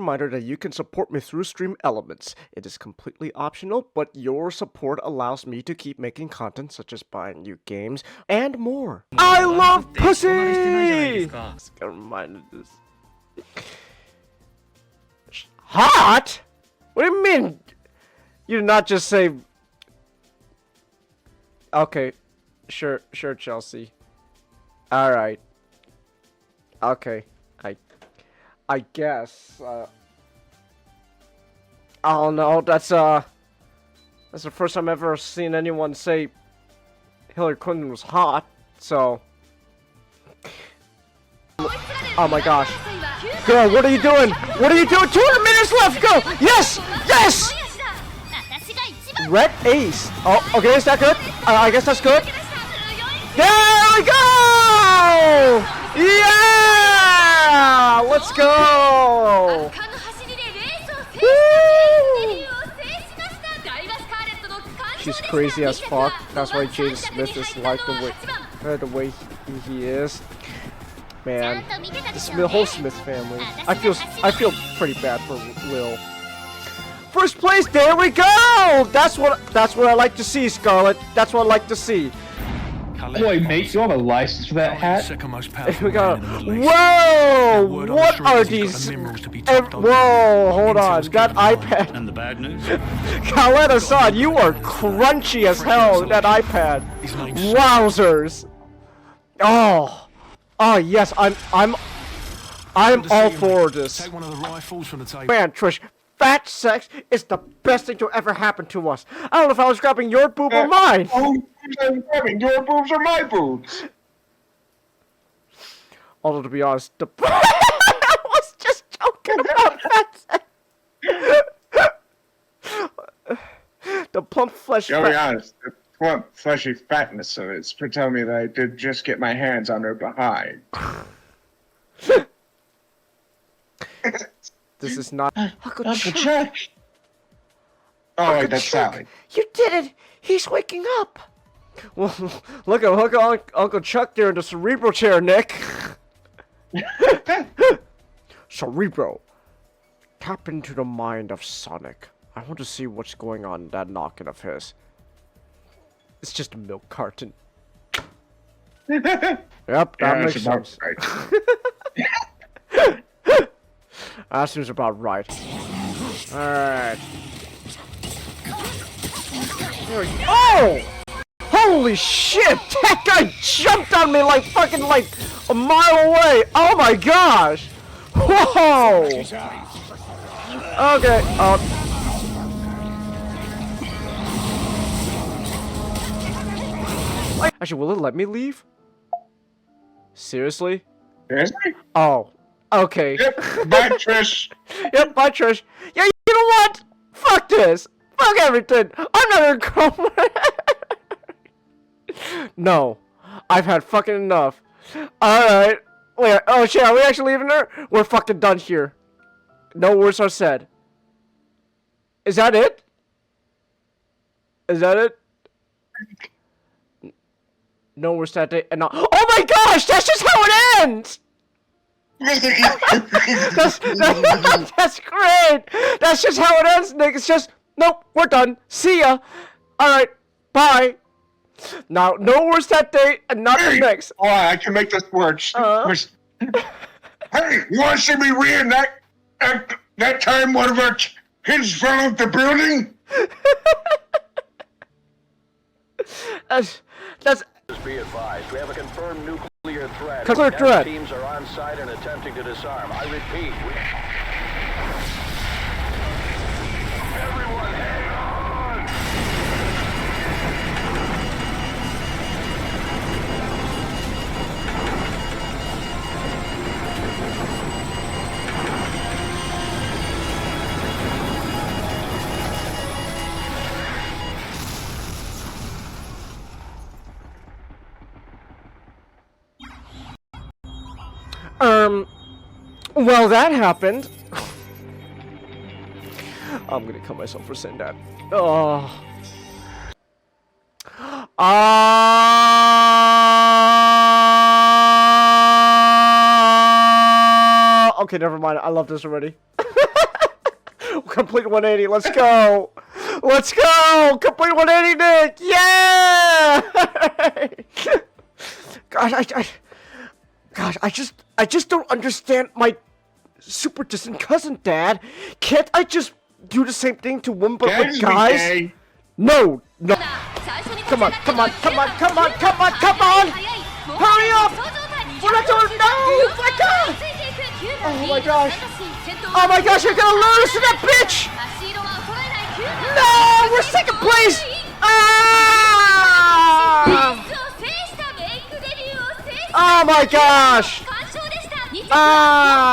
reminder that you can support me through Stream Elements. It is completely optional, but your support allows me to keep making content such as buying new games and more. I love pussy! Just got reminded of this. Hot? What do you mean? You did not just say... Okay. Sure, Chelsea. Alright. Okay. I guess, I don't know, that's the first time I've ever seen anyone say Hillary Clinton was hot, so... Oh my gosh. Girl, what are you doing? What are you doing? 200 minutes left, go! Yes! Yes! Red ace. Oh, okay, is that good? I guess that's good. There we go! Yeah! Let's go! Woo! She's crazy as fuck. That's why Jaden Smith is like the way he is. Man, the whole Smith family. I feel pretty bad for Will. First place, there we go! That's what I like to see, Scarlett. That's what I like to see. Boy, mate, you have a license for that hat? We got. Whoa! What are these? Whoa! Hold on. That iPad. And the bad news. Khaled Assad, you are crunchy as hell. That iPad. Wowzers! Oh, yes. I'm all for this. Man, Trish. Fat sex is the best thing to ever happen to us. I don't know if I was grabbing your boob or mine. Oh, I'm grabbing your boobs or my boobs? Although, to be honest, I was just joking about fat sex. The plump flesh. To be honest, the plump fleshy fatness of it's for telling me that I did just get my hands on her behind. This is not Uncle Chuck. Oh, wait, that's Sally. You did it! He's waking up! Well, look at Uncle Chuck there in the Cerebro chair, Nick. Cerebro. Tap into the mind of Sonic. I want to see what's going on in that noggin of his. It's just a milk carton. Yep, that makes sense. Right. That seems about right. Alright. Oh! Holy shit! That guy jumped on me like fucking like a mile away! Oh my gosh! Whoa! Okay, actually, will it let me leave? Seriously? Seriously? Oh. Okay. Yep, bye, Trish. Yep, bye, Trish. Yeah, you know what? Fuck this. Fuck everything. I'm not gonna come. No. I've had fucking enough. Alright. Wait, oh shit, are we actually leaving her? We're fucking done here. No words are said. Is that it? Is that it? No words that day and not. Oh my gosh, that's just how it ends! that's great! That's just how it ends, Nick. It's just, nope, we're done. See ya. Alright, bye. Now, no worse that day and not the next. Oh, I can make this work. Hey, you want to see me reenact that time one of our kids fell off the building? That's... Be advised, we have a confirmed nuclear threat. Nuclear threat. Teams are on site and attempting to disarm. I repeat, everyone hang on! Well, that happened. I'm gonna kill myself for saying that. Oh. Okay, never mind. I love this already. Complete 180. Let's go. Let's go. Complete 180, Nick. Yeah. Gosh, I just don't understand my super distant cousin, Dad. Can't I just do the same thing to women but with guys? No. Come on. Hurry up! We're not doing no! Oh my gosh! Oh my gosh, you're gonna lose to that bitch! No! We're second place! Ah! Oh my gosh! Ah!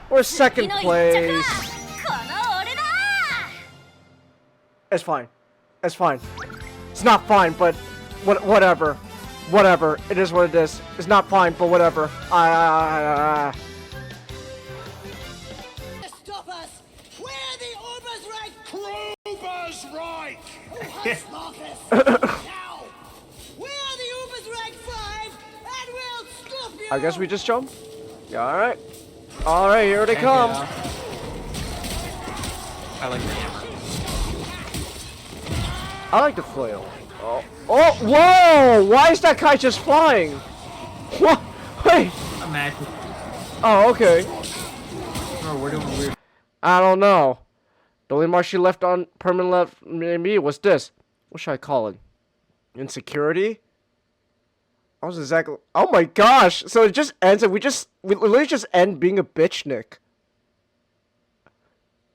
We're second place. It's fine. It's fine. It's not fine, but whatever. Whatever. It is what it is. It's not fine, but whatever. Stop us! We're the Uber's right! Uber's right! Hush, Marcus! Now! We're the Uber's right 5, and we'll stop you! I guess we just jump? Yeah, alright. Alright, here they come. I like the hammer. I like the flail. Oh, whoa! Why is that guy just flying? What? Wait. Imagine. Oh, okay. Oh, we're doing weird. I don't know. The only mark she left on permanent left me was this. What should I call it? Insecurity? I was exactly. Oh my gosh! So it just ends, and we literally just end being a bitch, Nick.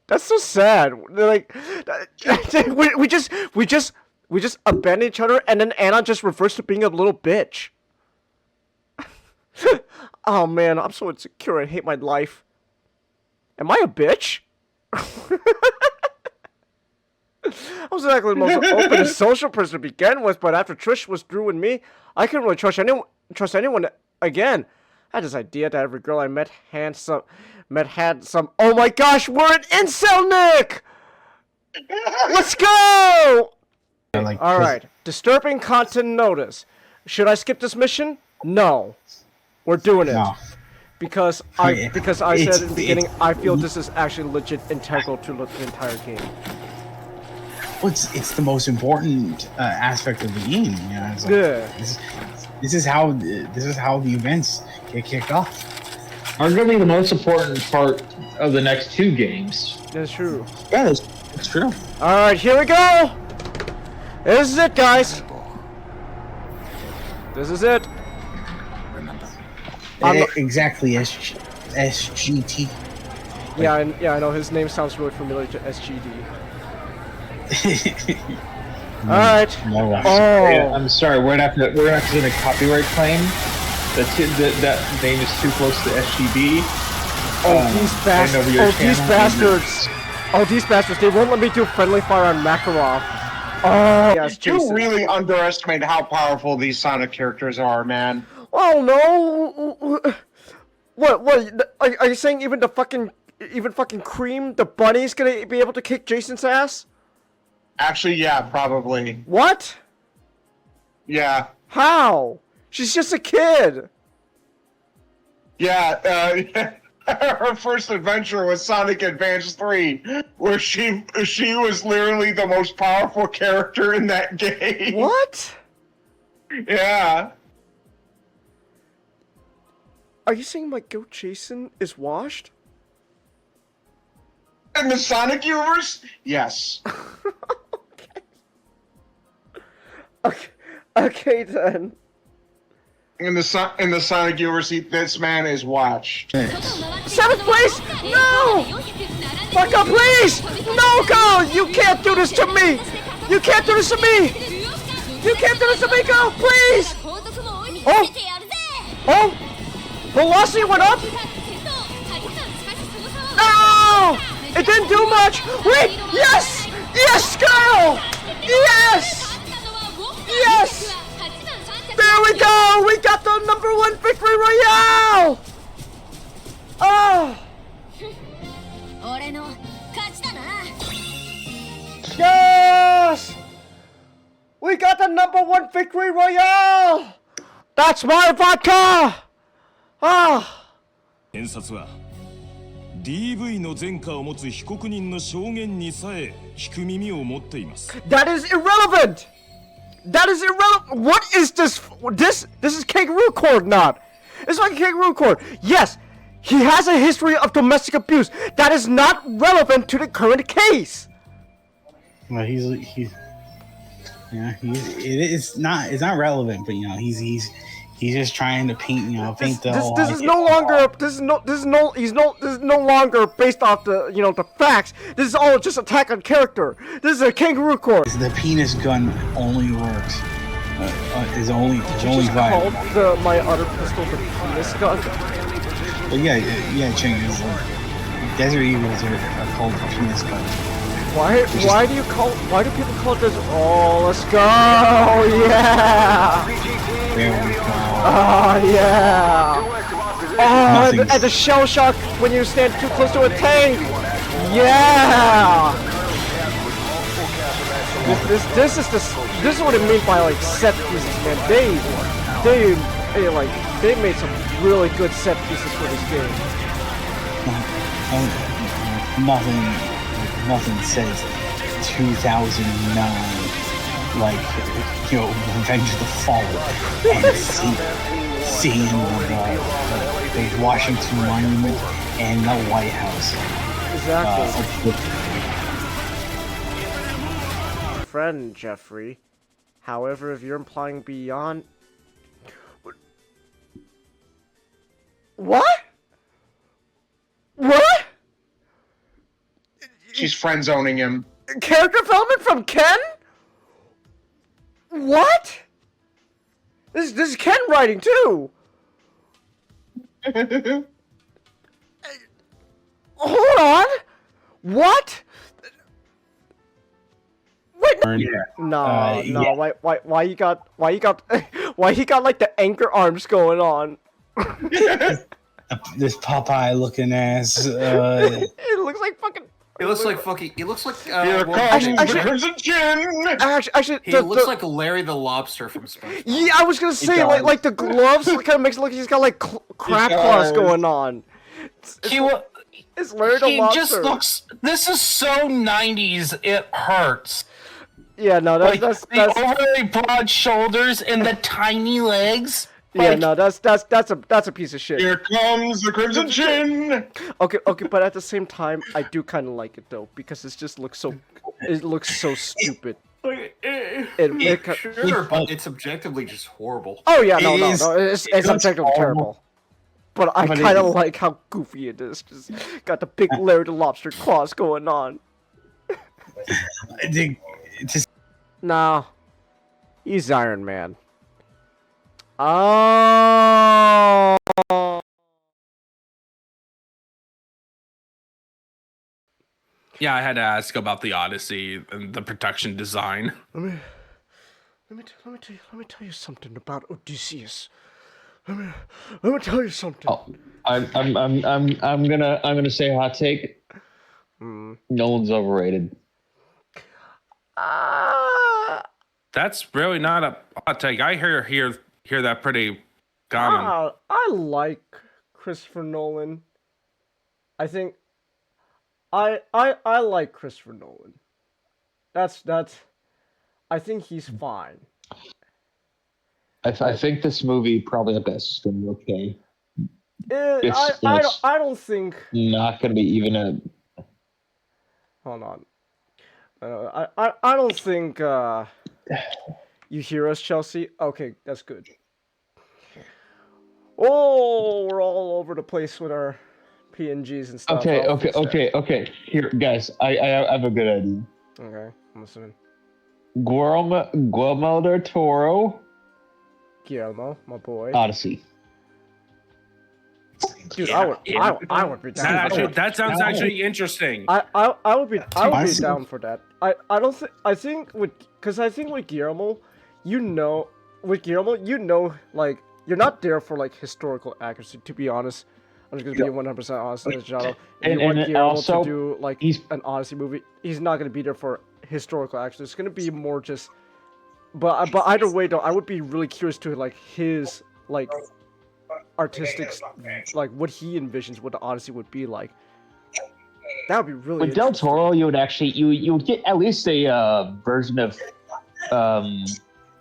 That's so sad. Like, we just abandon each other, and then Anna just reverts to being a little bitch. Oh man, I'm so insecure. I hate my life. Am I a bitch? I was exactly the most open and social person to begin with, but after Trish was through with me, I couldn't really trust anyone again. I had this idea that every girl I met had some. Oh my gosh, we're an incel, Nick! Let's go! All right, disturbing content notice. Should I skip this mission? No, we're doing it. No. Because I said in the beginning, I feel this is actually legit integral to the entire game. Well, it's the most important aspect of the game. You know, it's like, Yeah. This is how the events get kicked off. Arguably the most important part of the next 2 games. That's true. Yeah, it's true. All right, here we go. This is it, guys. This is it. Exactly, SGT. Yeah, I know his name sounds really familiar to SGD. All right. No, Yeah, I'm sorry, we're gonna have to get a copyright claim. That name is too close to SGB. These bastards. Oh, these bastards. They won't let me do friendly fire on Makarov. Oh, yes, You Jason. really underestimate how powerful these Sonic characters are, man. Oh no! What? Are you saying even fucking Cream, the bunny's gonna be able to kick Jason's ass? Actually, yeah, probably. What? Yeah. How? She's just a kid. Yeah, her first adventure was Sonic Advance 3, where she was literally the most powerful character in that game. What? Yeah. Are you saying my goat Jason is washed? In the Sonic universe? Yes. Okay then. In the Sonic universe, this man is watched. 7th place? No! Fuck up, please! No, go! You can't do this to me! You can't do this to me! You can't do this to me, go! Please! Oh! Oh! Velocity went up? No! It didn't do much! Wait! Yes! Yes, girl! Yes! Yes! There we go! We got the #1 victory royale! Oh! Yes! We got the #1 victory royale! That's my vodka! Ah! 検察は DV の前科を持つ被告人の証言にさえ聞く耳を持っています。That is irrelevant! That is irrelevant! What is this? This is kangaroo court not! It's like a kangaroo court. Yes, he has a history of domestic abuse. That is not relevant to the current case. Well, it's not relevant, but he's just trying to paint This is no longer based off the the facts. This is all just attack on character. This is a kangaroo court. The penis gun only works. Is only viable. Called my other pistol the penis gun. But yeah, Ching is Desert Eagles are called the penis gun. Why do people call it this? Oh, let's go! Yeah! There we go. Oh, yeah! Oh, and the shell shock when you stand too close to a tank! Yeah! This is what it means by like set pieces, man. They made some really good set pieces for this game. Nothing says 2009 like Revenge of the Fallen and seeing the Washington Monument and the White House. Exactly. Friend Jeffrey. However, if you're implying beyond. What? What? She's friend zoning him. Character development from Ken? What? This is Ken writing too. Hold on. What? Wait. Yeah. No. Yeah. Why you got like the anchor arms going on? This Popeye looking ass. It looks like fucking. He looks like fucking. He looks like. Here actually, comes the gin. Actually, he looks like Larry the Lobster from SpongeBob. Yeah, I was gonna say like the gloves kind of makes it look like he's got like crab claws going on. It's Larry the Lobster. He just looks. This is so 90s. It hurts. Yeah, no, that's the overly broad shoulders and the tiny legs. Yeah, no, that's a piece of shit. Here comes the Crimson Chin. Okay, but at the same time, I do kind of like it though because it just looks so stupid. Sure, but it's objectively just horrible. Oh yeah, no, it's objectively terrible. But I kind of like how goofy it is. Just got the big Larry the Lobster claws going on. Nah, he's Iron Man. Oh. Yeah, I had to ask about the Odyssey and the production design. Let me tell you something about Odysseus. Let me tell you something. Oh, I'm gonna say hot take. Nolan's overrated. That's really not a hot take. I hear that pretty common. I like Christopher Nolan. I think I like Christopher Nolan. That's I think he's fine. I think this movie probably at best is gonna be okay. I don't think not gonna be even a. Hold on. I don't think you hear us, Chelsea. Okay, that's good. Oh, we're all over the place with our PNGs and stuff. Okay. Here, guys, I have a good idea. Okay, I'm listening. Guillermo del Toro. Guillermo, my boy. Odyssey. Dude, I would be down. That sounds actually interesting. I would be down for that. I think with Guillermo, like you're not there for like historical accuracy. To be honest, I'm just gonna be 100% honest in this genre. You want Guillermo to do like an Odyssey movie. He's not gonna be there for historical accuracy. It's gonna be more just. But either way though, I would be really curious to like his like artistic, like what he envisions what the Odyssey would be like. That would be really With Del interesting. Toro, you would actually you would get at least a version of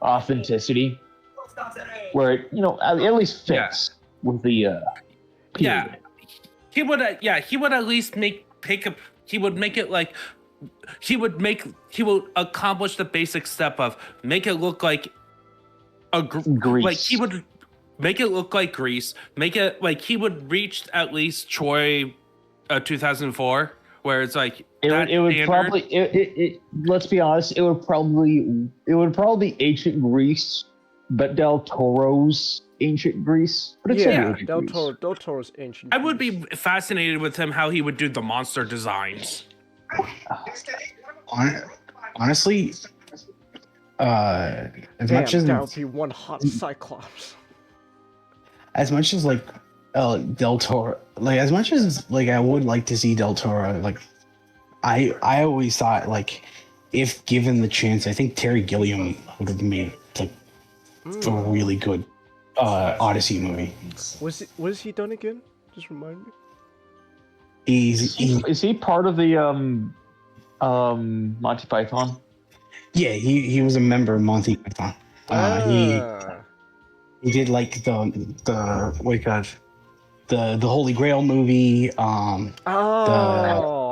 authenticity where it, at least fits with the period. He would at least he would accomplish the basic step of make it look like Greece. like he would make it look like Greece, make it like he would reach at least Troy 2004 where it's like it would probably let's be honest, it would probably be ancient Greece, but Del Toro's ancient Greece. But it's Del Toro's ancient. I would be fascinated with him how he would do the monster designs. Honestly, as much as that would be one hot Cyclops. As much as like Del Toro, like as much as like I would like to see Del Toro, like I always thought like if given the chance, I think Terry Gilliam would have made like a really good Odyssey movie. Was he done again? Just remind me. Is he part of the Monty Python? Yeah, he was a member of Monty Python. He did like the Holy Grail movie. I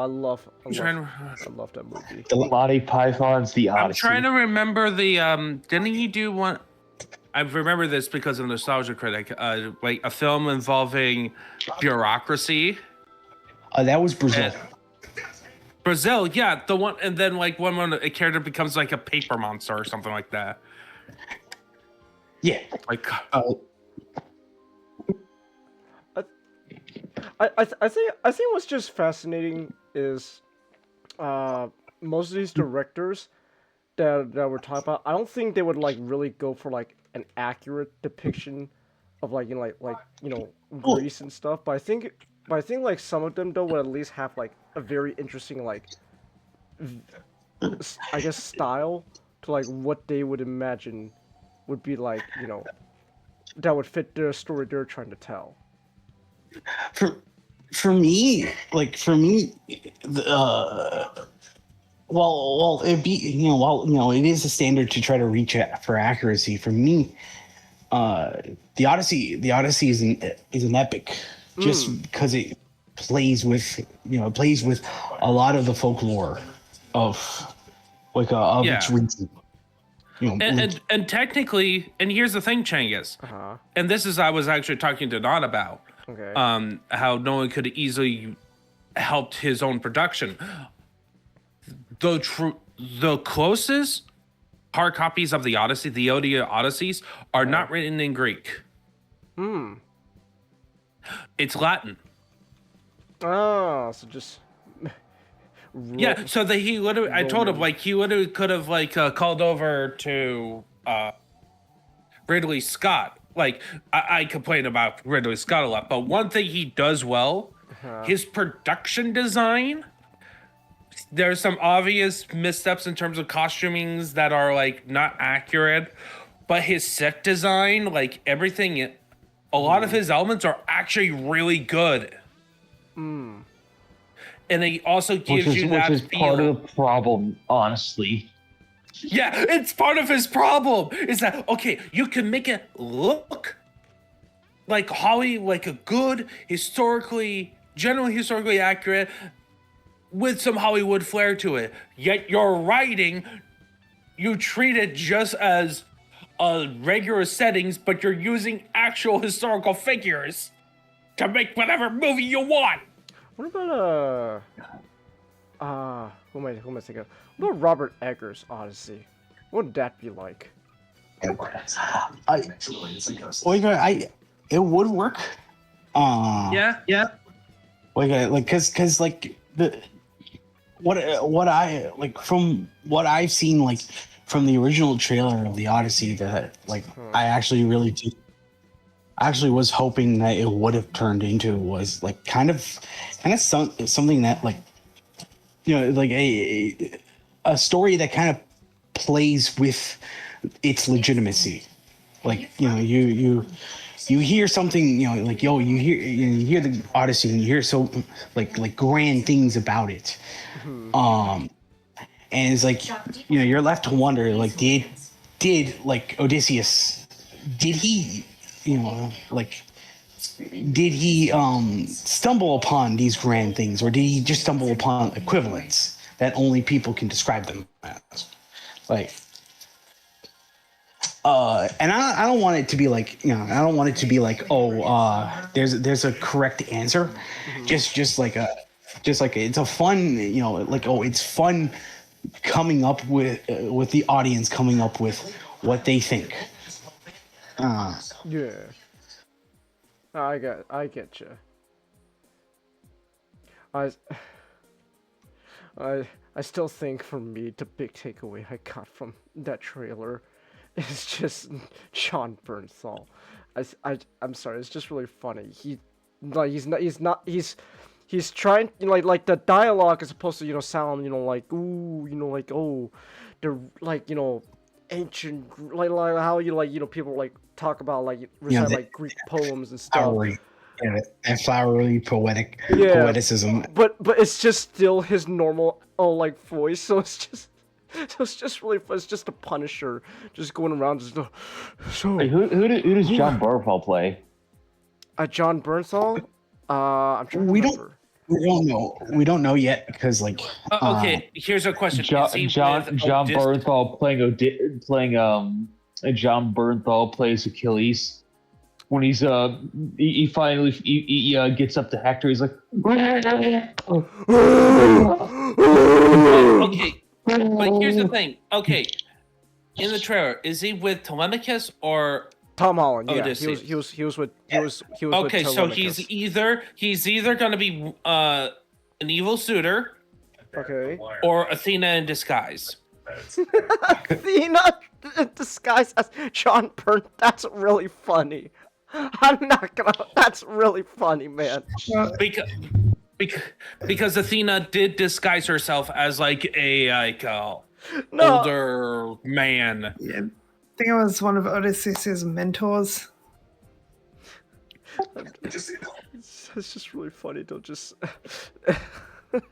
love that movie. The Monty Python's The Odyssey. I'm trying to remember the didn't he do one? I remember this because of Nostalgia Critic, like a film involving bureaucracy. That was Brazil. Brazil, yeah, the one, and then like when a character becomes like a paper monster or something like that. Yeah, like. I think what's just fascinating is, most of these directors that we're talking about, I don't think they would like really go for like an accurate depiction of like Greece and stuff. But I think like some of them though would at least have like a very interesting like, I guess, style to like what they would imagine would be like, that would fit the story they're trying to tell. For me, well, it be it is a standard to try to reach for accuracy. For me, the Odyssey is an epic, just because it plays with a lot of the folklore of its region. And technically, and here's the thing, Changus, and this is I was actually talking to Don about. Okay. How no one could easily helped his own production. The closest hard copies of the Odyssey, the Odia Odysseys, are not written in Greek. It's Latin. Oh, so just yeah. So that he literally, I told him like he literally could have like called over to Ridley Scott. Like, I complain about Ridley Scott a lot, but one thing he does well, his production design, there's some obvious missteps in terms of costumings that are, like, not accurate, but his set design, like, everything, a lot of his elements are actually really good. And he also gives you that which is feel. part of the problem, honestly. Yeah, it's part of his problem. Is that okay? You can make it look like like a good generally historically accurate, with some Hollywood flair to it. Yet your writing, you treat it just as regular settings, but you're using actual historical figures to make whatever movie you want. What about who am I thinking of? What about Robert Eggers' Odyssey? What would that be like? It would work. Yeah. Because what I like from what I've seen, like from the original trailer of the Odyssey, that I actually was hoping that it would have turned into was like kind of something that like like a story that kind of plays with its legitimacy. Like you you hear something, you know, like yo, you hear the Odyssey, and you hear so like grand things about it. And it's like, you know, you're left to wonder, like, did like Odysseus, did he, you know, like, did he stumble upon these grand things, or did he just stumble upon equivalents that only people can describe them as? Like, and I don't want it to be like, you know, I don't want it to be like, there's a correct answer. Just like it's a fun, you know, like, it's fun coming up with the audience coming up with what they think. Yeah. I get you. I still think for me the big takeaway I got from that trailer is just John Bernthal. I'm sorry, it's just really funny. He's trying, you know, like the dialogue is supposed to, you know, sound, you know, like, ooh, you know, like, oh, they're like, you know, ancient, like how, you like, you know, people like talk about like recite like Greek poems and stuff. And flowery poeticism. But it's just still his normal like voice, so it's just really fun. It's just a Punisher just going around just. Wait, who does John Bernthal play? John Bernthal. I'm trying to remember. We don't know yet because like. Okay, here's a question. John Bernthal John Bernthal plays Achilles. When he finally gets up to Hector, he's like, okay, but here's the thing. Okay, in the trailer, is he with Telemachus or Tom Holland? Yeah, Odysseus? he was with Okay, with so Telemachus. he's either gonna be an evil suitor, okay, or Athena in disguise. Athena in disguise as John Bernthal. That's really funny. I'm not gonna. That's really funny, man. Because Athena did disguise herself as like a older man. Yeah, I think it was one of Odysseus' mentors. It's just really funny. Don't just.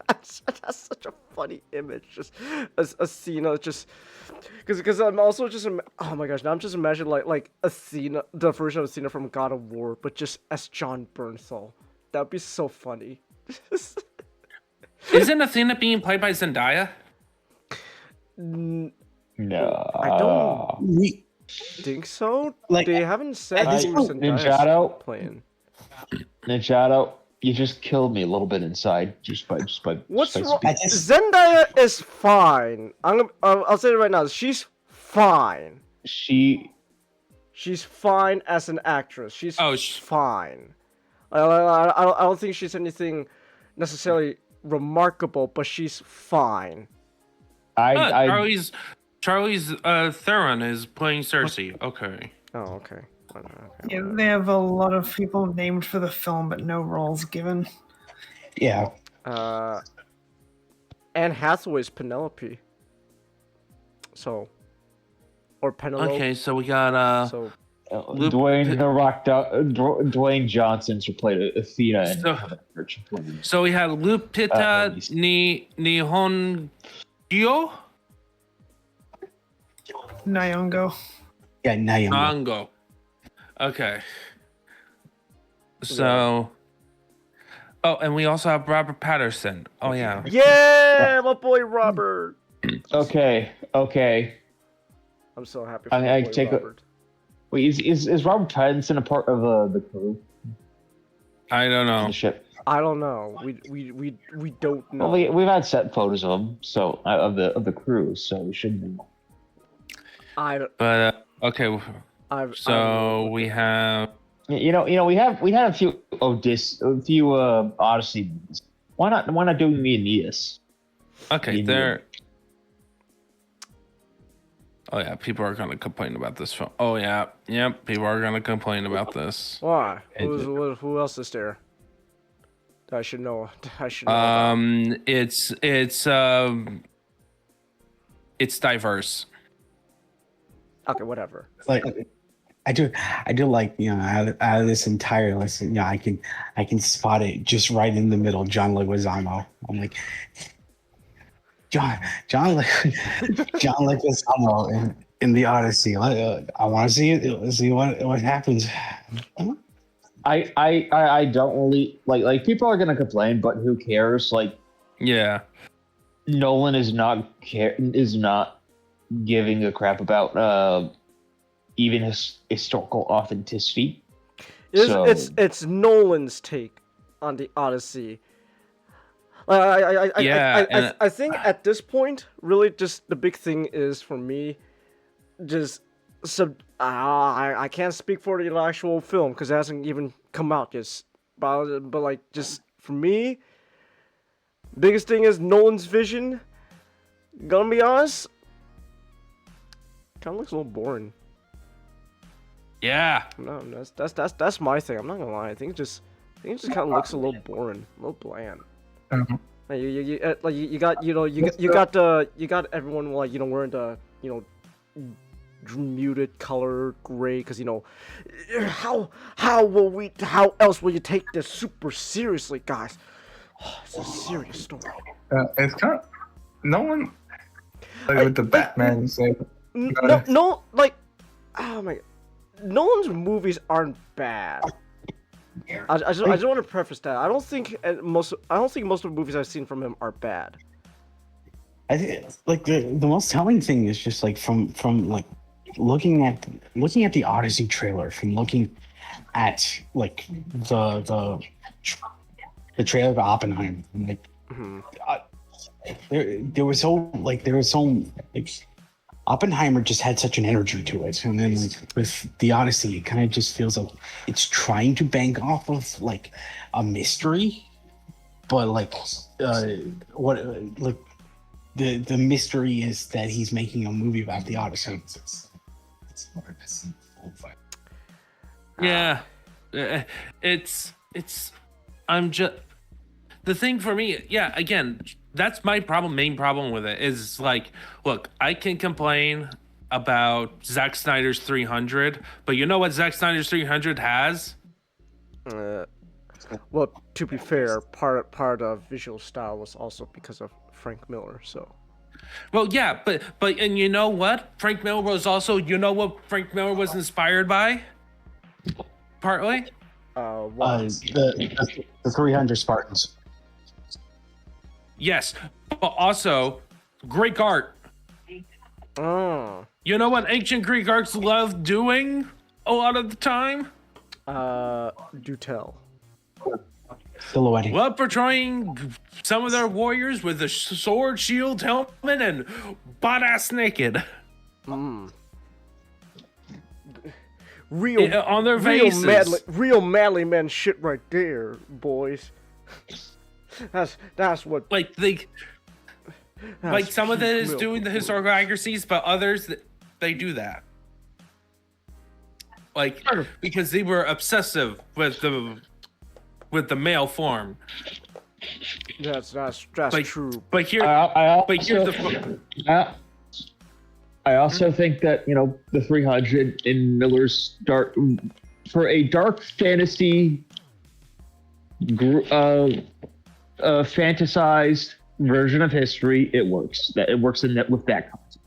That's such a funny image. Just Athena, just because I'm also just oh my gosh. Now I'm just imagining like Athena, the version of Athena from God of War, but just as John Bernthal. That'd be so funny. Isn't Athena being played by Zendaya? no, I don't think so. Like, they haven't said who Ninjato playing. Ninjato, you just killed me a little bit inside just by What's wrong? speaking. Zendaya is fine. I'll say it right now. She's fine. She's fine as an actress. She's fine. I don't think she's anything necessarily remarkable, but she's fine. Charlize Theron is playing Cersei. Okay. Oh, okay. Yeah, they have a lot of people named for the film, but no roles given. Yeah. Anne Hathaway's Penelope. So, or Penelope. Okay, so we got Dwayne Johnson's who played Athena. So we had Lupita Nyong'o. Nyong'o. Yeah, Nyong'o. Okay. So. Oh, and we also have Robert Patterson. Oh yeah. Yeah, my boy Robert. Okay. I'm so happy. I take Robert. Wait, is Robert Pattinson a part of the crew? I don't know. The ship. I don't know. We don't know. Well, we've had set photos of them, so of the crew, so we should know. But okay. We have. We had a few Odyssey movies. Why not doing the Aeneas? Okay, there. Oh yeah, people are gonna complain about this film. Oh yeah, yep, people are gonna complain about this. Why? Who else is there? I should know. About. It's diverse. Okay, whatever. Like, I do like, out of this entire list, I can spot it just right in the middle. John Leguizamo. I'm like, John John Leguizamo in the Odyssey. I want to see it. See what happens. I don't really like people are gonna complain, but who cares? Like, Yeah. Nolan is not giving a crap about even his historical authenticity. It's Nolan's take on the Odyssey. I think at this point, really, just the big thing is for me, just I can't speak for the actual film because it hasn't even come out yet. But like, just for me, biggest thing is Nolan's vision. Gonna be honest, kind of looks a little boring. Yeah. No, that's my thing. I'm not gonna lie. I think it just kind of looks a little boring, a little bland. Like you got everyone like wearing the muted color gray because how else will you take this super seriously, guys? Oh, it's a serious story. It's kind of no one with the Batman. No, like, oh my, Nolan's movies aren't bad. I just want to preface that I don't think most of the movies I've seen from him are bad. I think like the most telling thing is just like from like looking at the Odyssey trailer, from looking at like the trailer of Oppenheimer, like there was so Oppenheimer just had such an energy to it, and then like, with the Odyssey, it kind of just feels like it's trying to bank off of like a mystery, but like the mystery is that he's making a movie about the Odyssey. Yeah, it's I'm just the thing for me. Yeah, again, that's my main problem with it is like, look, I can complain about Zack Snyder's 300, but you know what Zack Snyder's 300 has? Well, to be fair, part of visual style was also because of Frank Miller. So, well, yeah, but and you know what? Frank Miller was also, what Frank Miller was inspired by? Partly? The 300 Spartans. Yes, but also Greek art. Oh. You know what ancient Greek arts love doing a lot of the time? Do tell. Silhouetting. Well, portraying some of their warriors with a sword, shield, helmet, and butt-ass naked. Real on their faces. Real manly man shit right there, boys. That's what like some of it is doing the historical accuracies, but others they do that like because they were obsessive with the male form. That's true. But here, I also think that the 300 in Miller's dark for a dark fantasy fantasized version of history, it works. It works in that with that concept.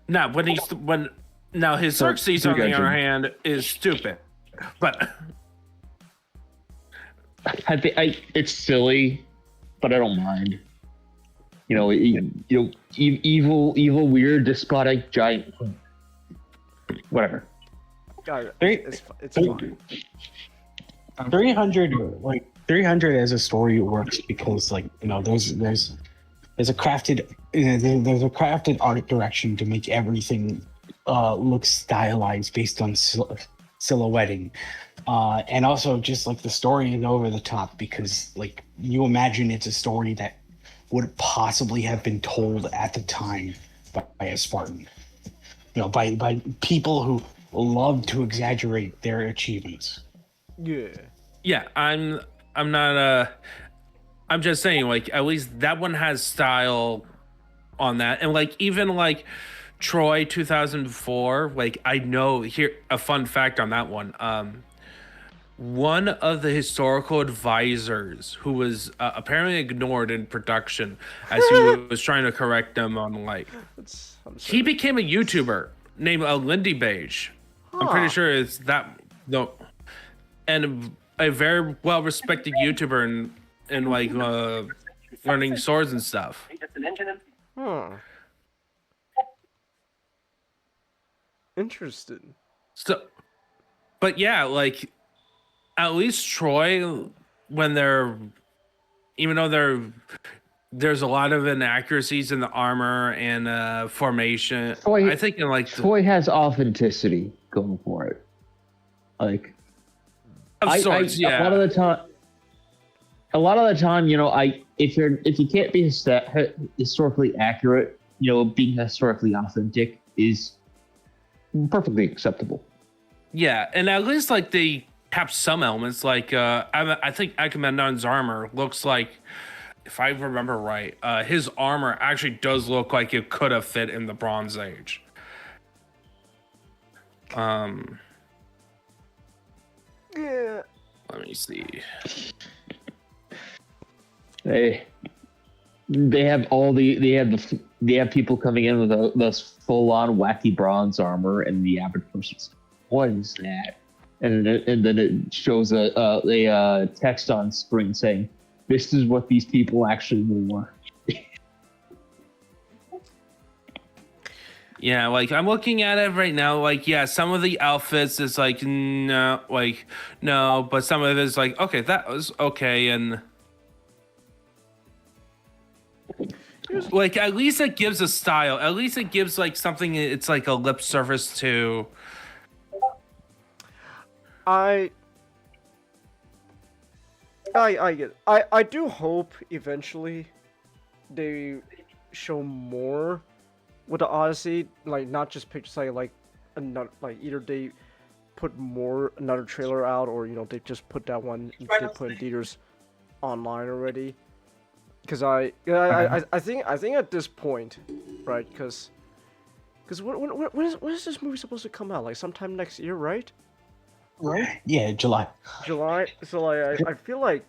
Now his Xerxes on the other hand is stupid, but it's silly, but I don't mind. Evil, weird, despotic, giant, whatever. It's fine. 300 as a story works because there's a crafted art direction to make everything look stylized based on silhouetting, and also just like the story is over the top because like you imagine it's a story that would possibly have been told at the time by a Spartan, by people who love to exaggerate their achievements. Yeah, I'm not I'm just saying, like, at least that one has style on that. And like even like Troy 2004. Like I know here a fun fact on that one. One of the historical advisors who was apparently ignored in production as he was trying to correct them on like he became a YouTuber named Lindy Beige. I'm pretty sure it's that no, and a very well respected YouTuber in like learning swords and stuff. Interesting. So, but yeah, like at least Troy, when even though there's a lot of inaccuracies in the armor and formation. Troy, I think in like Troy has authenticity going for it. Like, of sorts, yeah. A lot of the time, you know, if you can't be historically accurate, you know, being historically authentic is perfectly acceptable. Yeah, and at least like they have some elements. Like I think Agamemnon's armor looks like, if I remember right, his armor actually does look like it could have fit in the Bronze Age. Yeah. Let me see. They have people coming in with this full on wacky bronze armor, and the average person's, what is that? And then it shows a text on screen saying, "This is what these people actually wore." Yeah, like I'm looking at it right now. Like, yeah, some of the outfits is like no, but some of it is like okay, that was okay, and like at least it gives a style. At least it gives like something. It's like a lip service to. I get it. I do hope eventually they show more with the Odyssey, like not just pictures, like another, like either they put another trailer out, or you know they just put that one they put in theaters online already. Because I think at this point, right? Because when is this movie supposed to come out? Like sometime next year, right? Right? Yeah, July. July. So like I feel like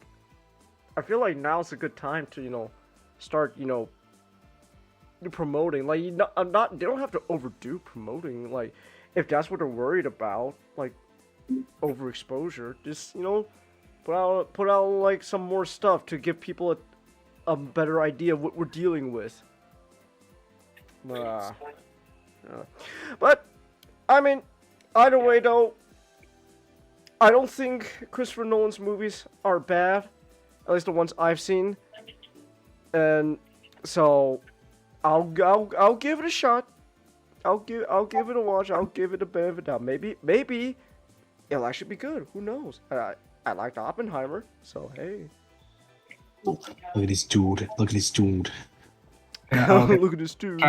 now's a good time to start promoting. Like they don't have to overdo promoting. Like if that's what they're worried about, like overexposure, just put out like some more stuff to give people a better idea of what we're dealing with. But I mean, either way though, I don't think Christopher Nolan's movies are bad, at least the ones I've seen, and so I'll give it a shot. I'll give it a watch. I'll give it a benefit of the doubt. Maybe it'll actually be good. Who knows? I liked Oppenheimer, so hey. Look at this dude. Look at this dude. Yeah, okay. Look at this dude.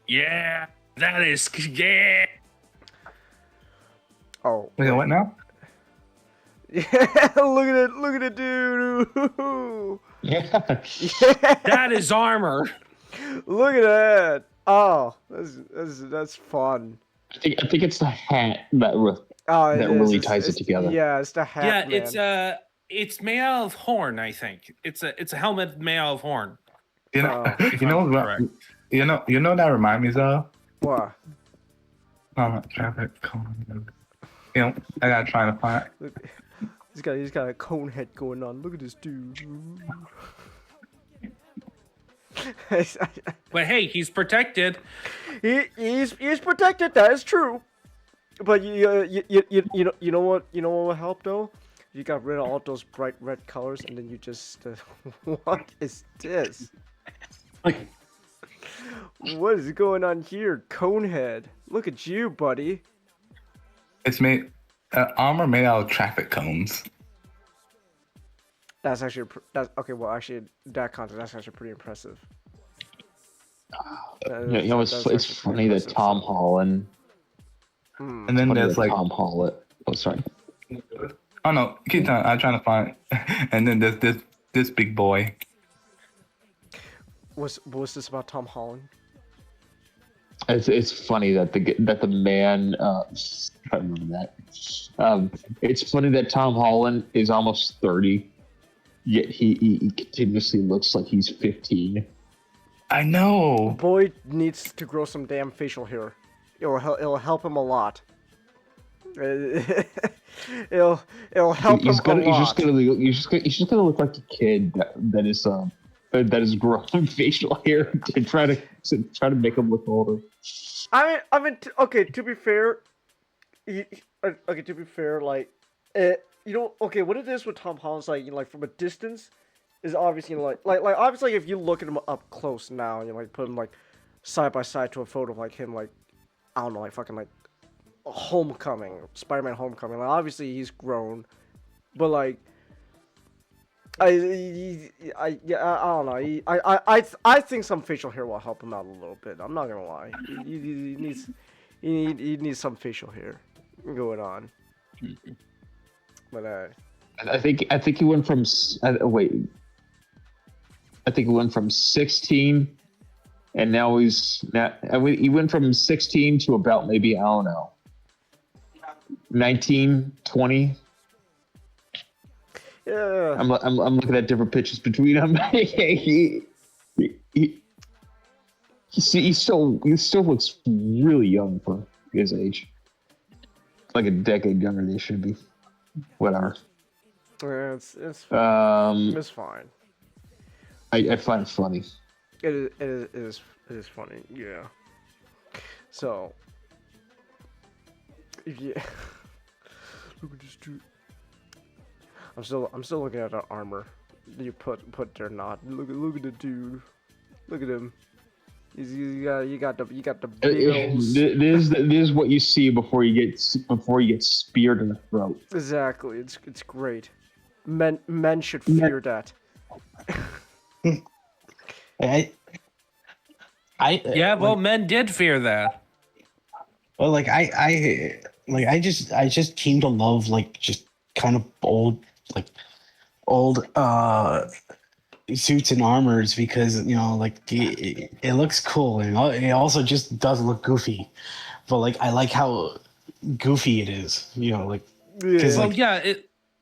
Yeah, that is yeah. Oh. Wait, what now? Yeah, look at it, dude. Yeah. That is armor. Look at that. Oh, that's fun. I think it's the hat that really ties it together. Yeah, it's the hat. Yeah, it's made out of horn. I think it's a helmet made out of horn. You know that reminds me of? What? Traffic cone. I gotta try to find. He's got a cone head going on. Look at this dude. But hey, he's protected. He's protected. That is true. But you know what would help though? You got rid of all those bright red colors, and then you just what is this? What is going on here, Conehead? Look at you, buddy. It's made armor made out of traffic cones. That's actually okay. Well, actually, that content that's actually pretty impressive. It's funny that Tom Holland. And then there's like Tom Holland. Oh, sorry. Oh no, keep trying. I'm trying to find. And then there's this big boy. was this about Tom Holland? It's funny that the man. I remember that. It's funny that Tom Holland is almost 30, yet he continuously looks like he's 15. I know. Boy needs to grow some damn facial hair. It'll help him a lot. It'll help him a lot. He's just gonna look like a kid that is growing facial hair to try to make him look older. I mean, okay. To be fair, like, okay, what it is with Tom Holland's like, like from a distance, is obviously like obviously if you look at him up close now and you like put him like side by side to a photo of like him, like I don't know, like fucking like Homecoming, Spider-Man Homecoming. Like obviously he's grown, but like I don't know. I think some facial hair will help him out a little bit. I'm not gonna lie. He needs some facial hair going on. But I think he went from wait. I think he went from 16, and now he went from 16 to about maybe I don't know 19, 20. Yeah. I'm looking at different pictures between them. he still looks really young for his age. Like a decade younger than he should be. Whatever. Yeah, it's fine. It's fine. I find it funny. It is funny. Yeah. So. Yeah. Look at this dude. I'm still looking at the armor you put there. Not look at the dude. Look at him. You got the big old... This is what you see before you get speared in the throat. Exactly. It's great. Men should fear that. Men did fear that. Well, like I just came to love like just kind of old suits and armors because like it looks cool and it also just does look goofy, but like I like how goofy it is, like.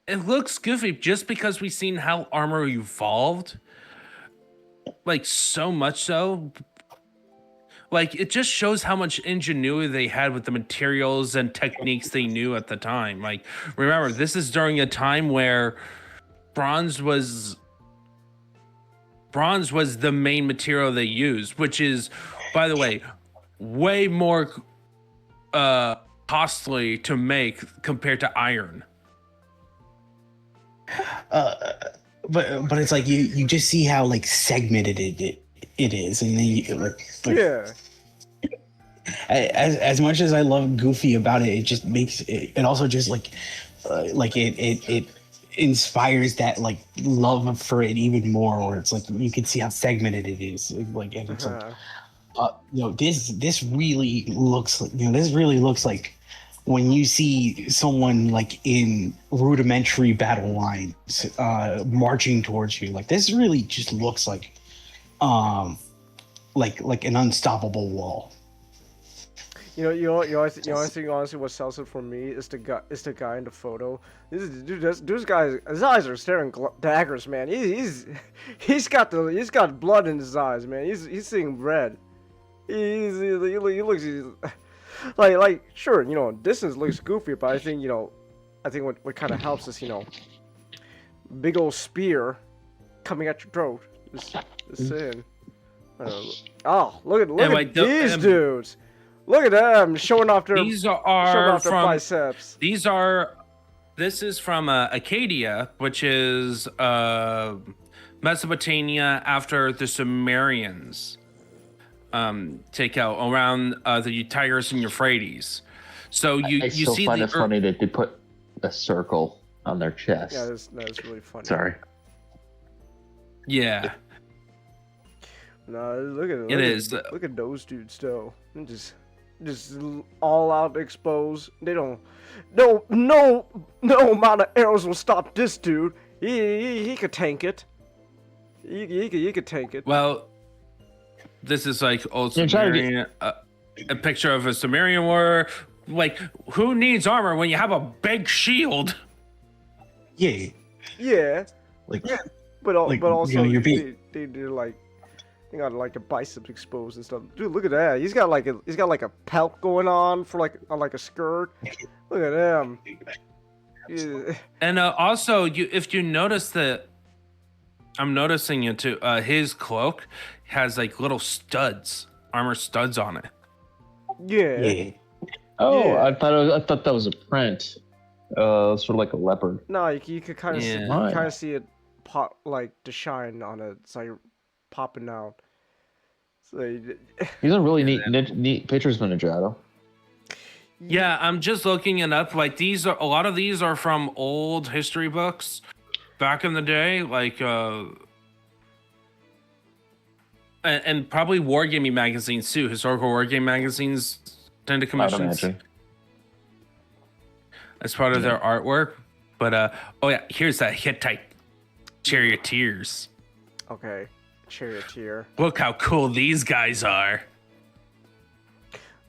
It looks goofy just because we've seen how armor evolved, like so much so. Like, it just shows how much ingenuity they had with the materials and techniques they knew at the time. Like, remember, this is during a time where bronze was the main material they used, which is, by the way, way more costly to make compared to iron. But it's like you just see how like segmented it is, and then like yeah. As much as I love goofy about it, it just makes it also just like it inspires that like love for it even more. Or it's like you can see how segmented it is, like, and it's like this really looks like when you see someone like in rudimentary battle lines marching towards you. Like this really just looks like an unstoppable wall. You honestly think what sells it for me is the guy in the photo. This guy's his eyes are staring daggers, man. He's got blood in his eyes, man. He's seeing red. He looks like sure, distance looks goofy, but I think what kind of helps is big old spear coming at your throat. Just saying. Oh, look at these dudes. Look at them showing off their biceps. This is from Acadia, which is Mesopotamia after the Sumerians take out around the Tigris and Euphrates. So I see find it funny that they put a circle on their chest. Yeah, that's really funny. Sorry. Yeah. No, look at it. It is. Look at those dudes though. Just all out exposed. They don't. No amount of arrows will stop this dude. He could tank it. He could tank it. Well, this is like old You're trying to Sumerian, a picture of a Sumerian warrior. Like, who needs armor when you have a big shield? Yeah. Yeah. Like, But like, also you know, you're being- they like they got like the biceps exposed and stuff. Dude, look at that. He's got like a pelt going on for like a skirt. Look at him. Yeah. And also, if you notice that, I'm noticing it too. His cloak has like little studs, armor studs on it. Yeah. Yeah. Oh, Yeah. I thought that was a print. Sort of like a leopard. No, you could kind of see, Yeah. kind of see it pop, like the shine on it. It's like popping out. So These are really neat pictures, Ninjago. Yeah, I'm just looking it up. Like, these are a lot of these are from old history books back in the day, like and probably wargaming magazines too. Historical wargame magazines tend to commission imagine. as part of their artwork. But oh yeah, here's that Hittite charioteers. okay, charioteer. Look how cool these guys are.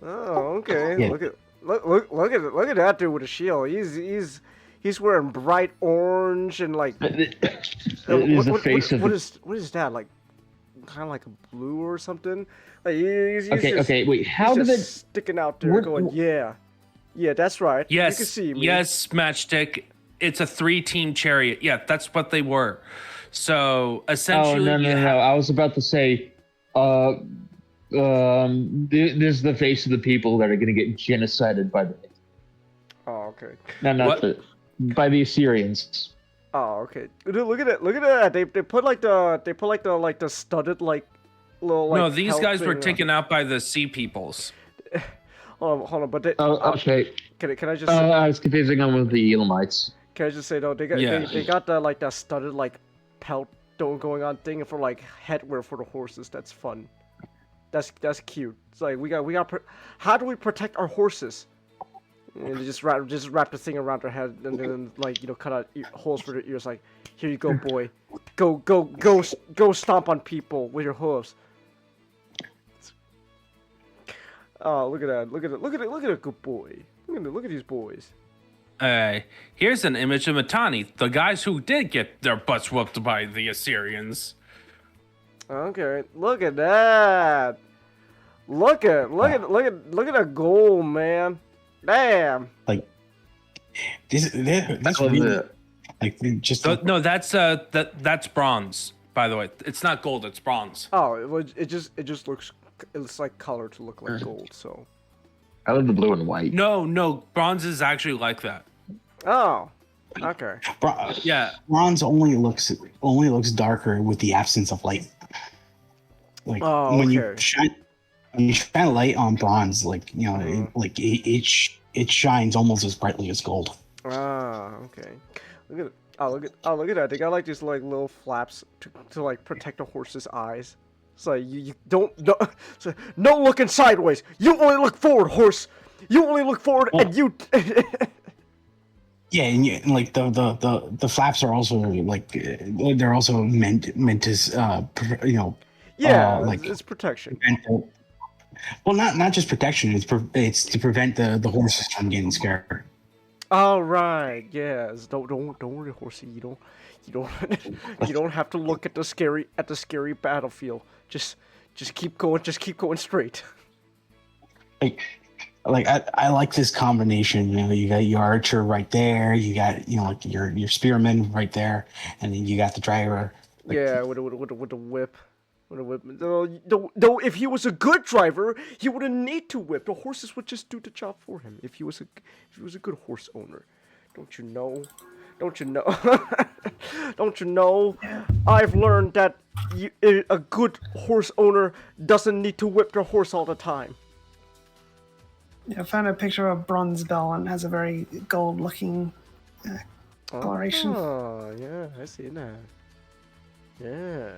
Oh, okay. Yeah. Look at that dude with a shield. He's wearing bright orange and like. The face of what is that like? Kind of like a blue or something. Like he's Okay, just, wait. How he's did it? just sticking out there, going yeah, that's right. Yes, you can see me. yes, Matchstick. It's a 3-team chariot. Yeah, that's what they were. So Oh essentially, no! I was about to say, this is the face of the people that are going to get genocided by the. Oh, okay. No, not What? by the Assyrians. Oh, okay. Dude, look at it. Look at that. They put the studded like little like. no, these pelt guys were thing on. taken out by the sea peoples. Hold on, but they. Oh, okay. Can I just? I was confusing them with the Elamites. Can I just say though, they got the like that studded like pelt going on thing for like headwear for the horses. That's fun. That's cute. It's like we got. How do we protect our horses? And they just wrap the thing around their head and then like cut out holes for their ears. Like, here you go, boy. Go stomp on people with your hooves. Oh, look at that! Look at a good boy. Look at these boys. Here's an image of Mitanni, the guys who did get their butts whooped by the Assyrians. Okay, look at that. Look at that goal, man. Damn. Like that's really like just No, that's bronze. By the way, it's not gold; it's bronze. Oh, it just looks. It's like color to look like gold. So. I love the blue and white. No, bronze is actually like that. Oh. Okay. Yeah. Bronze only looks darker with the absence of light. Like when you shine light on bronze, like it shines almost as brightly as gold. Ah, okay. Look at it. Look at that. They got like these like little flaps to like protect the horse's eyes. So you don't so, no looking sideways. You only look forward, horse. You only look forward, and you. Yeah, and like the flaps are also like they're also meant to Yeah, it's protection. Well, not just protection. It's to prevent the horses from getting scared. All right. Yes. Don't worry, horsey. You don't have to look at the scary battlefield. Just keep going. Just keep going straight. Like I like this combination. You got your archer right there. You got like your spearman right there, and then you got the driver. Yeah, with the whip. Though, if he was a good driver, he wouldn't need to whip. The horses would just do the job for him. If he was a good horse owner, don't you know? Don't you know? Don't you know? I've learned that a good horse owner doesn't need to whip their horse all the time. Yeah, I found a picture of a bronze bell and it has a very gold-looking coloration. Oh, yeah, I see that. Yeah.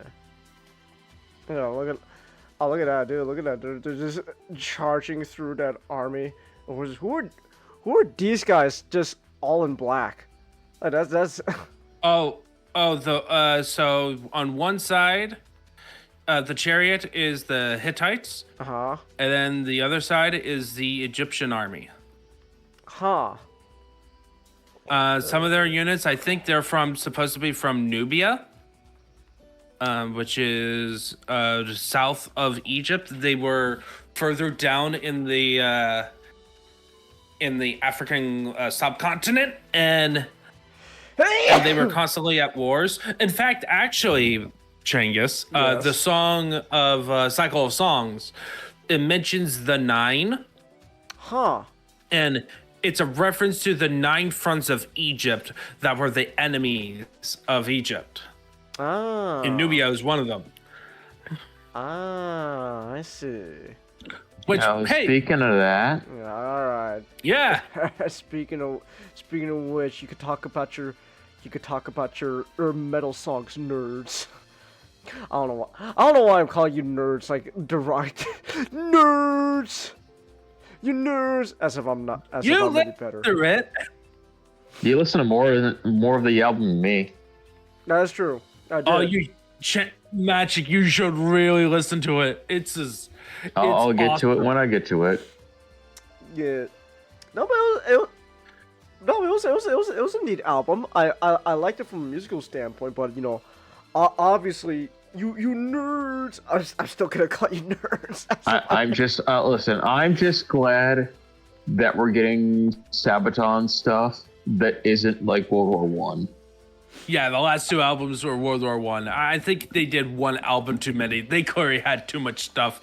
Look at that, dude. Look at that. They're just charging through that army. Who are these guys? Just all in black. That's. So on one side, The chariot is the Hittites, Uh-huh. and then the other side is the Egyptian army. Huh. Some of their units, I think they're supposed to be from Nubia, which is south of Egypt. They were further down in the African subcontinent, and they were constantly at wars. In fact, actually, Changus, Yes. the song of Cycle of Songs, it mentions the 9. Huh. And it's a reference to the 9 fronts of Egypt that were the enemies of Egypt. Ah. And Nubia is one of them. Ah, I see. Which, hey, speaking of that, All right. yeah. speaking of which, you could talk about your metal songs, nerds. I don't know why I'm calling you nerds, like deroged. Nerds. You nerds. As if I'm not. As if I'm any better. It. you listen to more of the album than me. That's true. I did. Oh, Magic, you should really listen to it. I'll get awesome. to it when I get to it. Yeah. No, but it was a neat album. I liked it from a musical standpoint, but you know, obviously you nerds. I'm still gonna call you nerds. I'm just listen. I'm just glad that we're getting Sabaton stuff that isn't like World War One. Yeah, the last 2 albums were World War One. I think they did one album too many. They clearly had too much stuff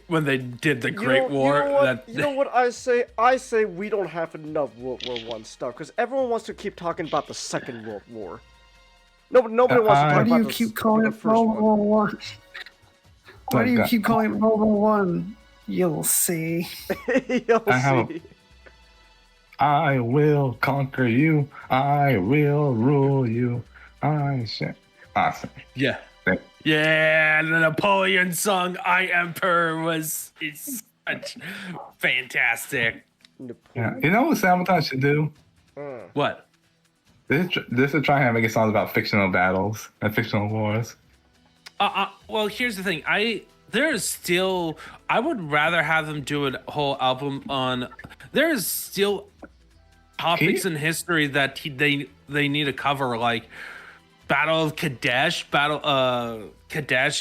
when they did the Great War. You know what I say? I say we don't have enough World War One stuff because everyone wants to keep talking about the Second World War. Nobody wants to talk Why about do you the keep calling it first World one. War One? Why do you keep calling it World War One? You'll see. You'll see. I will conquer you. I will rule you. I shall. Awesome. Yeah. Yeah, the Napoleon song "I Emperor" it's such fantastic. Yeah. You know what Sabaton should do? What? This is trying to make songs about fictional battles and fictional wars. Well, here's the thing. I would rather have them do a whole album on. There is still topics in history that they need to cover, like Battle of Kadesh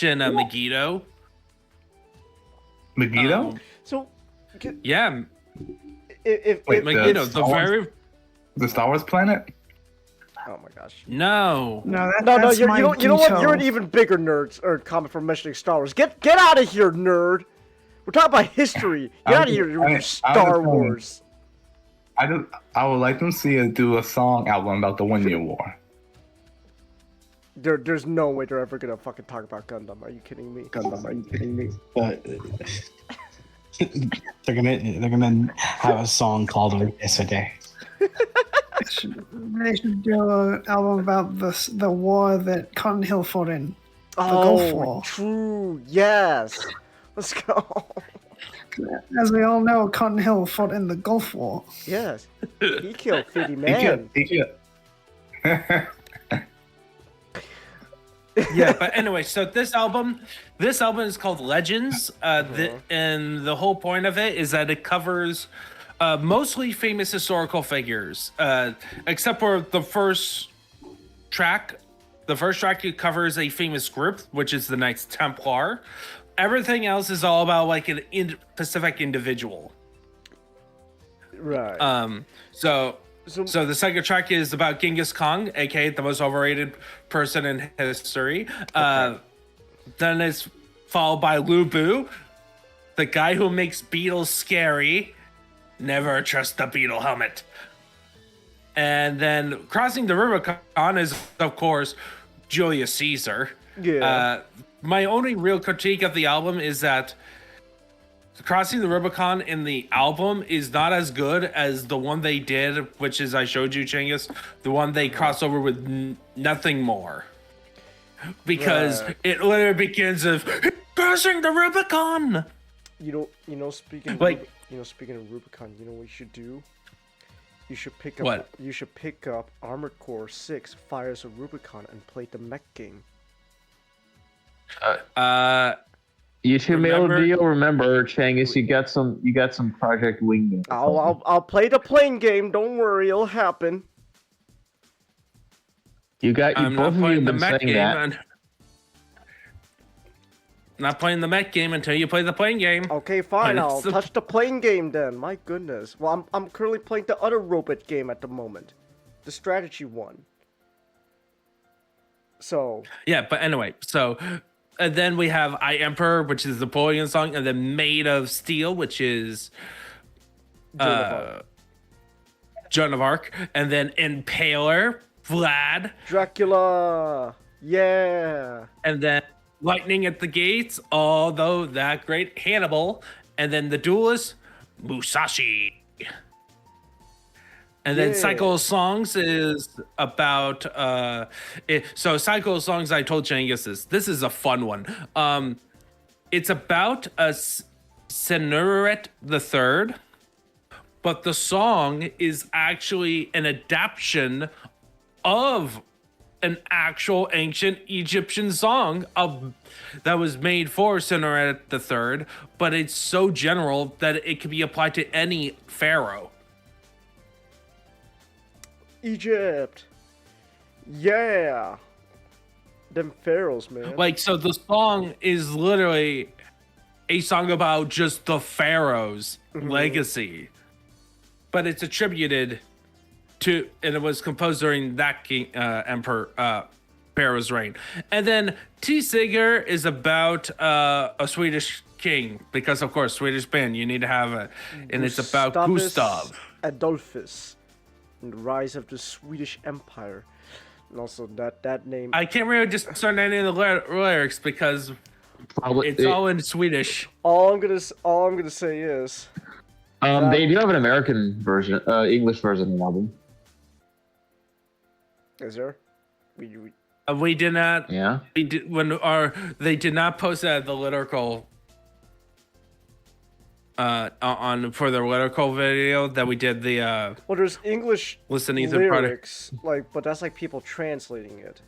and Megiddo. Megiddo? So, yeah. If Megiddo, the Star Wars planet. Oh my gosh. No. No, No, you know what? You're an even bigger nerd or comment for mentioning Star Wars. Get out of here, nerd. We're talking about history. Get out of here with your Star Wars. I would like them to do a song album about the 1 Year War. There's no way they're ever gonna fucking talk about Gundam. Are you kidding me? But they're gonna have a song called "Yesterday." They should do an album about the war that Cotton Hill fought in. The Oh, Gulf War. true. Yes. Let's go. As we all know, Cotton Hill fought in the Gulf War. Yes. He killed 50 men. He killed. Yeah, but anyway, so this album is called Legends, and the whole point of it is that it covers mostly famous historical figures, except for the first track. The first track covers a famous group, which is the Knights Templar. Everything else is all about like an Pacific individual. Right. So the second track is about Genghis Khan, aka the most overrated person in history. Then it's followed by Lu Bu, the guy who makes beetles scary. Never trust the beetle helmet. And then crossing the Rubicon is, of course, Julius Caesar. Yeah. My only real critique of the album is that crossing the Rubicon in the album is not as good as the one they did, which is I showed you, Chingus, the one they crossed over with Nothing More. Because it literally begins with crossing the Rubicon. You know, speaking of Rubicon, you know what you should do? You should pick up What? You should pick up Armored Core 6 Fires of Rubicon and play the mech game. You two made a remember- deal. Remember, Changus, you got some Project Wingman. I'll play the plane game. Don't worry, it'll happen. You I'm both not of you playing have the been mech saying game. that. Not playing the mech game until you play the plane game. Okay, fine. But I'll it's a- touch the plane game then. My goodness. Well, I'm currently playing the other robot game at the moment, the strategy one. So. Yeah, but anyway, so and then we have I Emperor, which is the Napoleon song, and then Made of Steel, which is Joan of Arc, and then Impaler, Vlad, Dracula. Yeah. and then Lightning at the Gates, although that great Hannibal, and then the Duelist, Musashi. And then Yeah. Cycle of Songs is about so Cycle of Songs, I told Changus this is a fun one. It's about a Sennuret the Third, but the song is actually an adaptation of an actual ancient Egyptian song that was made for Sennuret the Third, but it's so general that it can be applied to any pharaoh. Egypt. Yeah. Them pharaohs, man. Like, so the song is literally a song about just the pharaoh's legacy, but it's attributed to, and it was composed during that king, emperor, pharaoh's reign. And then T. Sigurd is about a Swedish king, because of course Swedish band, you need to have it, and it's about Gustav Adolphus and the rise of the Swedish Empire. And also that name. I can't really just start any of the lyrics because it's all in Swedish. All I'm gonna say is they do have an American version, English version of the album. Is there? We did not. Yeah. We did they did not post that the lyrical on for the lyrical video that we did the well, there's English listening to the lyrics, like, but that's like people translating it.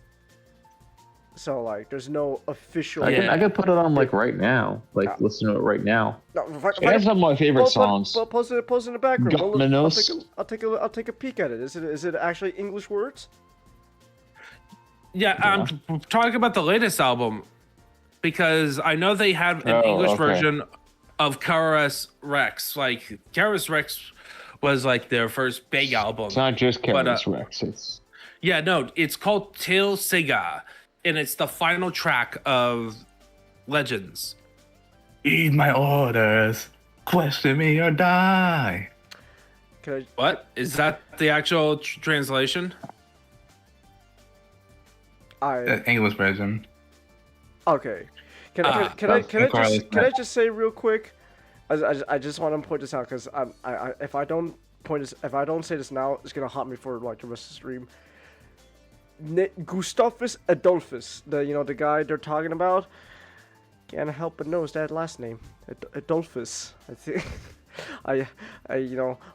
So like, there's no official. I can put it on like right now, like listen to it right now. No, It has some of my favorite songs. Post it in the background. Gumminos. I'll take a peek at it. Is it actually English words? Yeah, I'm talking about the latest album because I know they had an English version of Karas Rex. Like Karas Rex was like their first big album. It's not just Karas Rex. It's it's called Til Siga, and it's the final track of Legends. Eat my orders. Question me or die. What is that? The actual translation? English version. Okay. Can I just say real quick? I just want to point this out because if I don't say this now, it's gonna haunt me for like the rest of the stream. Gustavus Adolphus, the guy they're talking about, can't help but notice that last name, Adolphus. I think I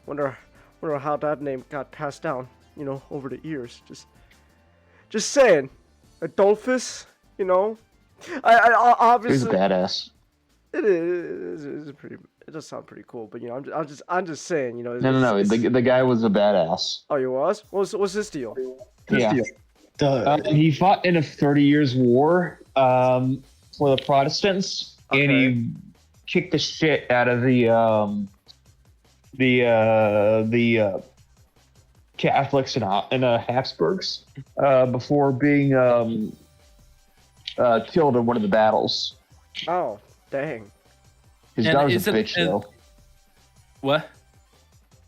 wonder how that name got passed down, over the years. Just saying, Adolphus, I obviously. He's a badass. It is pretty. It does sound pretty cool, but I'm just saying, No. The guy was a badass. Oh, he was. What's his deal? Yeah. He fought in a 30 Years' War for the Protestants, and he kicked the shit out of the Catholics and Habsburgs before being killed in one of the battles. Oh, dang. His daughter's a bitch, though. What?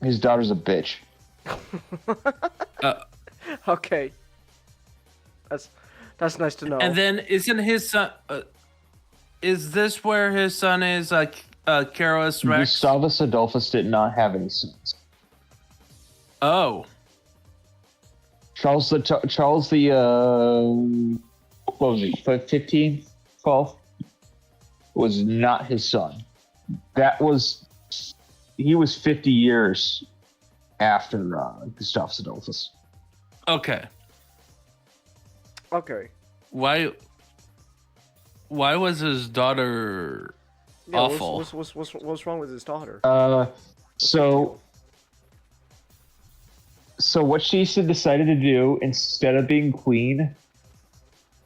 His daughter's a bitch. Okay. That's nice to know. And then isn't his son? Is this where his son is? Karas Rex. Gustavus Adolphus did not have any sons. Oh. Charles the what was he? 15, 12 was not his son. He was 50 years after Gustavus Adolphus. Okay. Okay. Why? Why was his daughter awful? What's wrong with his daughter? So what she decided to do instead of being queen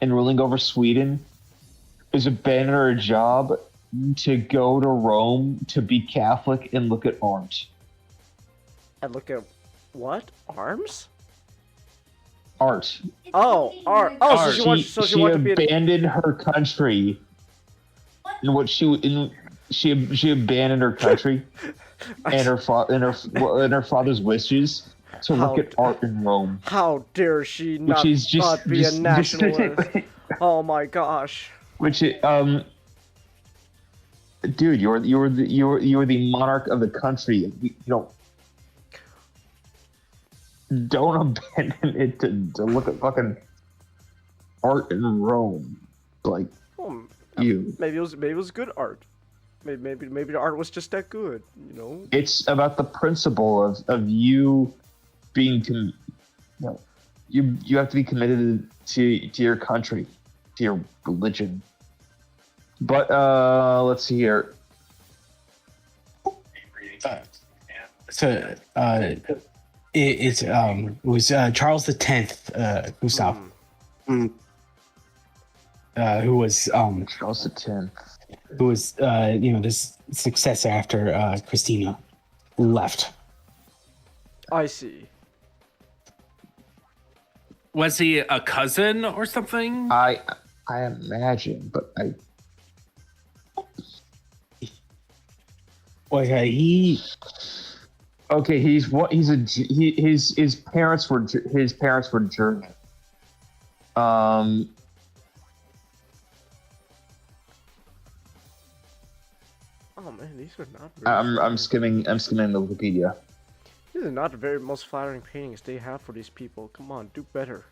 and ruling over Sweden is abandon her job to go to Rome to be Catholic and look at art. And look at what? Arms? Art. Oh, art. Oh, Art. so she wanted to be abandoned her country. And she abandoned her country and her father's wishes to look at art in Rome. How dare she not be a nationalist? Oh my gosh. Dude, you were the monarch of the country. Don't abandon it to look at fucking art in Rome. Like maybe it was good art. Maybe the art was just that good. It's about the principle of you being you have to be committed to your country, to your religion. But let's see here. It was Charles X, Gustav, who was Charles X, who was this successor after Christina left. I see. Was he a cousin or something? I imagine, but I. Okay, his parents were German. Oh man, these are not. I'm skimming the Wikipedia. These are not the very most flattering paintings they have for these people. Come on, do better.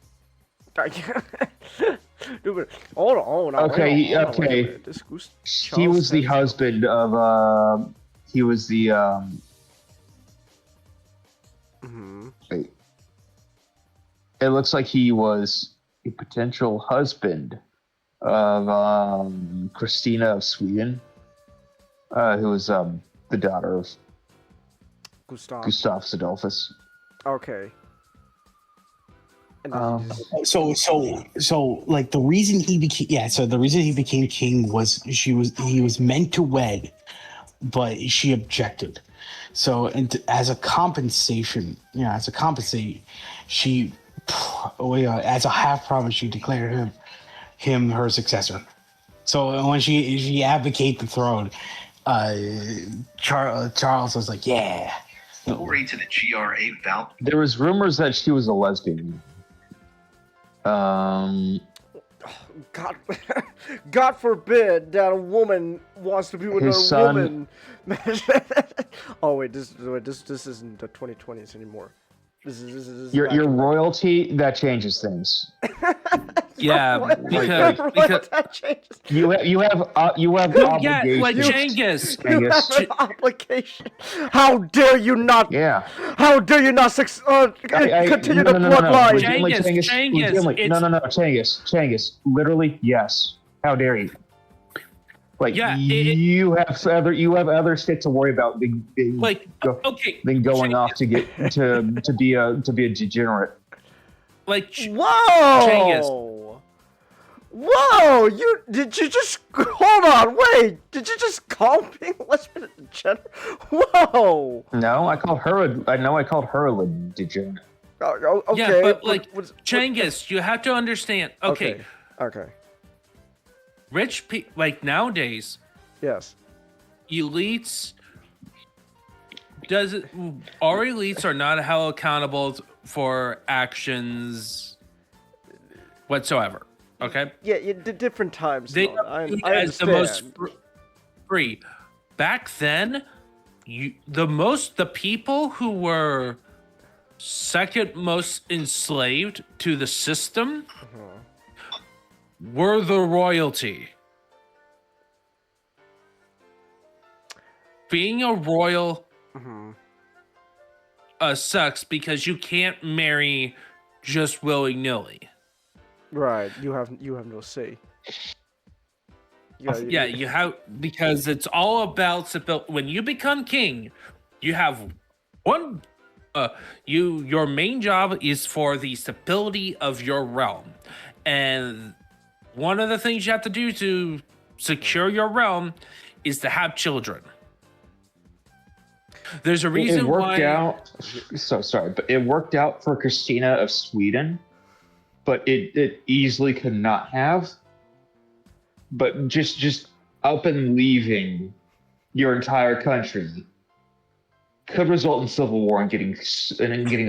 Do better. Hold on. Okay. He was the husband of. He was the. Wait. It looks like he was a potential husband of Christina of Sweden, who was the daughter of Gustav Adolphus. Okay. So like the reason he became king was he was meant to wed, but she objected. So, and as a compensation, she, as a half promise, she declared him her successor. So when she advocated the throne, Charles was like, yeah. According to the GRA Val. There was rumors that she was a lesbian. God forbid that a woman wants to be with a woman. Oh wait, this isn't the 2020s anymore. This is your royalty that changes things. Yeah, because that changes. You have obligations. Yeah, like Genghis. You have an obligation. How dare you not? Yeah. How dare you not continue the bloodline? Cengiz. Literally, yes. How dare you? Like you have other shit to worry about than going off to get to be a degenerate. Like whoa, Cengiz. Whoa! Did you just hold on? Wait! Did you just call me lesbian degenerate? Whoa! No, I called her a degenerate. Okay. Yeah, but Cengiz, you have to understand. Okay. Rich people, like nowadays. Yes. Elites. Our elites are not held accountable for actions whatsoever. Okay. Yeah, the different times. They I as the most free. Back then, the people who were second most enslaved to the system were the royalty. Being a royal sucks because you can't marry just willy-nilly. Right, you have no say. Yeah, you have, because it's all about when you become king, you have one. Your main job is for the stability of your realm, and one of the things you have to do to secure your realm is to have children. There's a reason it worked why. out. So sorry, but it worked out for Christina of Sweden, but it easily could not have. But just up and leaving your entire country could result in civil war and getting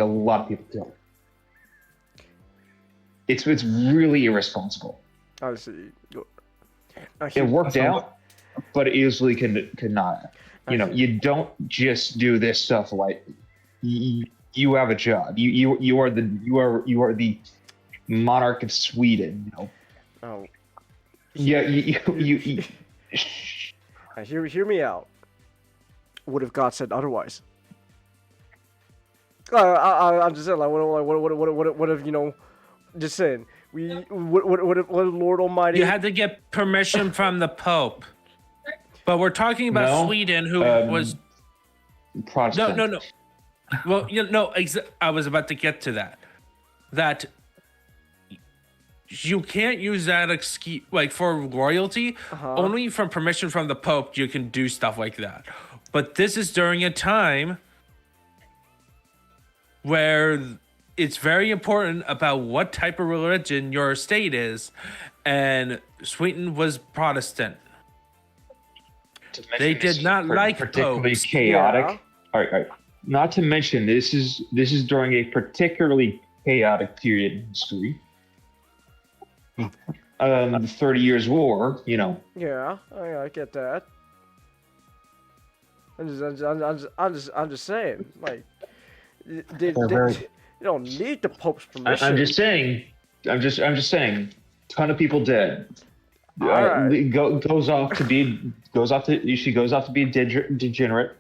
a lot of people killed. It's really irresponsible. I see. It worked out, but it easily could not. You don't just do this stuff like you have a job. You are the monarch of Sweden. Oh. Yeah. You Hear me out. What if God said otherwise? I'm just saying, like, what if, just saying, what if Lord Almighty... You had to get permission from the Pope. But we're talking about Sweden, who was... Protestant. No. Well, I was about to get to that. That you can't use that excuse, like, for royalty. Only from permission from the Pope you can do stuff like that. But this is during a time where it's very important about what type of religion your state is, and Sweden was Protestant. They did not like particularly popes. chaotic. Yeah. All right. Not to mention, this is during a particularly chaotic period in history. The 30 Years' War. Yeah, I get that. I'm just saying, like, you don't need the Pope's permission. I'm just saying. Ton of people dead. Right. Goes off to be a degenerate.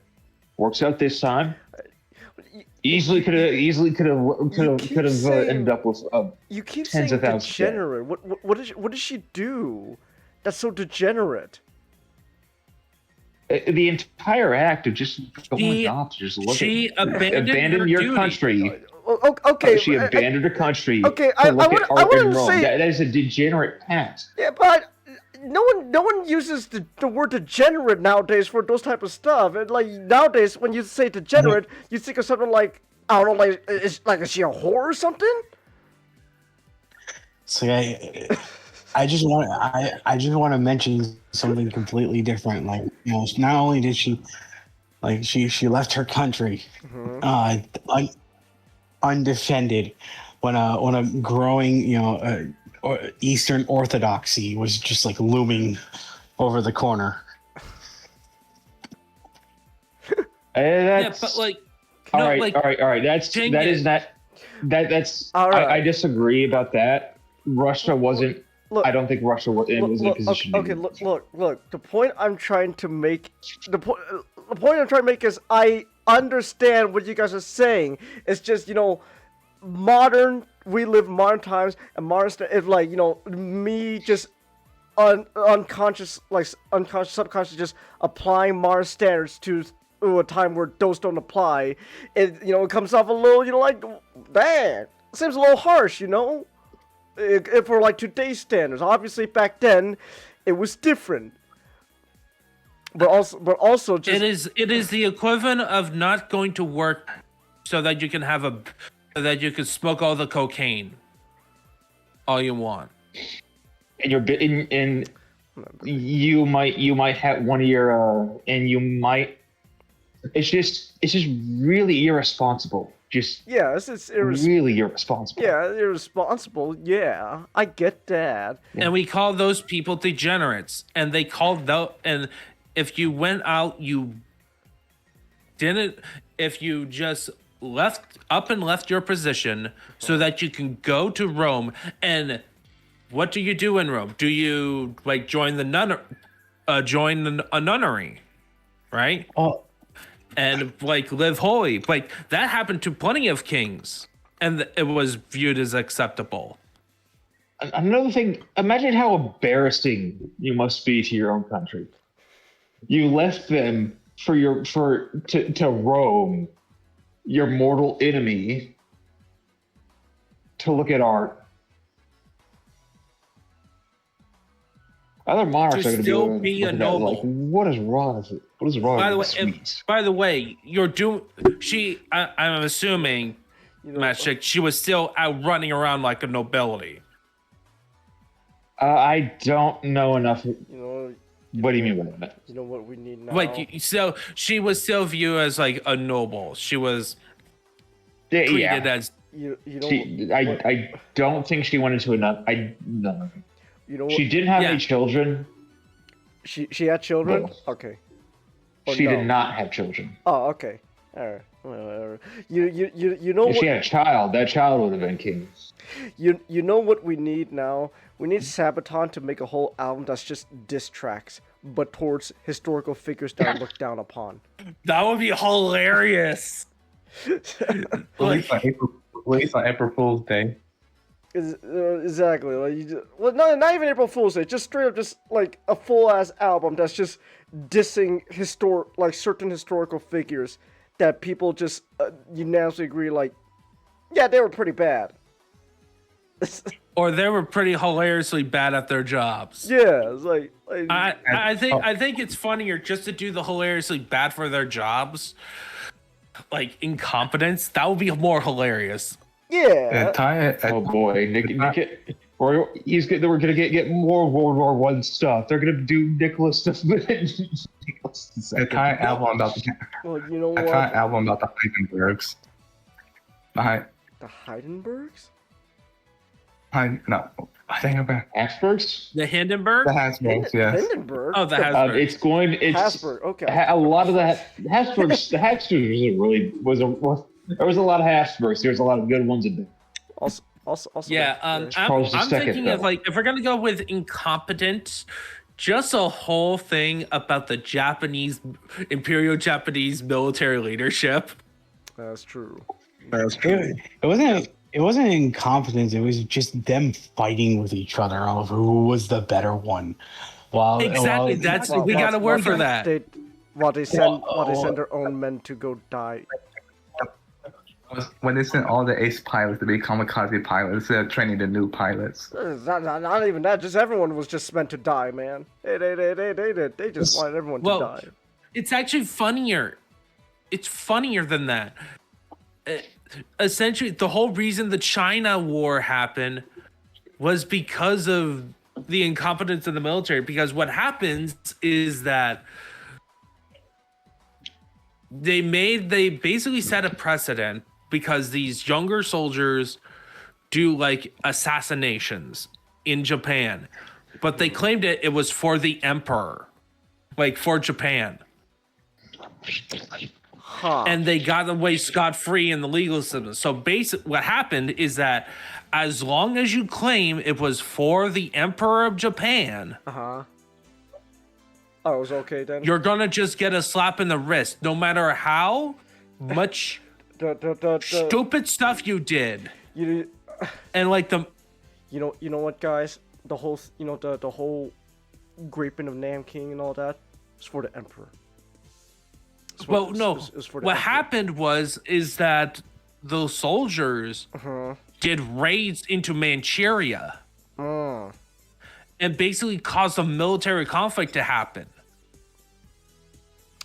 Works out this time. Easily could have ended up with you keep tens saying of thousands. degenerate. What does she do? That's so degenerate. The entire act of just going off to just look she at abandoned your duty. country. Okay. She abandoned her country. Okay, to look at art in Rome. say That is a degenerate act. Yeah, but no one uses the word degenerate nowadays for those type of stuff. And like nowadays, when you say degenerate, you think of something like, I don't know, like is she a whore or something? So I just want to mention something completely different. Like, not only did she left her country undefended when a growing Eastern Orthodoxy was just like looming over the corner. Yeah, but like, all right. That's all right. I disagree about that. Russia wasn't. Look, I don't think Russia was in a position. Okay, look. The point I'm trying to make, is I understand what you guys are saying. It's just we live in modern times, and me just subconscious just applying modern standards to a time where those don't apply. It comes off a little like, dang, seems a little harsh, for like today's standards. Obviously back then it was different, but also just it is the equivalent of not going to work so that you can smoke all the cocaine all you want, and you might have one year and you might. It's just really irresponsible. It's really irresponsible. Yeah, irresponsible. Yeah, I get that. And we call those people degenerates. And they called and if you went out, if you just left your position so that you can go to Rome. And what do you do in Rome? Do you like join a nunnery, right? Oh. And like live holy, like that happened to plenty of kings, and it was viewed as acceptable. Another thing, imagine how embarrassing you must be to your own country. You left them to roam, your mortal enemy, to look at art. Other monarchs are going to be a looking at it like, noble. what is wrong with it? What is wrong By the with way, this? by the way, you're doing. I'm assuming, Magic, she was still out running around like a nobility. I don't know enough. What do you mean by that? You know what we need now? Like, so she was still viewed as like a noble. She was treated as. I don't think she went into enough. No. You know she didn't have any children. She had children? No. Okay. She did not have children. Oh, okay. Alright. Whatever. You know if she had a child, that child would have been king. You know what we need now? We need Sabaton to make a whole album that's just diss tracks, but towards historical figures that are looked down upon. That would be hilarious. Released on April Fool's Day. Exactly. Like not even April Fool's Day. Just straight up, just like a full ass album that's just dissing certain historical figures that people just unanimously agree, like, yeah, they were pretty bad. Or they were pretty hilariously bad at their jobs. Yeah, it's like I think it's funnier just to do the hilariously bad for their jobs, like incompetence. That would be more hilarious. Yeah. Oh boy, we're gonna get more World War One stuff. They're gonna do Nicholas stuff. A time album about the. Well, you know what? A time album about the Heidenbergs. The Heidenbergs? No, I think about Habsburgs. The Hindenburg. The Habsburgs, yes. Hindenburg. Oh, the Habsburgs. It's Habsburg. Okay. A lot of the Habsburgs. The Habsburgs really was there was a lot of Habsburgs. There was a lot of good ones in there. Also. Yeah. I'm thinking of, like, if we're gonna go with incompetent, just a whole thing about the Imperial Japanese military leadership. That's true. That's true. It wasn't incompetence. It was just them fighting with each other of who was the better one. Exactly. We got a word for that. While they send their own men to go die. When they sent all the ace pilots to be kamikaze pilots instead of training the new pilots. Not even that. Just everyone was just meant to die, man. They just wanted everyone to die. It's actually funnier. It's funnier than that. Essentially, the whole reason the China War happened was because of the incompetence of the military. Because what happens is that they basically set a precedent because these younger soldiers do like assassinations in Japan, but they claimed it was for the emperor, like for Japan. And they got away scot-free in the legal system. So basically what happened is that as long as you claim it was for the Emperor of Japan, oh, it was okay then. You're gonna just get a slap in the wrist, no matter how much stupid stuff you did. And like the, you know what, guys? The whole, the whole graping of Nanking and all that was for the Emperor. Well, no. What happened is that those soldiers did raids into Manchuria and basically caused a military conflict to happen.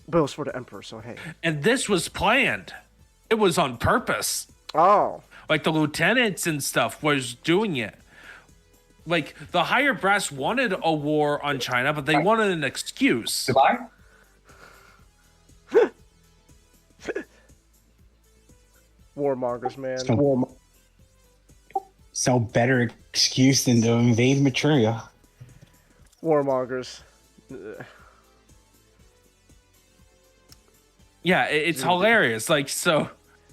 But it was for the Emperor, so hey. And this was planned. It was on purpose. Oh. Like the lieutenants and stuff was doing it. Like the higher brass wanted a war on China, but they wanted an excuse. Goodbye. Warmongers, man. So better excuse than to invade Manchuria. Warmongers. Yeah, it's hilarious. Like, so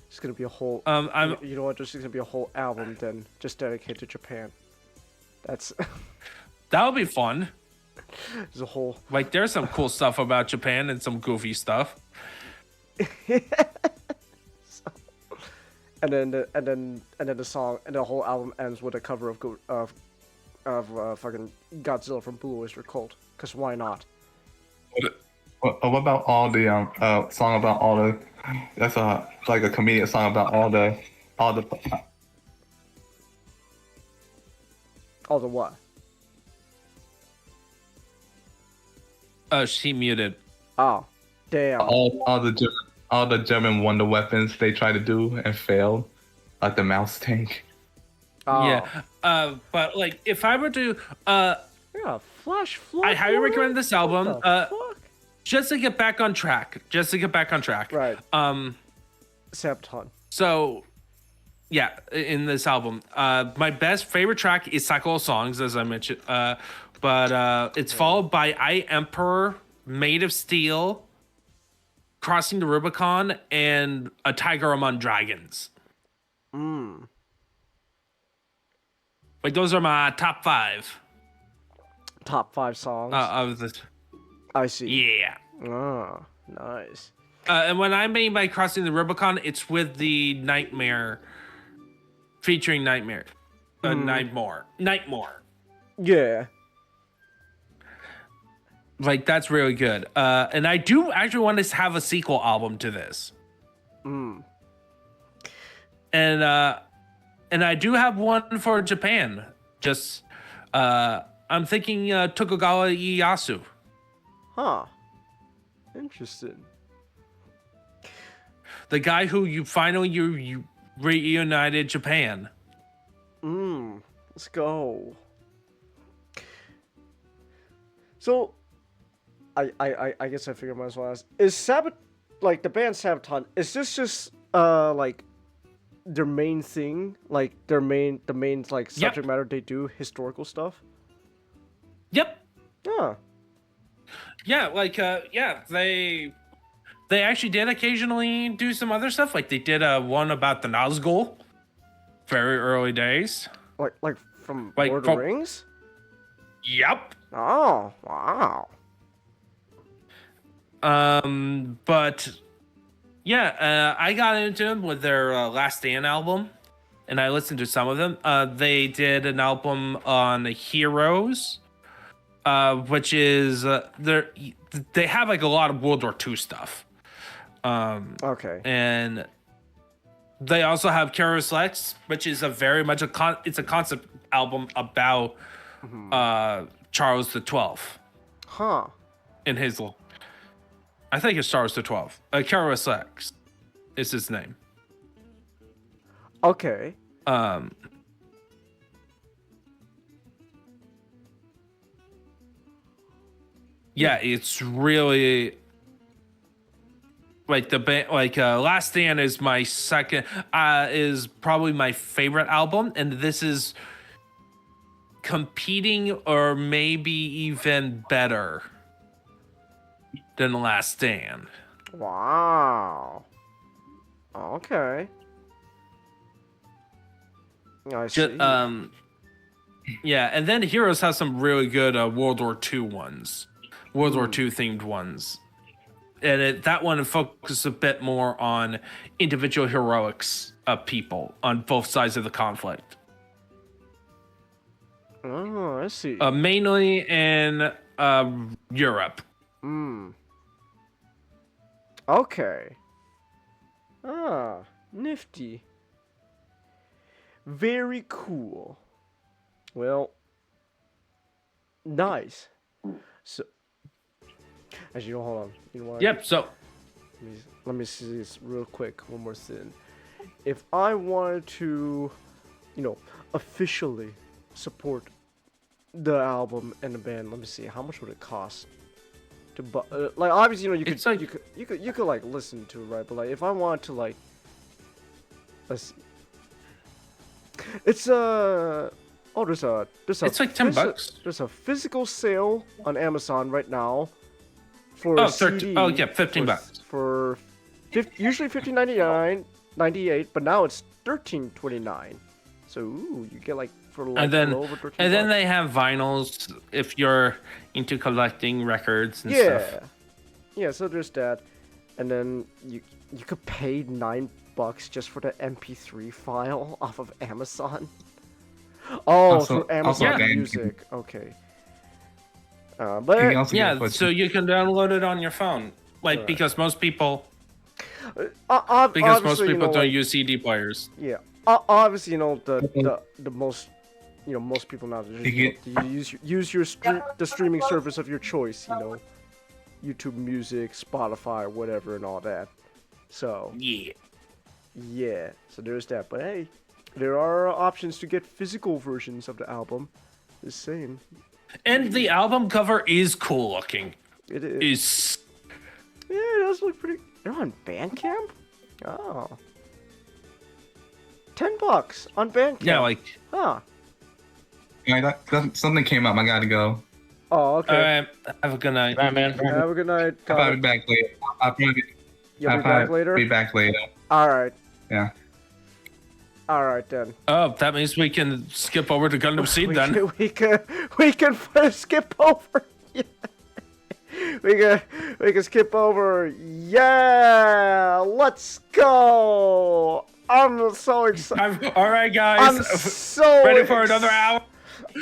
it's gonna be a whole. You know what? There's gonna be a whole album then, just dedicated to Japan. That would be fun. There's a whole. Like, there's some cool stuff about Japan and some goofy stuff. And then the song and the whole album ends with a cover of of fucking Godzilla from Blue Oyster Cult. Cause why not? What about all the song about all the? That's like a comedian song about all the. All the what? She muted. Oh, damn. All the German wonder weapons they tried to do and failed, like the mouse tank. Oh. Yeah. But like, if I were to, yeah, Flash Flood. I highly recommend this album. What the fuck? Just to get back on track. Right. Sabaton. So, yeah, in this album, my favorite track is Cycle of Songs, as I mentioned. But it's followed by I Emperor, Made of Steel, Crossing the Rubicon, and A Tiger Among Dragons. Like, those are my top 5. Top 5 songs. Of this. I see. Yeah. Oh, nice. And when I mean by Crossing the Rubicon, it's with the Nightmare, featuring Nightmare. Nightmare. Yeah. Like, that's really good. And I do actually want to have a sequel album to this. And I do have one for Japan. Just, I'm thinking Tokugawa Ieyasu. Huh. Interesting. The guy who you reunited Japan. Let's go. So, I guess I figured might as well ask. Is like the band Sabaton, is this just like their main thing? Like the main like subject matter they do historical stuff? Yep. Yeah. Yeah, like they actually did occasionally do some other stuff. Like they did one about the Nazgul, very early days. Like from Lord of the Rings? Yep. Oh, wow. But yeah, I got into them with their Last Stand album, and I listened to some of them. They did an album on Heroes, which is they have like a lot of World War II stuff. Okay. And they also have Keros Lex, which is very much it's a concept album about Charles the 12th. Huh. In his, I think it's Charles the 12th. Keros Lex is his name. Okay. Yeah, it's really like the band. Like Last Stand is my second. Is probably my favorite album, and this is competing or maybe even better than The Last Stand. Wow. Okay. I see. Yeah, and then Heroes has some really good World War II ones. World War II themed ones. And that one focuses a bit more on individual heroics of people on both sides of the conflict. Oh, I see. Mainly in Europe. Okay. Nifty. Very cool. Well, nice. So, actually, hold on. You know what? Yep. So, let me see this real quick. One more thing. If I wanted to, officially support the album and the band, let me see. How much would it cost? To like, obviously, you could like listen to it, right? But like, if I want to like, let's see. It's there's it's like $10. There's a physical sale on Amazon right now for a CD. Oh yeah, $15 for usually $15.98, but now it's $13.29. So you get like for like and then over $13. And then they have vinyls if you're into collecting records and stuff. Yeah, so there's that, and then you could pay $9 just for the MP3 file off of Amazon. Oh, Also- through Amazon also Bandcamp. Music. Okay. You can But also get it Yeah, for so you can download it on your phone. Like, Right. because most people obviously, you know, don't like, use CD players. yeah. Obviously, you know, the most, you know, most people now just, You you know, use your the streaming service of your choice. You know, YouTube Music, Spotify, whatever, and all that. So yeah. So there's that. But hey, there are options to get physical versions of the album. Just saying. And the album cover is cool looking. It is. Yeah, it does look pretty. They're on Bandcamp? Oh. $10 on Bandcamp. Yeah, like. Huh. Yeah, something came up. I gotta go. Oh, okay. All right. Have a good night. Bye, man. Have a good night. I'll probably be back later. You'll be back later? Be back later. Alright. Yeah. Alright then. Oh, that means we can skip over to Gundam Seed then. We can skip over. We can skip over. Yeah, let's go. I'm so excited. All right, guys. I'm so ready for another hour.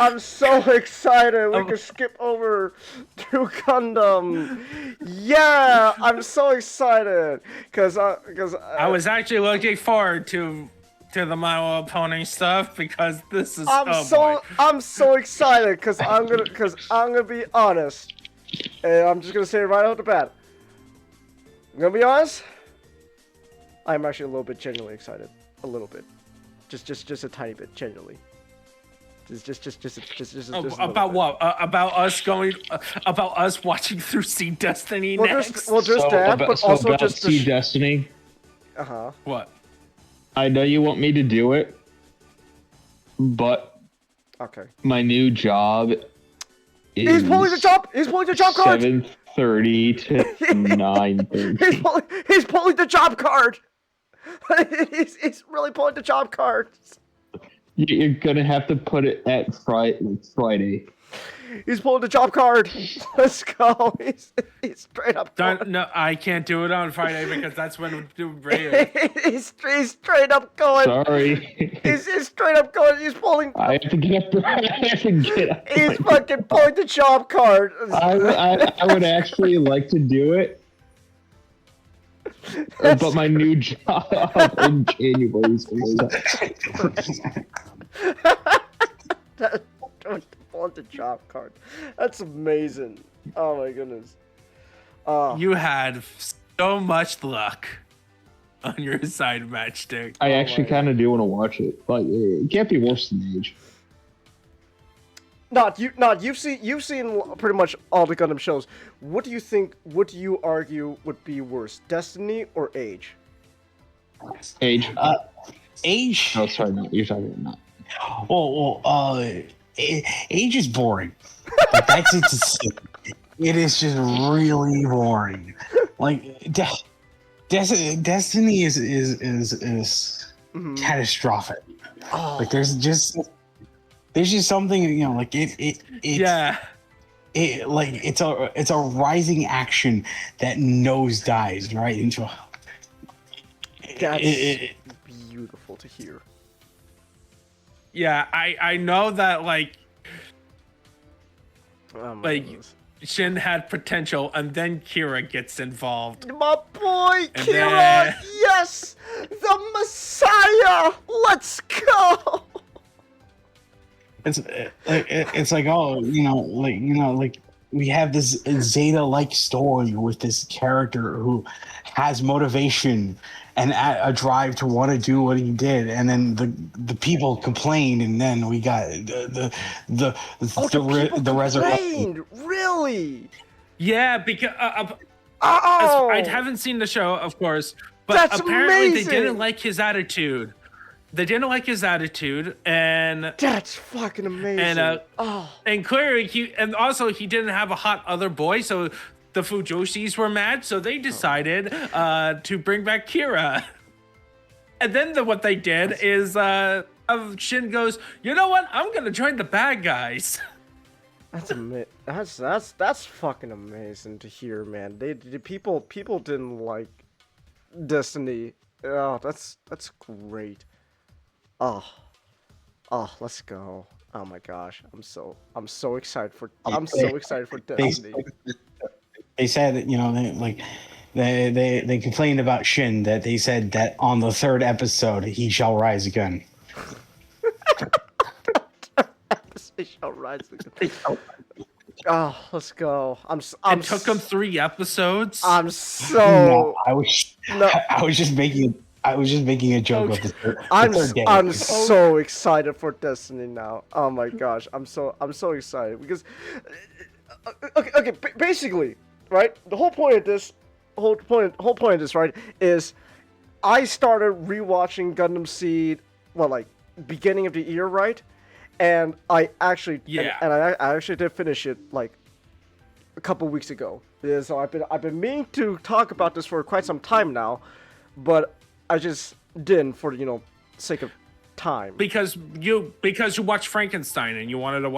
I'm so excited. We can skip over to Gundam. Yeah, I'm so excited because I was actually looking forward to the My Little Pony stuff because this is. I'm so excited because I'm gonna be honest, and I'm just gonna say it right off the bat. I'm gonna be honest. I'm actually a little bit genuinely excited, a little bit, just a tiny bit, genuinely. Just about what? About us going? About us watching through Sea Destiny next? Just that, but also about just Sea Destiny. What? I know you want me to do it, but okay. My new job is He's pulling the job. He's pulling the job card. 7:30 to 9:30. He's pulling the job card. he's really pulling the job card. You're gonna have to put it at Friday. He's pulling the job card. Let's go. He's straight up. No, I can't do it on Friday because that's when we do radio. he's straight up going. Sorry. He's straight up going. He's pulling. I have to get up. I have to get up. He's fucking pulling the job card. I would actually like to do it. But my new job in January is pulling the job card. That's amazing. Oh my goodness. You had so much luck on your side matchstick. I actually kind of do want to watch it, but it can't be worse than Age. You've seen pretty much all the Gundam shows. What do you think? What do you argue would be worse, Destiny or Age? Age. Age. Oh, sorry, no, you're talking about. Age is boring. Like, that's it is just really boring. Like Destiny is catastrophic. Oh. Like there's just something, you know, like it's a rising action that nosedives right into. That's beautiful to hear. Yeah, I know that like Shin had potential, and then Kira gets involved. My boy, And Kira, yes, the Messiah. Let's go. It's like, oh, like we have this Zeta-like story with this character who has motivation and a drive to want to do what he did, and then the people complained, and then we got the resurrection. Really? Yeah, because I haven't seen the show, of course, but That's apparently amazing. they didn't like his attitude. And that's fucking amazing. And clearly he didn't have a hot other boy, so the Fujoshis were mad, so they decided to bring back Kira. And then what they did is Shin goes, you know what? I'm gonna join the bad guys. That's fucking amazing to hear, man. The people didn't like Destiny. Oh, that's great. Oh Oh, let's go. Oh my gosh, I'm so excited for Destiny. They said that, they complained about Shin, that they said that on the 3rd episode he shall rise again. He shall rise again. Oh, let's go. It took him 3 episodes. I'm so. No, I was just making a joke of the third day. I'm so excited for Destiny now. Oh my gosh, I'm so excited because okay, basically, right? The whole point of this, right, is I started rewatching Gundam Seed, beginning of the year, right? And I actually and I actually did finish it like a couple weeks ago. So I've been meaning to talk about this for quite some time now, but I just didn't for sake of time. Because you watched Frankenstein and you wanted to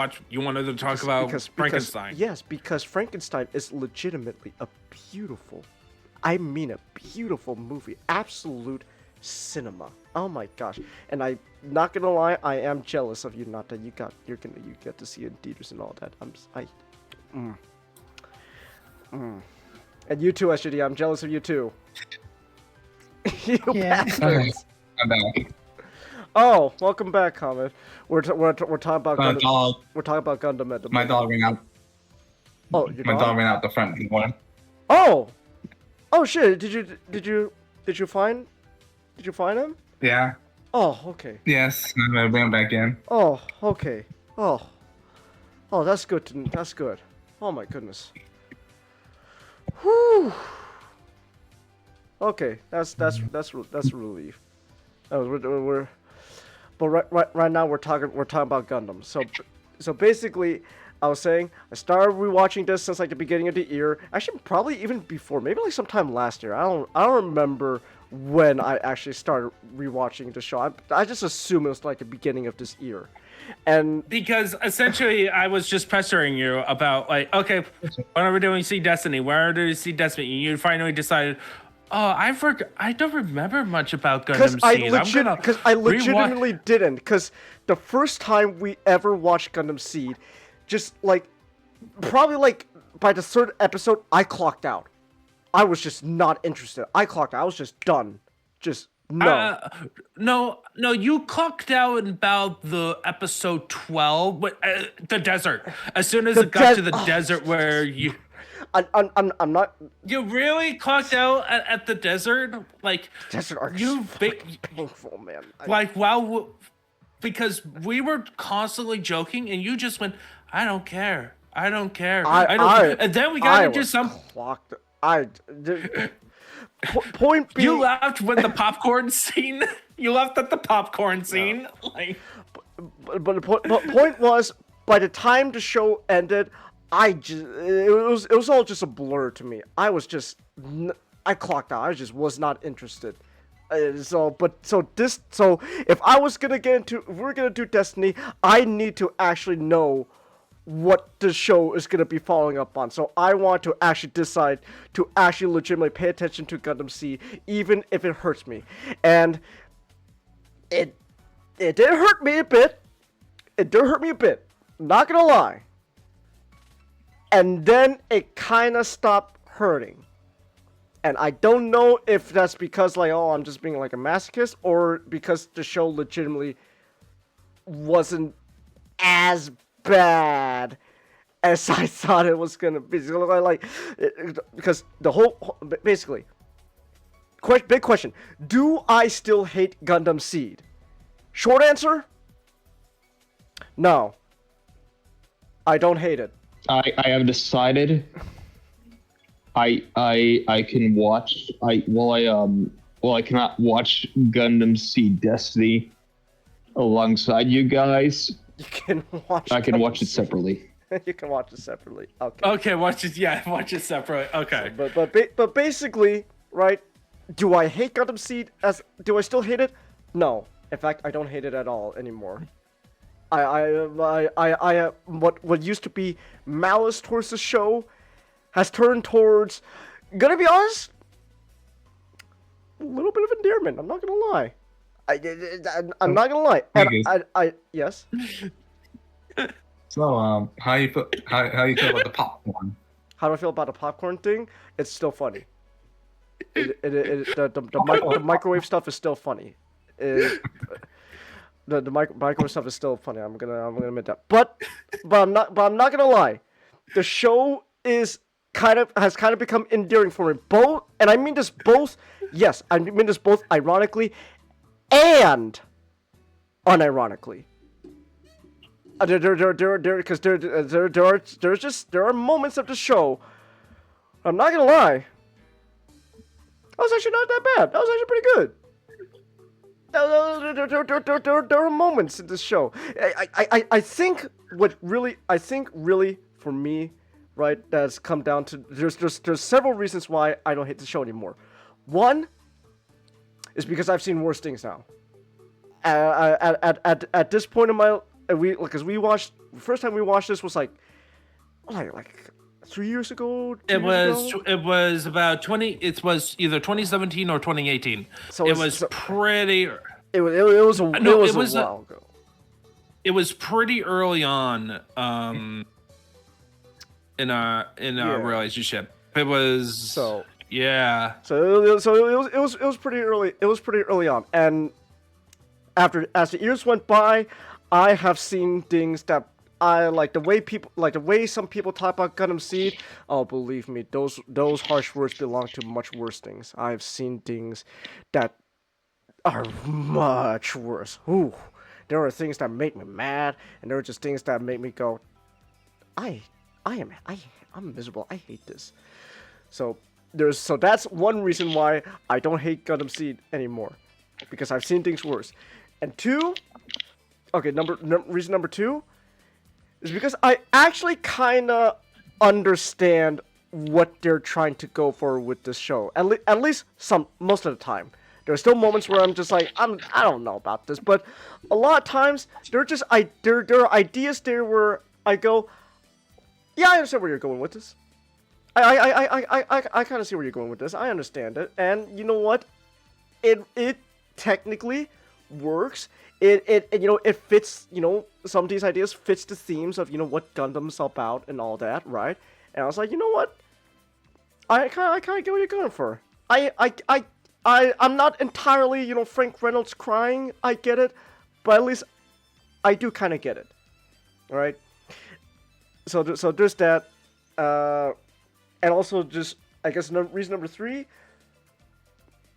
talk about Frankenstein. Yes, because Frankenstein is legitimately a beautiful movie. Absolute cinema. Oh my gosh. And I'm not gonna lie, I am jealous of you. Not that you get to see it in theaters and all that. And you too, SGD. I'm jealous of you too. You bastards. I'm back. Oh, welcome back, Comet. We're talking about Gundam. Dog. We're talking about Gundam at the moment. My dog ran out. Oh, my dog ran out the front door. Oh shit! Did you find him? Yeah. Oh, okay. Yes, I ran back in. Oh, okay. Oh, that's good. That's good. Oh my goodness. Whew. Okay, that's a relief. But right now we're talking about Gundam. So basically, I was saying I started rewatching this since like the beginning of the year. Actually, probably even before, maybe like sometime last year. I don't remember when I actually started rewatching the show. I just assume it was like the beginning of this year. And because essentially I was just pestering you about like, okay, when are we doing See Destiny? Where do we see Destiny? And you finally decided, oh, I don't remember much about Gundam Seed. Because I legitimately didn't. Because the first time we ever watched Gundam Seed, just like probably like by the 3rd episode, I clocked out. I was just not interested. I clocked out. I was just done. Just no. No, you clocked out in about the episode 12, but the desert. As soon as it got to the desert where you... I'm not... You really clocked out at the desert? Like... Desert arc painful, man. Wow, because we were constantly joking and you just went, I don't care. I don't care. And then we got into some... Point being, you laughed when the popcorn scene. You laughed at the popcorn scene. No. Like, but point was, by the time the show ended, it was all just a blur to me. I clocked out. I just was not interested. So if I was gonna if we're gonna do Destiny, I need to actually know what the show is going to be following up on. So I want to actually decide to actually legitimately pay attention to Gundam Seed, even if it hurts me. And it did hurt me a bit. Not going to lie. And then it kind of stopped hurting. And I don't know if that's because like, oh, I'm just being like a masochist, or because the show legitimately wasn't as bad as I thought it was gonna be. Because the whole, basically, big question: do I still hate Gundam Seed? Short answer: no. I don't hate it. I have decided. I can watch. I cannot watch Gundam Seed Destiny alongside you guys. You can watch. I can watch it separately. You can watch it separately. Okay. Okay, watch it. Yeah, watch it separately. Okay. But basically, right? Do I hate Gundam Seed? Do I still hate it? No. In fact, I don't hate it at all anymore. What used to be malice towards the show has turned towards, gonna be honest, a little bit of endearment. I'm not gonna lie. I'm not gonna lie. And yes. So how you feel? How you feel about the popcorn? How do I feel about the popcorn thing? It's still funny. The microwave stuff is still funny. The microwave stuff is still funny. I'm gonna admit that. But I'm not gonna lie. The show has kind of become endearing for me. Both, and I mean this both. Yes, I mean this both ironically and unironically. Because there are moments of the show. I'm not gonna lie. That was actually not that bad. That was actually pretty good. There are moments in this show. I think really for me, right, that's come down to there's several reasons why I don't hate the show anymore. One is because I've seen worse things now. At this point in my because we watched the first time we watched this was like 3 years ago. It was about 20. It was either 2017 or 2018. So it was pretty. It was a while ago. It was pretty early on in our relationship. It was yeah. So it was pretty early. It was pretty early on, and as the years went by, I have seen things that I like the way some people talk about Gundam Seed. Oh, believe me, those harsh words belong to much worse things. I've seen things that are much worse. Ooh, there are things that make me mad, and there are just things that make me go, I'm miserable. I hate this. So that's one reason why I don't hate Gundam Seed anymore, because I've seen things worse. And two, okay, reason number two is because I actually kind of understand what they're trying to go for with this show. At least most of the time. There are still moments where I'm just like, I don't know about this, but a lot of times there are ideas there where I go, yeah, I understand where you're going with this. I kind of see where you're going with this. I understand it, and you know what? It technically works. It fits, some of these ideas fits the themes of, what Gundam's about and all that, right? And I was like, you know what? I kind of get what you're going for. I'm not entirely, Frank Reynolds crying. I get it, but at least I do kind of get it. All right. So there's that, and also just I guess reason number three.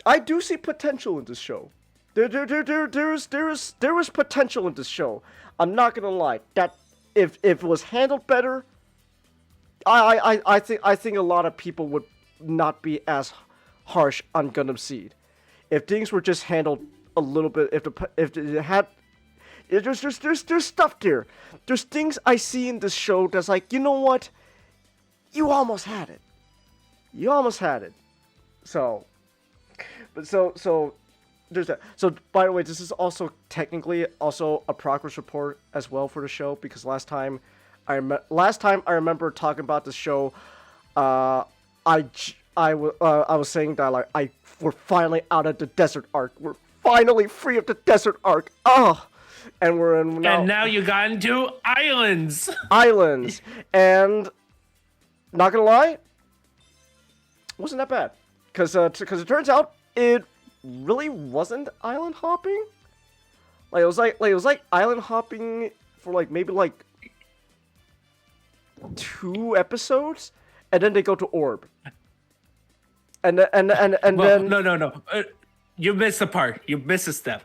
I do see potential in this show. There is potential in this show. I'm not gonna lie. That if it was handled better, I think a lot of people would not be as harsh on Gundam Seed. If things were just handled a little bit, there's stuff there. There's things I see in this show that's like, you know what? You almost had it. You almost had it. So there's that. So by the way, this is also technically also a progress report as well for the show, because last time I remember talking about the show, I was saying that we're finally out of the desert arc. We're finally free of the desert arc. Oh, and we're in now. And now you got into islands. Islands, and not gonna lie, wasn't that bad, because it turns out it really wasn't island hopping. It was like island hopping for maybe 2 episodes, and then they go to Orb. And then no. You missed the part. You missed a step.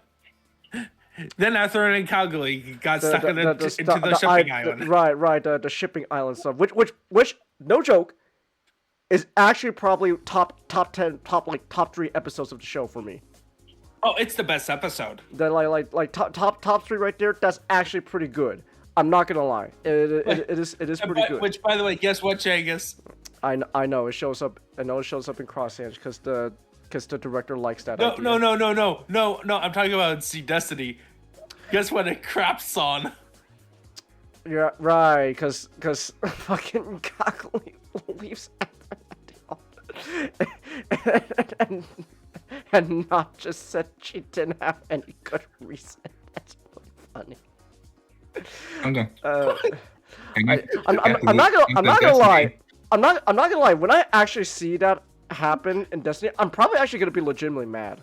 Then after in Calgary, got stuck into the shipping island. Right. The shipping island stuff, which no joke, is actually probably top 10, top 3 episodes of the show for me. Oh, it's the best episode. Then top 3 right there. That's actually pretty good. I'm not gonna lie. It is pretty good. Which, by the way, guess what, Jangus? I know it shows up. I know it shows up in Crosshands because the director likes that. No. idea. No. I'm talking about Sea Destiny. Guess what? It craps on. Yeah, right. Because fucking Cockle leaves and and not just said she didn't have any good reason. That's really funny. Okay. I'm not gonna lie. I'm not gonna lie. When I actually see that happen in Destiny, I'm probably actually gonna be legitimately mad.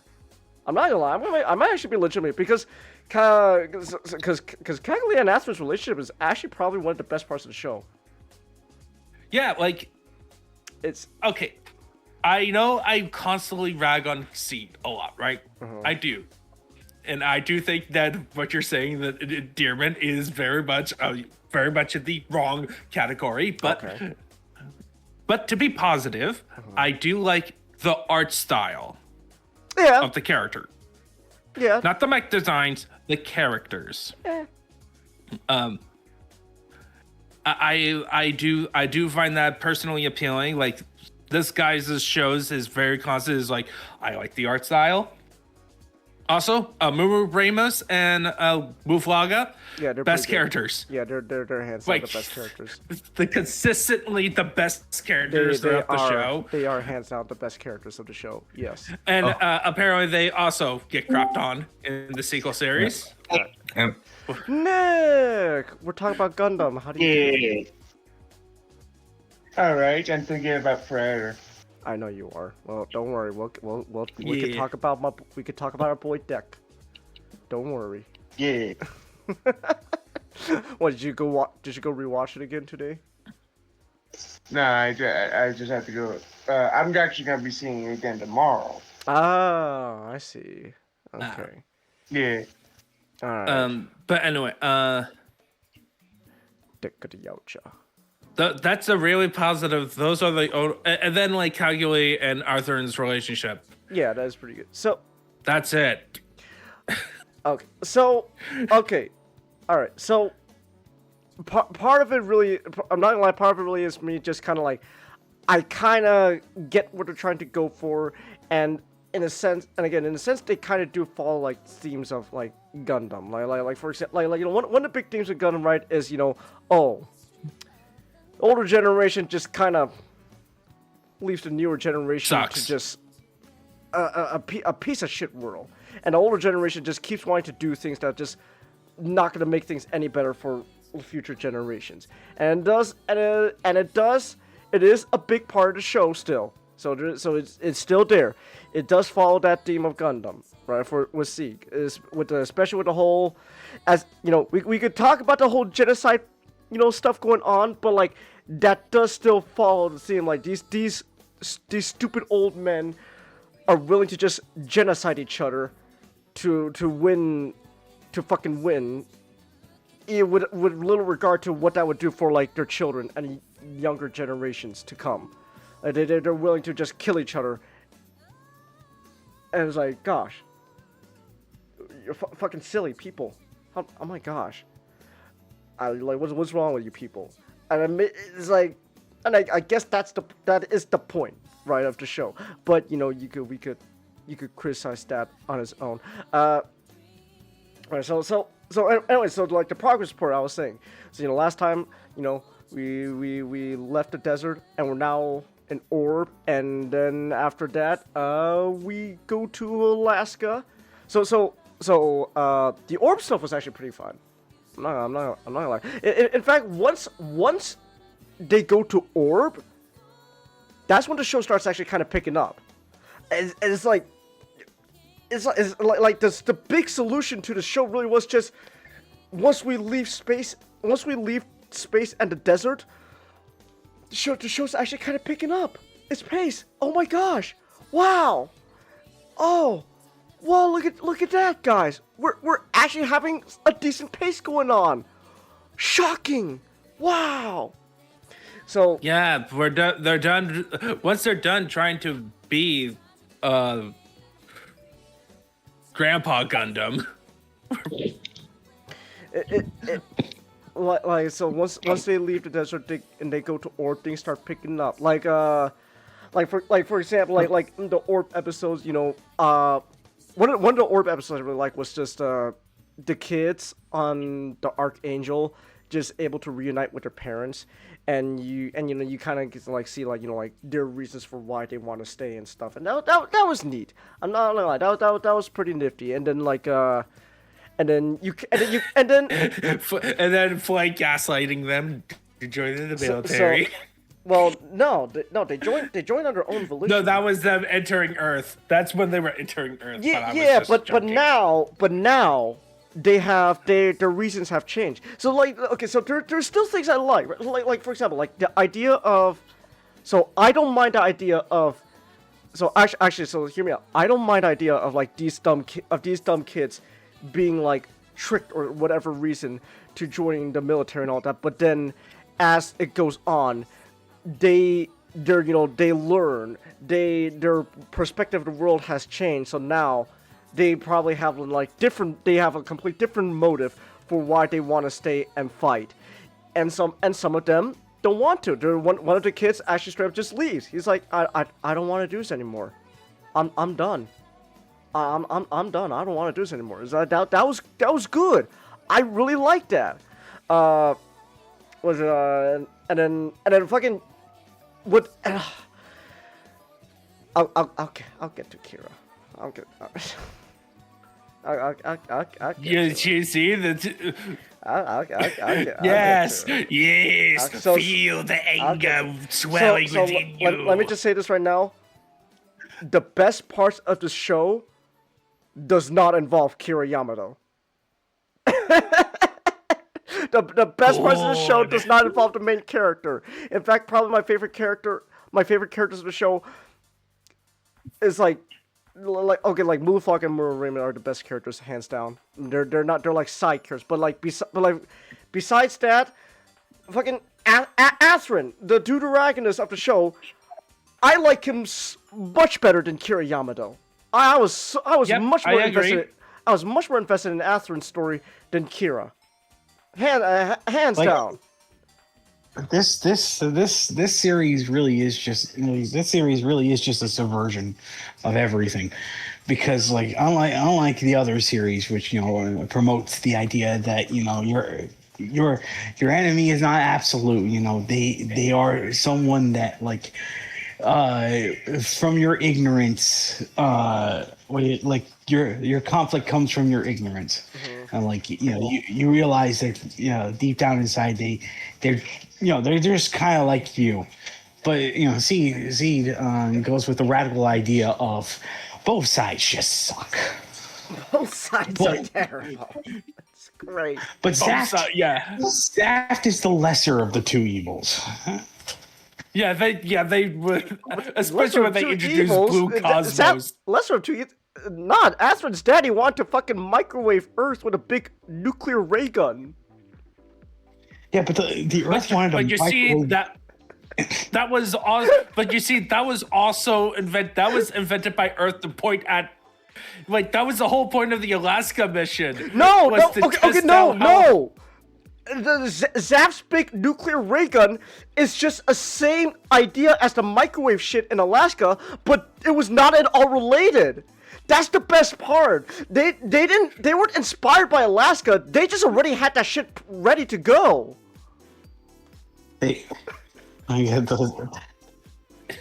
I'm not gonna lie. I might actually be legitimate because Kaguya and Asuma's relationship is actually probably one of the best parts of the show. Yeah, like it's okay. I know I constantly rag on Seed a lot, right? I do. And I do think that what you're saying, that endearment is very much in the wrong category. But to be positive, I do like the art style of the character. Yeah. Not the mech designs, the characters. I do find that personally appealing. Like this guy's shows is very constant. Is like I like the art style. Also, Mumu Ramos and Muflaga, they're best pretty good. characters. Yeah, they're hands down the best characters. Consistently the best characters throughout the show. They are hands down the best characters of the show. Yes. And apparently they also get crapped on in the sequel series. Nick, we're talking about Gundam. How do you? All right, I'm thinking about Predator. I know you are. Well, don't worry. We could talk about our boy Deck. Don't worry. Yeah. What did you go rewatch it again today? No, I just have to go. I'm actually gonna be seeing it again tomorrow. Oh, I see. Okay. Yeah. All right. But anyway, that's a really positive. Those are the and then like Calgary and Arthur's relationship. Yeah, that is pretty good. So that's it. Okay. So okay. All right. So part of it really, I'm not gonna lie. Part of it really is me just kind of like, I kind of get what they're trying to go for, and in a sense, they kind of do follow like themes of like Gundam. Like for example, like one of the big themes of Gundam, right, is older generation just kind of leaves the newer generation to just a piece of shit world, and the older generation just keeps wanting to do things that are just not going to make things any better for future generations. And it is a big part of the show still. So it's still there. It does follow that theme of Gundam, right? With Seed, especially with the whole, as you know, we could talk about the whole genocide, stuff going on, but like that does still follow the theme. Like these stupid old men are willing to just genocide each other to fucking win. With little regard to what that would do for like their children and younger generations to come. They're willing to just kill each other. And it's like, gosh, you're fucking silly people. Oh my gosh. What's wrong with you people? And it's like, and I guess that is the point, right, of the show. But you could criticize that on its own. Right, so anyway, so like the progress report I was saying. So last time, we left the desert and we're now in Orb, and then after that, we go to Alaska. So the Orb stuff was actually pretty fun. I'm not gonna lie. In fact, once they go to Orb, that's when the show starts actually kind of picking up. And it's like the big solution to the show really was just once we leave space and the desert, the show's actually kind of picking up its pace. Oh my gosh! Wow! Oh, well, look at that, guys. We're actually having a decent pace going on. Shocking! Wow! So yeah, they're done. Once they're done trying to be Grandpa Gundam. So once they leave the desert and they go to Orb, things start picking up. For example, like in the Orb episodes, one of the Orb episodes I really liked was just the kids on the Archangel just able to reunite with their parents, and you kind of get to like see like like their reasons for why they want to stay and stuff, and that was neat. I'm not gonna lie, that was pretty nifty. And then like and then Flight gaslighting them to join the military. Well, no, they joined on their own volition. No, that was them entering Earth. That's when they were entering Earth. But now their reasons have changed. So like, okay, so there's still things I like. Like for example, like the idea of, so I don't mind the idea of, so actually, so hear me out. I don't mind the idea of like these dumb kids being like tricked or whatever reason to joining the military and all that. But then, as it goes on, they learn, their perspective of the world has changed. So now they probably have like they have a complete different motive for why they want to stay and fight. And some of them don't want to. One of the kids actually straight up just leaves. He's like, I don't want to do this anymore. I'm done. I'm done. I don't want to do this anymore. That was good. I really liked that. And then fucking what? I'll get to Kira. I'll get You see the. Yes, feel the anger swelling within you. Let me just say this right now. The best parts of the show does not involve Kira Yamato. The best parts of the show does not involve the main character. In fact, probably my favorite characters of the show is like Moonflock and Murarima are the best characters hands down. They're like side characters, but besides that, fucking Atherin, the deuteragonist of the show, I like him much better than Kira Yamato. I was much more invested. I was much more invested in Atherin's story than Kira. Hands down. This series really is just a subversion of everything, because like unlike the other series, which promotes the idea that your enemy is not absolute. They are someone that like from your ignorance, your conflict comes from your ignorance. And like you realize that deep down inside they're just kind of like you. But Seed goes with the radical idea of both sides just suck. Both sides are terrible. It's great. But Zaft is the lesser of the two evils. They would, especially when they introduced Blue Cosmos. Lesser of two evils. Not Astrid's daddy wanted to fucking microwave Earth with a big nuclear ray gun. Yeah, but the Earth wanted to But you see that was also. But you see that was also invented by Earth to point at. Like that was the whole point of the Alaska mission. No. Zaft's big nuclear ray gun is just a same idea as the microwave shit in Alaska, but it was not at all related. That's the best part. They weren't inspired by Alaska. They just already had that shit ready to go. Like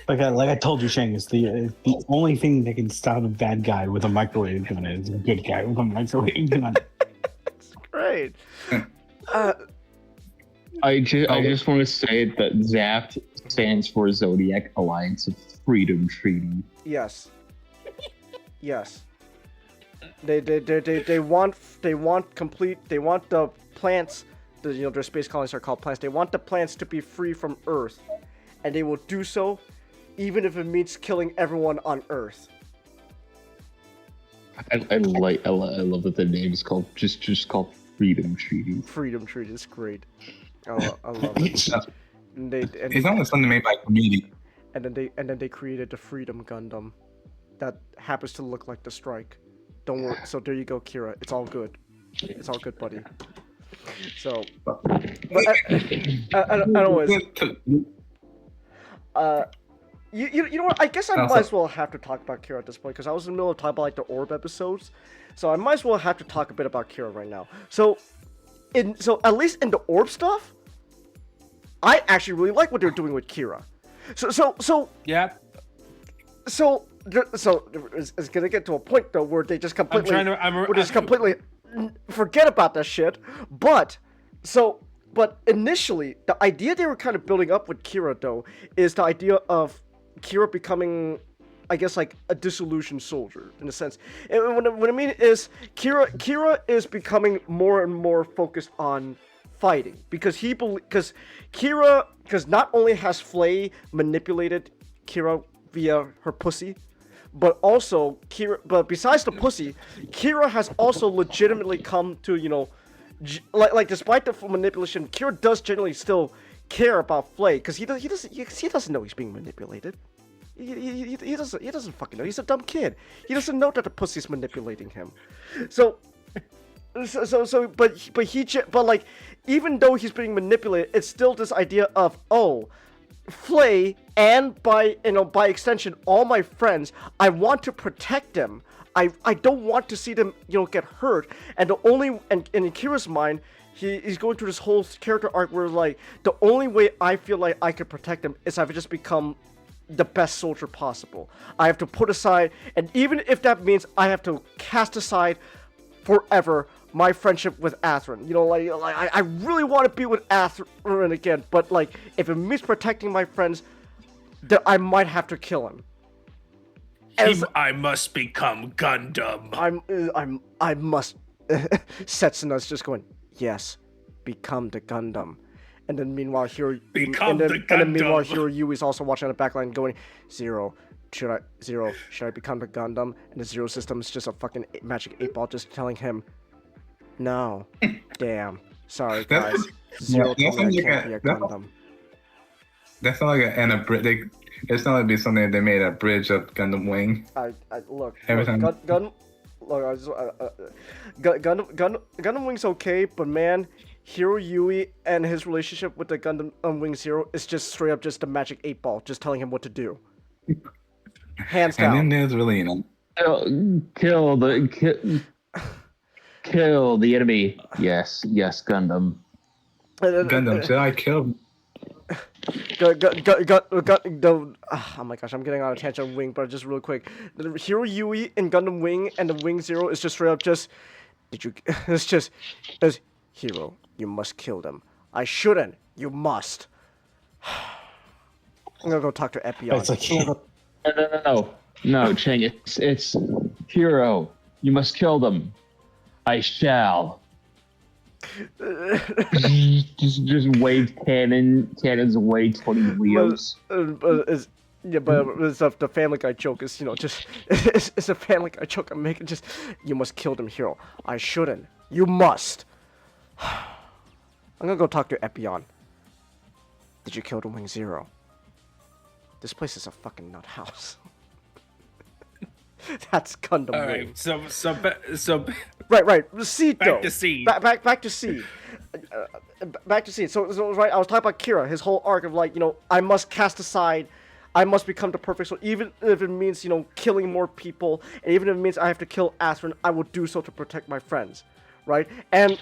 I told you, Shang, is the only thing that can stop a bad guy with a microwave gun is a good guy with a microwave gun. It's great. I just want to say that Zaft stands for Zodiac Alliance of Freedom Treaty. Yes. They want the plants. Their space colonies are called plants. They want the plants to be free from Earth, and they will do so, even if it means killing everyone on Earth. I love that the name is called just called Freedom Treaty. Freedom Treaty is great. I love it. It's not something made by community. And then they created the Freedom Gundam, that happens to look like the Strike. Don't worry. So there you go, Kira. It's all good. It's all good, buddy. So, anyways, you know what? I guess I might as well have to talk about Kira at this point, because I was in the middle of talking about like the Orb episodes, so I might as well have to talk a bit about Kira right now. So, at least in the orb stuff, I actually really like what they're doing with Kira. So yeah. So it's gonna get to a point though where they just completely forget about that shit. But initially, the idea they were kind of building up with Kira though is the idea of Kira becoming, I guess, like a disillusioned soldier in a sense. And what I mean is Kira is becoming more and more focused on fighting because not only has Flay manipulated Kira via her pussy, but besides the pussy, Kira has also legitimately come to, you know, like despite the manipulation, Kira does generally still care about Flay because he doesn't know he's being manipulated. He doesn't fucking know. He's a dumb kid. He doesn't know that the pussy's manipulating him. But like, even though he's being manipulated, it's still this idea of, oh, Flay and by extension all my friends, I want to protect them. I don't want to see them, you know, get hurt. And in Kira's mind, he's going through this whole character arc where like the only way I feel like I could protect them is if I just become the best soldier possible. I have to put aside, and even if that means I have to cast aside forever my friendship with Athrun. You know, like I really want to be with Athrun again, but like if it means protecting my friends, then I might have to kill him. I must become Gundam. I must. Setsuna's just going, yes, become the Gundam. And then meanwhile, Hiro is also watching on the backline going, Zero, should I become the Gundam? And the Zero system is just a fucking magic 8-ball just telling him, no. Damn. Sorry, guys. Zero told me I can't be a Gundam. That's not like it's not like something they made a bridge of Gundam Wing. Gundam Wing's okay, but man, Hiro Yui and his relationship with the Gundam Wing Zero is just straight up just a magic 8-ball, just telling him what to do. Hands down. And then there's really, you know, kill the enemy. Yes, Gundam. Gundam, should I kill? Oh my gosh, I'm getting on a tangent on Wing, but just real quick. The Hiro Yui in Gundam Wing and the Wing Zero is just straight up just, it's Hiro, you must kill them. I shouldn't, you must. I'm gonna go talk to Epion. It's like, no, Cheng, it's Hiro, you must kill them. I shall. just wave cannons away 20 wheels. But it's the Family Guy joke is, you know, just it's a Family Guy joke I'm making. Just, you must kill them, Hiro. I shouldn't. You must. I'm gonna go talk to Epion. Did you kill the Wing Zero? This place is a fucking nut house. That's Gundam Wing. Right, so right. Seed though. Back to Seed. Back to Seed. Back to Seed. So right, I was talking about Kira, his whole arc of like, you know, I must cast aside, I must become the perfect soul, even if it means, you know, killing more people, and even if it means I have to kill Athrun, I will do so to protect my friends, right? And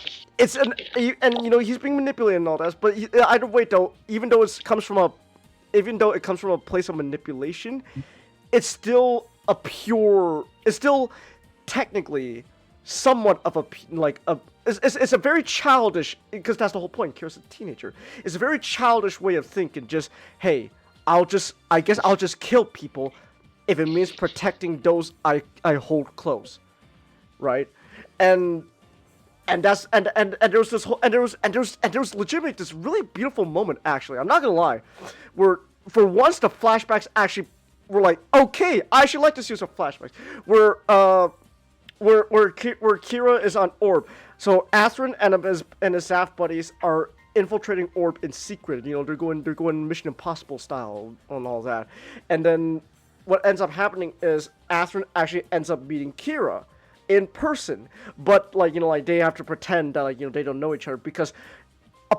you know, he's being manipulated and all that, but either way though, even though it comes from a place of manipulation, it's still it's still technically somewhat of it's a very childish, because that's the whole point. Kira's a teenager. It's a very childish way of thinking. Just, hey, I guess I'll just kill people if it means protecting those I hold close, right? And there was legitimately this really beautiful moment, actually. I'm not gonna lie, where for once the flashbacks actually were like, okay, I actually like this use of flashbacks. Where Kira is on Orb. So Athrun and his Zaf buddies are infiltrating Orb in secret. You know, they're going Mission Impossible style and all that. And then what ends up happening is Athrun actually ends up meeting Kira in person. But like, you know, like they have to pretend that, like, you know, they don't know each other, because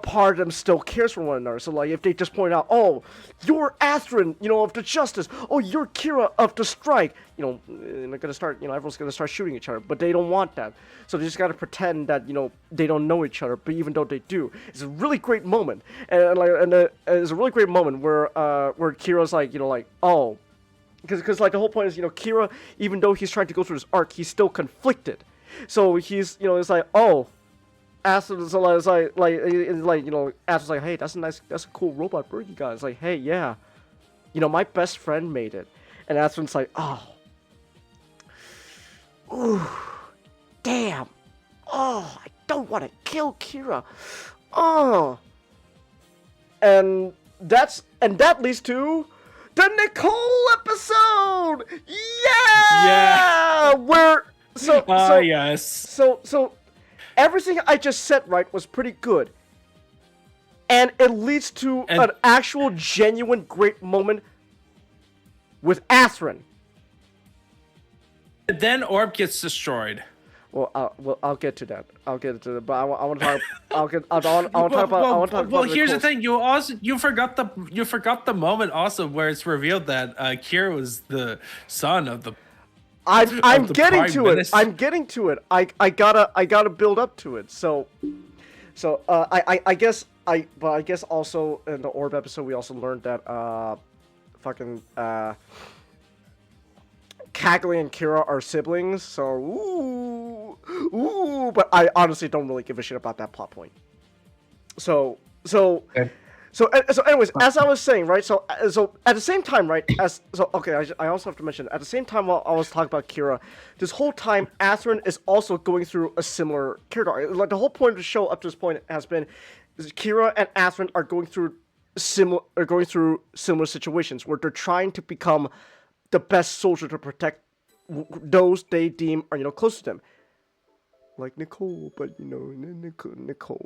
part of them still cares for one another. So like if they just point out, oh, you're Atherin, of the Justice. Oh, you're Kira of the Strike. They're gonna start. Everyone's gonna start shooting each other, but they don't want that. So they just gotta pretend that they don't know each other. But even though they do, it's a really great moment, and it's a really great moment where Kira's like, oh, because like the whole point is, Kira, even though he's trying to go through this arc, he's still conflicted. So he's, it's like, oh. Astron's Astron's like, hey, that's a cool robot bird you got. It's like, hey, yeah, my best friend made it, and Astron's like, oh, ooh, damn, oh, I don't want to kill Kira, oh, and that leads to the Nicole episode, yeah, where yes, so. Everything I just said, right, was pretty good. And it leads to an actual, genuine, great moment with Atherin. Then Orb gets destroyed. Well, I'll get to that. But I want to talk. I want to talk about. Well, here's the thing. You forgot the moment also where it's revealed that Kira was the son of the. I'm getting to it. I'm getting to it. I gotta build up to it. So I guess also in the Orb episode we also learned that Cagley and Kira are siblings. So but I honestly don't really give a shit about that plot point. So anyways, as I was saying, right, so at the same time, right, I also have to mention, at the same time while I was talking about Kira, this whole time, Atherin is also going through a similar character arc. Like, the whole point of the show up to this point has been, Kira and Atherin are going through similar situations, where they're trying to become the best soldier to protect those they deem are, close to them. Like Nicole, but, Nicole...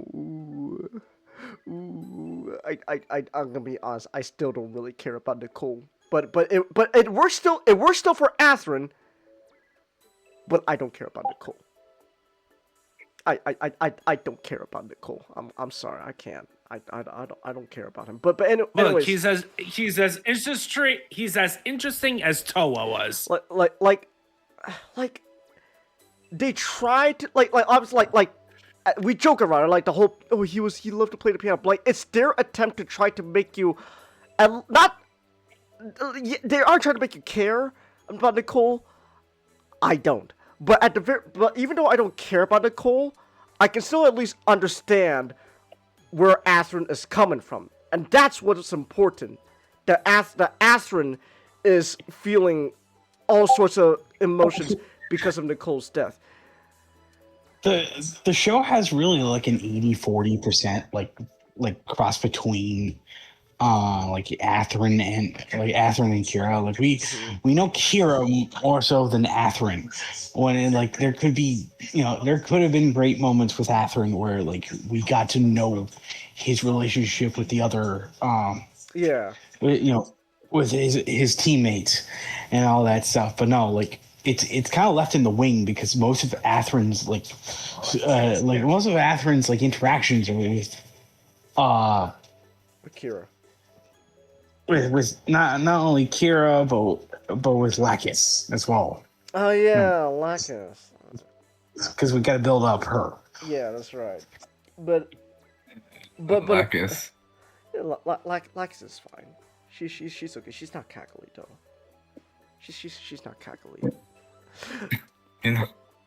Ooh, I'm gonna be honest. I still don't really care about Nicole, but it works still for Atherin. But I don't care about Nicole. I don't care about Nicole. I'm sorry. I can't. I don't care about him. But anyways, look, he's as interesting as Toa was. Like they tried to I was like. We joke around it, like the whole, he loved to play the piano. Like, it's their attempt to try to make you, they are trying to make you care about Nicole. I don't. But even though I don't care about Nicole, I can still at least understand where Atherin is coming from. And that's what is important. That Atherin is feeling all sorts of emotions because of Nicole's death. The show has really like an 80-40% like cross between like Atherin and Kira. Like we know Kira more so than Atherin. When there could have been great moments with Atherin where like we got to know his relationship with the other with his teammates and all that stuff. But no, like it's kind of left in the wing because most of Atherin's interactions are with Kira. With not only Kira but with Lacus as well. Oh yeah, Lacus. Because we got to build up her. Yeah, that's right. But Lacus. Lacus is fine. She's okay. She's not cackly though. She's not cackly.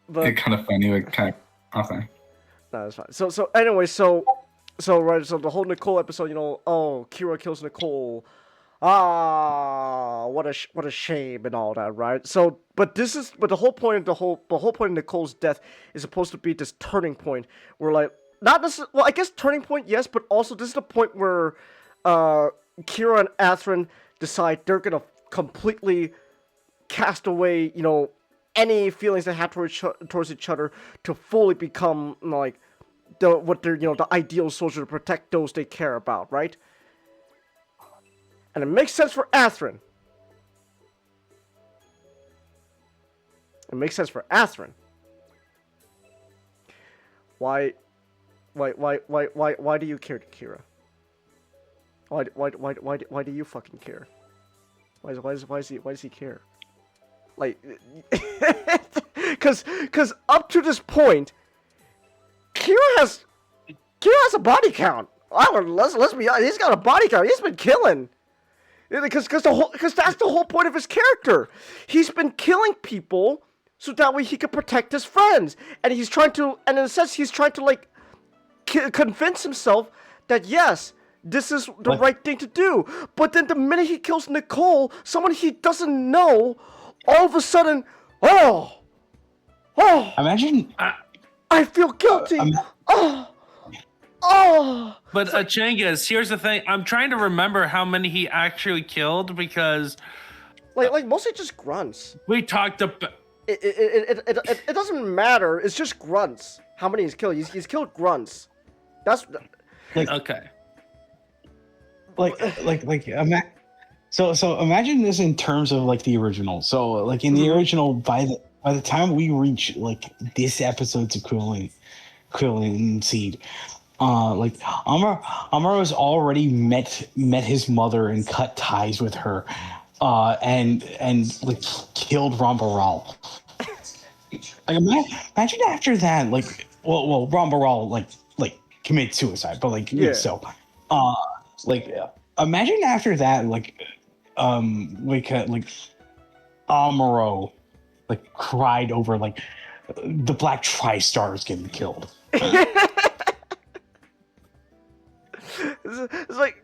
But it's kind of funny, like kind of okay. No, that's fine. So anyway, so the whole Nicole episode, Kira kills Nicole. What a shame and all that, right? So, but the whole point of Nicole's death is supposed to be this turning point where not necessarily, well, I guess turning point, yes, but also this is the point where Kira and Atherin decide they're gonna completely cast away, any feelings they have towards each other to fully become the ideal soldier to protect those they care about, right? And it makes sense for Atherin. Why Why do you care, Kira? Why do you fucking care? Why does he care? Like, cause up to this point, Kira has a body count. Let's be honest, he's got a body count. He's been killing. Because that's the whole point of his character. He's been killing people so that way he can protect his friends, and he's trying to, and in a sense, he's trying to like convince himself that yes, this is the right thing to do. But then the minute he kills Nicole, someone he doesn't know, all of a sudden, Imagine. I feel guilty. But Changas, here's the thing. I'm trying to remember how many he actually killed because, like mostly just grunts. We talked about. It doesn't matter. It's just grunts. How many he's killed? He's killed grunts. That's okay. So imagine this in terms of like the original. So like in the original, by the time we reach like this episode's equivalent Seed, like Amuro has already met his mother and cut ties with her, and like killed Rambaral. Like imagine after that, like well Rambaral like committed suicide, but like so imagine after that like Amuro like cried over like the Black Tri-Stars getting killed. It's like,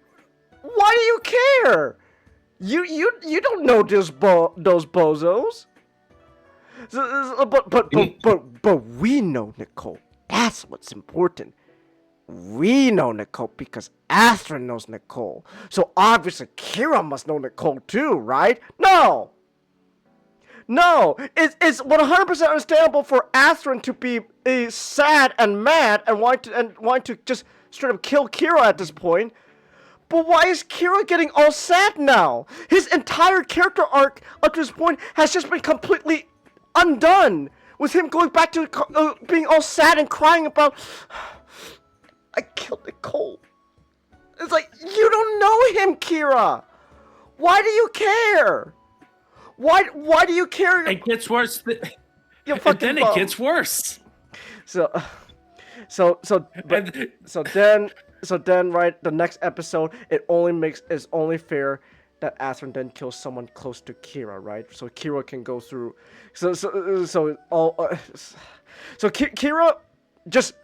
why do you care? You don't know those bozos. But we know Nicole. That's what's important. We know Nicole because Astra knows Nicole. So obviously Kira must know Nicole too, right? No, it's 100% understandable for Astron to be sad and mad and want to just straight up kill Kira at this point. But why is Kira getting all sad now? His entire character arc up to this point has just been completely undone, with him going back to being all sad and crying about, I killed Nicole. It's like, you don't know him, Kira. Why do you care? Why do you care? It gets worse. And then it gets worse. So then, right, the next episode, it's only fair that Astron then kills someone close to Kira, right? So Kira can go through. Kira just,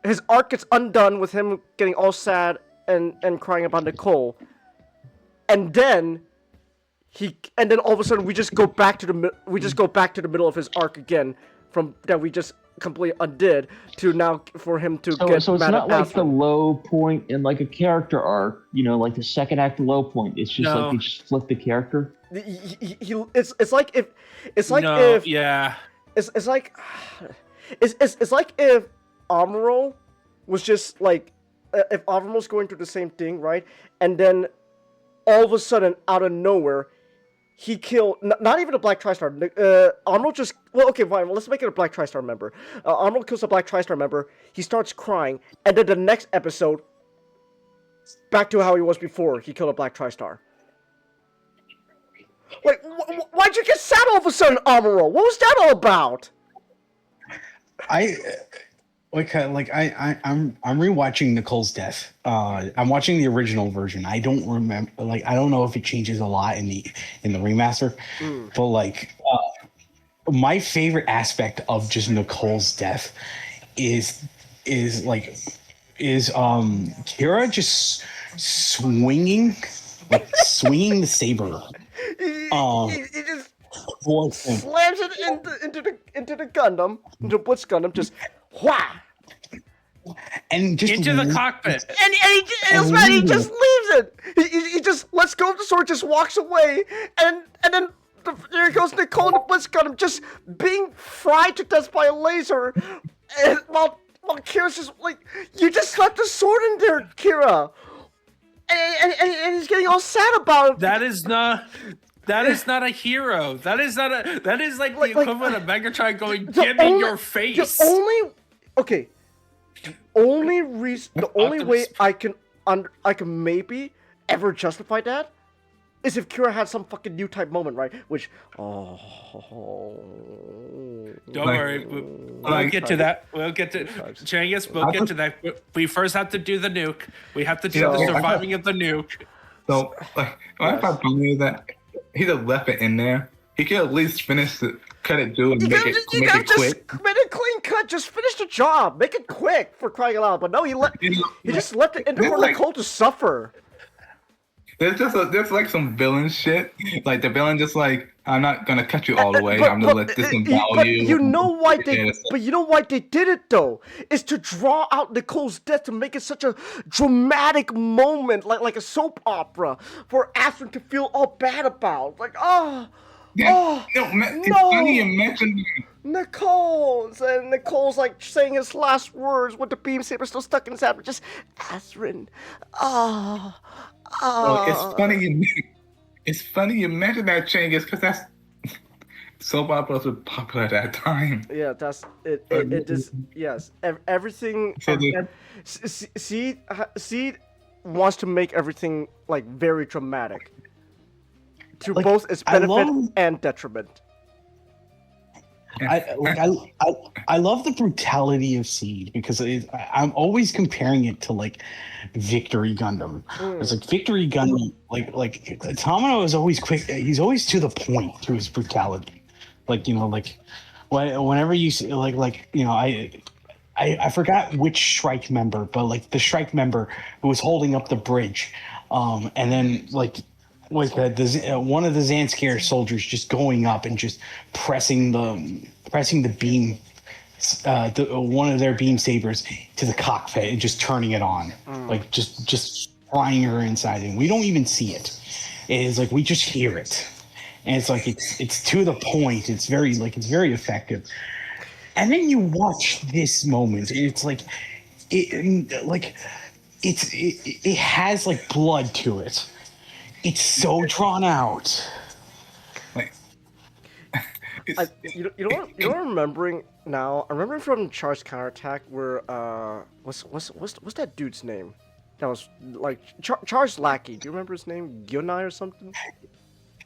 his arc gets undone with him getting all sad and crying about Nicole, and then all of a sudden we just go back to the middle of his arc again, from that we just completely undid to now for him to get so it's mad not at like Astron. the low point in like a character arc, like the second act low point. It's just like you just flip the character. It's like if Amuro was just like, if Amuro was going through the same thing, right, and then all of a sudden out of nowhere he killed not even a Black Tri-Star. Amuro just, well, okay, fine. Let's make it a Black Tri-Star member. Amuro kills a Black Tri-Star member. He starts crying, and then the next episode, back to how he was before. He killed a Black Tri-Star. Like, why'd you get sad all of a sudden, Amuro? What was that all about? I'm rewatching Nicole's death. I'm watching the original version. I don't remember, I don't know if it changes a lot in the remaster, but my favorite aspect of just Nicole's death is Kira just swinging the saber. He just slams it into the Gundam, into Blitz Gundam, just wha. And just into the cockpit. And he just leaves it. He just lets go of the sword, just walks away, and then there goes Nicole and the Blitz Gundam just being fried to death by a laser. And while Kira's just like, you just left the sword in there, Kira. And he's getting all sad about it. That is not a hero. That is like the equivalent of Megatron going, "Get in your face." The only only way I can maybe ever justify that is if Kira had some fucking new type moment, right? Which don't worry, we'll get to that. We'll get to Changus. We'll get to that. We first have to do the nuke. We have to do the surviving of the nuke. So, like, what I thought funny is that he'd have left it in there. He could at least finish it, cut it through, and make it quick. Make it clean cut. Just finish the job. Make it quick, for crying out loud. But no, he just left it in there for Nicole to suffer. There's like some villain shit. Like the villain just like, I'm not gonna cut you all the way. I'm gonna let this invalue you. You know why they did it though? Is to draw out Nicole's death to make it such a dramatic moment, like a soap opera, for Astrid to feel all bad about. Like, it's funny you mentioned Nicole's like saying his last words with the beam saber still stuck in his head, just Astrid. It's funny you mentioned that, Changus, because that's soap operas were popular at that time. Yeah, that's it. It is, yes. Everything. Seed wants to make everything like very dramatic, to both its benefit and detriment. I love the brutality of Seed because I'm always comparing it to like Victory Gundam. It's like Victory Gundam, like Tomino is always quick. He's always to the point through his brutality. Like, you know, like whenever you see I forgot which strike member, but like the strike member who was holding up the bridge, and then like one of the Zanskar soldiers just going up and just pressing the beam, one of their beam sabers to the cockpit and just turning it on, like just frying her inside, and we don't even see it. It's like we just hear it, and it's like it's to the point. It's very effective. And then you watch this moment, and it's like it has like blood to it. It's so drawn out. You know what I'm remembering now? I'm remembering from Char's counterattack where what's that dude's name? That was like Char's lackey. Do you remember his name? Gyunai or something?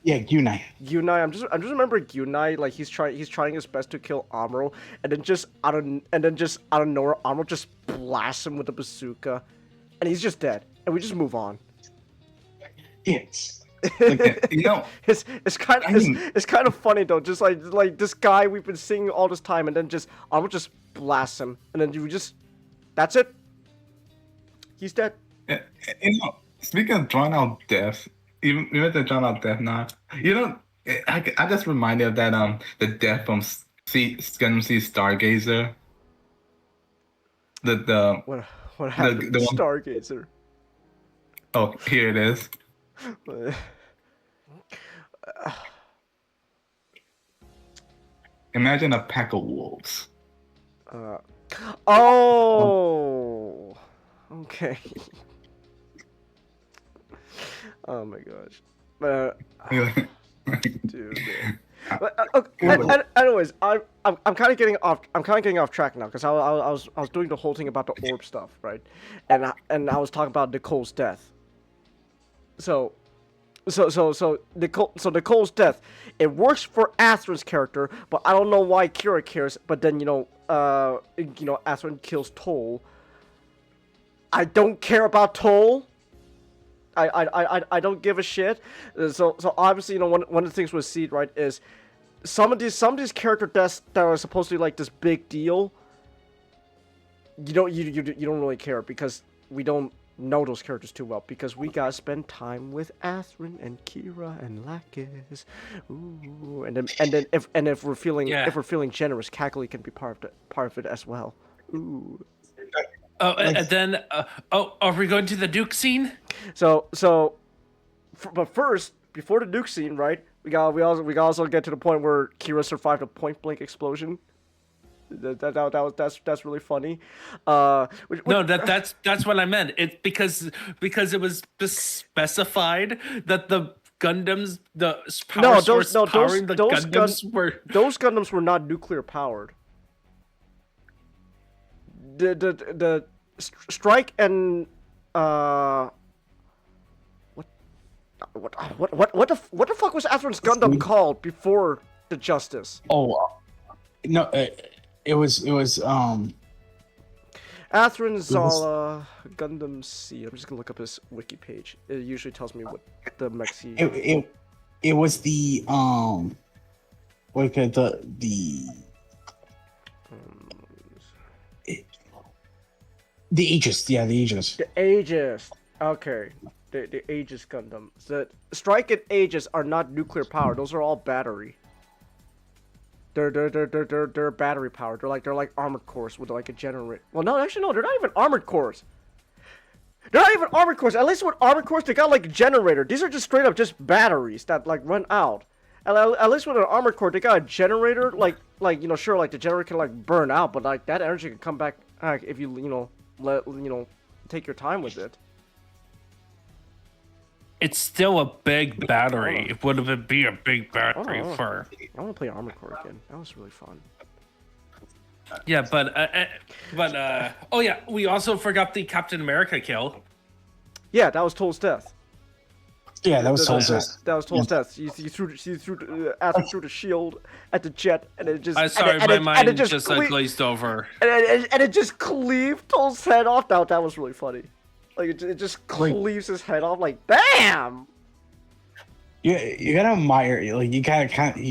Yeah, Gyunai. Gyunai. I'm just remembering Gyunai. Like he's trying his best to kill Amuro, and then just out of nowhere, Amuro just blasts him with a bazooka, and he's just dead, and we just move on. Yes. It's kind of funny though. Just like this guy we've been seeing all this time, and then just Armor just blasts him, and then that's it. He's dead. Speaking of drawn out death, even the drawn out death now, I just reminded of that the death from Gundam Seed Stargazer. What happened to Stargazer? Oh, here it is. Imagine a pack of wolves. Okay. Oh my gosh. Dude. Anyways, I'm kind of getting off track now because I was doing the whole thing about the orb stuff, right? And I was talking about Nicole's death. So Nicole's death, it works for Astrid's character, but I don't know why Kira cares. But then Astrid kills Toll. I don't care about Toll. I don't give a shit. So obviously, one of the things with Seed, right, is some of these character deaths that are supposed to be like this big deal. You don't really care because we don't know those characters too well, because we gotta spend time with Astrid and Kira and Lacus. Ooh, and then if we're feeling generous, Kakali can be part of it as well. Ooh. Oh, and then are we going to the Duke scene? But first, before the Duke scene, right? We also get to the point where Kira survived a point blank explosion. That's really funny. That's what I meant. It's because it was specified that the Gundams, the power source powering the Gundams were those Gundams were not nuclear powered. The Strike and what the fuck was Atheron's Gundam called before the Justice? Oh, no, it was Atheron Zala Gundam Seed. I'm just gonna look up his wiki page. It usually tells me what the Mexi. It was the like the Aegis, yeah, the Aegis. The Aegis. Okay. The Aegis Gundam. The Strike and Aegis are not nuclear powered. Those are all battery. They're battery powered. They're like armored cores with like a generator. Well, no, actually no, they're not even armored cores. They're not even armored cores. At least with armored cores, they got like a generator. These are just straight up just batteries that like run out. And at least with an armored core, they got a generator. Like you know, sure, like the generator can like burn out, but like that energy can come back if you take your time with it. It's still a big battery. It would have be a big battery for. I want to play Armored Core again. That was really fun. Yeah, but oh yeah, we also forgot the Captain America kill. Yeah, that was Toll's death. Yeah, that was Toll's death. That was Toll's death. You threw through the shield at the jet, and it just. I'm sorry, my mind just like glazed over. And it just cleaved Toll's head off. That was really funny. Like it just cleaves his head off. Like bam. You gotta admire, like you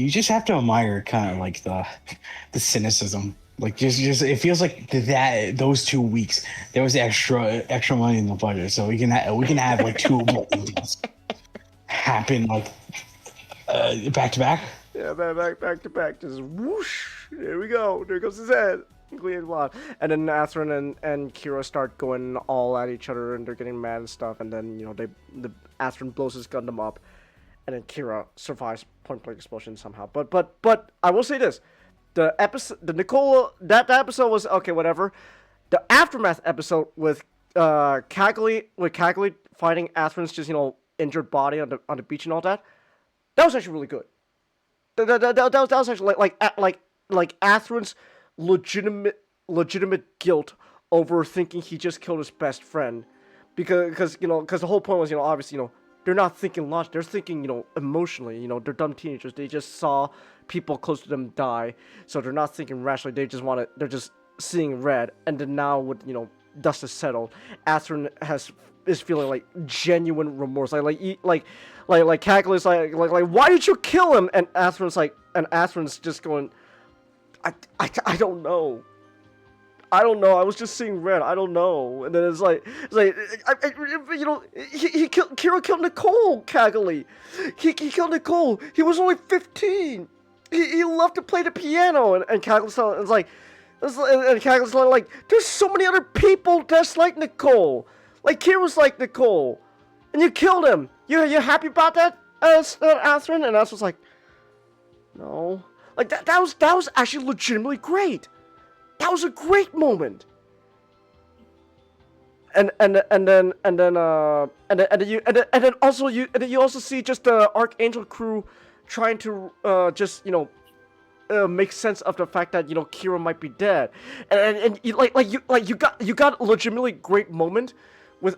just have to admire kind of like the cynicism. Like just it feels like that those 2 weeks there was extra money in the budget, so we can have like two deals happen like back to back. Yeah, back to back, just whoosh. There we go. There goes his head. And then Atheron and Kira start going all at each other, and they're getting mad and stuff. And then the Atheron blows his Gundam up, and then Kira survives point blank explosion somehow. But I will say this: the Nicole that episode was okay, whatever. The aftermath episode with Cagley fighting Atheron's just injured body on the beach and all that was actually really good. That was actually like Atheron's legitimate guilt over thinking he just killed his best friend, because the whole point was obviously they're not thinking logic, they're thinking emotionally. They're dumb teenagers. They just saw people close to them die, so they're not thinking rationally. They're just seeing red. And then now with dust has settled, Atheron is feeling like genuine remorse. Like Cagley's like why did you kill him? And Atheron's just going, I don't know. I was just seeing red. I don't know. And then it's like Kira killed Nicole. Cagley, he killed Nicole. He was only 15. He loved to play the piano. And Cagley's like, there's so many other people that's like Nicole. Like Kira's like Nicole, and you killed him. You're happy about that, Atheron? And Atheron's like, no. Like that was actually legitimately great. That was a great moment. And then you also see just the Archangel crew trying to make sense of the fact that Kira might be dead, and you got a legitimately great moment with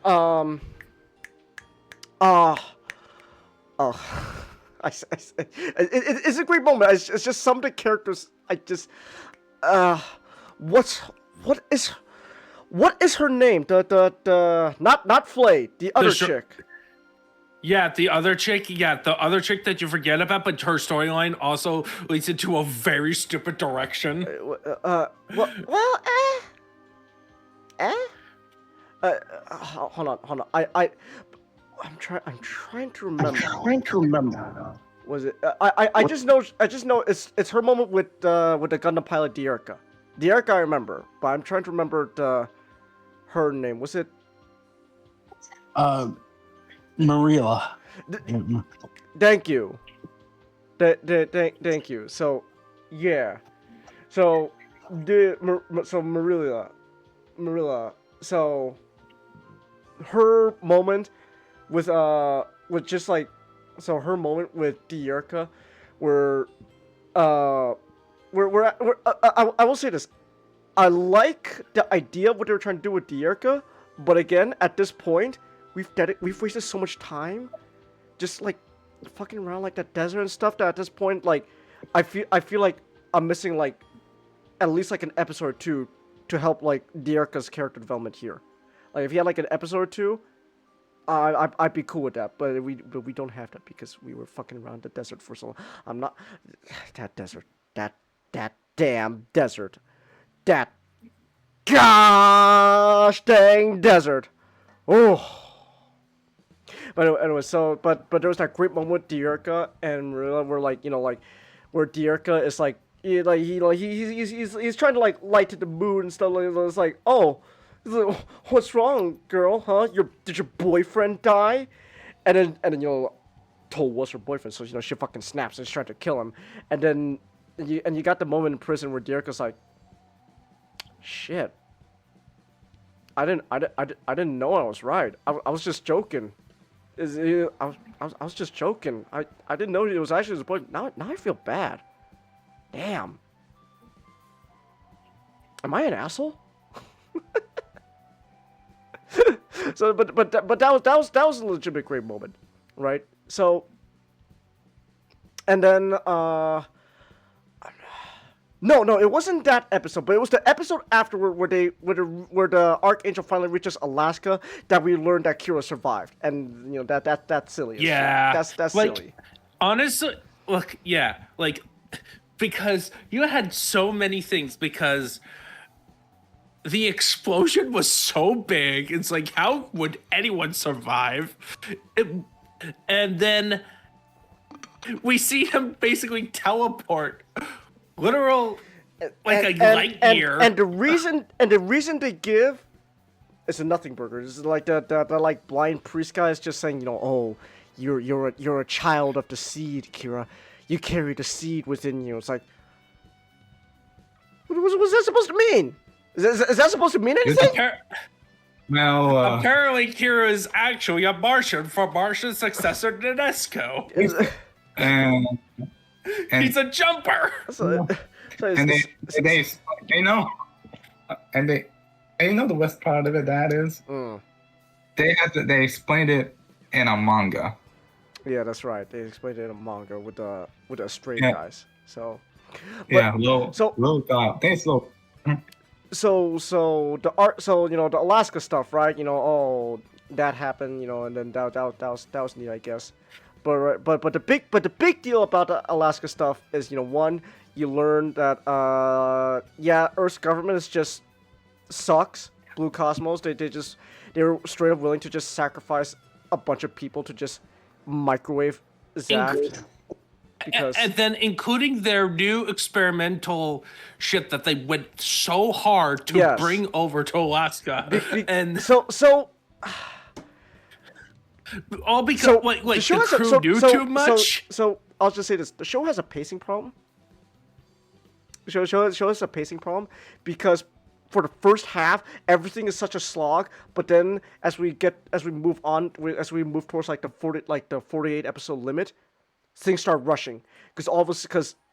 it's a great moment. It's just some of the characters. What is her name? The not Flay, the other chick. Yeah, the other chick. Yeah, the other chick that you forget about, but her storyline also leads into a very stupid direction. Hold on. I'm trying to remember. Was it? I just know it's her moment with the Gundam pilot Dierka. Dierka I remember, but I'm trying to remember her name. Was it? Marilla. Thank you. Thank you. So, yeah. So Marilla. So her moment with just like, so her moment with Dierka, where I will say this, I like the idea of what they were trying to do with Dierka, but again, at this point, we've wasted so much time, just like fucking around like that desert and stuff. That at this point, like, I feel like I'm missing like at least like an episode or two to help like Dierka's character development here. Like if he had like an episode or two, I'd be cool with that. But we don't have that because we were fucking around the desert for so long. I'm not that desert. That damn desert. That gosh dang desert. Oh. But anyway, but there was that great moment with Dierka, and we're like, you know, like where Dierka is like he's trying to like lighten the mood and stuff. Like it's like, oh, what's wrong, girl? Huh? Did your boyfriend die? And then you know, Toll was her boyfriend, so you know she fucking snaps and she's trying to kill him. And then you got the moment in prison where Dierka's like, shit. I didn't know I was right. I was just joking. I was just joking. I didn't know it was actually his boy. Now I feel bad. Damn. Am I an asshole? So, but that was a legitimate great moment, right? So, and then No, it wasn't that episode, but it was the episode afterward where the Archangel finally reaches Alaska that we learned that Kira survived, and you know that's silly. Yeah, that's like, silly. Honestly, look, yeah, like because you had so many things because the explosion was so big. It's like, how would anyone survive? And then we see him basically teleport. Literal, like a light year. And the reason they give is a nothing burger. This is like the like blind priest guy is just saying, you know, oh, you're a child of the seed, Kira. You carry the seed within you. It's like, what's that supposed to mean? Is that supposed to mean anything? Well, apparently Kira is actually a Martian for Martian's successor Nadesco. and he's a jumper. And they know, and they know the worst part of it. That is, they explained it in a manga. Yeah, that's right. They explained it in a manga with the stray guys. So, thanks, Lo. So you know the Alaska stuff, right? You know, oh, that happened, you know, and then that was neat, I guess. But the big deal about the Alaska stuff is, you know, one, you learn that Earth's government is just sucks. Blue Cosmos, they're straight up willing to just sacrifice a bunch of people to just microwave Zaft. And then including their new experimental ship that they went so hard to bring over to Alaska. And so all because the crew knew too much. So I'll just say this: the show has a pacing problem. The show has a pacing problem because for the first half everything is such a slog, but then as we move towards like the 48 episode limit, things start rushing because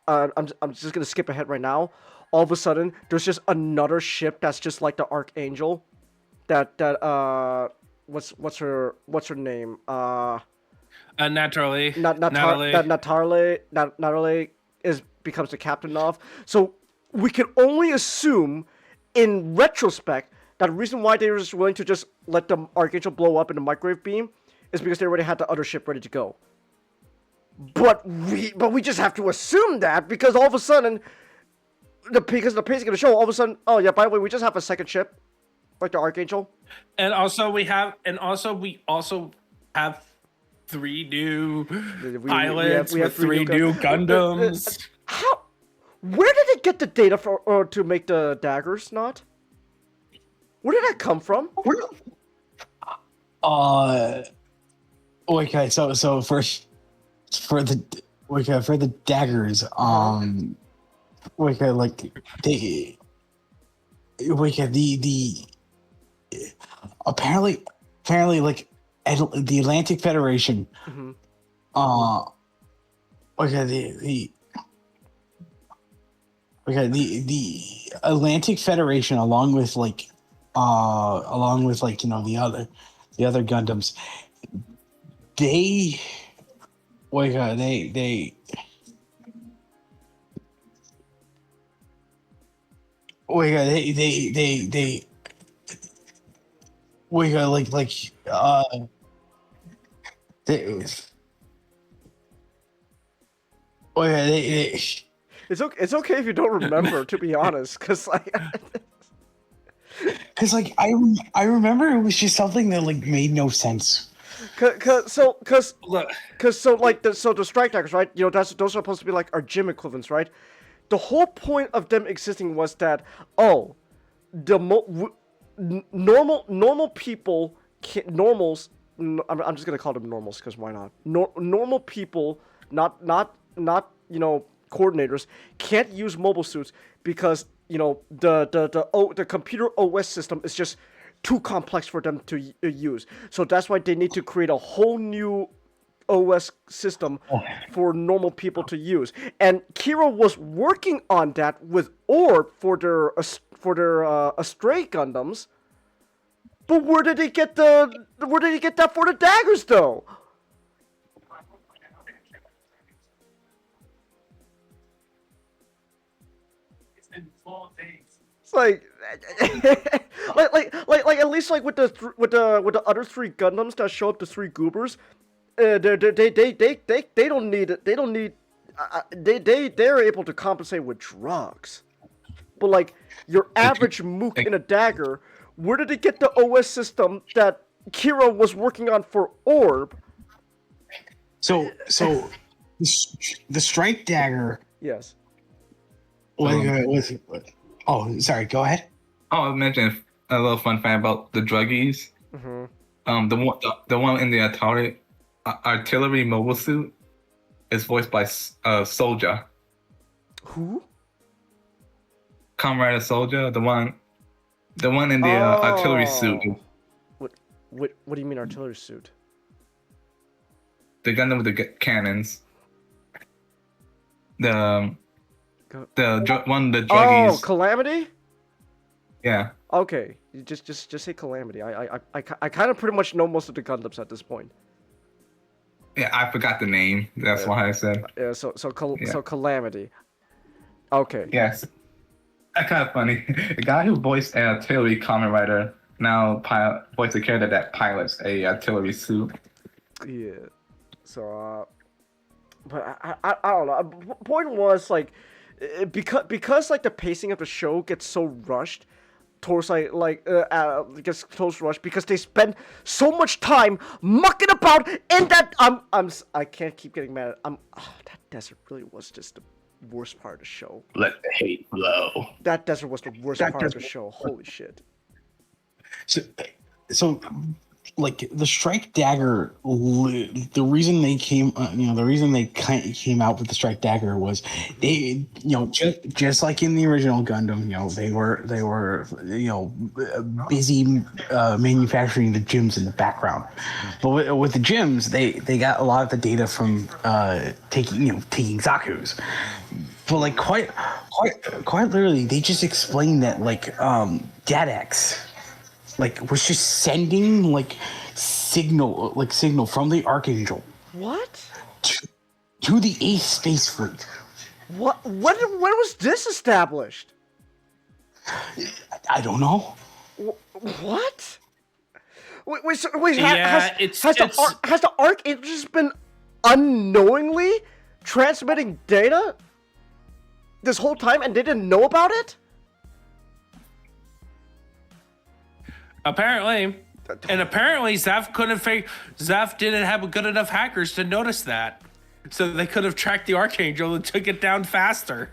I'm just gonna skip ahead right now. All of a sudden, there's just another ship that's just like the Archangel, what's her name? Natalie. Natalie becomes the captain of. So we can only assume, in retrospect, that the reason why they were just willing to just let the Archangel blow up in the microwave beam is because they already had the other ship ready to go. But we just have to assume that because all of a sudden, because of the pacing of the show, all of a sudden, oh yeah, by the way, we just have a second ship, like the Archangel. And also we also have 3 new pilots. We have 3 new Gundams. Where did they get the data to make the daggers? Not. Where did that come from? Okay, so first for the daggers, apparently like the Atlantic Federation, Okay, the Atlantic Federation, along with like the other Gundams, they wait, they wait, they wait, they they It's okay if you don't remember, to be honest, because like. Because like I remember it was just something that like made no sense. So like the strike daggers, right? You know, those are supposed to be like our gym equivalents, right? The whole point of them existing was that normal people normals. I'm just gonna call them normals because why not? Normal people, not coordinators, can't use mobile suits because the computer OS system is just too complex for them to use. So that's why they need to create a whole new OS system for normal people to use. And Kira was working on that with Orb for their Astray Gundams. But where did they get that for the daggers though? It's like at least like with the other 3 Gundams that show up, the 3 Goobers, they don't need it. They don't need. They're able to compensate with drugs. But like your average mook in a dagger, where did they get the OS system that Kira was working on for Orb? So the strike dagger. Yes. Oh, sorry. Go ahead. Oh, I mentioned a little fun fact about the druggies. Mm-hmm. The one in the artillery mobile suit is voiced by Soldier. Who? Comrade Soldier, the one in the artillery suit. What do you mean artillery suit? The Gundam with the cannons. The druggies. Oh, Calamity? Yeah. Okay, just say Calamity. I kind of pretty much know most of the Gundams at this point. Yeah, I forgot the name. That's why I said. Yeah, so Calamity. Okay. Yes. That's kind of funny. The guy who voiced an artillery common writer now voiced a character that pilots a artillery suit. Yeah. So, but I don't know. Point was like, because like the pacing of the show gets so rushed towards gets towards rushed because they spend so much time mucking about in that I can't keep getting mad at that desert really was just the worst part of the show. Let the hate flow. That desert was the worst part of the show. Holy shit. So like the strike dagger, the reason they came out with the strike dagger was they, just like in the original Gundam, they were busy manufacturing the gems in the background, but with the gems, they got a lot of the data from taking Zaku's. But like quite literally, they just explained that like DADX was just sending signal from the Archangel. What? To the 8th Space Fleet. What? When was this established? I don't know. What? Wait. Yeah, has the Archangel just been unknowingly transmitting data this whole time, and they didn't know about it? Apparently. And apparently Zaf didn't have good enough hackers to notice that. So they could have tracked the Archangel and took it down faster.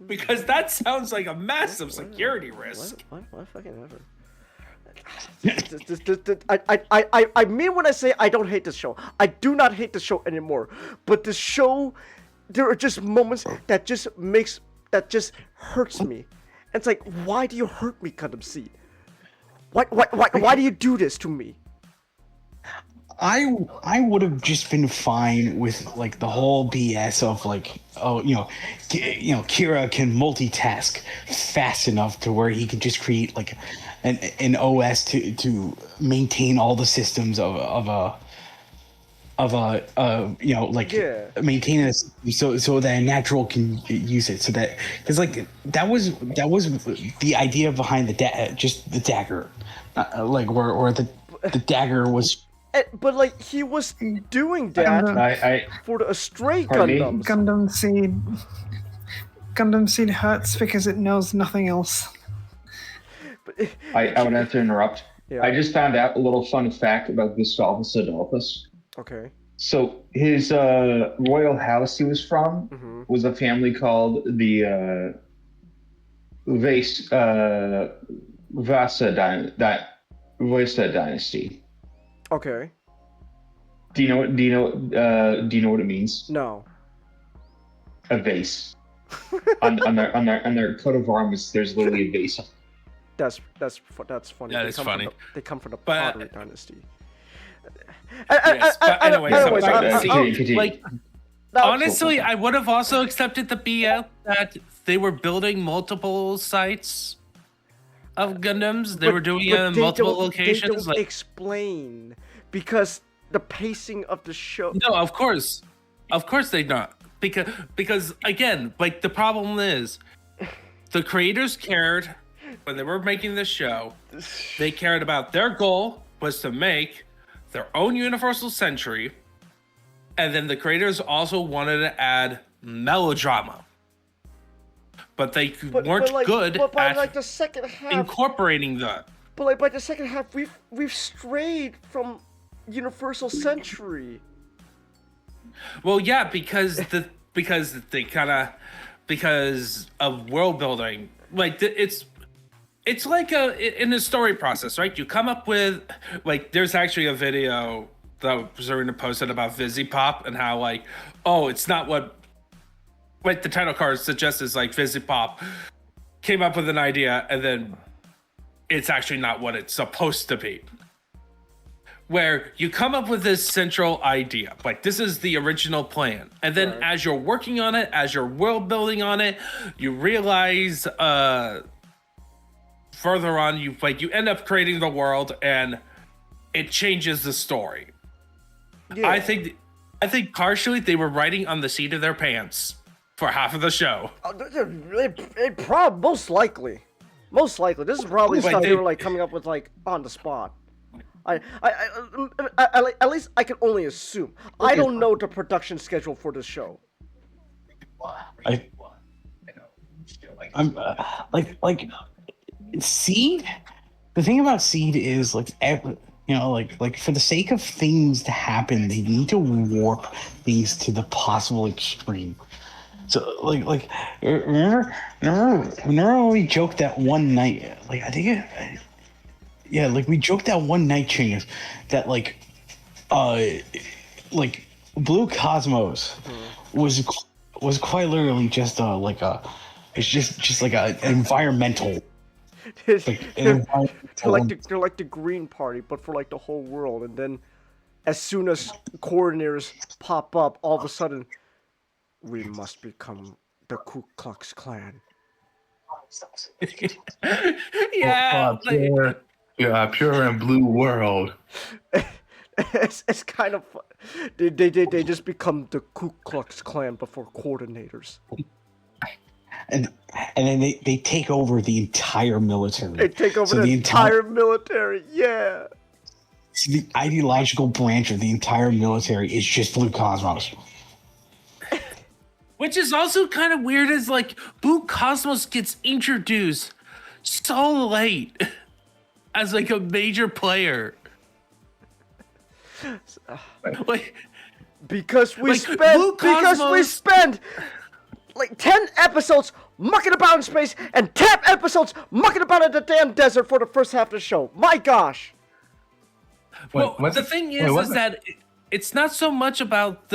Because that sounds like a massive security risk. What fucking ever. I mean when I say I don't hate this show. I do not hate the show anymore. But the show, there are just moments that just hurts me. It's like, why do you hurt me, Gundam Seed? Why do you do this to me? I would have just been fine with like the whole BS of like, oh, Kira can multitask fast enough to where he can just create like an OS to maintain all the systems of maintain it so that a natural can use it, so that because like that was the idea behind the dagger, where the dagger was. But like he was doing that for the stray Gundams. Gundam Seed hurts because it knows nothing else. I would have to interrupt. Yeah. I just found out a little fun fact about Gustavus Adolphus. Okay. So his royal house he was from was a family called the Vasa dynasty. Okay. Do you know what it means? No. A vase. on their coat of arms, there's literally a vase. That's funny. That is funny. They come from the Pottery dynasty. Honestly, I would have also accepted the BS that they were building multiple sites of Gundams. They were doing it in multiple locations. They don't explain because the pacing of the show. No, of course they not, because again, like the problem is, the creators cared when they were making this show. They cared about their goal was to make their own universal century, and then the creators also wanted to add melodrama, but they weren't good at like the second half, incorporating that. But like by the second half, we've strayed from universal century. Well, yeah, because of world building, like it's like in the story process, right? You come up with like there's actually a video that Zarina posted about Vizipop and how like, oh, it's not what the title card suggests is like Vizipop came up with an idea and then it's actually not what it's supposed to be. Where you come up with this central idea, like this is the original plan, and then as you're working on it, as you're world building on it, you realize further on you end up creating the world and it changes the story. Yeah. I think partially they were writing on the seat of their pants for half of the show. Most likely, this is probably stuff they were like coming up with like on the spot. I at least I can only assume. I don't know the production schedule for this show. I'm Seed. The thing about Seed is like for the sake of things to happen, they need to warp things to the possible extreme. So remember when we joked that one night, like I think we joked that one night, Chingus, that Blue Cosmos was quite literally just it's just like an environmental. They're like the Green Party, but for like the whole world. And then, as soon as coordinators pop up, all of a sudden, we must become the Ku Klux Klan. Yeah. Pure and blue world. It's kind of fun. They just become the Ku Klux Klan before coordinators. And then they take over the entire military. They take over the entire military, yeah. So the ideological branch of the entire military is just Blue Cosmos. Which is also kind of weird, is like Blue Cosmos gets introduced so late as like a major player. Because we spend like 10 episodes mucking about in space and 10 episodes mucking about in the damn desert for the first half of the show. My gosh. Well, the thing is that it's not so much about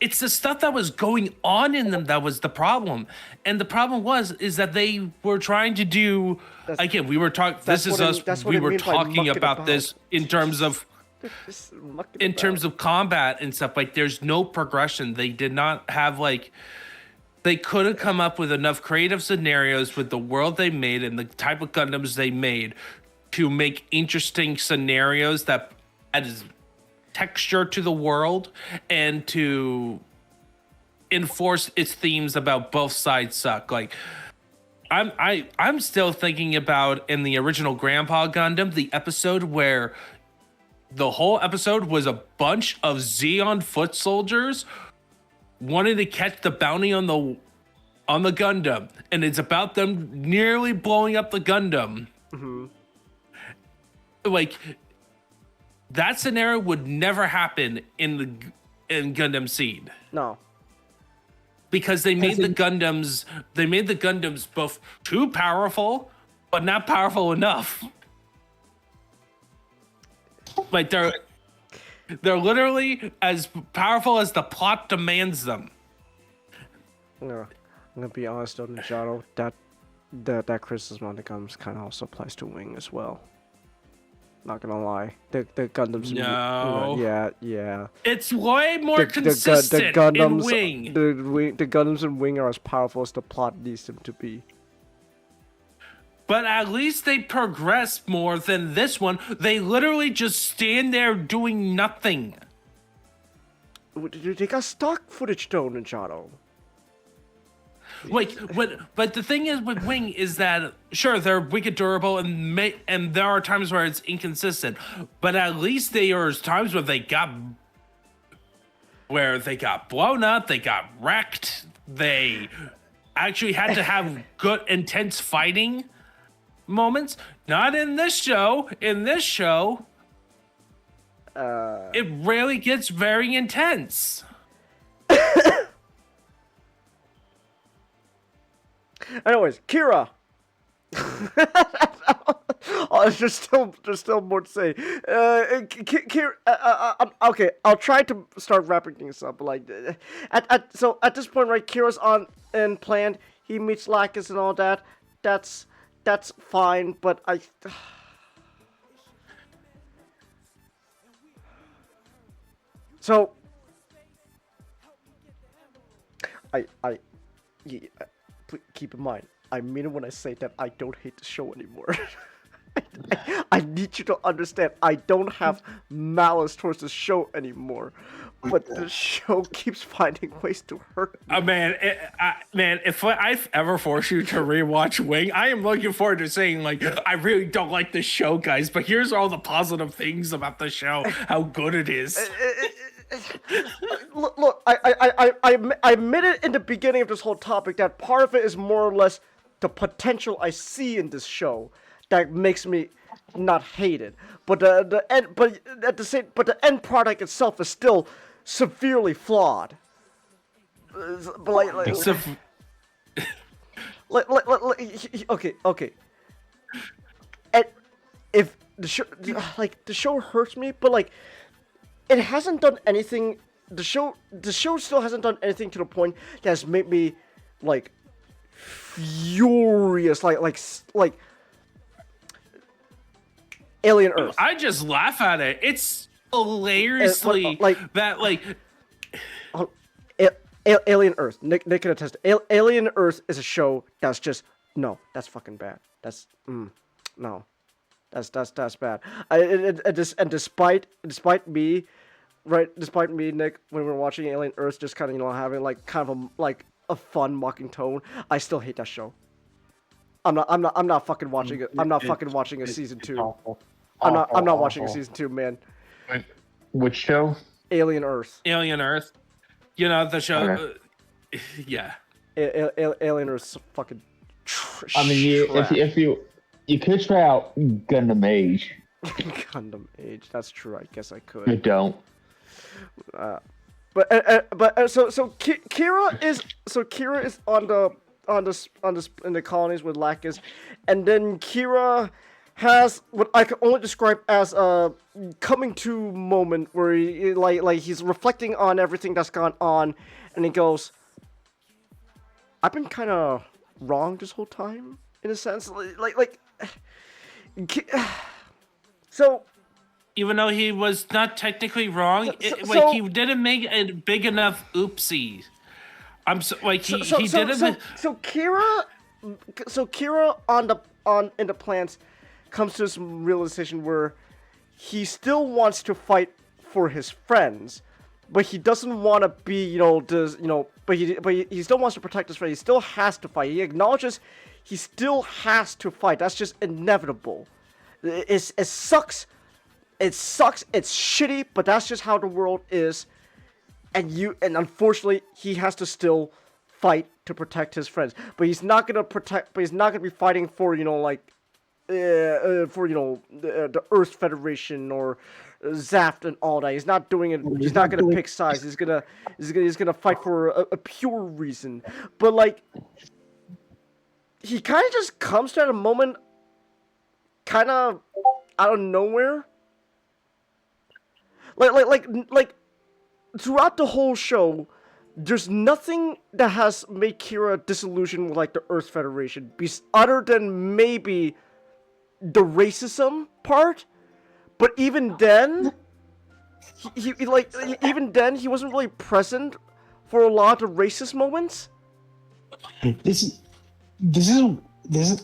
it's the stuff that was going on in them that was the problem. And the problem is that they were trying to do, again, we were talking, this is us, we were talking about this in terms of Just mucking in about. terms of combat and stuff, like there's no progression. They did not have like they couldn't come up with enough creative scenarios with the world they made and the type of Gundams they made to make interesting scenarios that adds texture to the world and to enforce its themes about both sides suck. Like I'm still thinking about in the original Grandpa Gundam, the episode where the whole episode was a bunch of Zeon foot soldiers wanting to catch the bounty on the Gundam, and it's about them nearly blowing up the Gundam. Mm-hmm. Like that scenario would never happen in Gundam Seed. No. Because they made the Gundams both too powerful, but not powerful enough. Like they're literally as powerful as the plot demands them. No, I'm gonna be honest though, Nijado, that criticism on the Gundams kind of also applies to Wing as well. Not gonna lie, the Gundams. No. Yeah. It's way more consistent in Wing. The Gundams in Wing are as powerful as the plot needs them to be. But at least they progress more than this one. They literally just stand there doing nothing. They got stock footage though, Nijado. But the thing is with Wing is that sure they're wicked durable and there are times where it's inconsistent, but at least there's times where they got blown up, they got wrecked, they actually had to have good intense fighting moments. Not in this show. In this show, it really gets very intense. Anyways, Kira. There's still more to say. Kira. Okay, I'll try to start wrapping things up. Like, so at this point, right? Kira's on and planned. He meets Lacus and all that. That's fine, but So keep in mind, I mean it when I say that I don't hate the show anymore. I need you to understand, I don't have malice towards the show anymore, but the show keeps finding ways to hurt me. Man, if I ever force you to rewatch Wing, I am looking forward to saying, like, I really don't like the show, guys, but here's all the positive things about the show, how good it is. Look, I admitted in the beginning of this whole topic that part of it is more or less the potential I see in this show that makes me not hate it. But the end product itself is still severely flawed. Okay. And if the show hurts me, but like it hasn't done anything. The show still hasn't done anything to the point that has made me like furious, like Alien Earth. I just laugh at it. It's hilariously Alien Earth. Nick can attest. Alien Earth is a show that's just that's fucking bad. That's no. That's bad. Despite me, Nick, when we're watching Alien Earth, just kind of having a fun mocking tone, I still hate that show. I'm not fucking watching it. I'm not fucking watching a season 2. I'm not watching a season 2, man. Which show? Alien Earth. Alien Earth. You know the show. Okay. Yeah. Alien Earth's fucking. I mean, if you could try out Gundam Age. Gundam Age. That's true. I guess I could. You don't. But Kira is on the in the colonies with Lacus, and then Kira has what I can only describe as a coming to moment where he's reflecting on everything that's gone on, and he goes, "I've been kind of wrong this whole time, in a sense, so." even though he was not technically wrong, he didn't make a big enough oopsie. He didn't. So Kira in the plants comes to this realization where he still wants to fight for his friends, but he doesn't want to be, but he still wants to protect his friend. He still has to fight. He acknowledges he still has to fight. That's just inevitable. It sucks. It sucks. It's shitty, but that's just how the world is. And unfortunately, he has to still fight to protect his friends. But he's not gonna be fighting for the Earth Federation or Zaft and all that. He's not doing it. He's not gonna pick sides. He's gonna fight for a pure reason. But he kind of just comes to at a moment, kind of out of nowhere. Like throughout the whole show, there's nothing that has made Kira disillusioned with the Earth Federation, other than maybe the racism part. But even then, he wasn't really present for a lot of racist moments. This is.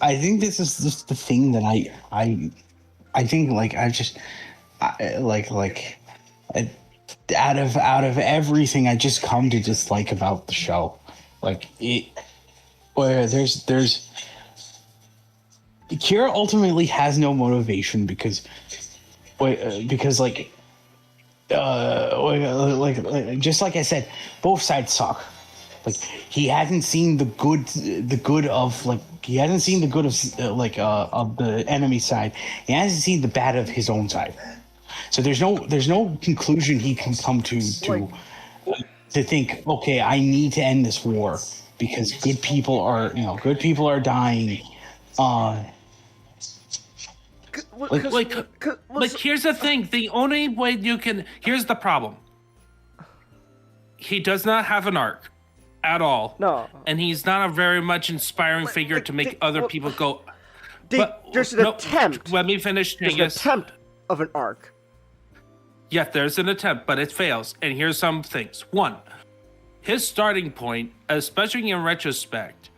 I think this is just the thing that I think out of everything I just come to dislike about the show, where there's Kira ultimately has no motivation because just like I said, both sides suck. He hasn't seen the good of the enemy side. He hasn't seen the bad of his own side. So there's no conclusion he can come to think, okay, I need to end this war because good people are dying. Here's the thing. The only way here's the problem. He does not have an arc at all. No. And he's not a very much inspiring figure to make other people go. There's an attempt. Let me finish. There's an attempt of an arc. Yeah, there's an attempt, but it fails. And here's some things. One, his starting point, especially in retrospect,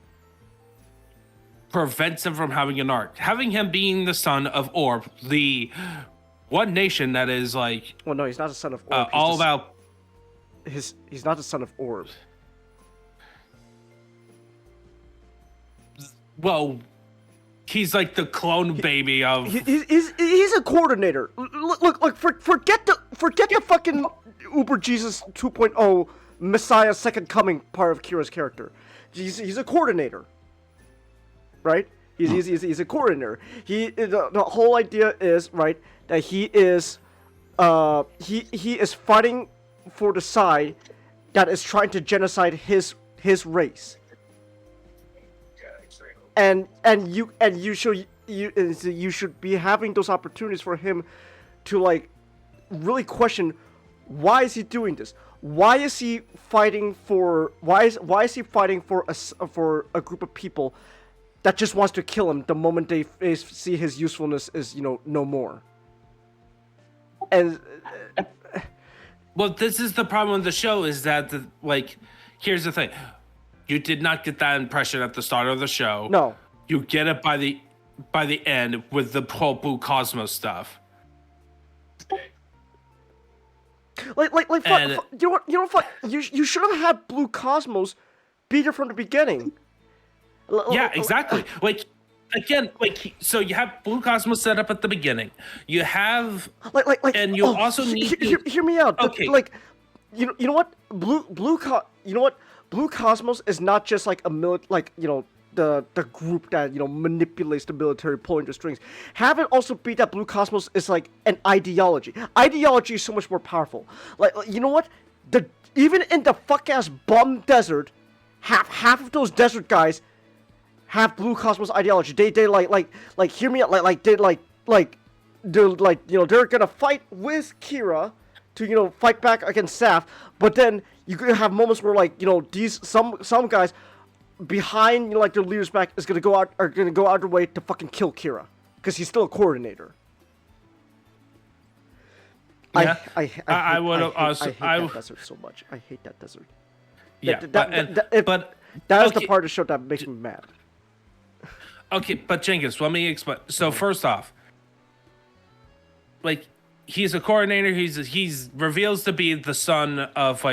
prevents him from having an arc. Having him being the son of Orb, the one nation that is well, no, he's not the son of Orb. He's not the son of Orb. Well, he's the clone baby of. He's a coordinator. Look, forget the fucking Uber Jesus 2.0 Messiah Second Coming part of Kira's character. He's a coordinator, right? He's a coordinator. The whole idea is that he is fighting for the side that is trying to genocide his race. And you should be having those opportunities for him to really question, why is he doing this? Why is he fighting for a group of people that just wants to kill him the moment they see his usefulness is no more? And well, this is the problem with the show, is that here's the thing. You did not get that impression at the start of the show. No. You get it by the end with the whole Blue Cosmos stuff. You should have had Blue Cosmos be there from the beginning. Yeah, exactly. So you have Blue Cosmos set up at the beginning. You have and you also need to hear me out. Okay. You know what? Blue Cosmos is not just the group that manipulates the military, pulling the strings. Have it also be that Blue Cosmos is an ideology. Ideology is so much more powerful. You know what? Even in the fuck ass bum desert, half of those desert guys have Blue Cosmos ideology. They hear me out. They're gonna fight with Kira to fight back against Saf, but then you could have moments where these some guys behind their leader's back are gonna go out their way to fucking kill Kira because he's still a coordinator. Yeah, I would have also. hate that desert so much. I hate that desert. Yeah, But that is the part of the show that makes me mad. Okay, but Jenkins, let me explain. So first off, like he's a coordinator. He's reveals to be the son of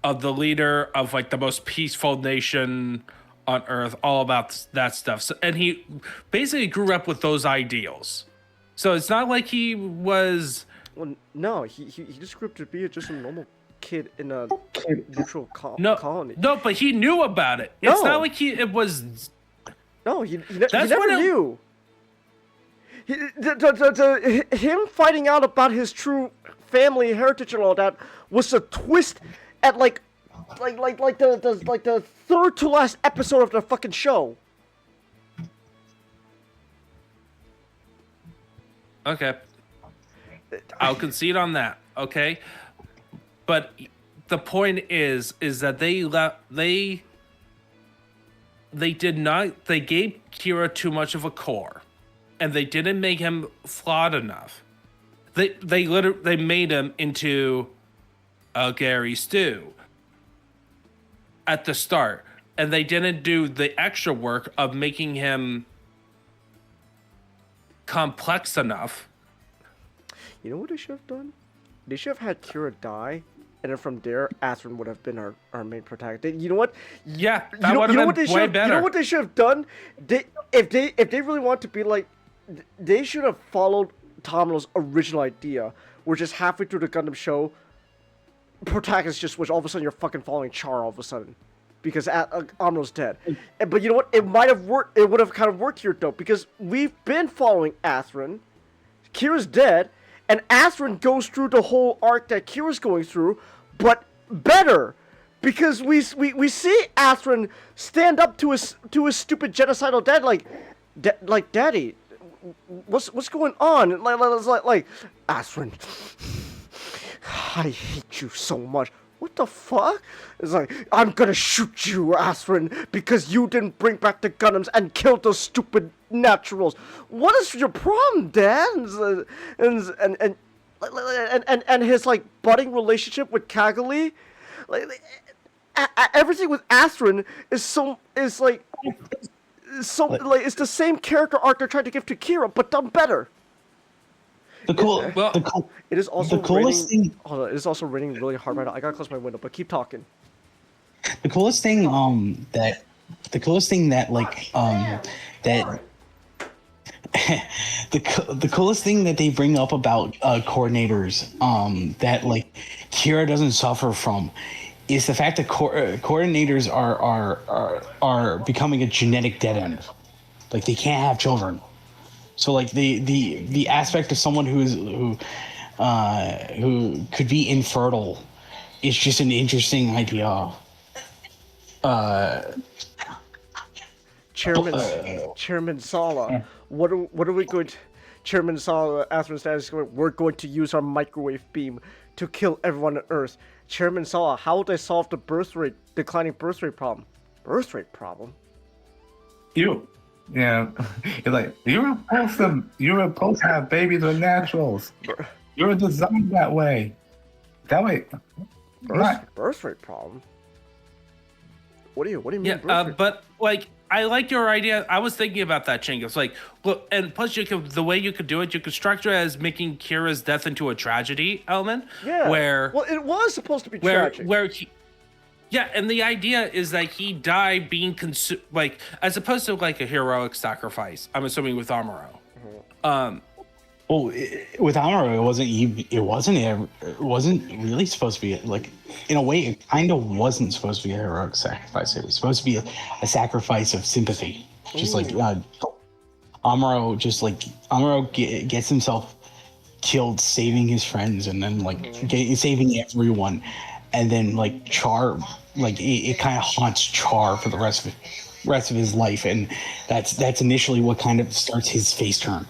of the leader of like the most peaceful nation on Earth. All about that stuff. So, and he basically grew up with those ideals. So it's not like he was. Well, no, he just grew up to be just a normal kid in a neutral colony. No, but he knew about it. It's not like it was. No, he never knew. Him finding out about his true family heritage and all that was a twist at like the third to last episode of the fucking show. Okay. I'll concede on that, okay? But the point is that they gave Kira too much of a core, and they didn't make him flawed enough. They made him into a Gary Stew at the start, and they didn't do the extra work of making him complex enough. You know what they should have done? They should have had Kira die, and then from there, Athrun would have been our main protagonist. You know what? Yeah, that would have been way better. You know what they should have done? If they really want to be like, they should have followed Tomo's original idea, where just halfway through the Gundam show, protagonist just was all of a sudden you're fucking following Char all of a sudden, because Amuro's dead. But you know what? It might have worked. It would have kind of worked here though, because we've been following Athrun. Kira's dead. And Athrun goes through the whole arc that Kira's going through, but better, because we see Athrun stand up to his stupid genocidal dad, like Daddy, what's going on? Like Athrun, I hate you so much. What the fuck? It's like, I'm gonna shoot you, Athrun, because you didn't bring back the Gundams and killed those stupid naturals. What is your problem, Dad? And his like budding relationship with Kaggle, everything with Athrun is it's the same character arc they're trying to give to Kira, but done better. It is also coolest raining. Hold on, it is also raining really hard right now. I gotta close my window, but keep talking. The coolest thing that the coolest thing that they bring up about coordinators that like Kira doesn't suffer from is the fact that coordinators are becoming a genetic dead end. Like they can't have children. So like the aspect of someone who could be infertile is just an interesting idea. Chairman Sala, what are we going to? Chairman Sala, Athrun's dad is going. We're going to use our microwave beam to kill everyone on Earth. Chairman Sala, how would they solve the declining birth rate problem? Birth rate problem? Yeah, it's like you were supposed to have babies with naturals. You were designed that way. That way. Birth rate problem. What do you mean? Yeah, but like I like your idea. I was thinking about that, Chingus. Like, look, and plus the way you could do it, you could structure it as making Kira's death into a tragedy element. Yeah. Well, it was supposed to be tragic. Yeah, and the idea is that he died being consumed, like, as opposed to like a heroic sacrifice. I'm assuming with Amuro. Well, with Amuro, it wasn't really supposed to be like, in a way, it kind of wasn't supposed to be a heroic sacrifice. It was supposed to be a sacrifice of sympathy. Just like Amuro, gets himself killed saving his friends, and then saving everyone, and then like Char, like it kind of haunts Char for the rest of his life, and that's initially what kind of starts his face turn.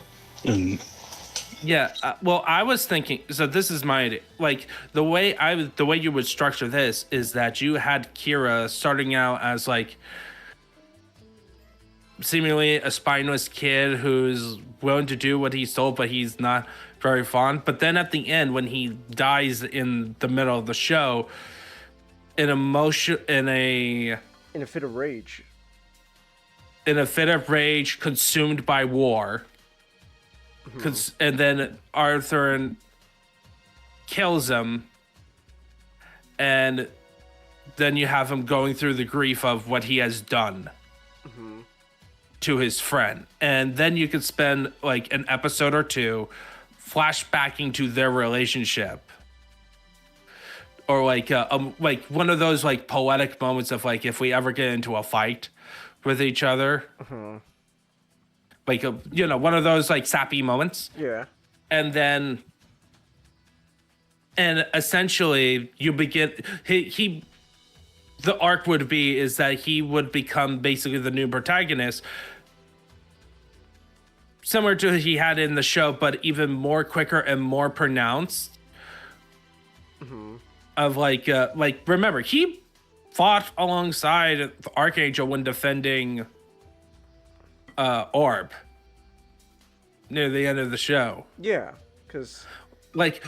Yeah, well, I was thinking. So this is my idea. Like the way you would structure this is that you had Kira starting out as like seemingly a spineless kid who's willing to do what he's told, but he's not very fond. But then at the end, when he dies in the middle of the show, in a fit of rage, consumed by war, and then Arthur kills him, and then you have him going through the grief of what he has done to his friend, and then you could spend like an episode or two flashbacking to their relationship, or like one of those like poetic moments of like, if we ever get into a fight with each other, like one of those like sappy moments. Yeah. And essentially you begin the arc would be is that he would become basically the new protagonist, similar to what he had in the show, but even more quicker and more pronounced. Of like remember, he fought alongside the Archangel when defending Orb near the end of the show. Yeah, because but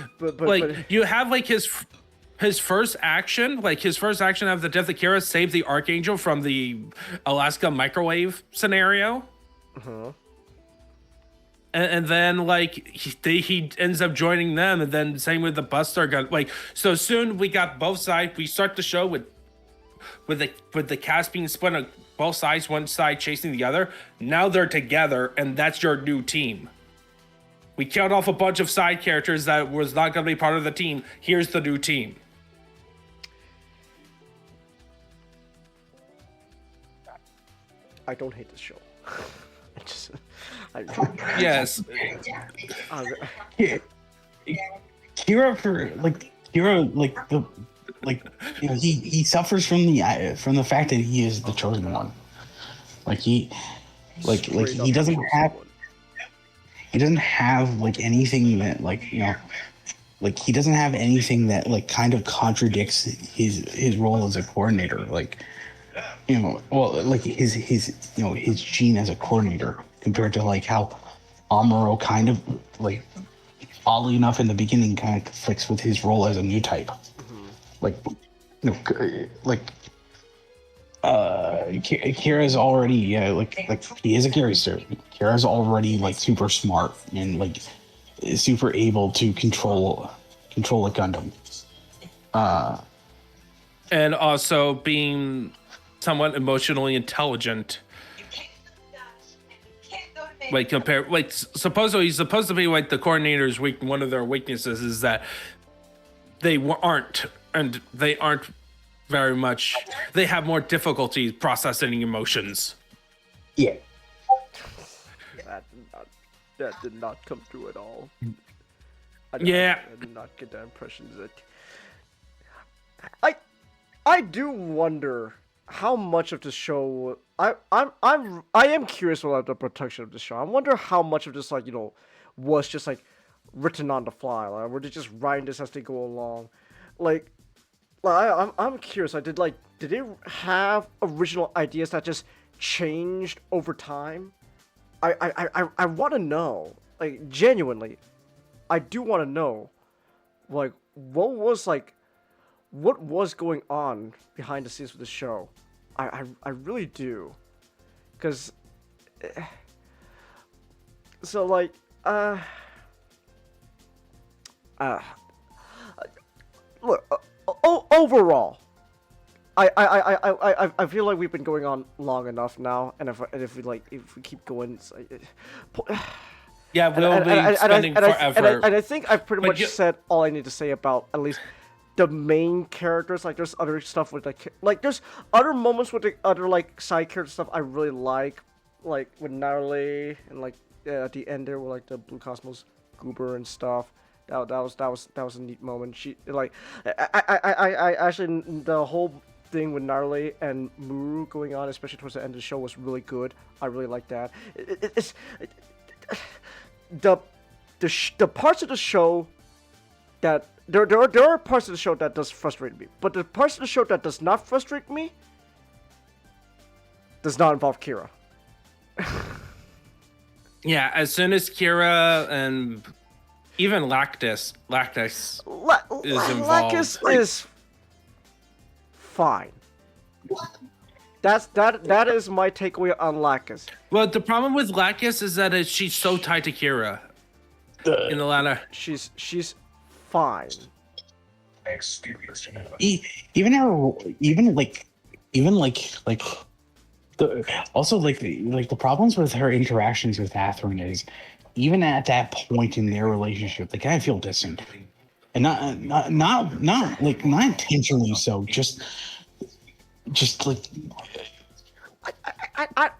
you have like his first action, after the death of Kira, saved the Archangel from the Alaska microwave scenario. And then like he ends up joining them, and then same with the Buster gun. Like, so soon we got both sides. We start the show with the cast being split on both sides, one side chasing the other. Now they're together, and that's your new team. We killed off a bunch of side characters that was not going to be part of the team. Here's the new team. I don't hate this show. Yes. He suffers from the fact that he is the chosen one. He doesn't have like anything that he doesn't have anything that kind of contradicts his role as a coordinator. His gene as a coordinator compared to how Amuro kind of oddly enough in the beginning kind of conflicts with his role as a new type. Kira's already he is a character. Kira's already super smart and super able to control a Gundam. And also being somewhat emotionally intelligent. Supposedly he's supposed to be the coordinator's weak. One of their weaknesses is that they aren't very much. They have more difficulty processing emotions. Yeah. That did not come through at all. I did not get that impression that. I do wonder how much of the show. I am curious about the production of the show. I wonder how much of this was just written on the fly. Were they just writing this as they go along? I'm curious. Did they have original ideas that just changed over time? I want to know. Genuinely, I do want to know. What was going on behind the scenes of the show? I really do. Cause look, overall, I feel like we've been going on long enough now, and if we keep going, yeah, we'll be spending forever. And I think I've pretty much said all I need to say about at least the main characters. There's other stuff with there's other moments with the other side character stuff I really like with Gnarly and at the end there with the Blue Cosmos Goober and stuff. That was a neat moment. She I actually, the whole thing with Gnarly and Muru going on, especially towards the end of the show, was really good. I really like that. The parts of the show that there are parts of the show that does frustrate me, but the parts of the show that does not frustrate me does not involve Kira. Yeah, as soon as Kira and even Lactus is involved. Lacus is fine. That is my takeaway on Lacus. Well, the problem with Lacus is that she's so tied to Kira in the latter. She's fine. Even the problems with her interactions with Athrun is even at that point in their relationship, they kind of feel distant, and not intentionally so, just like I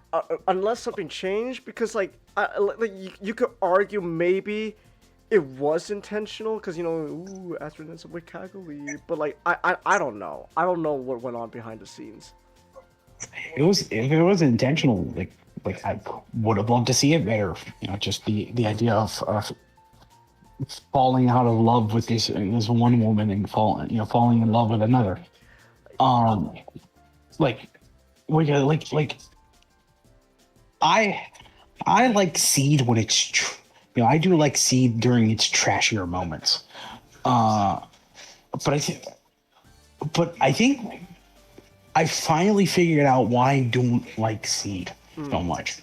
unless something changed, because you could argue maybe it was intentional, because Athrun is a Wikagoli, but I don't know. I don't know what went on behind the scenes. if it was intentional, like I would have loved to see it better. Just the idea of falling out of love with this one woman and falling in love with another. I like Seed when it's I do like Seed during its trashier moments. But I think I finally figured out why I don't like Seed so much.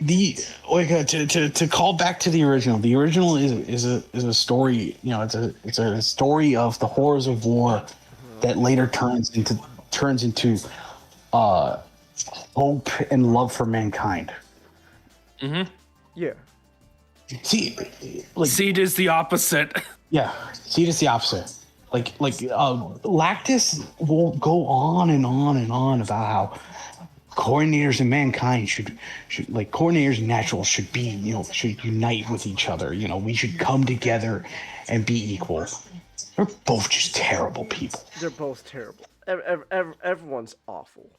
To call back to the original. The original is a story. It's a story of the horrors of war that later turns into hope and love for mankind. Mm-hmm. Yeah. See, Seed is the opposite. Yeah, Seed is the opposite. Lactus will go on and on and on about how coordinators and mankind should coordinators and naturals should be, should unite with each other. We should come together and be equal. They're both just terrible people. They're both terrible. Everyone's awful.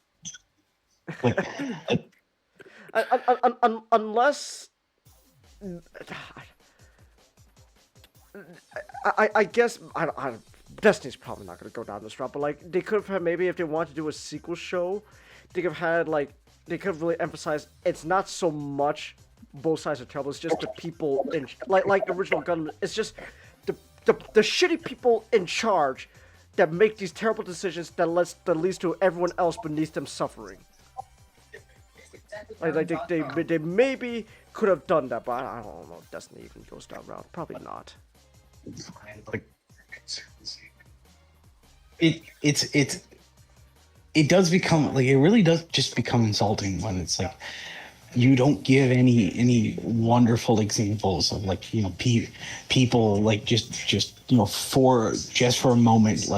Unless I guess Destiny's probably not going to go down this route, but they could have had, maybe if they wanted to do a sequel show, they could have had they could have really emphasized it's not so much both sides are terrible, it's just the people in like the original Gundam. It's just the shitty people in charge that make these terrible decisions that leads to everyone else beneath them suffering. They maybe could have done that, but I don't know if Destiny even goes that route. Probably not. It does become it really does just become insulting when it's you don't give any wonderful examples of people for a moment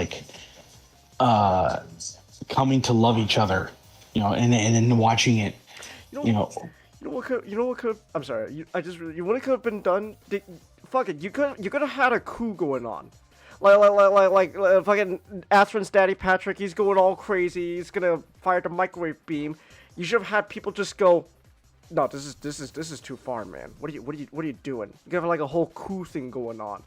coming to love each other, and then watching it. You know what could I'm sorry. You what could have been done? Fuck it. You could have had a coup going on, like fucking Athrun's daddy Patrick. He's going all crazy. He's gonna fire the microwave beam. You should have had people just go, no, this is too far, man. What are you doing? You have a whole coup thing going on.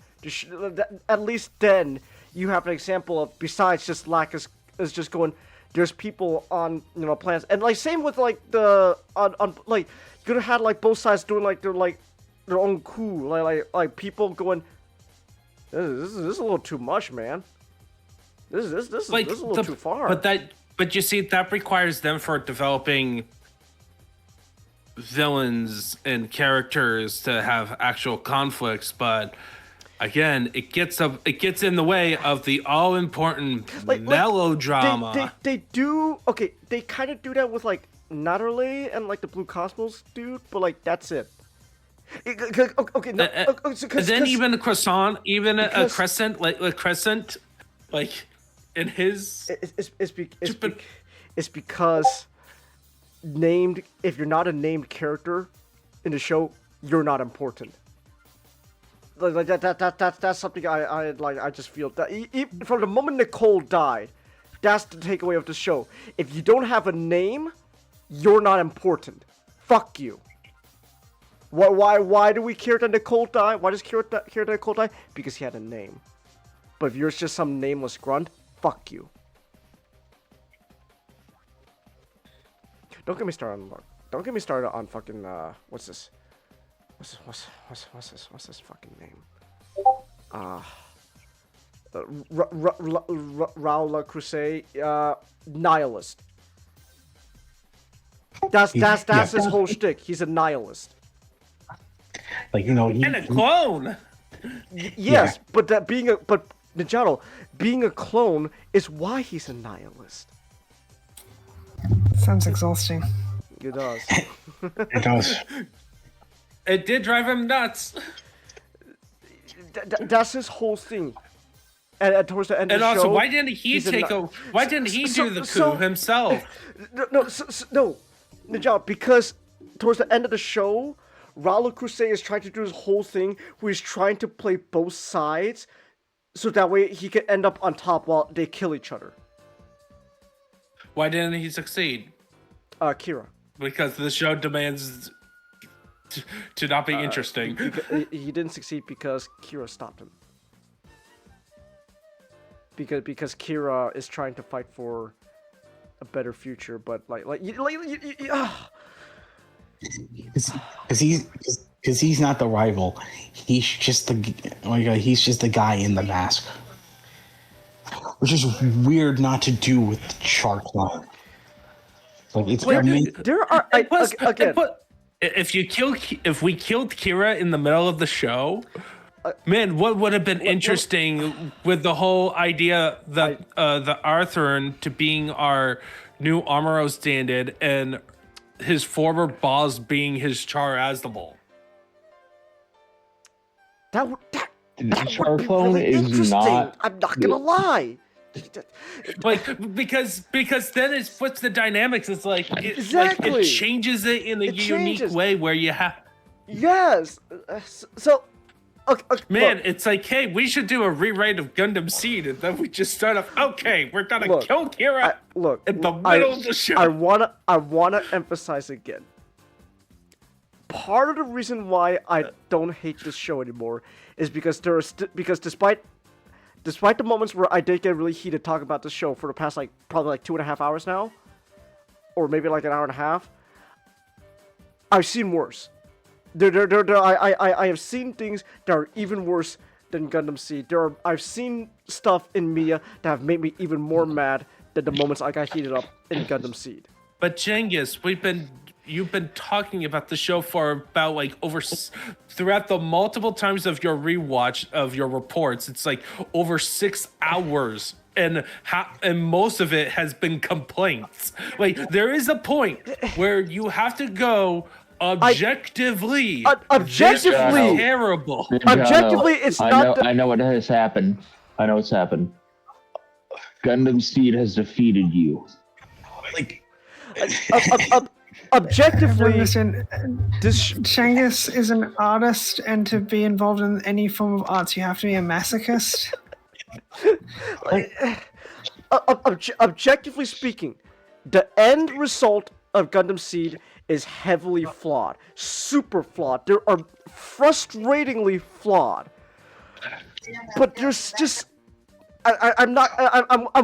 At least then you have an example of, besides just Lacus is just going. There's people on planets, and same with you could have had both sides doing their own coup, like people going, this is a little too much, man. This is a little too far. But you see, that requires them for developing villains and characters to have actual conflicts, but again, it gets in the way of the all-important melodrama. They do, okay, they kind of do that with Natterley and the Blue Cosmos dude, but that's it. Okay, no, then even a croissant, even a crescent, crescent, in his. It's because if you're not a named character in the show, you're not important. That's something I just feel that from the moment Nicole died, that's the takeaway of the show. If you don't have a name, you're not important. Fuck you. Why do we care that Nicole died? Why does care that Nicole die? Because he had a name. But if you're just some nameless grunt, fuck you. Don't get me started on don't get me started on fucking what's this? What's this fucking name? Raul Crusade, nihilist. That's his whole shtick. He's a nihilist. Like, you know, and a clone. Yes, but Ninjato, being a clone is why he's a nihilist. Sounds exhausting. It does. It does. It did drive him nuts. That's his whole thing. And towards the end of the show... And also, why didn't he Why didn't he do the coup himself? No, Ninja, because towards the end of the show, Raul Crusade is trying to do his whole thing where he's trying to play both sides so that way he can end up on top while they kill each other. Why didn't he succeed? Kira. Because the show demands to not be interesting. He didn't succeed because Kira stopped him. Because Kira is trying to fight for a better future, but because he's not the rival. He's just the guy in the mask, which is weird not to do with the Shark line. Like it's there are if we killed Kira in the middle of the show. Man, what would have been interesting with the whole idea that the Arthurn to being our new Amuro stand-in and his former boss being his Char-Aznable. That would be really interesting. Not... I'm not gonna lie. Like because then it puts the dynamics. It's like exactly. Like it changes it in a unique way where you have. Yes. So. Okay, man, it's like, hey, we should do a rewrite of Gundam Seed, and then we just start off. Okay, we're gonna kill Kira. In the middle of the show. I wanna emphasize again. Part of the reason why I don't hate this show anymore is because because despite the moments where I did get really heated talking about this show for the past probably 2.5 hours now, or maybe like an hour and a half, I've seen worse. I have seen things that are even worse than Gundam Seed. I've seen stuff in media that have made me even more mad than the moments I got heated up in Gundam Seed. But Genghis, you've been talking about the show for about throughout the multiple times of your rewatch of your reports. It's like over 6 hours. And most of it has been complaints. Like there is a point where you have to go. Objectively, terrible. Objectively, it's not. I know what has happened. I know what's happened. Gundam Seed has defeated you. Like, objectively, Shangus is an artist, and to be involved in any form of arts, you have to be a masochist. Objectively speaking, the end result of Gundam Seed is heavily flawed, super flawed. They are frustratingly flawed. But there's just, I'm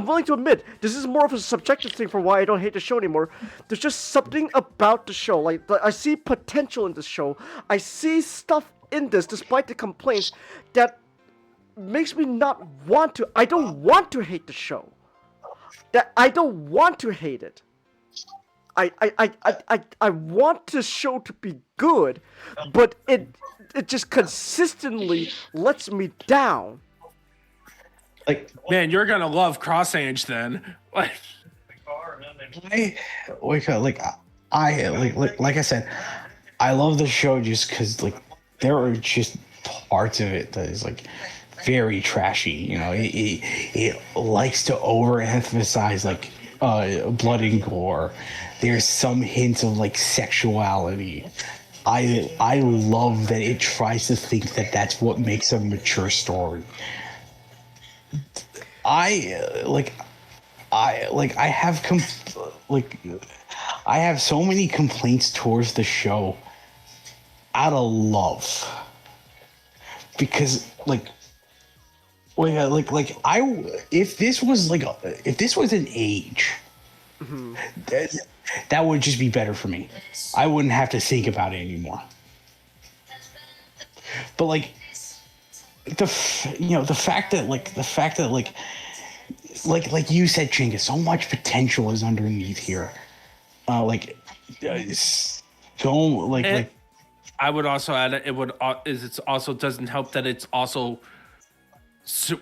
willing to admit this is more of a subjective thing for why I don't hate the show anymore. There's just something about the show. Like I see potential in this show. I see stuff in this, despite the complaints, that makes me not want to. I don't want to hate the show. That I don't want to hate it. I want the show to be good, but it just consistently lets me down. Like, man, you're gonna love Cross Ange then. Like I said, I love the show just because like there are just parts of it that is like very trashy. You know, it likes to overemphasize like blood and gore. There's some hints of like sexuality. I love that it tries to think that that's what makes a mature story. I have so many complaints towards the show out of love because if this was an age, that would just be better for me. I wouldn't have to think about it anymore. But like the fact that like you said, Chinga, so much potential is underneath here. I would also add it also doesn't help that it's also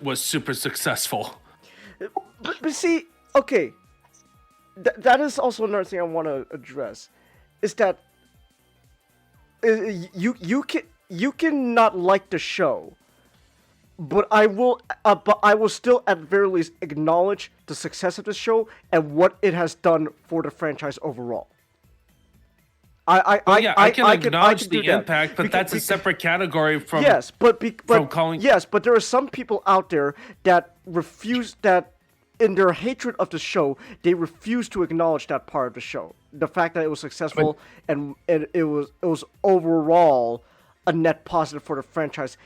was super successful. But see, okay, that is also another thing I want to address, is that you can not like the show, but I will still at very least acknowledge the success of the show and what it has done for the franchise overall. I can acknowledge the impact, but that's a separate category from calling. Yes, but there are some people out there that refuse that. In their hatred of the show, they refuse to acknowledge that part of the show. The fact that it was successful and it was overall a net positive for the franchise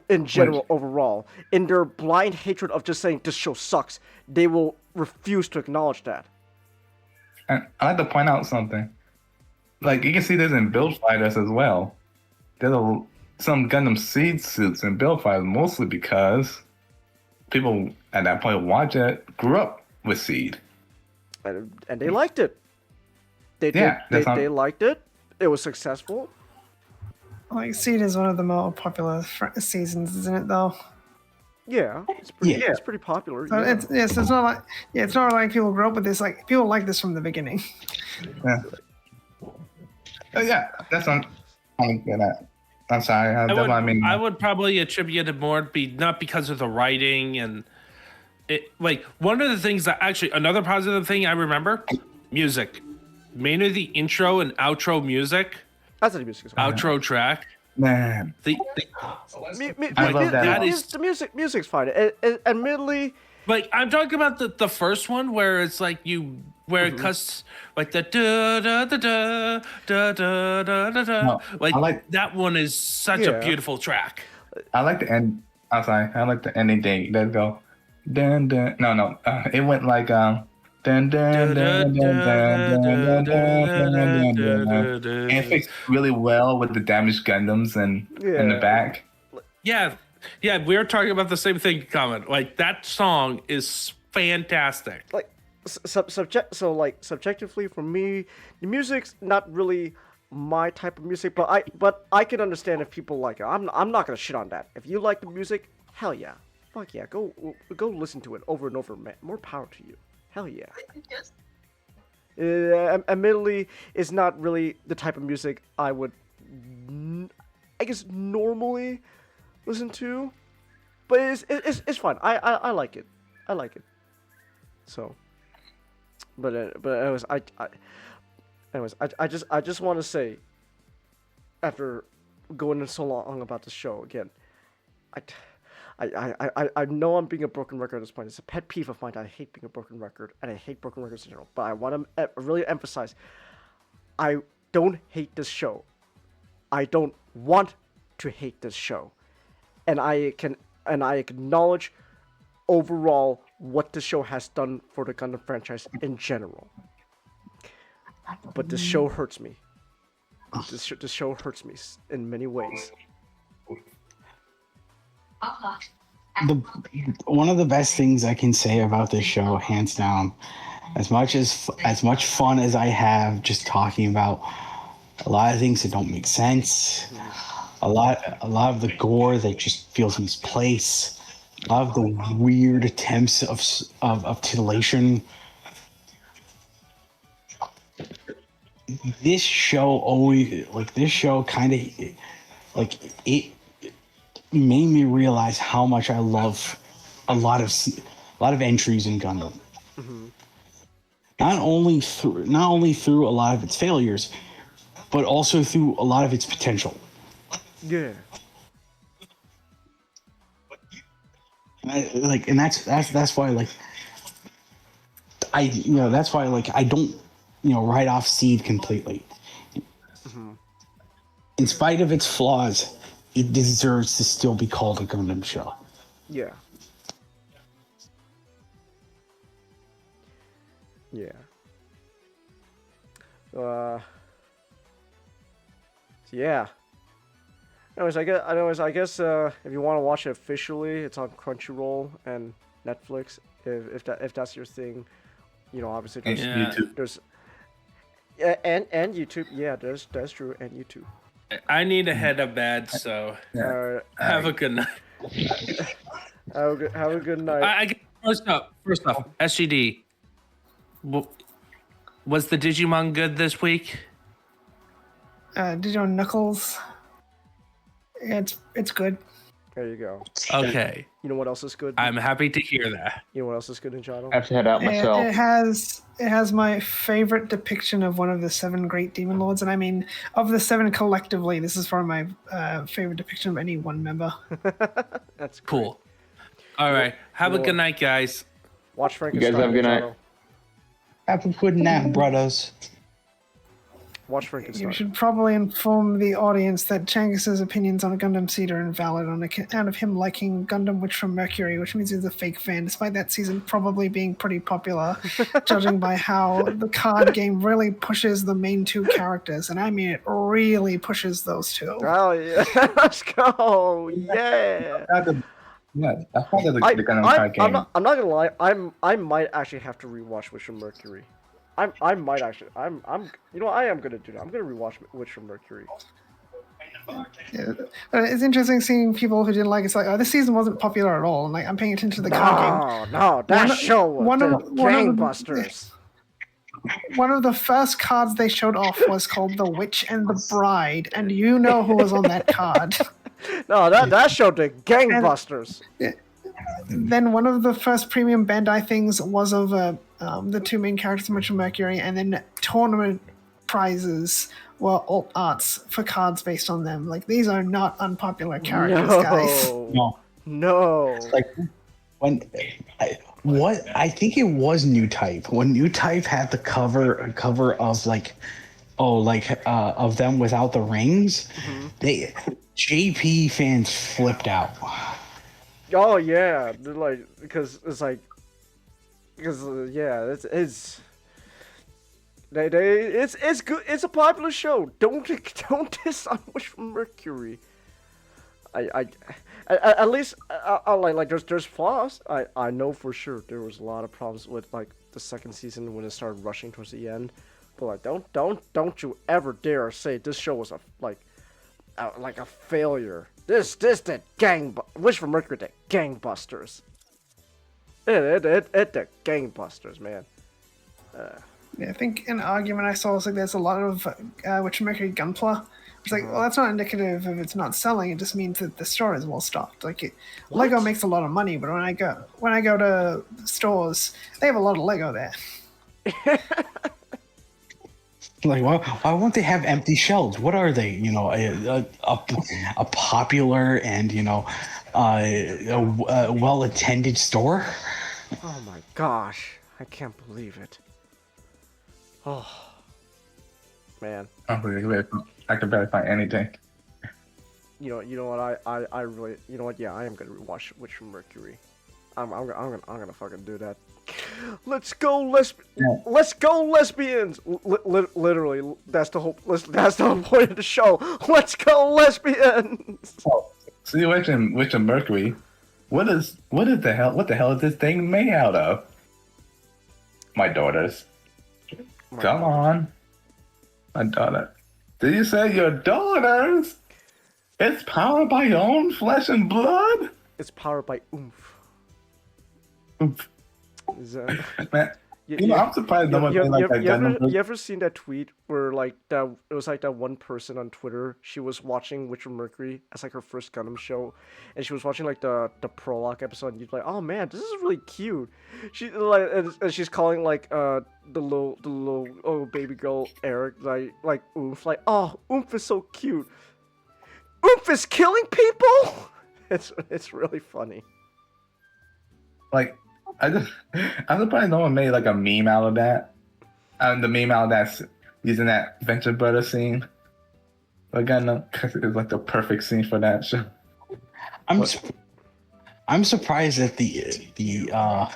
in general overall. In their blind hatred of just saying this show sucks, they will refuse to acknowledge that. And I like to point out something. Like, you can see this in Build Fighters as well. There's some Gundam Seed suits in Build Fighters, mostly because people at that point watch it grew up with Seed, and they liked it. They liked it. It was successful. Like, Seed is one of the more popular seasons, isn't it? Though. Yeah, it's pretty popular. So it's not like people grew up with this. Like, people like this from the beginning. Yeah. Yeah, that's what I'm good at. I'm sorry. I would probably attribute it more not because of the writing and it. Like, one of the things that actually another positive thing I remember, music, mainly the intro and outro music. That's the music. Outro track. Man, I love that. The music's fine. Admittedly, like, I'm talking about the first one where it's like it cuts like the da da da da da da da da. Like that one is such a beautiful track. I like the end. I'm sorry. I like the ending thing. Let's go. Dun dun. No. It went like dun dun dun dun dun dun dun dun dun. And it fits really well with the damaged Gundams and in the back. Yeah, we were talking about the same thing. Comment, like, that song is fantastic. Like, subjectively for me, the music's not really my type of music, but I can understand if people like it. I'm not gonna shit on that. If you like the music, hell yeah, fuck yeah, go listen to it over and over, man. More power to you. Hell yeah. Admittedly, it's not really the type of music I would, I guess, normally listen to, but it's fine. I like it. I like it. So, but anyways, I just want to say, after going in so long about the show again, I know I'm being a broken record at this point. It's a pet peeve of mine. I hate being a broken record, and I hate broken records in general. But I want to really emphasize, I don't hate this show. I don't want to hate this show, and I acknowledge overall what the show has done for the Gundam franchise in general. But this show hurts me. This show hurts me in many ways. One of the best things I can say about this show, hands down, as much fun as I have just talking about a lot of things that don't make sense, a lot of the gore that just feels misplaced, a lot of the weird attempts of titillation. This show kind of it made me realize how much I love a lot of entries in Gundam. Mm-hmm. Not only through a lot of its failures, but also through a lot of its potential. Yeah. And that's why I don't write off Seed completely. Mm-hmm. In spite of its flaws, it deserves to still be called a Gundam show. Yeah. Yeah. Yeah. I guess if you want to watch it officially, it's on Crunchyroll and Netflix. If that's your thing, obviously And YouTube. there's and YouTube. Yeah, that's true, and YouTube. I need to head to bed, so have a good night. Have a good night. First off, SGD. Was the Digimon good this week? Digimon Knuckles. It's good. There you go. Okay. You know what else is good? I'm happy to hear that. You know what else is good in Channel? I have to head out myself. It has my favorite depiction of one of the 7 great demon lords, and I mean of the 7 collectively. This is probably my favorite depiction of any one member. That's cool. All right. Have a good night, guys. Watch Frankenstein. You guys have a good night. Have a good night, brothers. Watch Frankenstein. You should probably inform the audience that Changus's opinions on Gundam Seed are invalid on account of him liking Gundam Witch from Mercury, which means he's a fake fan, despite that season probably being pretty popular, judging by how the card game really pushes the main 2 characters, and I mean it really pushes those 2. Oh yeah, let's go! Yeah. Yeah, that's part of the Gundam card game. I'm not gonna lie. I might actually have to rewatch Witch from Mercury. I might actually. I am gonna do that. I'm gonna rewatch Witch from Mercury. Yeah. It's interesting seeing people who didn't like it. It's like, oh, this season wasn't popular at all. And like, I'm paying attention to the card game. No, that show was gangbusters. One of the first cards they showed off was called The Witch and the Bride, and you know who was on that card. No, that showed the gangbusters. Then one of the first premium Bandai things was of the 2 main characters, Witch and Mercury, and then tournament prizes were alt arts for cards based on them. Like, these are not unpopular characters, guys. No. It's like I think it was New Type. When New Type had the cover of of them without the rings, JP fans flipped out. Oh yeah, because it's good. It's a popular show. Don't diss on Witch from Mercury. At least there's flaws. I know for sure there was a lot of problems with like the second season when it started rushing towards the end. But like don't you ever dare say this show was a failure. This did Witch from Mercury did gangbusters. It did gangbusters, man. Yeah, I think an argument I saw was like there's a lot of Witch from Mercury gunpla. It's like, well, that's not indicative of it's not selling. It just means that the store is well stocked. Like, Lego makes a lot of money, but when I go to stores, they have a lot of Lego there. Like, why won't they have empty shelves? What are they? A popular and a well-attended store. Oh my gosh, I can't believe it. Oh man. I can barely find anything. You know what? I really. You know what? Yeah, I am gonna rewatch Witch from Mercury. I'm gonna fucking do that. Let's go lesbians. Literally, that's the whole point of the show. Let's go lesbians. Oh, see, Witch and Mercury. What the hell is this thing made out of? My daughters. Come on. My daughter. Did you say your daughters? It's powered by your own flesh and blood? It's powered by oomph. Oomph. Man, I'm surprised no one you that. You ever seen that tweet where it was like that one person on Twitter, she was watching Witch from Mercury as like her first Gundam show, and she was watching like the prologue episode, and you're like, oh man, this is really cute. She and she's calling like the little baby girl Eric like oomph, like, oh, oomph is so cute. Oomph is killing people. It's really funny. Like, I'm surprised no one made like a meme out of that. And the meme out of that's using that Venture Brother scene. Again, because it's like the perfect scene for that show. I'm surprised that the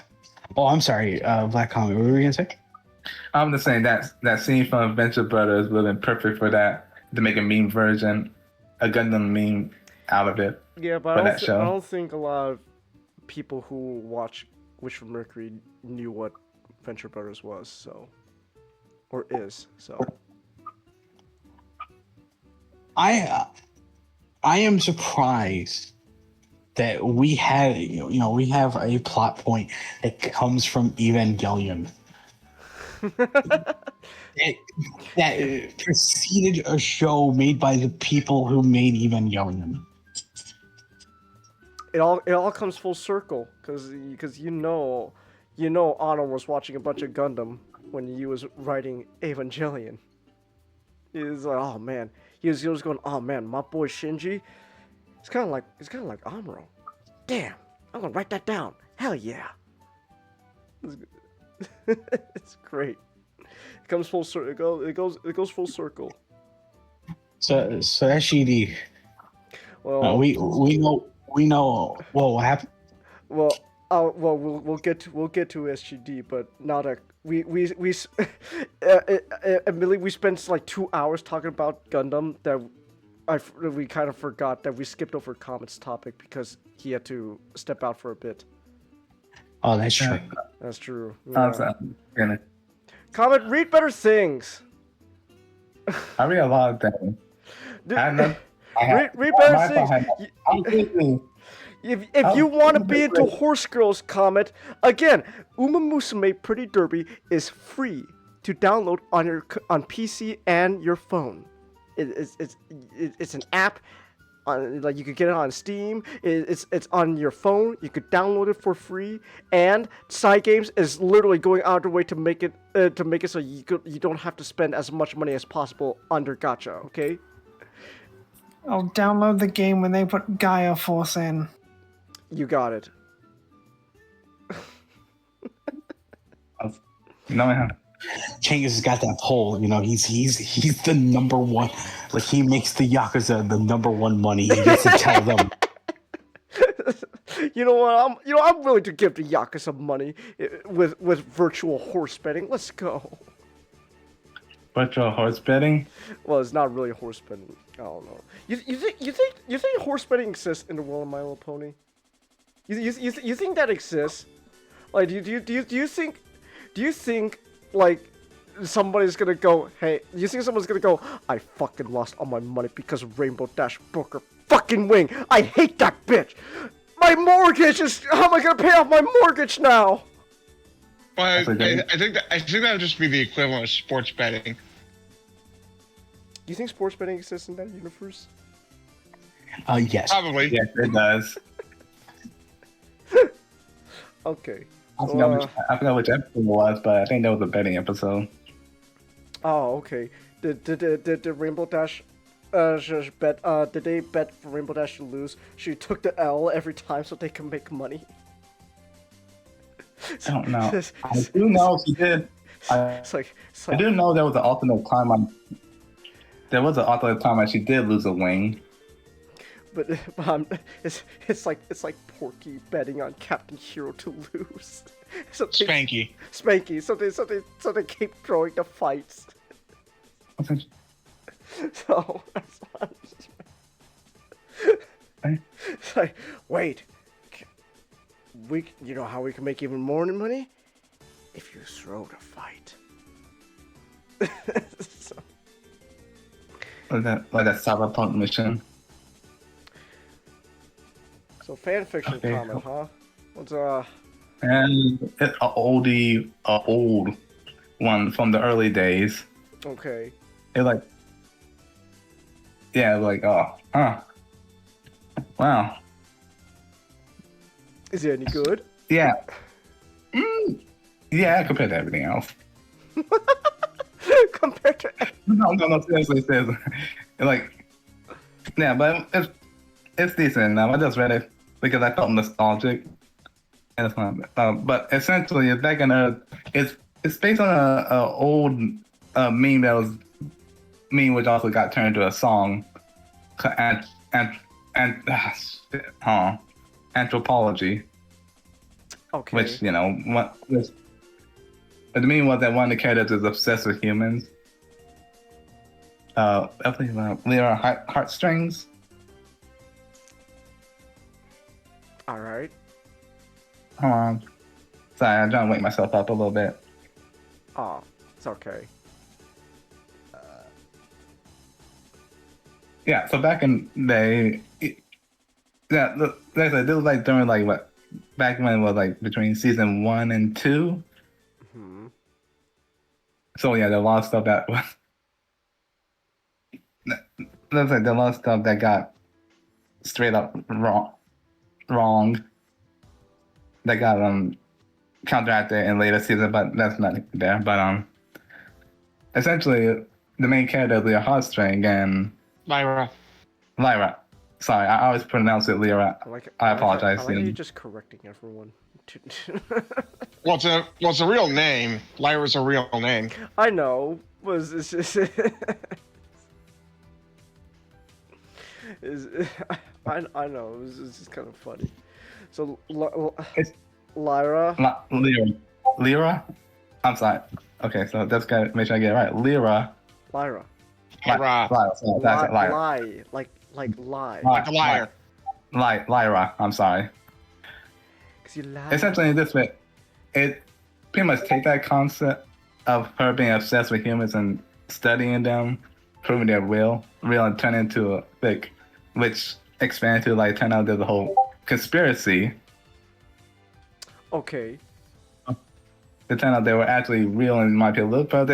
I'm sorry, Black Comet. What were you gonna say? I'm just saying that scene from Adventure Brothers would have been perfect for that, to make a meme version, a Gundam meme out of it. Yeah, but for I that don't, show. I don't think a lot of people who watch Wish from Mercury knew what Venture Brothers was, so. Or is, so. I am surprised that we had, we have a plot point that comes from Evangelion. that preceded a show made by the people who made Evangelion. It all comes full circle, cause Anno was watching a bunch of Gundam when he was writing Evangelion. He was like, oh man, he was going, oh man, my boy Shinji, it's kind of like Amuro. Damn, I'm gonna write that down. Hell yeah. It's great. It comes full circle. It goes full circle. So SGD. Well, we know what happened. Well, we'll get to SGD, but now that admittedly we spent like 2 hours talking about Gundam that we kind of forgot that we skipped over Comet's topic because he had to step out for a bit. Oh, that's true. That's true. Yeah. Comet, read better things. I read a lot of things. Read better things. If you want to be into horse girls, Comet, again, Uma Musume Pretty Derby is free to download on PC and your phone. It's an app. Like you could get it on Steam. It's on your phone. You could download it for free. And Side Games is literally going out of their way to make it so you don't have to spend as much money as possible under gacha. Okay. I'll download the game when they put Gaia Force in. You got it. Changus has got that poll. He's the number one. Like he makes the Yakuza the number one money. He gets to tell them. You know what? I'm willing to give the Yakuza money with virtual horse betting. Let's go. Virtual horse betting? Well, it's not really horse betting. I don't know. You think horse betting exists in the world of My Little Pony? You think that exists? Like, do you think like somebody's gonna go, hey, you think someone's gonna go, I fucking lost all my money because Rainbow Dash broke her fucking wing. I hate that bitch. My mortgage is, how am I gonna pay off my mortgage now? Well, I think that would just be the equivalent of sports betting. Do you think sports betting exists in that universe? Yes. Probably. Yes, it does. Okay. I forgot which episode it was, but I think that was a betting episode. Oh, okay. Did Rainbow Dash just bet? Did they bet for Rainbow Dash to lose? She took the L every time so they can make money. I don't know. I do know she did. I do know there was an alternate time. There was an alternate time she did lose a wing. But it's like Porky betting on Captain Hero to lose. Spanky. Spanky. So they keep throwing the fights. So that's it's like, wait. You know how we can make even more money? If you throw the fight. So. Like a Sabaton mission. So fanfiction comment, huh? What's And it's an old one from the early days. Okay. It like, yeah, like wow. Is it any good? Yeah. Yeah, compared to everything else. Compared to no, seriously. Like, yeah, but it's decent. I just read it because I felt nostalgic, and it's fun. But essentially, it's based on a old meme that was which also got turned into a song, anthropology. Okay. Which the main was that one of the characters is obsessed with humans. I believe Lyra Heartstrings. All right. Hold on. Sorry, I'm trying to wake myself up a little bit. Oh, it's okay. Yeah, so back in the day, yeah, like I said, this was like during like what, back when it was like between season 1 and 2. Hmm. So yeah, there was a lot of stuff that was. There's like a lot of stuff that got straight up wrong. That got counteracted in later seasons, but that's not there. But essentially, the main character is Lyra Heartstring and Lyra. Sorry, I always pronounce it Lyra. I apologize. I like how you're just correcting everyone. Well, it's a real name. Lyra's a real name. I know. Was it's just I know. It's just kind of funny. So Lyra. Lyra. I'm sorry. Okay, so that's gotta make sure I get it right. Lyra. Lyra. Lyra. Lie. Like lie. Like a liar. Lyra. I'm sorry. Cause you lie. Essentially, in this way, it pretty much take that concept of her being obsessed with humans and studying them, proving they're real, and turn into a fake, which expand to like turn out there's a whole conspiracy. Okay. It turned out they were actually real and might be a little, but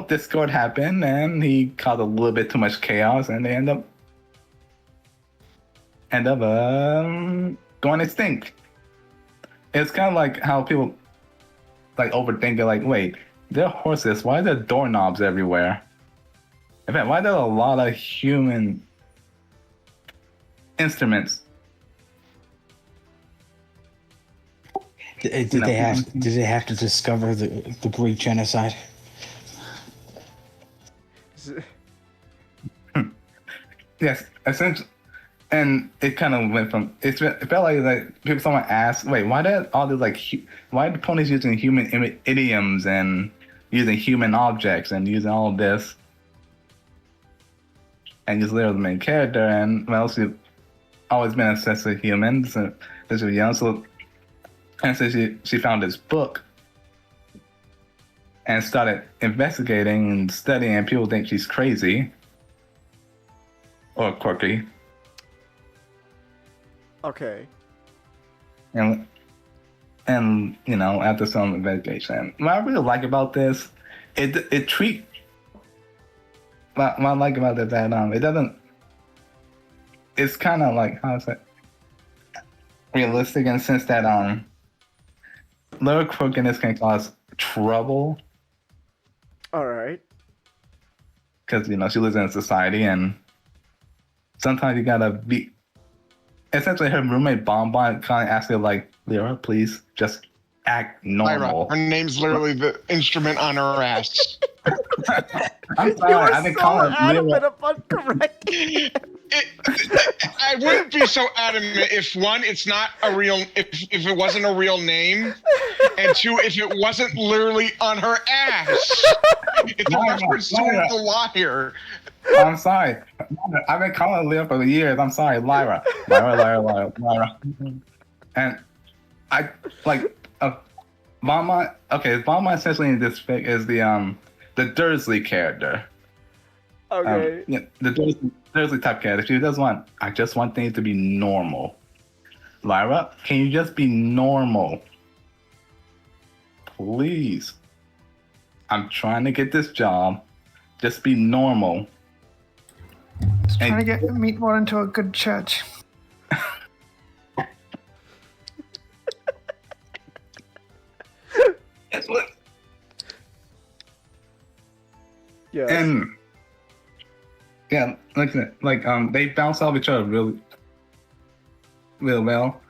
Discord happened and he caused a little bit too much chaos and they end up going extinct. It's kind of like how people like overthink it, like, wait, they're horses, why are there doorknobs everywhere? In fact, why are there a lot of human instruments? Did they have to discover the Greek genocide? Yes, essentially, and it kind of went from it felt like someone asked, wait, why did all these why are the ponies using human idioms and using human objects and using all of this, and just Lyra's the main character, and well, she's always been obsessed with humans since she was young, so. And so she found this book and started investigating and studying, and people think she's crazy or quirky. Okay. And you know, after some investigation, what I really like about this, what I like about it that it doesn't. It's kind of like, how is it, realistic in the sense that little quirkiness can cause trouble. All right. Because, you know, she lives in a society and sometimes you gotta be. Essentially, her roommate Bonbon kind of asked her, like, Lyra, please just act normal. Lyra. Her name's literally the instrument on her ass. I'm sorry, I've been calling Lyra. I wouldn't be so adamant if one, it's not a real, if it wasn't a real name, and two, if it wasn't literally on her ass. It's a reference to the liar. I'm sorry. I've been calling Lyra for years. I'm sorry, Lyra. And I like Mama. Okay, Mama essentially in this fic is the Dursley character. Okay. The Dursley type character. She does want. I just want things to be normal. Lyra, can you just be normal? Please. I'm trying to get this job. Just be normal. Just trying to get Meatball into a good church. Yeah. And yeah, they bounce off each other really well,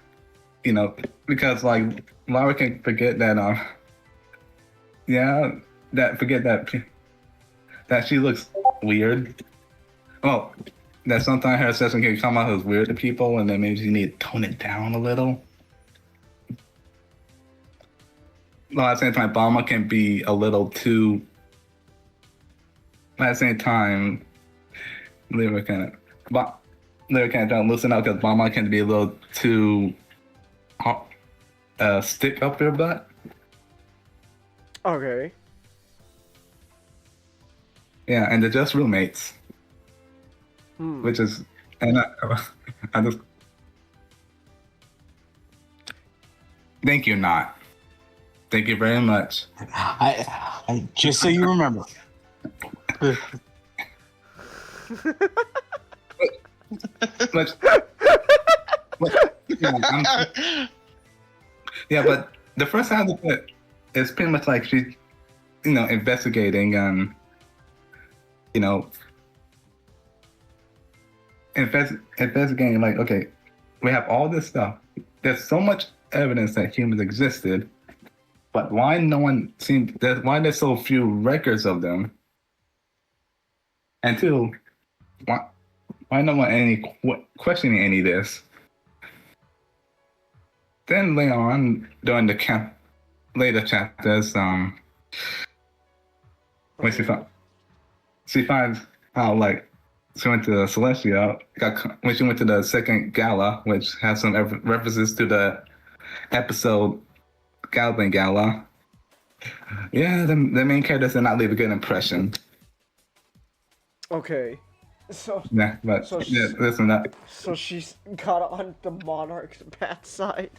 you know, because like Lyra can forget that that she looks weird. Well, that sometimes her assessment can come out as weird to people, and then maybe you need to tone it down a little. at the same time, Bulma can be a little too. At the same time, Lyra kind of don't loosen up because Bulma can be a little too stick up their butt. Okay. Yeah, and they're just roommates, which is, and I just thank you, not. Thank you very much. I just so you remember. Yeah, but the first half of it is pretty much like she's, investigating and, investigating like, okay, we have all this stuff. There's so much evidence that humans existed, but why why there's so few records of them? And two, why no one questioning any of this? Then later on, during the later chapters, when she finds how like she went to Celestia, when she went to the second gala, which has some references to the episode Galvin Gala. Yeah, the main characters did not leave a good impression. Okay. So yeah, but listen up. So she's got on the Monarch's bad side.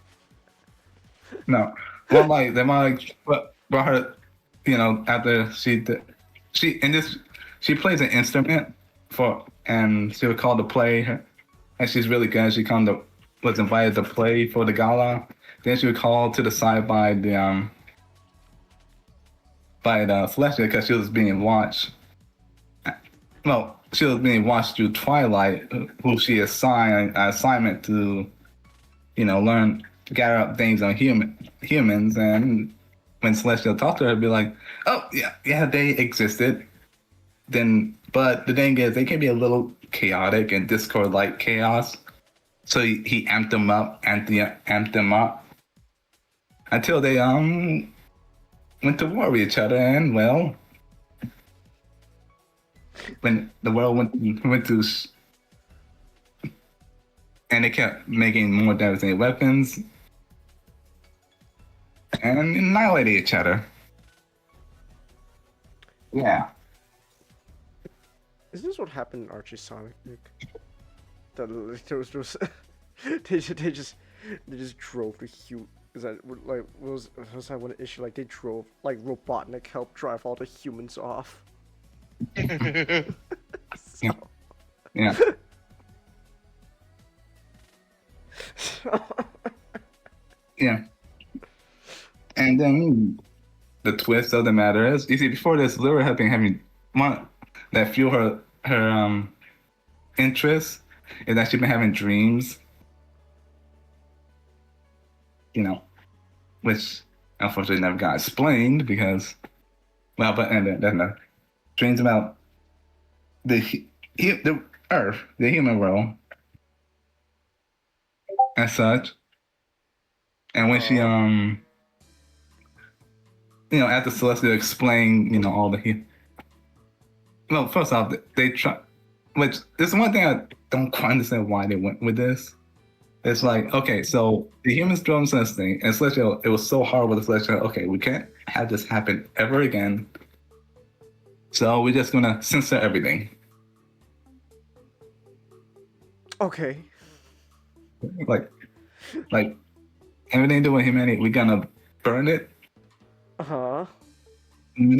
No, well, like they might brought her, after she plays an instrument and she was called to play, and she's really good. She was invited to play for the gala. Then she was called to the side by the Celestia because she was being watched. Well, she was being watched through Twilight, who she assigned an assignment to, gather up things on humans. And when Celestial talked to her, be like, "Oh yeah, they existed." But the thing is, they can be a little chaotic and Discord-like chaos. So he amped them up until they went to war with each other, and well, when the world went to, and they kept making more devastating weapons and annihilating each other. Yeah. Is this what happened in Archie Sonic, Nick? They just drove the huge. Is that like was that one issue? Like they drove, like Robotnik helped drive all the humans off. Yeah. Yeah. Yeah. And then the twist of the matter is, you see, before this, Lyra had been having one that fueled her interest is that she's been having dreams, which unfortunately never got explained because, well, but and then dreams about the Earth, the human world, and such. And when she after Celestia explained, all the well, first off, they try, which this is one thing I don't quite understand why they went with this. It's like, okay, so the humans drove this thing, and Celestia, it was so hard with the Celestia. Okay, we can't have this happen ever again. So we're just gonna censor everything. Okay. Like everything to do with humanity, we're gonna burn it. Uh-huh. We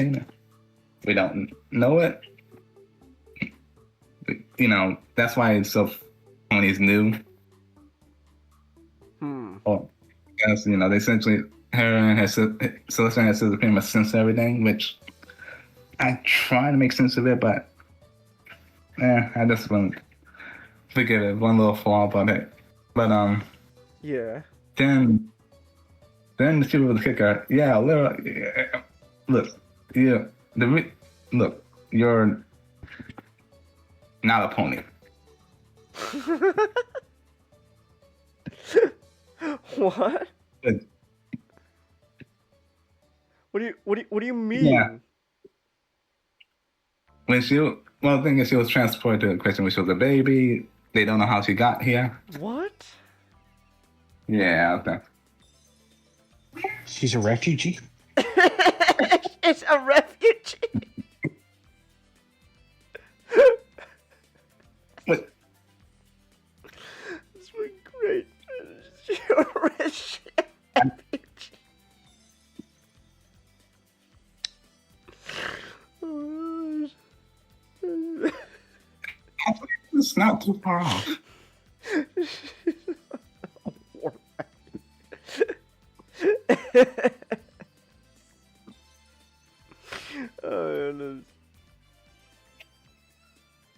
don't know it. That's why it's so when he's new. Oh, because they essentially her and her Celestia and her sister pretty much censor everything, which I try to make sense of it, but I just won't forgive it. One little flaw about it, but yeah. Then the people with the kicker, yeah, look, look, you're not a pony. What? What do you mean? Yeah. When the thing is, she was transported to a Christian when she was a baby. They don't know how she got here. What? Yeah, okay. She's a refugee. It's a refugee. What? This was great. You're a refugee. It's not too far off.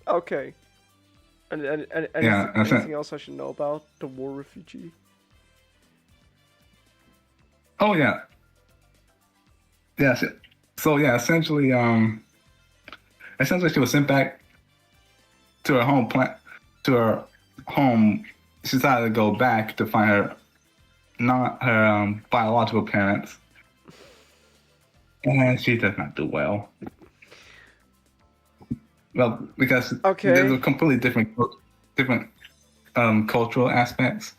Okay. And Yeah, anything else I should know about the war refugee? Oh yeah. Yes. So yeah, essentially she was sent back to her home to her home. She decided to go back to find her biological parents. And she does not do well. Well, because there's a completely different cultural aspects.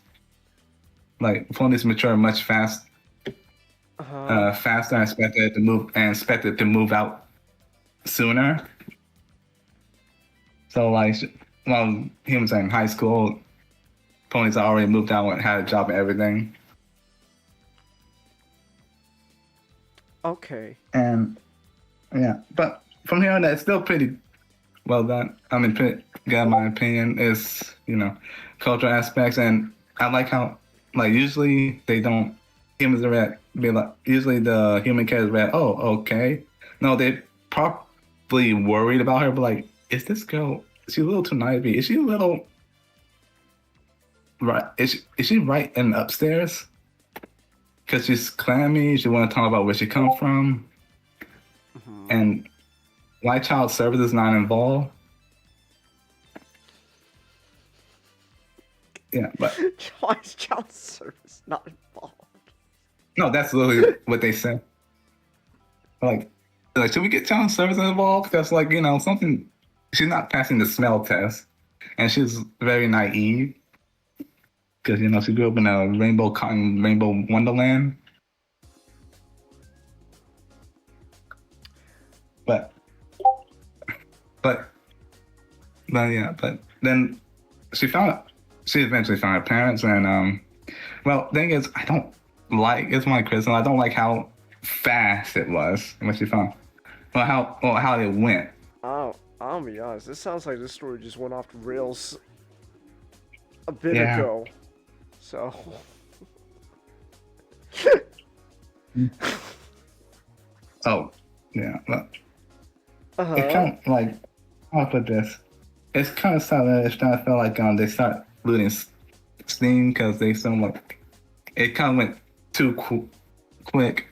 Like ponies mature much faster and expected to move out sooner. So like while humans are in high school, ponies are already moved out and had a job and everything. Okay. And yeah, but from here on, it's still pretty well done. I mean, pretty good in my opinion. Is cultural aspects, and I like how usually they don't humans are usually the human characters read. Oh, okay. No, they probably worried about her, but is this girl? Is she a little too naive? Is she a little right? Is she right in upstairs? Because she's clammy, she want to talk about where she come from, and why child service is not involved. Yeah, but why is child service not involved? No, that's literally what they said. Like, should we get child service involved? Because something. She's not passing the smell test, and she's very naive. Because she grew up in a rainbow wonderland. But then she eventually found her parents, and thing is, it's my criticism. I don't like how fast it was when she found, how it went. Oh, I'll be honest. This sounds like this story just went off the rails a bit Yeah. ago. So. Oh, yeah. It kind of I'll put this. It's kind of sad that I feel like they start losing steam because they seem like it kind of went too quick,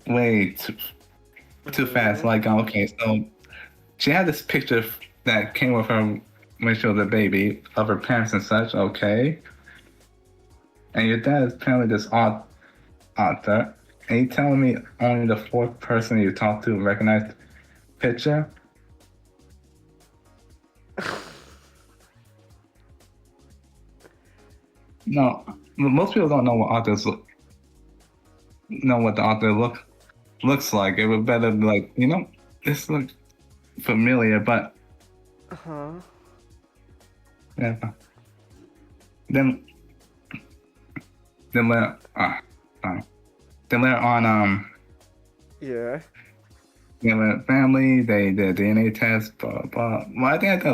way too fast. Okay, so she had this picture that came with her when she was a baby of her parents and such. Okay, and your dad is apparently this author. And you telling me only the fourth person you talked to recognized the picture? No, most people don't know what the author looks like. It would better be this looks familiar, but yeah. Then later on, yeah. The family, they did DNA test, blah blah. Well, I think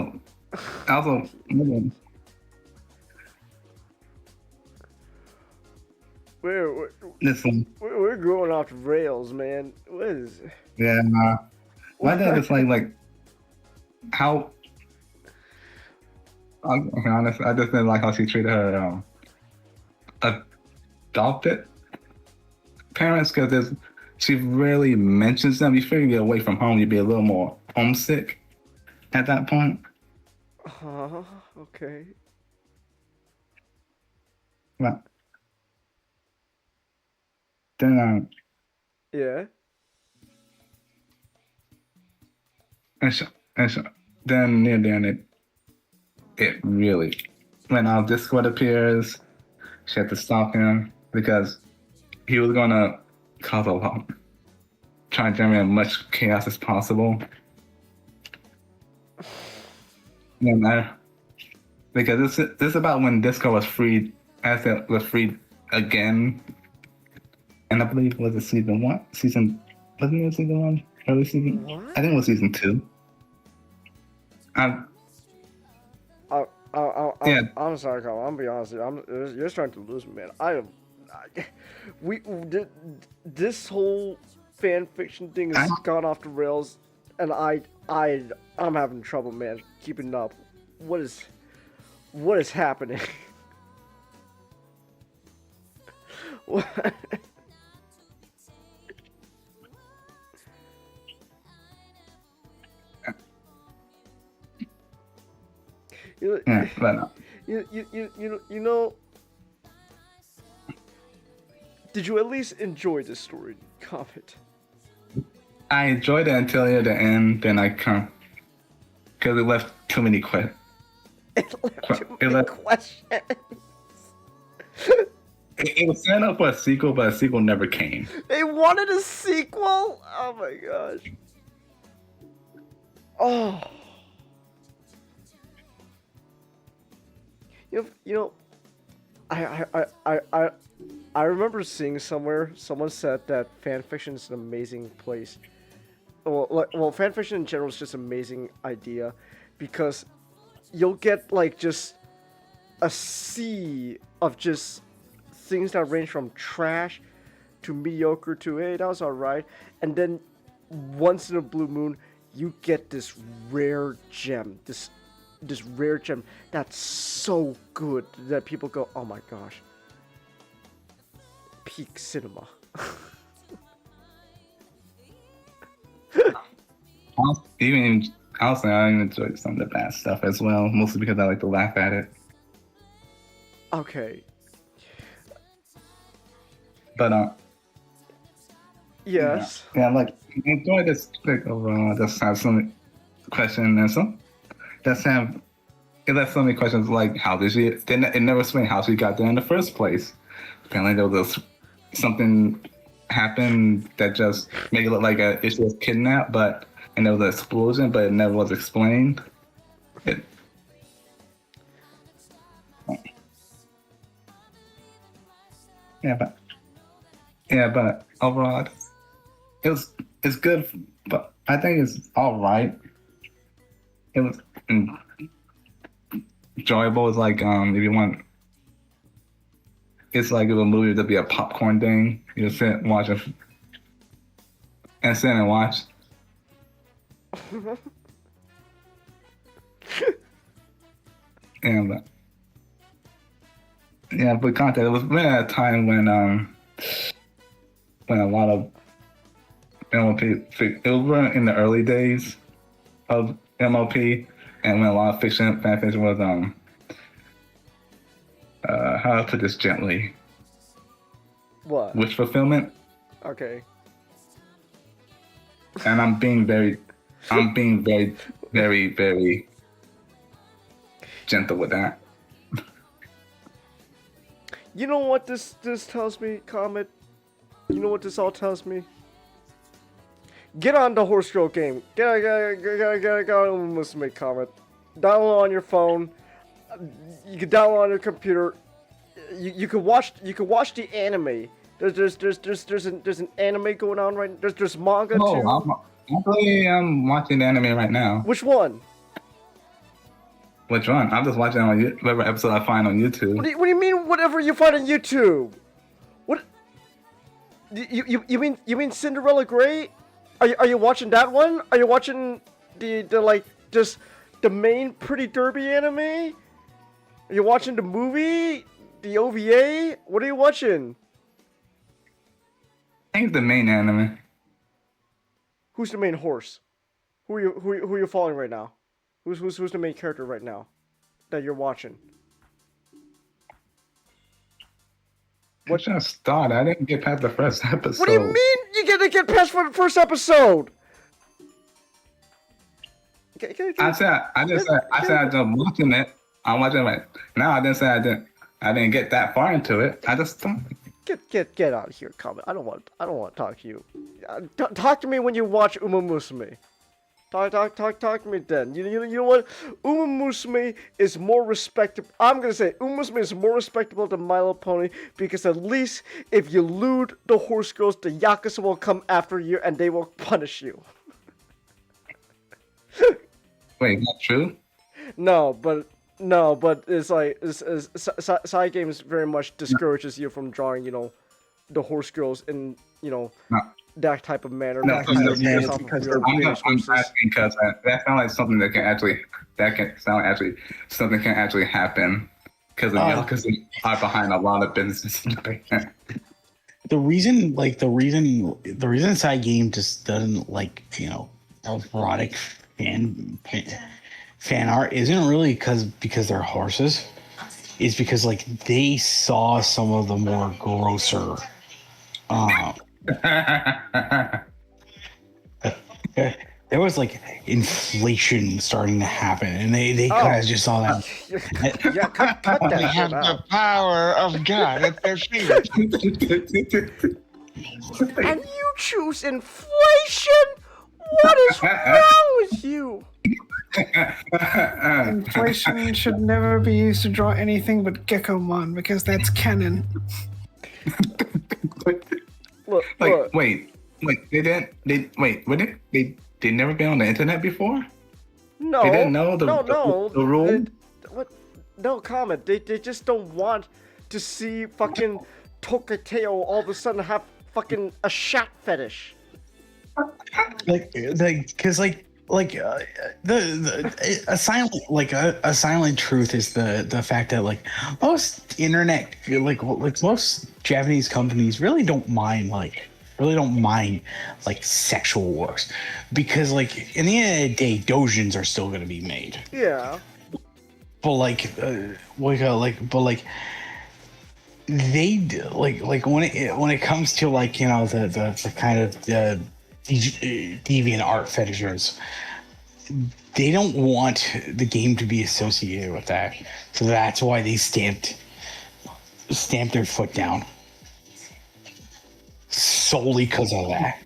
also. We're going off the rails, man. What is? Yeah, my dad is like how. I'll be honest, I just didn't like how she treated her adopted parents, because she rarely mentions them. You figure you get away from home, you'd be a little more homesick at that point. Okay. Well, then Yeah. and so, then near the end it really when our Discord appears, she had to stop him because he was gonna cause a lot, try to generate as much chaos as possible. And because this is about when Discord was freed, as it was freed again, and I believe was it season 1? Wasn't it season 1? Early season? What? I think it was season 2. Yeah. I'm sorry, Carl. I'm gonna be honest. You're starting to lose me, man. This whole fan fiction thing has gone off the rails, and I'm having trouble, man, keeping up. What is happening? What? You know, did you at least enjoy this story? Comment. I enjoyed it until near the end, then I can't, because it left too many questions. It was set up for a sequel, but a sequel never came. They wanted a sequel? Oh my gosh. Oh. You know, I remember seeing somewhere someone said that fanfiction is an amazing place. Well, fanfiction in general is just an amazing idea because you'll get like just a sea of just things that range from trash to mediocre to hey, that was alright, and then once in a blue moon you get this rare gem, this rare gem that's so good that people go, oh my gosh, peak cinema. Also, I enjoyed some of the bad stuff as well, mostly because I like to laugh at it. Okay. But yes. Yeah, like I enjoy this like overall. Just have some questions and some. It left so many questions like how did she? It never explained how she got there in the first place. Apparently, there was something happened that just made it look like she was kidnapped, and there was an explosion, but it never was explained. But overall, it's good, but I think it's all right. It was enjoyable. It's like if you want, it's like if a movie to be a popcorn thing. You just sit and watch it, and sit and watch. But content. It was been at a time when a lot of MLP, it was in the early days of MLP, and when a lot of fan fiction was how to put this gently? What? Wish fulfillment. Okay. And I'm being very, very, very gentle with that. You know what this tells me, Comet? You know what this all tells me? Get on the horse stroke game. Get on listen to me, Comet. Download on your phone. You can download on your computer. You can watch the anime. There's an anime going on right. There's manga too. I'm watching the anime right now. Which one? Which one? I'm just watching on whatever episode I find on YouTube. What do you mean whatever you find on YouTube? What? You mean Cinderella Grey? Are you watching that one? Are you watching the like just the main Pretty Derby anime? Are you watching the movie? The OVA? What are you watching? I think the main anime. Who's the main horse? Who are you following right now? Who's the main character right now that you're watching? What just started? I didn't get past the first episode. What do you mean you get past for the first episode? I said I don't watching it. I'm watching it. Now I didn't say I didn't get that far into it. I just started. Get out of here, comment. I don't want to talk to you. Talk to me when you watch Uma Musume. Talk to me then. You know what? Uma Musume is more respectable. I'm gonna say Uma Musume is more respectable than My Little Pony because at least if you lewd the horse girls, the Yakuza will come after you and they will punish you. Wait, not true? No, but it's like side games very much discourages you from drawing, the horse girls in, that type of manner. No, I'm asking because that sounds like something that can actually happen because the Yakuza are behind a lot of business. The reason side game just doesn't like erotic fan art isn't really because they're horses. It's because like they saw some of the more grosser there was like inflation starting to happen and they kind of just saw that. Yeah, cut that. They have the power of God at their feet. And you choose inflation? What is wrong with you? Inflation should never be used to draw anything but Geckomon because that's canon. Look. Wait, they never been on the internet before? No. They didn't know the rule? No comment. They just don't want to see fucking Tokateo all of a sudden have fucking a shat fetish. A silent truth is the fact that like most internet most Japanese companies really don't mind sexual works because like in the end of the day doujins are still going to be made. Yeah. But they when it comes to the kind of deviant art fetishers, they don't want the game to be associated with that, so that's why they stamped their foot down solely because of that.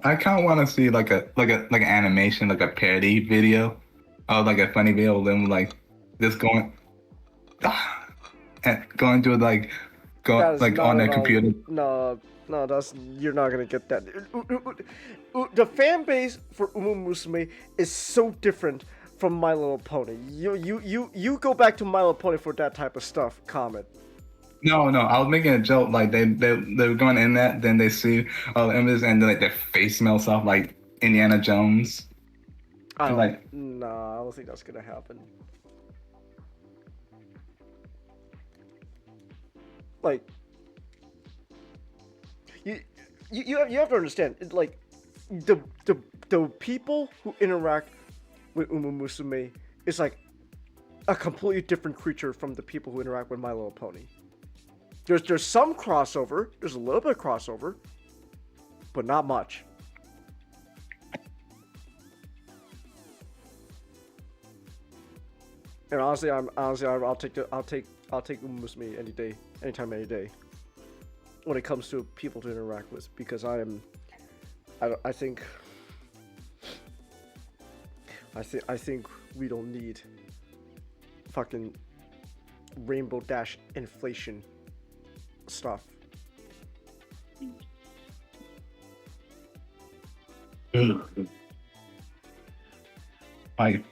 I kind of want to see like an animation, like a parody video, or like a funny video of them like just going to on their computer. No, you're not gonna get that. The fan base for Uma Musume is so different from My Little Pony. You go back to My Little Pony for that type of stuff. Comment. No, I was making a joke. Like they were going in that, then they see all the images, and then like their face smells off like Indiana Jones. I don't think that's gonna happen. Like, you have to understand. Like, the people who interact with Uma Musume is like a completely different creature from the people who interact with My Little Pony. There's some crossover. There's a little bit of crossover, but not much. And honestly, I'll take Uma Musume any day, anytime, any day. When it comes to people to interact with, because I think we don't need fucking Rainbow Dash inflation stuff. Like,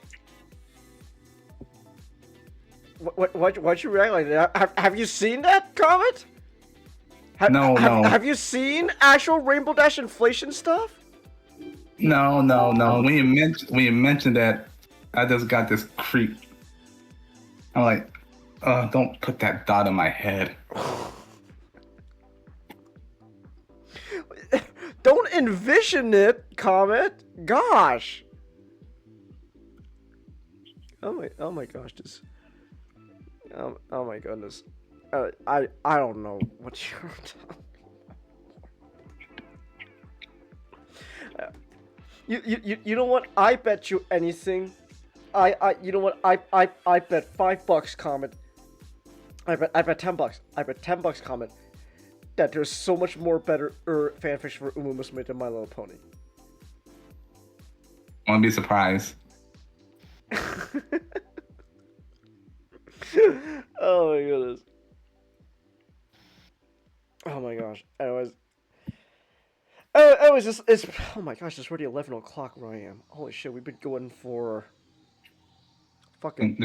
why'd you react like that? Have you seen that comment? No. Have you seen actual Rainbow Dash inflation stuff? No. When you mentioned that, I just got this creep. I'm like, don't put that dot on my head. Don't envision it, comment. Gosh. Oh my gosh, this. Oh my goodness. I don't know what you're talking. You know what? I bet you anything. You know what? I bet $5 comment. I bet $10. I bet $10 comment that there's so much more better fanfiction for Uma Musume than My Little Pony. I won't be surprised. Oh my goodness. Oh my gosh. Anyways, it's oh my gosh, it's already 11 o'clock where I am. Holy shit, we've been going for fucking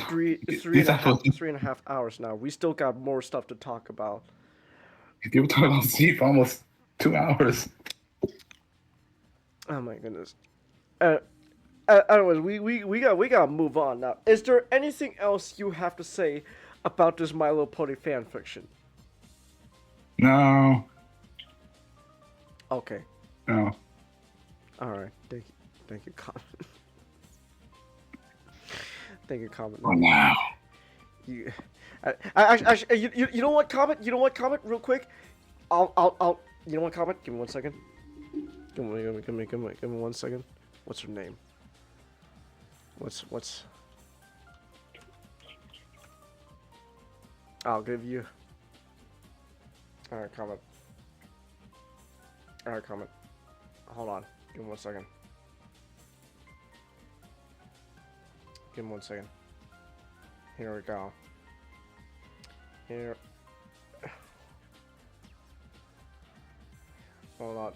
three and a half hours now. We still got more stuff to talk about. You were talking about Seed for almost 2 hours. Oh my goodness. Anyways, we gotta move on now. Is there anything else you have to say about this My Little Pony fan fiction? No. Okay. No. All right. Thank you, comment. Thank you, comment. Oh, no. You know what, comment? You know what, comment? Real quick. I'll. You know what, comment? Give me 1 second. Give me 1 second. What's her name? What's? I'll give you. Alright, comment. Alright, comment. Hold on. Give me 1 second. Give me 1 second. Here we go. Here. Hold on.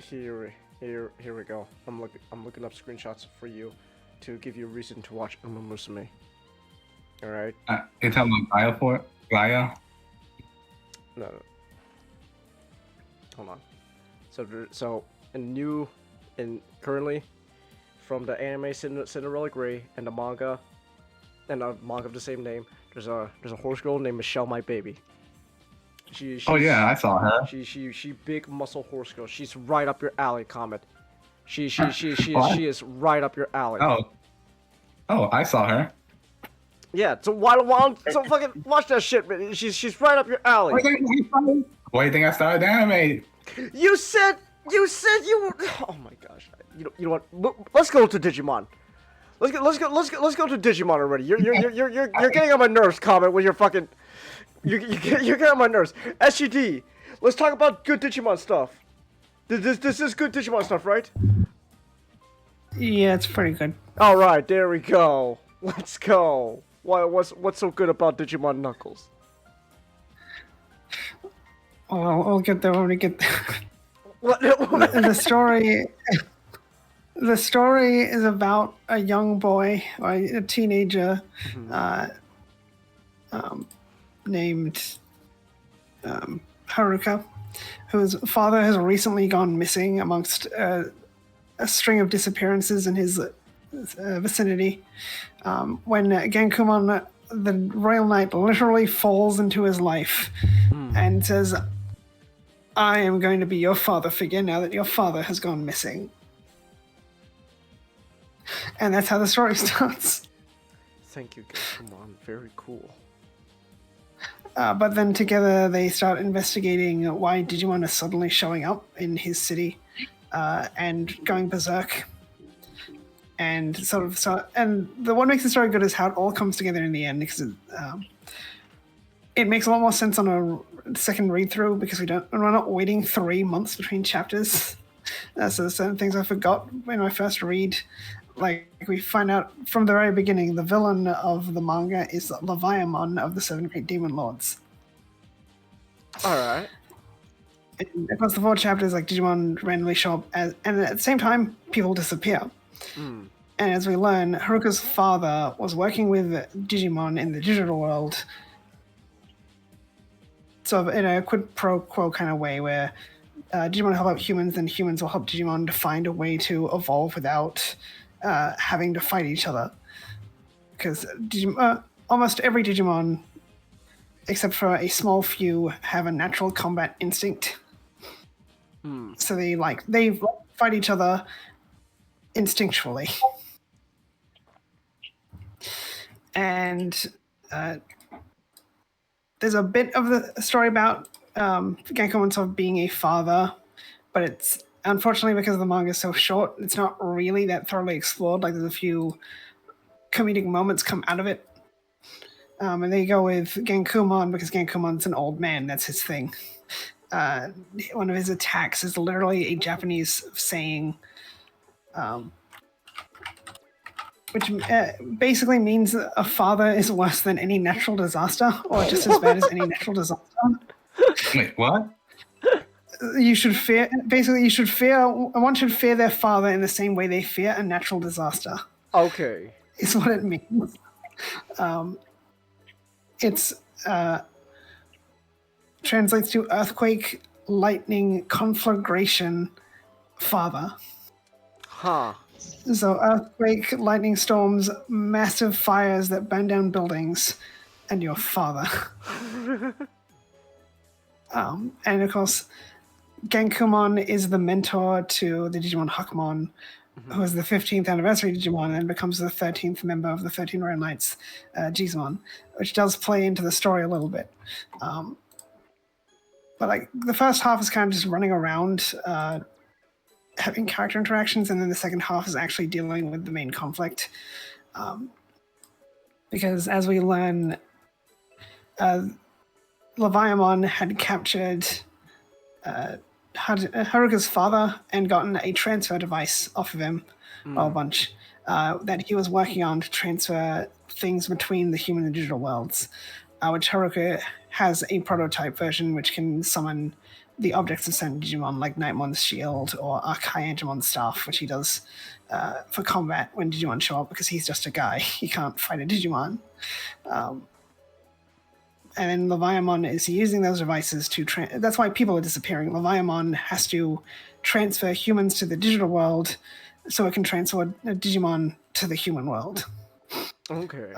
Here we go. I'm looking up screenshots for you to give you a reason to watch Uma Musume. All right. You're talking about Gaia? No. Hold on. So currently, from the anime Cinderella Grey and the manga, of the same name, there's a horse girl named Michelle My Baby. Oh yeah, I saw her. She big muscle horse girl. She's right up your alley, Comet. She is right up your alley. Oh, I saw her. Yeah, so why fucking watch that shit, man. She's right up your alley. Why do you think I started anime? You said you were. Oh my gosh. You know what? Let's go to Digimon. Let's go to Digimon already. You're getting on my nerves, Comet, with your fucking. You're getting on my nerves. SGD. Let's talk about good Digimon stuff. This is good Digimon stuff, right? Yeah, it's pretty good. All right, there we go. Let's go. What's so good about Digimon Knuckles? Well, I'll get there when we get there. What? The story is about a young boy, or a teenager, named Haruka, whose father has recently gone missing amongst a string of disappearances in his vicinity. When Gankumon, the Royal Knight, literally falls into his life and says, I am going to be your father figure now that your father has gone missing. And that's how the story starts. Thank you, Gankumon. Very cool. But then together they start investigating why Digimon is suddenly showing up in his city and going berserk. And and what makes the story good is how it all comes together in the end, because it makes a lot more sense on a second read through, because we're not waiting 3 months between chapters. So there's certain things I forgot in my first read. Like, we find out from the very beginning, the villain of the manga is Leviamon of the Seven Great Demon Lords. Alright. Across the 4 chapters, like, Digimon randomly show up, and at the same time, people disappear. And as we learn, Haruka's father was working with Digimon in the digital world, sort of in a quid pro quo kind of way, where Digimon help out humans, and humans will help Digimon to find a way to evolve without having to fight each other. Because almost every Digimon, except for a small few, have a natural combat instinct. So they fight each other instinctually. And there's a bit of the story about Genkomon sort of being a father, but it's unfortunately because the manga is so short, it's not really that thoroughly explored. Like there's a few comedic moments come out of it. And they go with Genkumon because Genkumon's an old man. That's his thing. One of his attacks is literally a Japanese saying, which basically means that a father is worse than any natural disaster, or just as bad as any natural disaster. Wait, what? You should fear. Basically, one should fear their father in the same way they fear a natural disaster. Okay. Is what it means. It's translates to earthquake, lightning, conflagration, father. Huh. So earthquake, lightning storms, massive fires that burn down buildings, and your father. And of course, Genkumon is the mentor to the Digimon Hakumon, who is the 15th anniversary Digimon and becomes the 13th member of the 13 Royal Knights, Gizmon, which does play into the story a little bit. But like the first half is kind of just running around, having character interactions, and then the second half is actually dealing with the main conflict. Because as we learn, Leviamon had captured Haruka's father and gotten a transfer device off of him, a bunch, that he was working on to transfer things between the human and digital worlds, which Haruka has a prototype version which can summon the objects of certain Digimon, like Nightmon's shield or Archaeagemon's staff, which he does for combat when Digimon show up, because he's just a guy. He can't fight a Digimon. And then Leviamon is using those devices to... That's why people are disappearing. Leviamon has to transfer humans to the digital world so it can transfer Digimon to the human world. Okay.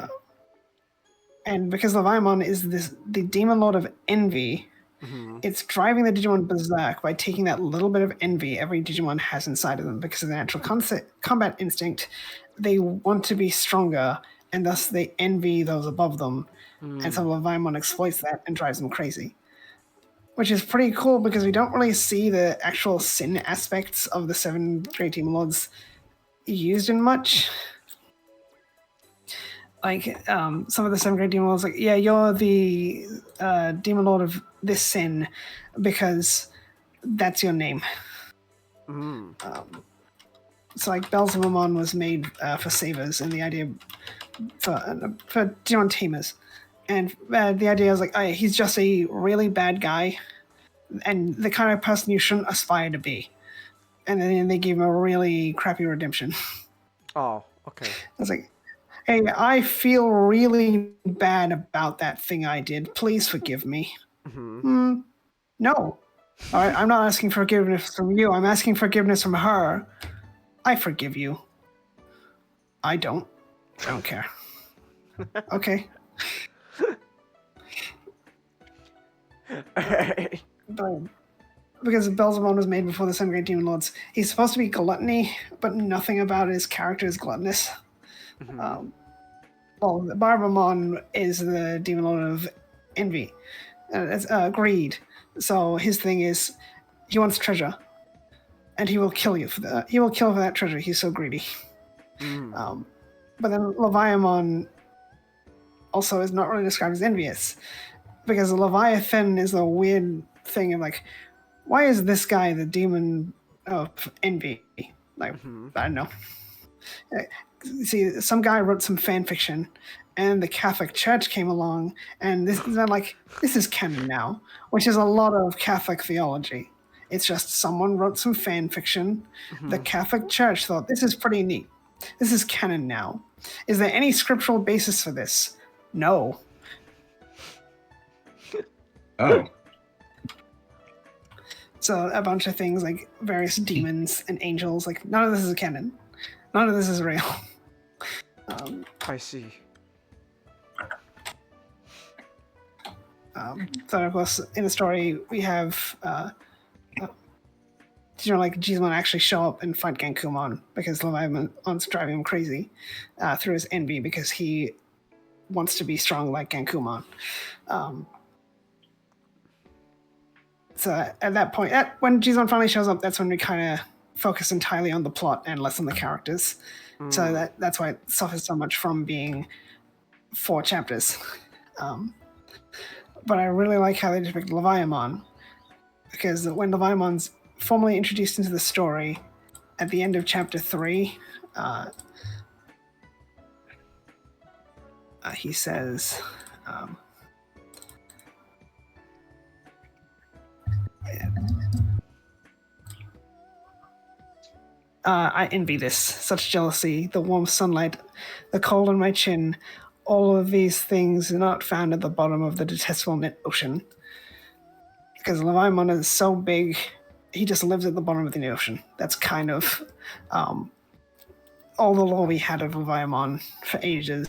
And because Leviamon is the Demon Lord of Envy, it's driving the Digimon berserk by taking that little bit of envy every Digimon has inside of them. Because of their natural combat instinct, they want to be stronger, and thus they envy those above them. And so Leviamon exploits that and drives them crazy. Which is pretty cool because we don't really see the actual sin aspects of the 7 Great Demon Lords used in much. Like, some of the 7 Great Demon Lords, like, yeah, you're the Demon Lord of this sin because that's your name. So, like, Belzamamon was made for savers, and the idea for Digimon tamers. And the idea is like, oh, yeah, he's just a really bad guy and the kind of person you shouldn't aspire to be. And then they gave him a really crappy redemption. Oh, okay. I was like, hey, I feel really bad about that thing I did. Please forgive me. No. All right, I'm not asking forgiveness from you. I'm asking forgiveness from her. I forgive you. I don't care. Okay. But because Belzamon was made before the 7 Great Demon Lords, he's supposed to be gluttony, but nothing about his character is gluttonous. Well, Barbamon is the Demon Lord of Envy. It's greed. So his thing is, he wants treasure, and he will kill you for that. He will kill for that treasure. He's so greedy. But then Leviamon also is not really described as envious, because Leviathan is a weird thing of like, why is this guy the demon of envy? Like, I don't know. See, some guy wrote some fan fiction, and the Catholic Church came along, and this is canon now, which is a lot of Catholic theology. It's just someone wrote some fan fiction. The Catholic Church thought, this is pretty neat. This is canon now. Is there any scriptural basis for this? No. Oh. So a bunch of things like various demons and angels, like none of this is canon. None of this is real. I see. So of course, in the story we have, like Gizmon actually show up and fight Genkumon because Leviamon's driving him crazy through his envy because he wants to be strong like Genkumon. So at that point, when Jizon finally shows up, that's when we kind of focus entirely on the plot and less on the characters. So that's why it suffers so much from being 4 chapters. But I really like how they depict Leviamon, because when Leviamon's formally introduced into the story at the end of chapter 3, he says, I envy this, such jealousy, the warm sunlight, the cold on my chin. All of these things are not found at the bottom of the detestable net ocean. Because Leviamon is so big, he just lives at the bottom of the ocean. That's kind of all the lore we had of Leviamon for ages.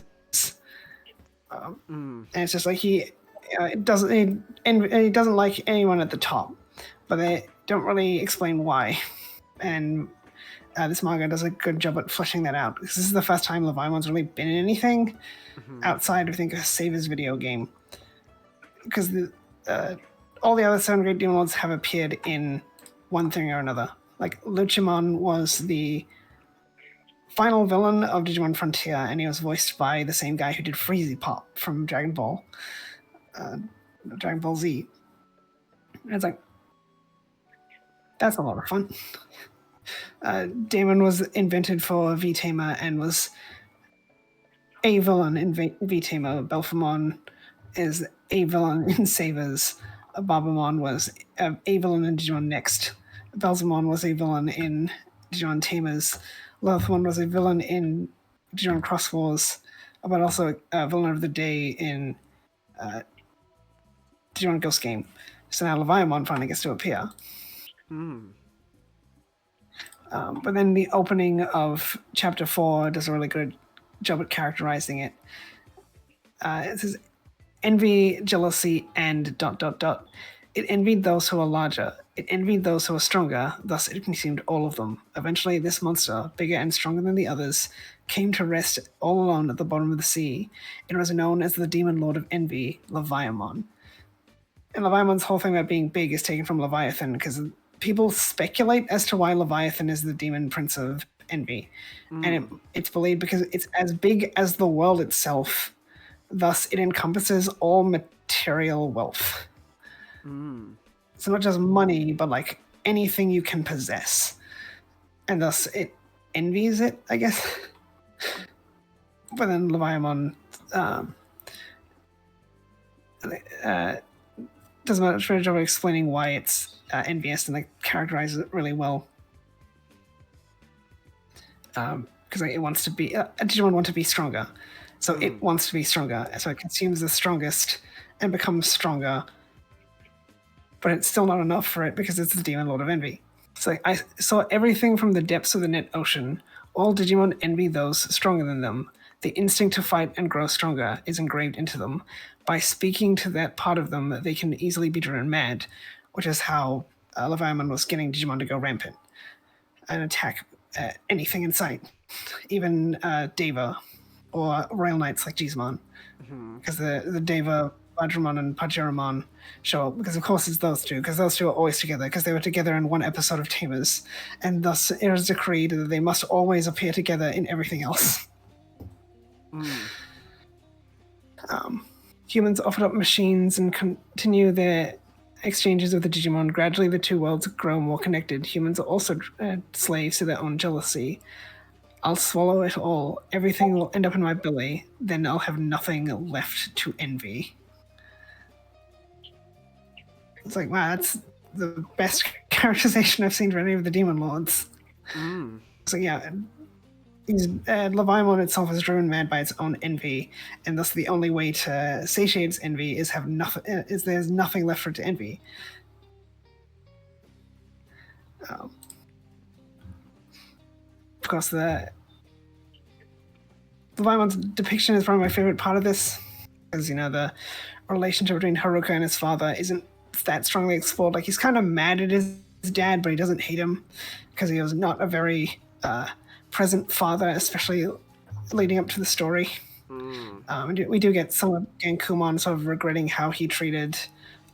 And it's just like he doesn't like anyone at the top, but they don't really explain why. And this manga does a good job at fleshing that out, because this is the first time Leviamon's really been in anything outside of, I think, a Savers video game. Because all the other 7 great demon lords have appeared in one thing or another. Like, Luchamon was the final villain of Digimon Frontier, and he was voiced by the same guy who did Freezy Pop from Dragon Ball Z. And it's like, that's a lot of fun. Damon was invented for V-Tamer and was a villain in V-Tamer. Belphamon is a villain in Savers. Barbamon was a villain in Digimon Next. Belzamon was a villain in Digimon Tamers. Lothmon was a villain in Digimon Cross Wars, but also a villain of the day in Digimon Ghost Game. So now Leviamon finally gets to appear. But then the opening of Chapter 4 does a really good job at characterizing it. It says, envy, jealousy, and ... It envied those who are larger. It envied those who are stronger, thus it consumed all of them. Eventually, this monster, bigger and stronger than the others, came to rest all alone at the bottom of the sea. It was known as the Demon Lord of Envy, Leviamon. And Leviamon's whole thing about being big is taken from Leviathan, because people speculate as to why Leviathan is the demon prince of envy. And it's believed because it's as big as the world itself, thus it encompasses all material wealth. So not just money, but like anything you can possess. And thus it envies it, I guess. But then Leviamon does a much better job of explaining why it's envious, and like characterizes it really well. Because it wants to be, Digimon want to be stronger. So it wants to be stronger. So it consumes the strongest and becomes stronger. But it's still not enough for it because it's the Demon Lord of Envy. So I saw everything from the depths of the net ocean. All Digimon envy those stronger than them. The instinct to fight and grow stronger is engraved into them. By speaking to that part of them, they can easily be driven mad, which is how Leviamon was getting Digimon to go rampant and attack anything in sight, even Deva or Royal Knights like Gizmon, because the Deva, Vajramon, and Pajiramon show up because, of course, it's those two, because those two are always together, because they were together in one episode of Tamers, and thus it was decreed that they must always appear together in everything else. Humans offered up machines and continue their exchanges with the Digimon. Gradually, the two worlds grow more connected. Humans are also slaves to their own jealousy. I'll swallow it all. Everything will end up in my belly. Then I'll have nothing left to envy. It's like, wow, that's the best characterization I've seen for any of the Demon Lords. So yeah, Leviamon itself is driven mad by its own envy, and thus the only way to satiate its envy is have nothing. Is there's nothing left for it to envy. Of course, the Leviamon's depiction is probably my favorite part of this, because the relationship between Haruka and his father isn't that strongly explored. Like, he's kind of mad at his dad, but he doesn't hate him because he was not a very present father, especially leading up to the story. We do get some of Gankumon sort of regretting how he treated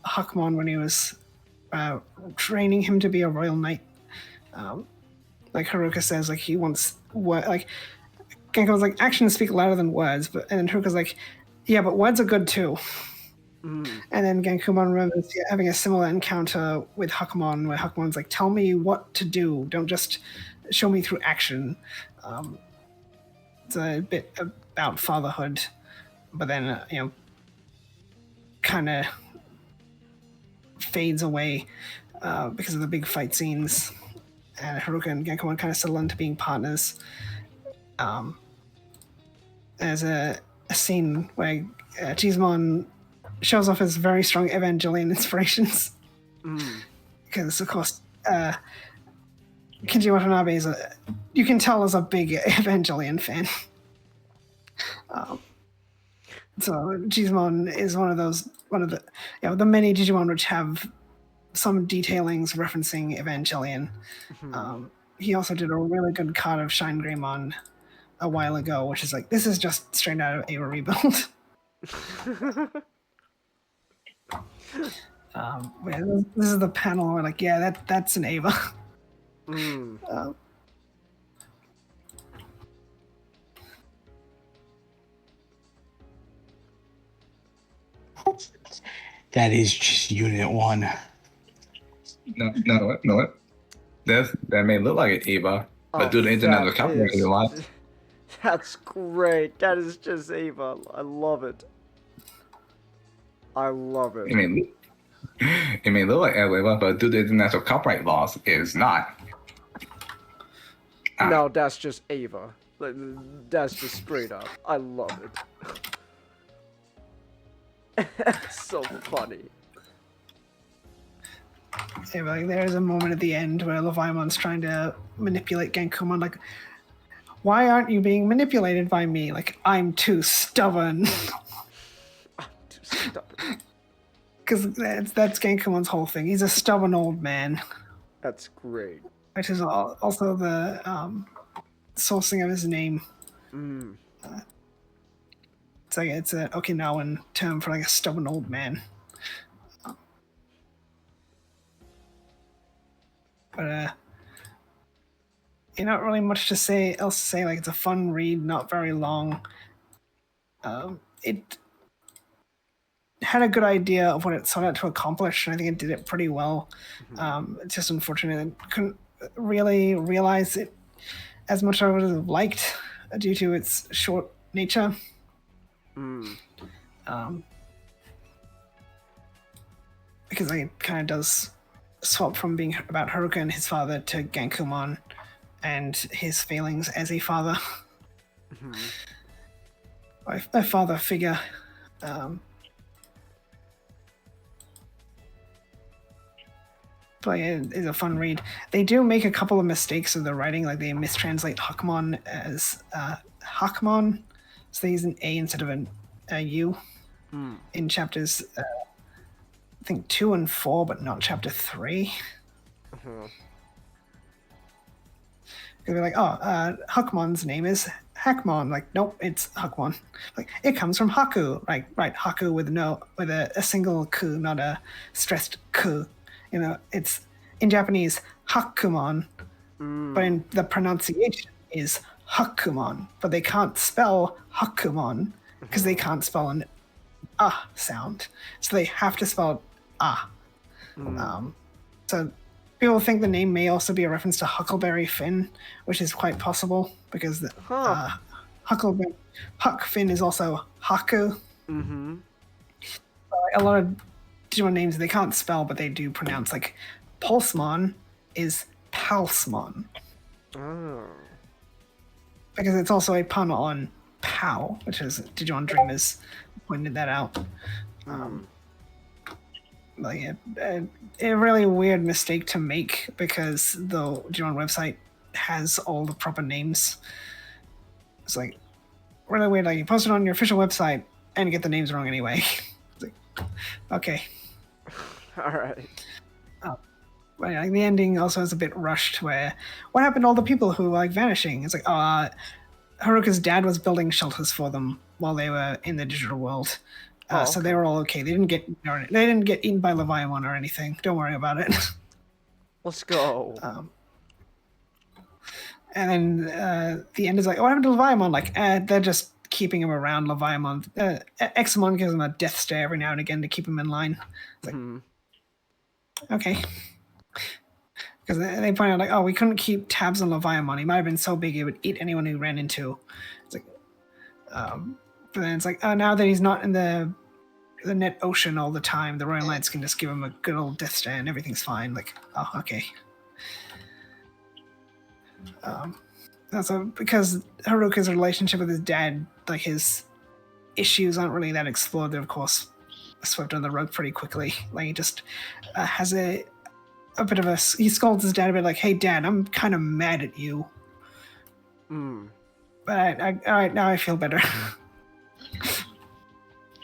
Hakmon when he was training him to be a royal knight. Like Haruka says, like he wants like Genko's like actions speak louder than words, but and then Haruka's like, yeah, but words are good too. And then Genkumon remembers having a similar encounter with Hakumon, where Hakumon's like, tell me what to do, don't just show me through action. It's a bit about fatherhood, but then, kind of fades away because of the big fight scenes. And Haruka and Genkumon kind of settle into being partners. There's a scene where Digimon shows off his very strong Evangelion inspirations. Because, of course, Kenji Watanabe you can tell is a big Evangelion fan. So Digimon is one of the many Digimon which have some detailings referencing Evangelion. He also did a really good card of Shine Greymon a while ago, which is like, this is just straight out of Ava Rebuild. This is the panel where like, yeah, that's an Ava. That is just Unit 1. No. That may look like an Eva, but do the internet will calculate a lot. That's great. That is just Ava. I love it. I love it. It may look like Eva, but due to international copyright laws, it is not. No, that's just Ava. That's just straight up. I love it. It's so funny. Yeah, like there's a moment at the end where Leviamon's trying to manipulate Genkumon, like, why aren't you being manipulated by me? Like, I'm too stubborn. I'm too stubborn. Because that's Genkumon's whole thing. He's a stubborn old man. That's great. Which is also the sourcing of his name. It's an Okinawan term for like a stubborn old man. But not really much else to say. Like, it's a fun read, not very long. It had a good idea of what it sought out to accomplish, and I think it did it pretty well. It's just unfortunate that I couldn't really realize it as much as I would have liked due to its short nature. Because it kind of does swap from being about Haruka and his father to Genkumon and his feelings as a father. A father figure. But it is a fun read. They do make a couple of mistakes of the writing, like they mistranslate Hakumon as Hakmon, so they use an A instead of a U in chapters, I think 2 and 4, but not chapter 3. They're like, Hakmon's name is Hakmon. Like, nope, it's Hakmon. Like, it comes from Haku. Right, Haku with a single ku, not a stressed ku. It's in Japanese Hakumon, but in the pronunciation is Hakumon. But they can't spell Hakumon because they can't spell an sound, so they have to spell So people think the name may also be a reference to Huckleberry Finn, which is quite possible because Huck Finn is also Haku. A lot of Digimon names they can't spell, but they do pronounce. Like Pulsemon is Palsmon. Because it's also a pun on Pow, which is Digimon Dreamers pointed that out. A really weird mistake to make because the Digimon website has all the proper names. It's like really weird. Like you post it on your official website and get the names wrong anyway. It's like, okay. All right. But yeah, the ending also is a bit rushed. Where what happened to all the people who were like vanishing? It's like, Haruka's dad was building shelters for them while they were in the digital world. So they were all okay. They didn't get eaten by Leviathan or anything. Don't worry about it. Let's go. And then the end is like, what happened to Leviathan? Like, they're just keeping him around. Leviathan, Examon gives him a death stare every now and again to keep him in line. It's like, okay. Because they point out, like, oh, we couldn't keep tabs on Leviathan. He might have been so big he would eat anyone he ran into. It's like, but then it's like, oh, now that he's not in the net ocean all the time, the Royal Knights can just give him a good old death stare and everything's fine. Like, oh, okay. Also, because Haruka's relationship with his dad, like his issues aren't really that explored. They're of course swept under the rug pretty quickly. Like he just has a bit of he scolds his dad a bit, like, "Hey, Dad, I'm kind of mad at you." But all right, now I feel better.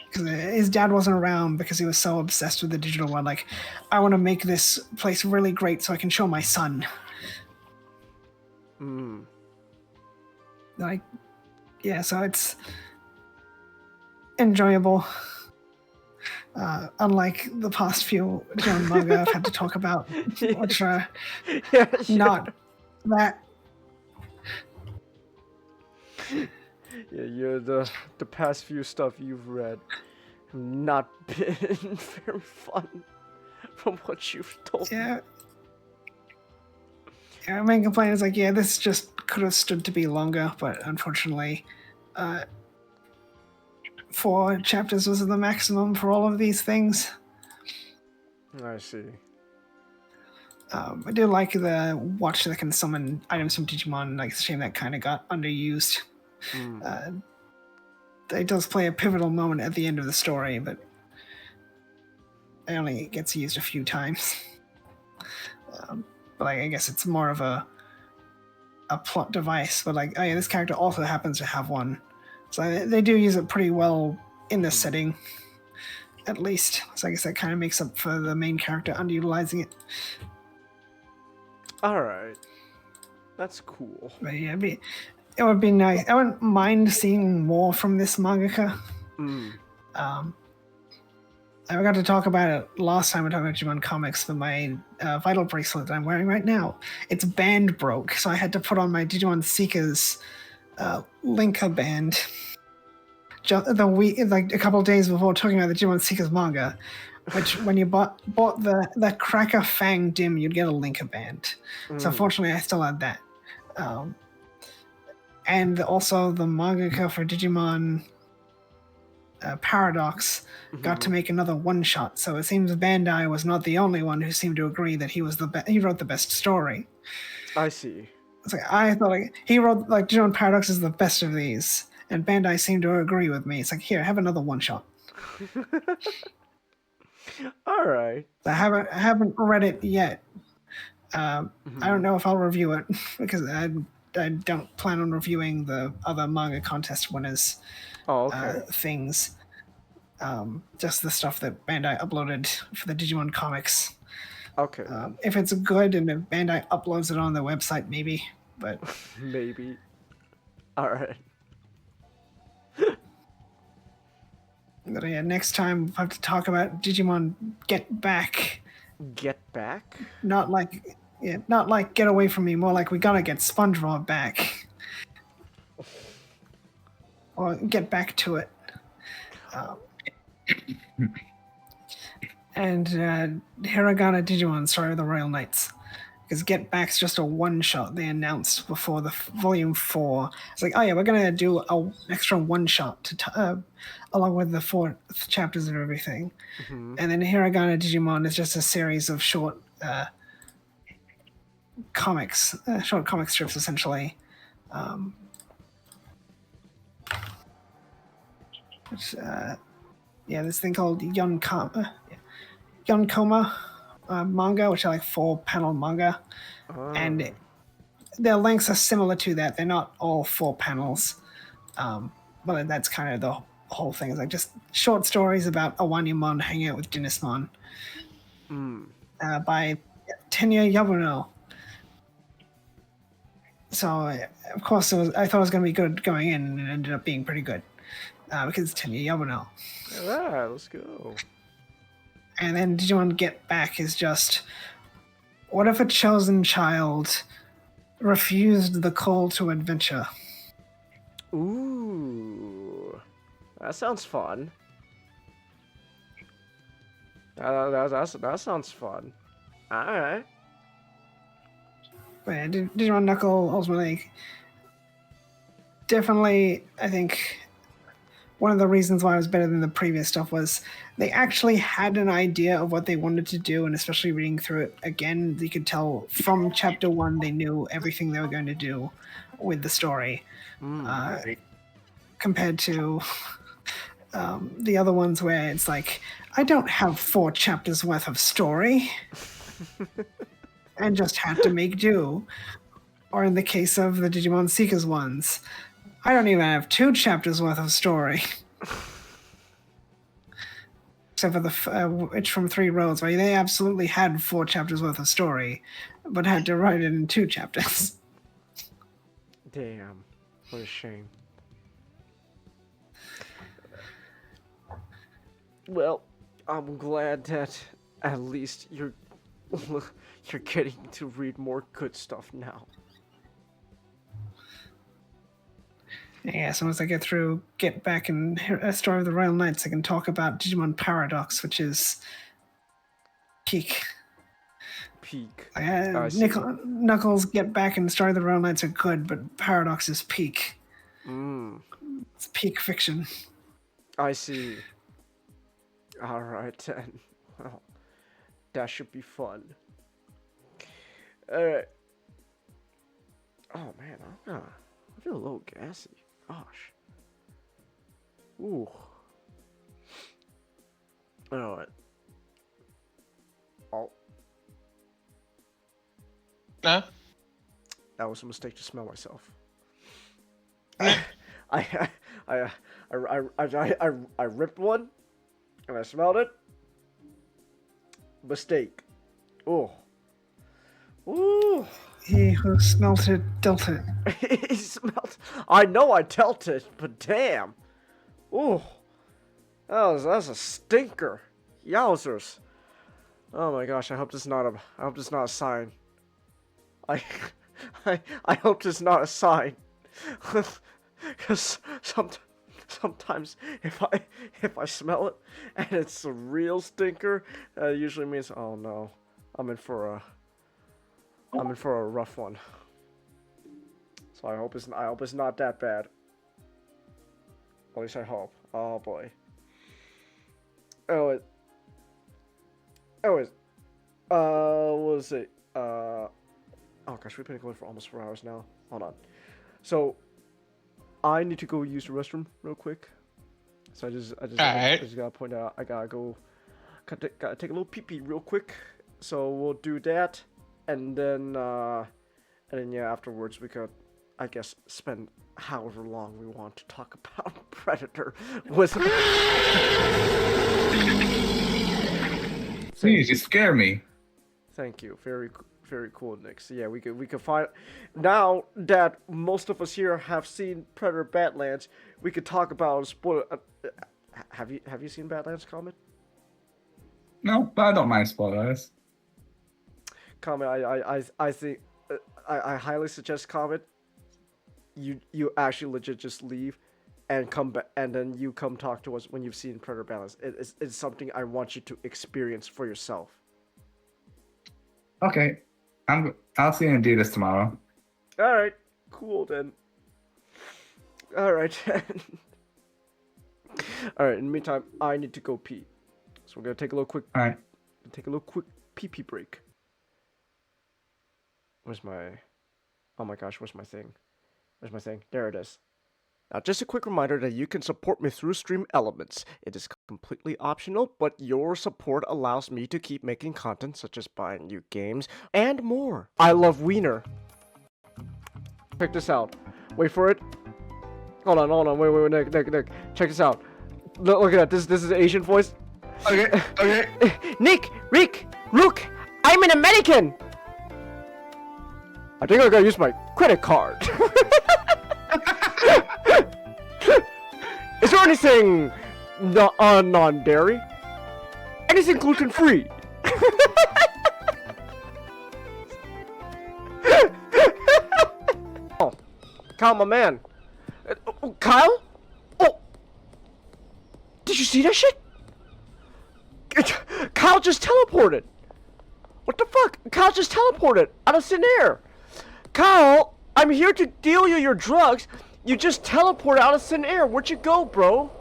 Because his dad wasn't around because he was so obsessed with the digital world. Like, I want to make this place really great so I can show my son. Like, yeah, so it's enjoyable. Unlike the past few Digimon manga I've had to talk about, which are not that. Yeah, the past few stuff you've read have not been very fun from what you've told me. Yeah, my main complaint is like, yeah, this just could have stood to be longer, but unfortunately, 4 chapters was the maximum for all of these things. I see. I do like the watch that can summon items from Digimon. Like, it's a shame that kind of got underused. It does play a pivotal moment at the end of the story, but it only gets used a few times. But I guess it's more of a plot device. But like, oh yeah, this character also happens to have one, so they do use it pretty well in the setting, at least. So I guess that kind of makes up for the main character underutilizing it. All right, that's cool. But yeah, it would be nice. I wouldn't mind seeing more from this mangaka. I got to talk about it last time we talked about Digimon comics, but my Vital bracelet that I'm wearing right now, its band broke, so I had to put on my Digimon Seekers Linka band like a couple of days before talking about the Digimon Seekers manga, which when you bought the Cracker Fang Dim, you'd get a Linka band. So fortunately, I still had that. And also the mangaka for Digimon Paradox got to make another one-shot, so it seems Bandai was not the only one who seemed to agree that he was he wrote the best story. I see. It's like, I thought he wrote like Digimon Paradox is the best of these, and Bandai seemed to agree with me. It's like, here, have another one-shot. All right. I haven't read it yet. I don't know if I'll review it because I don't plan on reviewing the other manga contest winners. Things. Just the stuff that Bandai uploaded for the Digimon comics. Okay. If it's good and if Bandai uploads it on their website, maybe. But maybe. All right. But yeah, next time we'll have to talk about Digimon Get Back. Get Back? Not like Get Away From Me. More like we gotta get SpongeBob back. Or get back to it. And Hiragana Digimon, Story of the Royal Knights. Because Get Back's just a one-shot they announced before the Volume 4. It's like, oh yeah, we're going to do an extra one-shot along with the 4 chapters and everything. And then Hiragana Digimon is just a series of short comics, short comic strips, essentially. This thing called Yonkoma manga, which are like 4-panel manga, and their lengths are similar to that. They're not all 4 panels, but that's kind of the whole thing. It's like just short stories about Awanyamon hanging out with Dinismon by Tenya Yabuno. So, of course, I thought it was going to be good going in, and it ended up being pretty good. because it's 10-year Yabunel. Alright, let's go. And then Digimon Get Back is just, what if a chosen child refused the call to adventure? Ooh, that sounds fun. That sounds fun. Alright. But yeah, Digimon Knuckle ultimately, definitely, I think one of the reasons why it was better than the previous stuff was they actually had an idea of what they wanted to do, and especially reading through it again, you could tell from chapter 1 they knew everything they were going to do with the story. Compared to the other ones where it's like, I don't have 4 chapters worth of story and just had to make do. Or in the case of the Digimon Seekers ones, I don't even have 2 chapters worth of story. Except for the Witch from 3 Roads, where they absolutely had 4 chapters worth of story, but had to write it in 2 chapters. Damn, what a shame. Well, I'm glad that at least you're getting to read more good stuff now. Yeah, so once I get through Get Back and A Story of the Royal Knights, I can talk about Digimon Paradox, which is peak. Peak. Knuckles, Get Back, and Story of the Royal Knights are good, but Paradox is peak. It's peak fiction. I see. Alright then. Well, that should be fun. Alright. Oh man, I feel a little gassy. Gosh. Ooh. Alright. Oh. Huh? That was a mistake to smell myself. I ripped one and I smelled it. Mistake. Oh. Ooh. He who smelt it dealt it. He smelled. I know I dealt it, but damn. Ooh. That's a stinker. Yowzers. Oh my gosh, I hope this is not a sign. I hope this is not a sign. Cause sometimes if I smell it and it's a real stinker, that usually means, oh no, I'm in for a rough one. So I hope it's not that bad. At least I hope. Oh boy. Anyways, what was it? Oh gosh, we've been going for almost 4 hours now. Hold on. So I need to go use the restroom real quick. So I just gotta point out I gotta take a little pee pee real quick. So we'll do that, and then yeah, afterwards we could, I guess, spend however long we want to talk about Predator with. Please, you scare me. Thank you. Very cool, Nick. So yeah, we could find, now that most of us here have seen Predator Badlands, we could talk about spoiler. Have you seen Badlands, Comet? No, but I don't mind spoilers. Comet, I think I highly suggest, Comet, you actually legit just leave and come back, and then you come talk to us when you've seen Predator Badlands. It's something I want you to experience for yourself. Okay, I'll see you and do this tomorrow. All right, cool then. All right. All right. In the meantime, I need to go pee, so we're gonna take a little quick. All right. Take a little quick pee break. Where's my? Oh my gosh, where's my thing? Where's my thing? There it is. Now, just a quick reminder that you can support me through Stream Elements. It is completely optional, but your support allows me to keep making content, such as buying new games, and more. I love Wiener. Check this out. Wait for it. Hold on. Wait, Nick. Check this out. Look at that. This is the Asian voice. Okay. Nick, Rick, Rook, I'm an American. I think I gotta use my credit card. Is there there anything non-dairy? Anything gluten-free? Oh, Kyle, my man. Kyle? Oh, did you see that shit? Kyle just teleported. What the fuck? Kyle just teleported out of thin air. Kyle, I'm here to deal you your drugs. You just teleported out of thin air. Where'd you go, bro?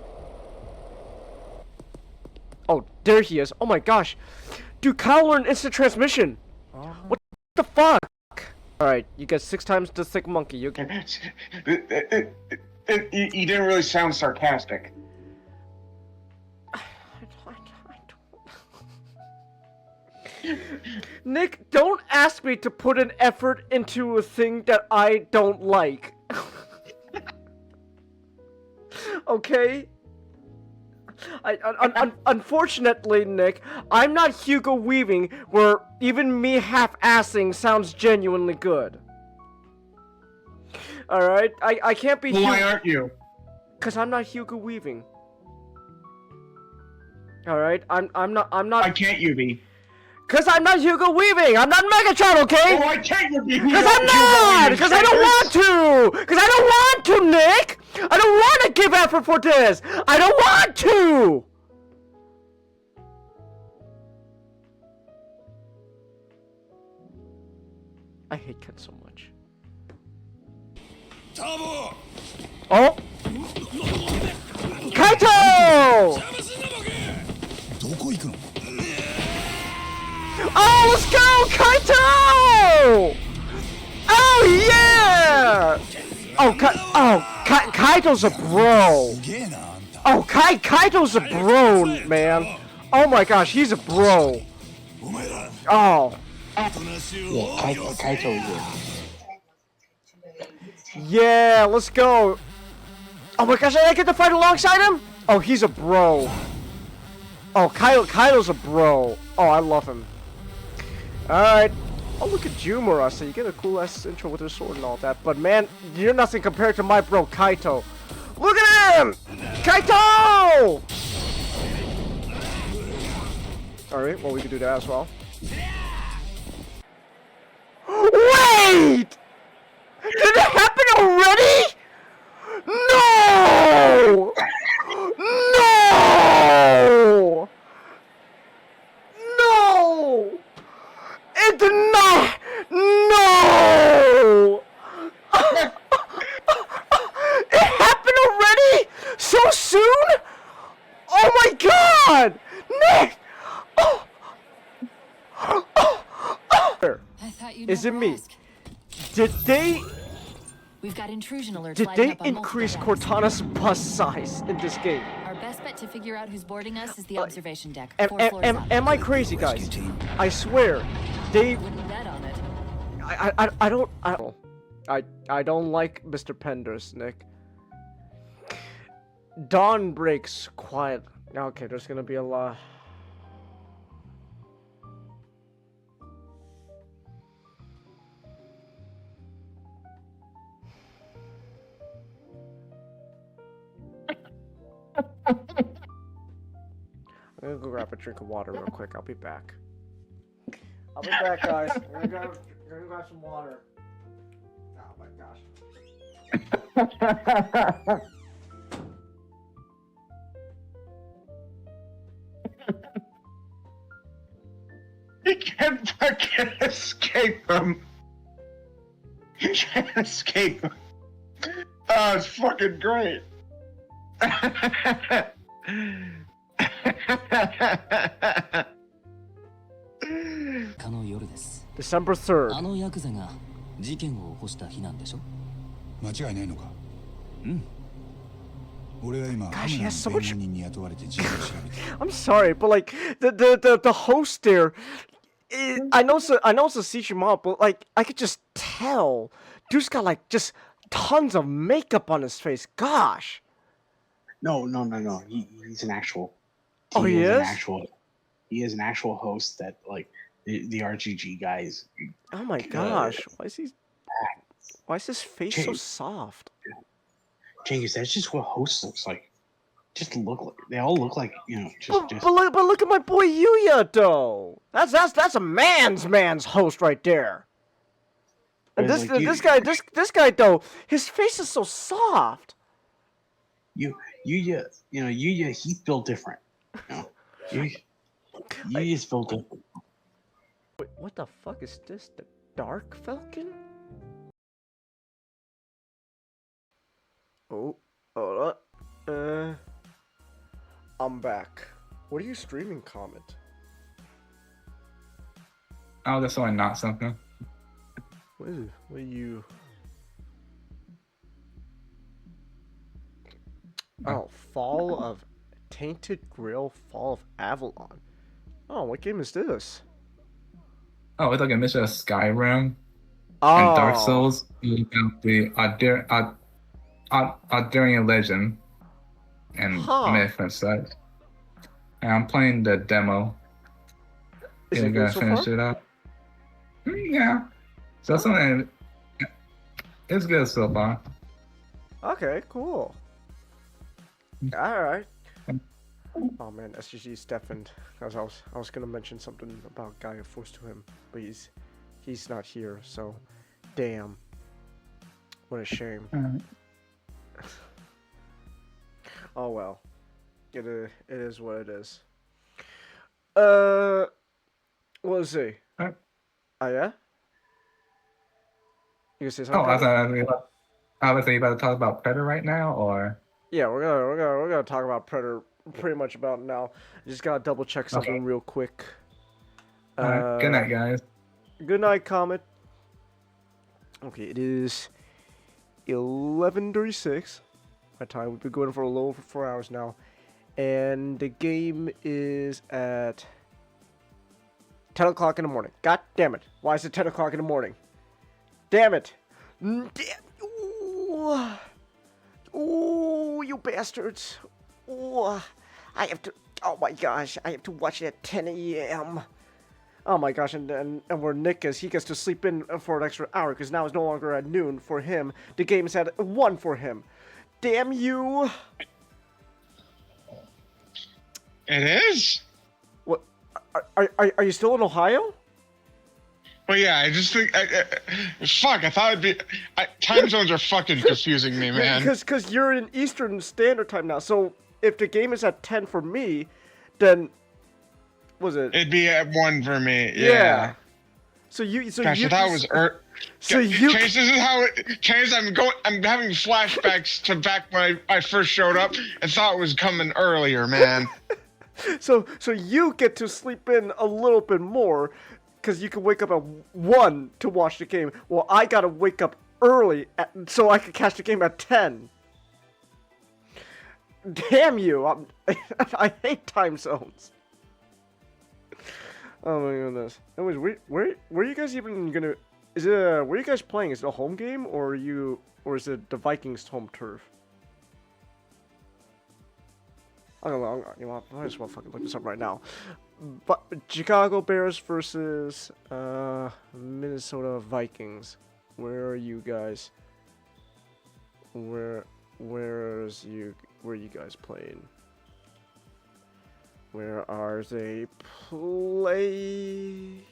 Oh, there he is. Oh my gosh. Dude, Kyle learned instant transmission. What the fuck? Alright, you get 6 times the thick monkey. You can. You didn't really sound sarcastic. Nick, don't ask me to put an effort into a thing that I don't like. Okay? Unfortunately, Nick, I'm not Hugo Weaving, where even me half-assing sounds genuinely good. Alright? I can't be Why aren't you? Because I'm not Hugo Weaving. Alright? I'm not... Why can't you be? Because I'm not Hugo Weaving! I'm not Megatron, okay? Why can't you be? Because I'm not! Because I don't want to! Because I don't want to, Nick! I don't want to give effort for this! I don't want to! I hate Ken so much. Oh! Kaito! Oh, let's go, Kaito! Oh, yeah! Oh, Kaito's a bro. Oh, Kaito's a bro, man. Oh my gosh, he's a bro. Oh. Yeah, Kaito is it. Yeah, let's go. Oh my gosh, I get to fight alongside him? Oh, he's a bro. Oh, Kaito's a bro. Oh, I love him. Alright. Oh, look at you, Murasa. You get a cool ass intro with your sword and all that. But man, you're nothing compared to my bro, Kaito. Look at him! Kaito! Alright, well, we can do that as well. Wait! Did it happen already? No! No! No! It did not! No! It happened already? So soon? Oh my god! Nick! Oh! Is it me? Did they... We've got intrusion alerts. Did they increase Cortana's bus size in this game? Our best bet to figure out who's boarding us is the observation deck. Am I crazy, guys? I swear, they. Wouldn't bet on it. I don't like Mr. Penders, Nick. Dawn breaks quiet. Okay, there's gonna be a lot. I'm gonna go grab a drink of water real quick. I'll be back. I'll be back, guys. I'm gonna grab some water. Oh my gosh. You can't fucking escape them. You can't escape them. Oh, it's fucking great. December 3rd. あのヤクザが事件を起こした日なんでしょ？間違いないのか？うん。俺は今、 Gosh, he has so much. I'm sorry, but like the host there, I know it's a CG but like I could just tell, dude's got like just tons of makeup on his face. Gosh. No. He's an actual. Oh, he is? He is an actual host that like the RGG guys. Oh my gosh, why is his face so soft? Jenkins, that's just what host looks like. just look like they all look like But look at my boy Yuya though. That's a man's host right there. And this guy though, his face is so soft. Yuya, he's built different. Yuya's built different. Wait, what the fuck is this? The Dark Falcon? Oh, hold on. I'm back. What are you streaming, Comment? Oh, that's only not something. What is it? What are you? Oh, Fall of Tainted Grail, Fall of Avalon. Oh, what game is this? Oh, it's like a mixture of Skyrim Oh. and Dark Souls. You got the Ardurian Legend and myth and such. And I'm playing the demo. Is it good so finish far? it up. Yeah. So something. It's good so far. Okay, cool. Alright. Oh man, SGG Steffened. I was gonna mention something about Gaia Force to him, but he's not here, so damn. What a shame. Oh well. It is what it is. Let's see. Oh yeah? You gonna say something? I was you about to talk about Predator right now, or? Yeah, we're gonna talk about Predator pretty much about now. Just gotta double check something real quick. Alright, good night, guys. Good night, Comet. Okay, it is 11:36. My time. We've been going for a little over 4 hours now, and the game is at 10 o'clock in the morning. God damn it! Why is it 10 o'clock in the morning? Damn it! Damn! Ooh, you bastards! Ooh, I have to. Oh my gosh, I have to watch it at 10 a.m. Oh my gosh, and where Nick is, he gets to sleep in for an extra hour because now it's no longer at noon for him. The game is at 1 for him. Damn you! It is. What? Are you still in Ohio? Well, yeah, I just think, fuck, I thought it'd be, time zones are fucking confusing me, man. Because you're in Eastern Standard Time now, so if the game is at 10 for me, then, was it? It'd be at 1 for me, yeah. Yeah. So Gosh, I thought it was, Chase, this is how it, Chase, I'm having flashbacks to back when I first showed up and thought it was coming earlier, man. So you get to sleep in a little bit more, because you can wake up at 1 to watch the game. Well, I gotta wake up early so I can catch the game at 10. Damn you! I hate time zones. Oh my goodness. Anyways, where are you guys even gonna? Is it where are you guys playing? Is it a home game or is it the Vikings' home turf? I don't know. You know, I might as well fucking look this up right now. But Chicago Bears versus Minnesota Vikings. Where are you guys? Where are you guys playing? Where are they playing?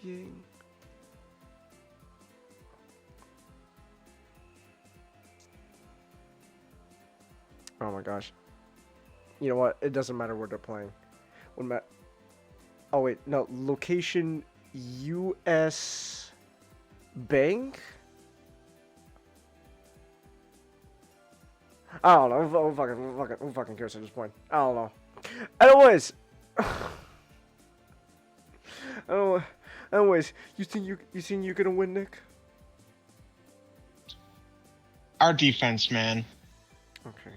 Oh my gosh. You know what? It doesn't matter where they're playing. Oh wait, no. Location U.S. Bank? I don't know. Who fucking cares at this point? I don't know. Anyways. Anyways, you think you're gonna win, Nick? Our defense, man. Okay.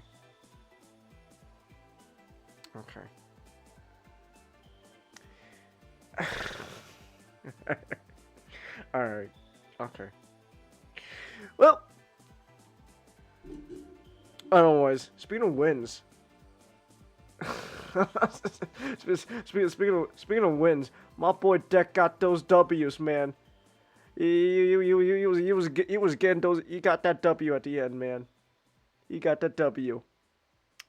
Alright. Okay. Well, anyways, speaking of wins. speaking of wins, my boy Deck got those W's, man. He was getting those. He got that W at the end, man. He got that W.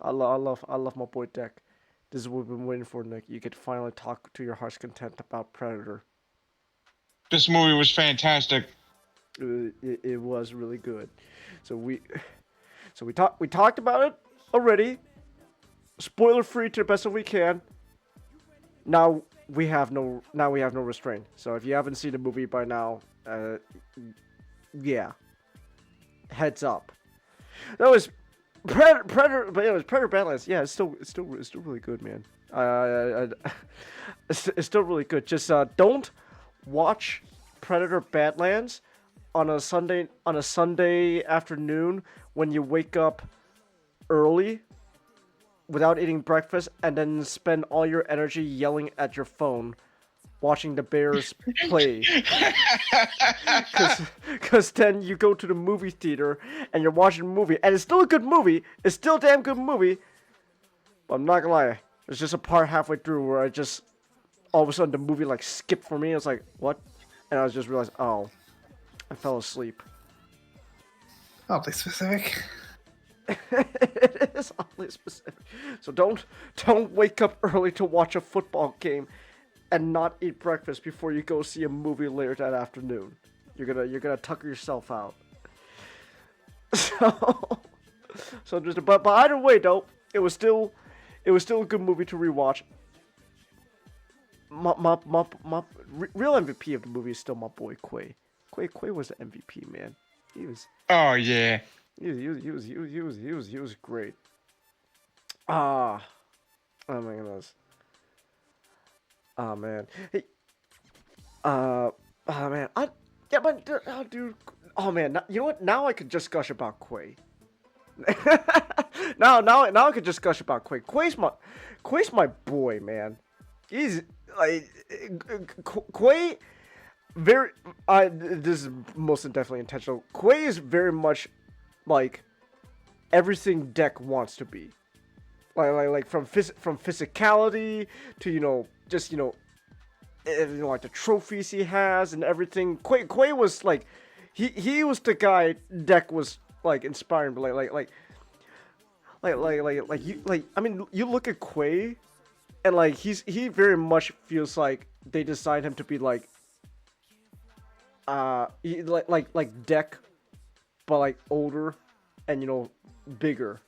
I love my boy Deck. This is what we've been waiting for, Nick. You could finally talk to your heart's content about Predator. This movie was fantastic. It was really good. So we talked about it already. Spoiler free to the best of we can. Now we have no restraint. So if you haven't seen the movie by now, yeah, heads up. That was Predator, but it was Predator Badlands. Yeah, it's still really good, man. It's still really good. Just don't watch Predator Badlands on a Sunday afternoon when you wake up early without eating breakfast and then spend all your energy yelling at your phone watching the Bears play. Because then you go to the movie theater and you're watching a movie and it's still a good movie. It's still a damn good movie. But I'm not gonna lie, there's just a part halfway through where I just all of a sudden the movie like skipped for me. I was like, what? And I was just realized, oh, I fell asleep. Oddly specific. It is oddly specific. So don't wake up early to watch a football game and not eat breakfast before you go see a movie later that afternoon. You're gonna tucker yourself out. So just but either way though, it was still a good movie to rewatch. My real MVP of the movie is still my boy Quay. Quay was the MVP, man. He was. Oh yeah. He was great. Oh my goodness. Oh man. Hey. Oh man. Dude. Oh man. You know what? Now I could just gush about Quay. now I could just gush about Quay. Quay's my boy, man. He's like Quay. Very. This is most definitely intentional. Quay is very much like everything Deck wants to be. Like from physicality to just like the trophies he has and everything. Quay was like he was the guy Deck was like inspiring, but like I mean you look at Quay and like he very much feels like they designed him to be like like Deck, but like older and bigger.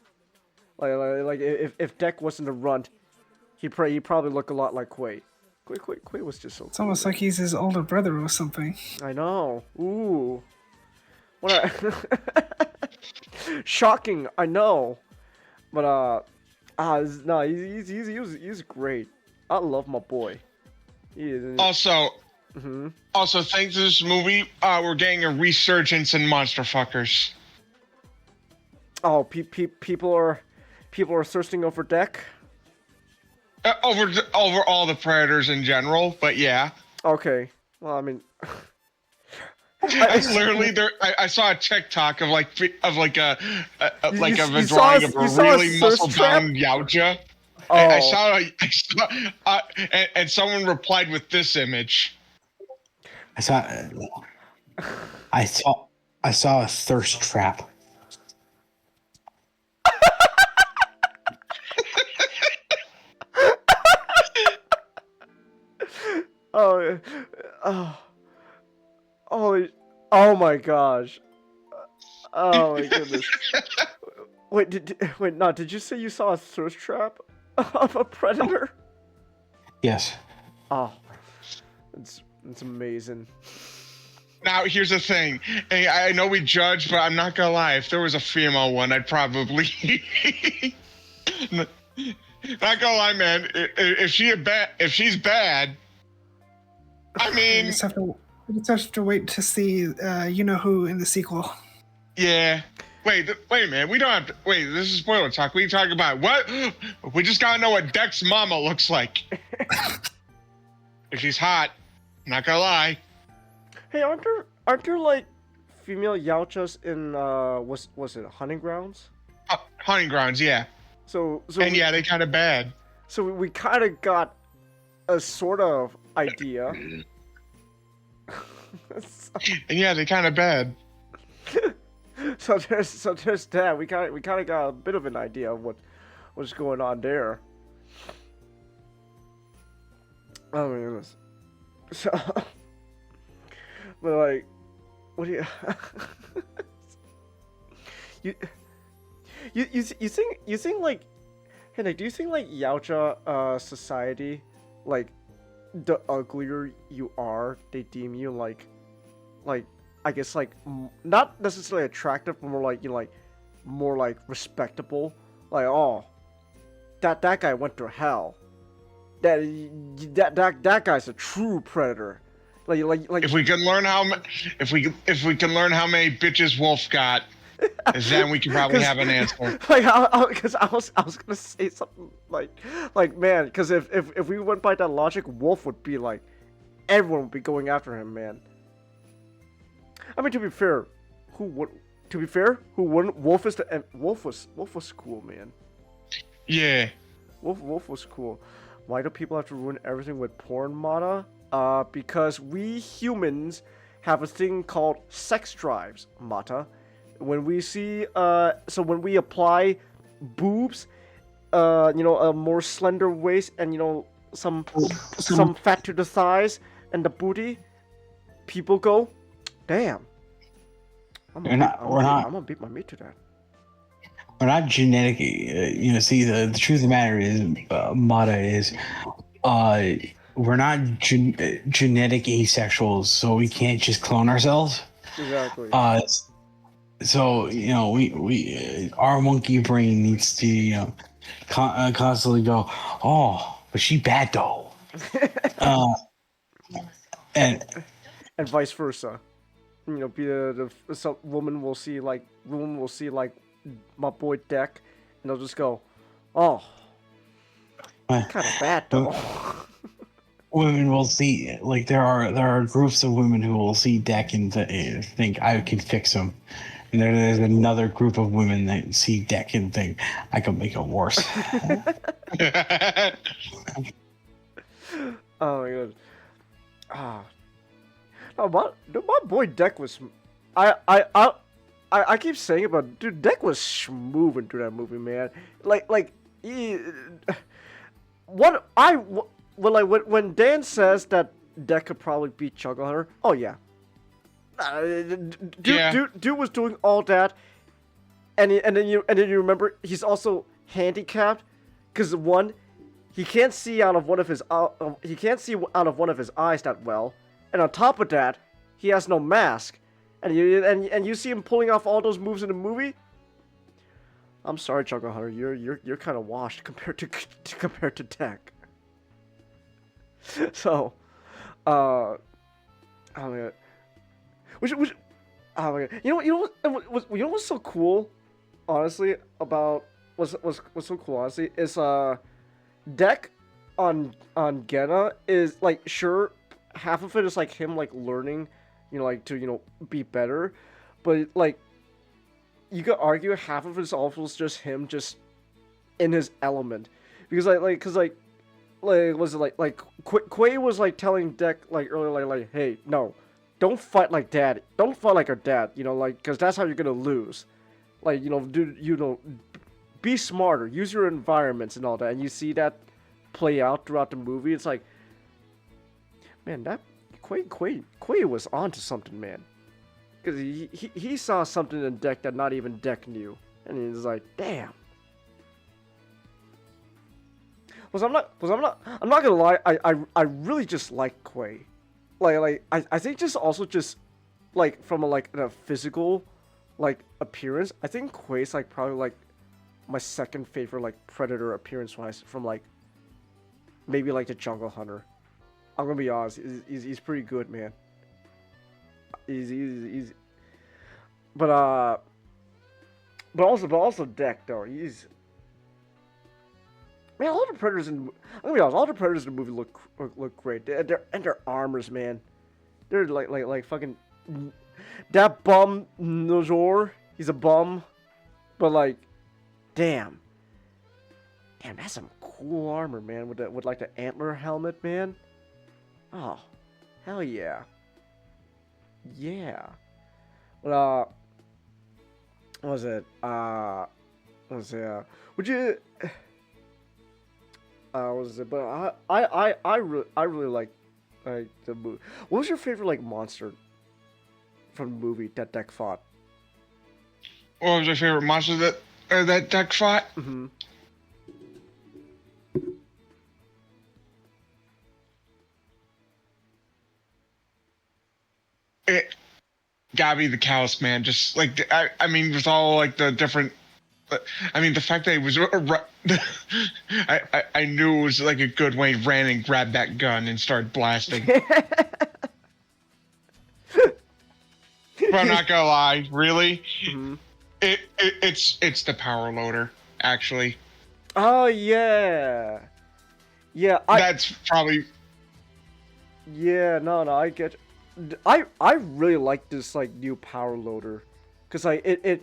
Like if Deck wasn't a runt, he'd probably look a lot like Quay. Quay was just so. It's almost like he's his older brother or something. I know. Ooh. Shocking. I know. But no, he's great. I love my boy. He is. Also, thanks to this movie, we're getting a resurgence in monster fuckers. Oh, people are thirsting over Deck. Over all the Predators in general, but yeah. Okay. Well, I mean, I literally I saw a TikTok of a drawing of a really muscle bound Yautja. Oh. I saw and someone replied with this image. I saw a thirst trap. Oh my gosh. Oh my goodness. Did you say you saw a thirst trap of a predator? Yes. Oh, it's amazing. Now, here's the thing. I know we judge, but I'm not gonna lie. If there was a female one, I'd probably... Not gonna lie, man. If she's bad, I mean... We just have to wait to see you-know-who in the sequel. Yeah. Wait a minute. We don't have to... Wait, this is spoiler talk. We talk about what? We just gotta know what Deck's mama looks like. If she's hot, not gonna lie. Hey, aren't there like female Yautjas in was it Hunting Grounds? Hunting Grounds, yeah. So yeah, they kind of bad. So we kind of got a sort of idea. And yeah, they kind of bad. So there's that. We kind of got a bit of an idea of what's going on there. Oh my goodness. So, but like, what do you? you think like, hey, like, do you think like Yautja society, like, the uglier you are, they deem you like I guess like not necessarily attractive, but more like more like respectable. Like, oh, that guy went to hell. That guy's a true predator. Like if we can learn how if we can learn how many bitches Wolf got, then we can probably have an answer. Like, because I was gonna say something like man, because if we went by that logic, Wolf would be like, everyone would be going after him, man. I mean, to be fair, who wouldn't? Wolf is Wolf was cool, man. Yeah. Wolf was cool. Why do people have to ruin everything with porn, Mata? Because we humans have a thing called sex drives, Mata. When we see, so when we apply boobs, a more slender waist, and some fat to the thighs and the booty, people go, damn. I'm gonna beat my meat to that. We're not genetic. See, the truth of the matter is, Mata is, we're not genetic asexuals, so we can't just clone ourselves. Exactly. So we our monkey brain needs to constantly go, oh, but she bad though. And vice versa. Some woman will see like my boy Deck, and they'll just go, oh, kind of bad though. Women will see, like, there are groups of women who will see Deck and think I can fix him, and there's another group of women that see Deck and think I can make him worse. Oh my god. No, my boy Deck was, I keep saying it, but dude, Deck was schmoovin' through that movie, man. When Dan says that Deck could probably beat Jungle Hunter, oh yeah. Dude was doing all that, and then you remember he's also handicapped, because one, he can't see out of one of his eyes that well, and on top of that, he has no mask, and you see him pulling off all those moves in the movie. I'm sorry, Jungle Hunter, you're kind of washed compared to Deck. So, oh my god, oh my god, you know what's so cool, honestly, about what's so cool, honestly, is Deck on Genna is like, sure, half of it is like him like learning, to be better, but like you could argue half of it is also just him just in his element, because Quay was like telling Deck like earlier, like, hey, no, don't fight like dad, don't fight like our dad, because that's how you're gonna lose, dude, be smarter, use your environments and all that, and you see that play out throughout the movie. It's like, man, that Quay was onto something, man, because he saw something in Deck that not even Deck knew, and he was like, damn. I'm not gonna lie, I really just like Quay. I think just also just like from a physical appearance, I think Quay's like probably like my second favorite like predator appearance wise, from like maybe like the Jungle Hunter. I'm gonna be honest, he's pretty good, man. He's but also Deck though, he's, man, all the predators in, I'm gonna be honest, all the predators in the movie look great. Their armors, man. They're like fucking, that bum Nozor, he's a bum, but like, damn, that's some cool armor, man. With like the antler helmet, man. Oh, hell yeah. Yeah. But what was it? Would you? was it? But I really like the movie. What was your favorite like monster from the movie that Deck fought? What was your favorite monster that Deck fought? Mm-hmm. It gotta be the Callus Man. Just like I mean, with all like the different. I mean, the fact that he was. I knew it was like a good way. He ran and grabbed that gun and started blasting. But I'm not gonna lie, really, it's the power loader actually. Oh yeah, yeah. That's probably. Yeah, no, I get. I really like this like new power loader, cause like it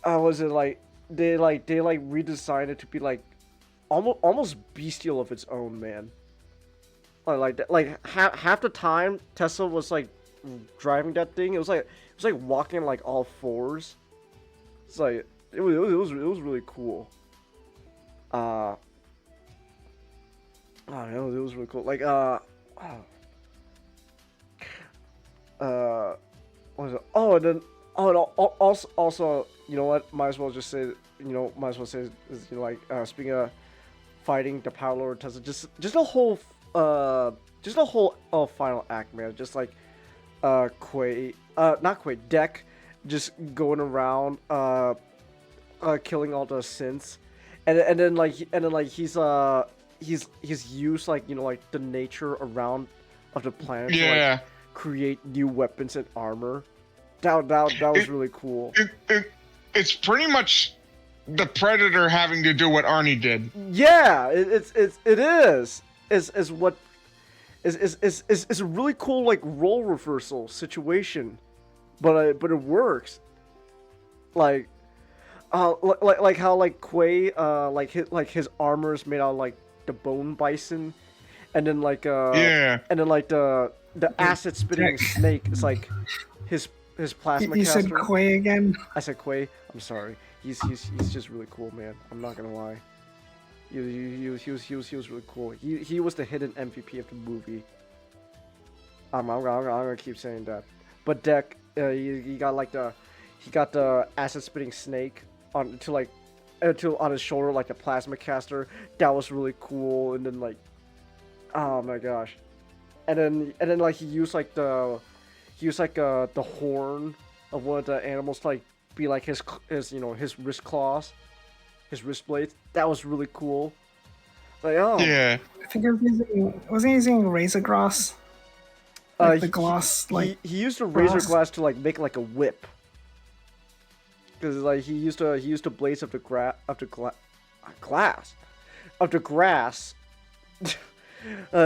was it like they redesigned it to be like almost bestial of its own, man. Like half the time Tesla was like driving that thing, it was like walking like all fours. It's like it was really cool. I don't know, it was really cool. Like what was it? Oh, and then also, you know what? Might as well just say, is, like speaking of fighting the Power Lord Tesla, just a whole final act, man. Just like not Quay, Deck, just going around killing all the synths, and then he's used like like the nature around of the planet. Yeah. To, like, create new weapons and armor. That was really cool. It's pretty much the Predator having to do what Arnie did. Yeah, it's a really cool like role reversal situation, but it works. Like how like Quay like his armor is made out of like the bone bison, and then like and then like the acid spitting snake is like his plasma You caster. said Quay again? I said Quay. I'm sorry. He's just really cool, man. I'm not gonna lie. He was really cool. He was the hidden MVP of the movie. I'm gonna keep saying that. But Deck, he got the acid spitting snake on his shoulder, like the plasma caster. That was really cool. And then like, oh my gosh. And then like he used the horn of one of the animals to like be like his wrist claws, his wrist blades. That was really cool. Like, oh yeah. I think wasn't he using razor glass? Like the glass, like he used a razor glass to like make like a whip. Because like he used the blades of the grass.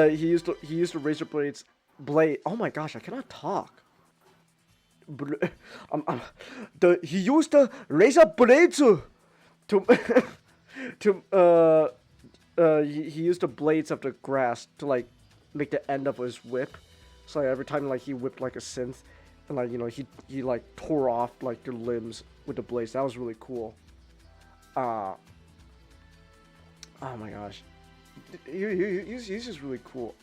He used the razor blade. Oh my gosh, I cannot talk. He used the razor blades to he used the blades of the grass to like make the end of his whip. So like, every time like he whipped like a synth, and like he like tore off like the limbs with the blades. That was really cool. Oh my gosh. He's just really cool.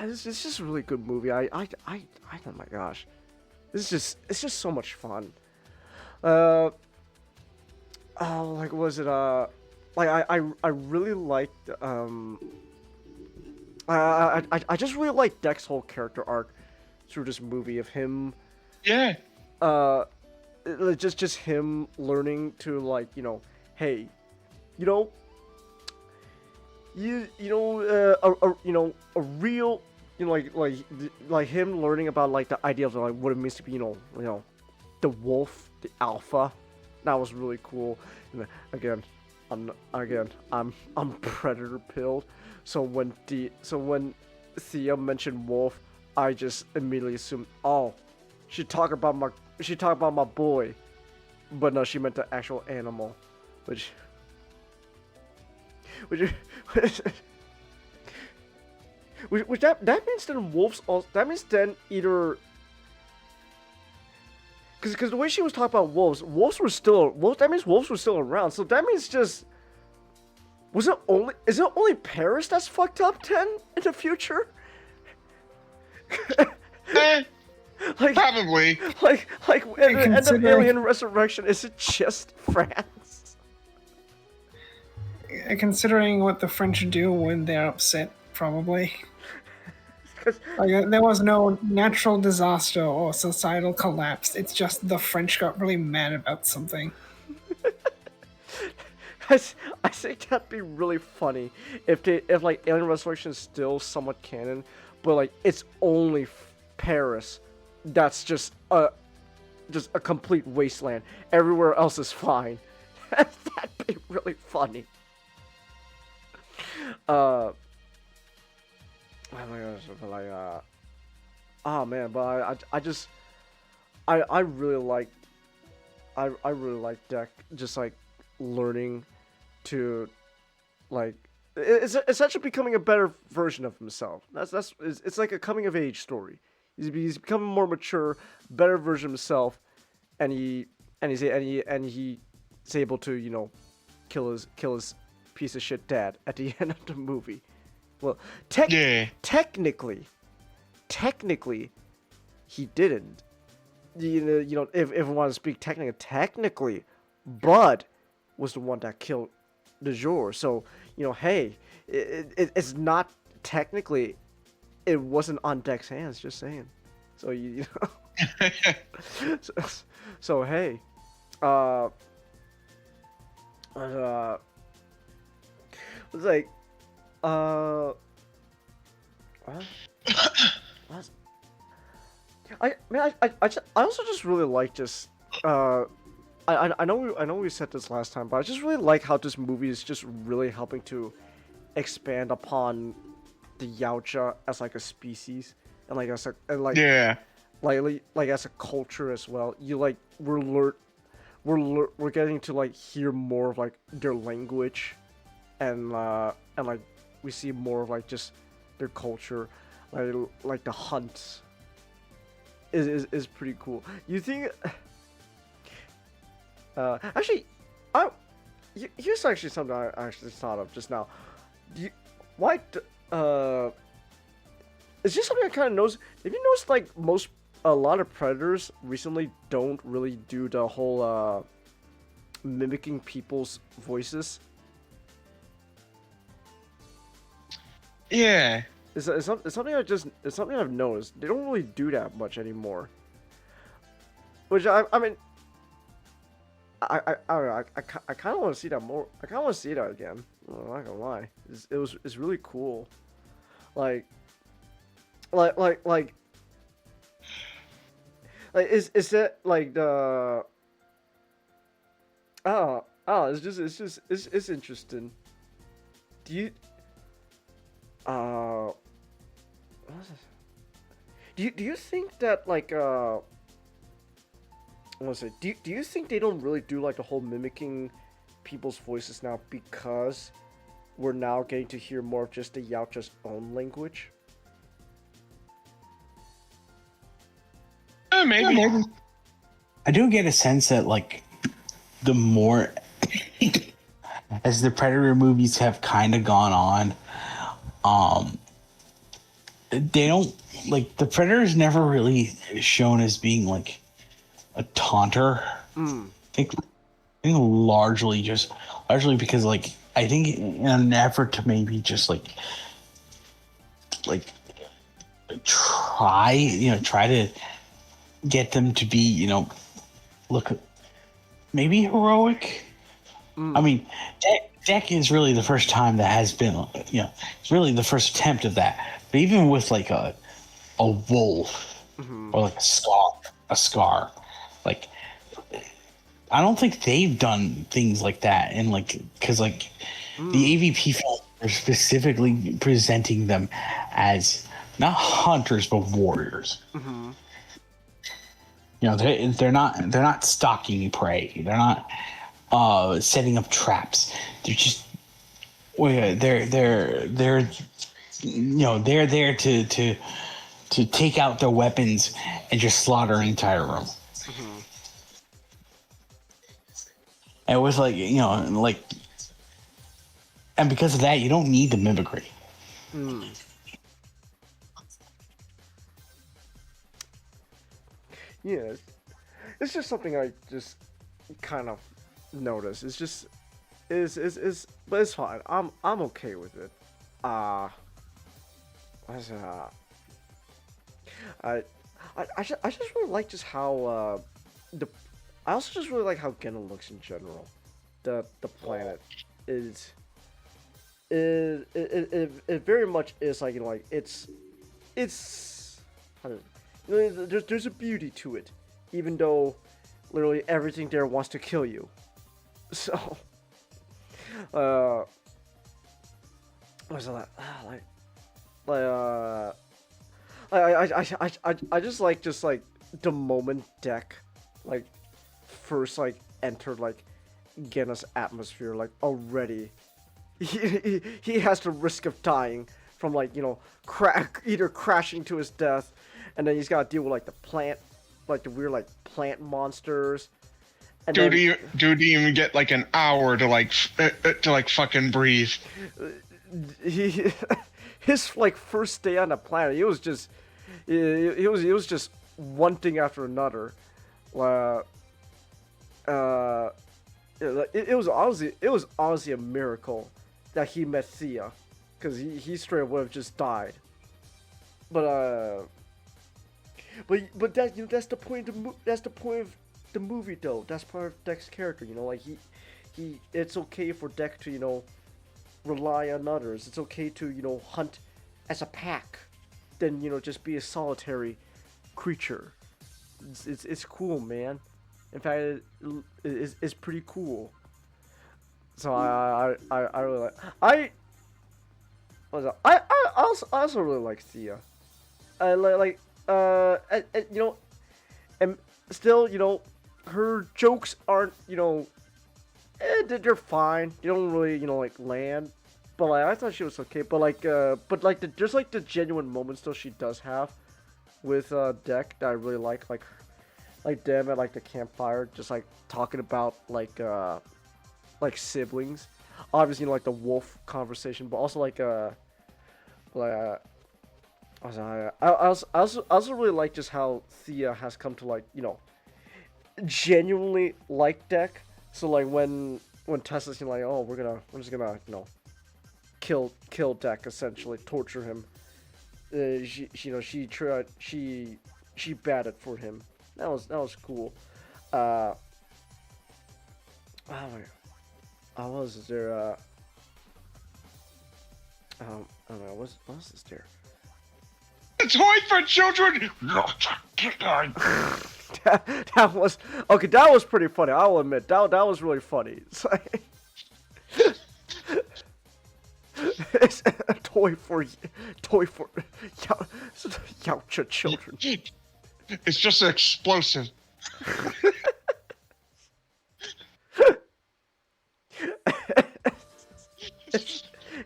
It's just a really good movie. Oh my gosh, it's just so much fun. Like was it like I really liked I just really liked Deck's whole character arc through this movie of him. Yeah. Just him learning to like hey, a real like him learning about like the idea of like what it means to be the wolf, the alpha. That was really cool. And again, I'm predator pilled. So when Thea mentioned wolf, I just immediately assumed, oh, she talked about my boy, but no, she meant the actual animal, which that means then wolves also, that means then either, because the way she was talking about wolves were still that means wolves were still around. So that means just is it only Paris that's fucked up then in the future? Probably. Like in the end of Alien Resurrection, is it just France? Considering what the French do when they're upset, probably. Like, there was no natural disaster or societal collapse. It's just the French got really mad about something. I think that'd be really funny if like Alien Resurrection is still somewhat canon, but like it's only Paris that's just a complete wasteland. Everywhere else is fine. That'd be really funny. Oh my gosh, like oh man, but I really like Deck just like learning to like it's essentially becoming a better version of himself. It's like a coming of age story. He's becoming more mature, better version of himself, and he's able to, you know, kill his piece of shit dad at the end of the movie. Well, technically, he didn't. You know, if we want to speak technically, Bud was the one that killed the jour. So, you know, hey, it's not technically, it wasn't on Deck's hands. Just saying. So you know. so hey, it's like, what? I also just really like this. I know we said this last time, but I just really like how this movie is just really helping to expand upon the Yautja as like a species and like as a like as a culture as well. You like we're getting to like hear more of like their language, and like we see more of like just their culture, like the hunts. Is pretty cool. You think? Actually, here's actually something I actually thought of just now. It's just something I kind of noticed. Have you noticed like a lot of predators recently don't really do the whole mimicking people's voices? Yeah. It's something I've noticed. They don't really do that much anymore. Which I mean, I kind of want to see that more. I kind of want to see that again. I'm not gonna lie. It's really cool. Like is that like the it's interesting. Do you do you think that like I want to say do you think they don't really do like the whole mimicking people's voices now because we're now getting to hear more of just the Yautja's own language? Maybe. I do get a sense that like the more as the Predator movies have kind of gone on, they don't like the Predator's never really shown as being like a taunter. I think largely because like I think in an effort to maybe just like try to get them to be, you know, look maybe heroic. I mean, Deck is really the first time that has been, you know, it's really the first attempt of that. But even with like a wolf or like a scar, like I don't think they've done things like that. And like, because like the AVP films are specifically presenting them as not hunters but warriors. You know, they're not stalking prey. They're not setting up traps. They're just they're you know, they're there to take out their weapons and just slaughter an entire room. And with like and because of that, you don't need the mimicry. Yeah, it's just something I just kind of noticed. It's just but it's fine. I'm okay with it. I just really like just how I also just really like how Gundam looks in general. The planet is it very much is like, you know, like it's there's a beauty to it, even though literally everything there wants to kill you. So what's that? I just like the moment Deck like first like entered like Genna's atmosphere, like already he has the risk of dying from like, you know, either crashing to his death, and then he's got to deal with like the plant, like the weird like plant monsters. And dude, you even get like an hour to like fucking breathe. His like first day on the planet, it was just one thing after another. It was honestly a miracle that he met Thea, because he straight up would have just died. But that, you know, that's the point of the movie though. That's part of Deck's character, you know, like he it's okay for Deck to, you know, rely on others. It's okay to, you know, hunt as a pack, than, you know, just be a solitary creature. It's cool, man. In fact, it's pretty cool. So I really like I also really like Thea. I like you know, and still, you know, her jokes aren't, you know, they're fine. They don't really, you know, like land. But like, I thought she was okay. But like there's like the genuine moments though she does have with Deck that I really like them at like the campfire, just like talking about like siblings. Obviously, you know, like the wolf conversation, but also like I also really like just how Thea has come to, like, you know, genuinely like Deck. So like when Tessa's, you know, like, oh, we're just gonna, you know, kill Deck, essentially torture him. She batted for him. That was cool. Oh my god. Was there I don't know, what else is there? A toy for children. that was okay. That was pretty funny. I'll admit that was really funny. It's like it's a toy for Yautja children. It's just an explosive.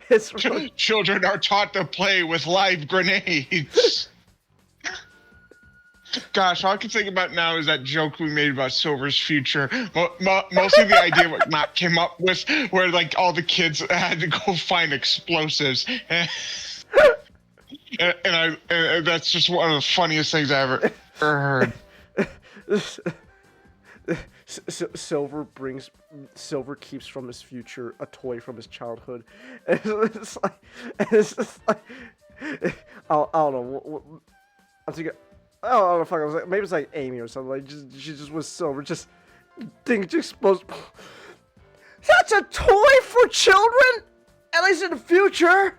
It's really... Children are taught to play with live grenades. Gosh, all I can think about now is that joke we made about Silver's future. Mostly the idea what Matt came up with, where like all the kids had to go find explosives, and that's just one of the funniest things I ever heard. Silver keeps from his future a toy from his childhood. It's like I don't know. I think I don't know. Fuck, I was like, maybe it's like Amy or something. Like she just was Silver, just things explode. That's a toy for children, at least in the future.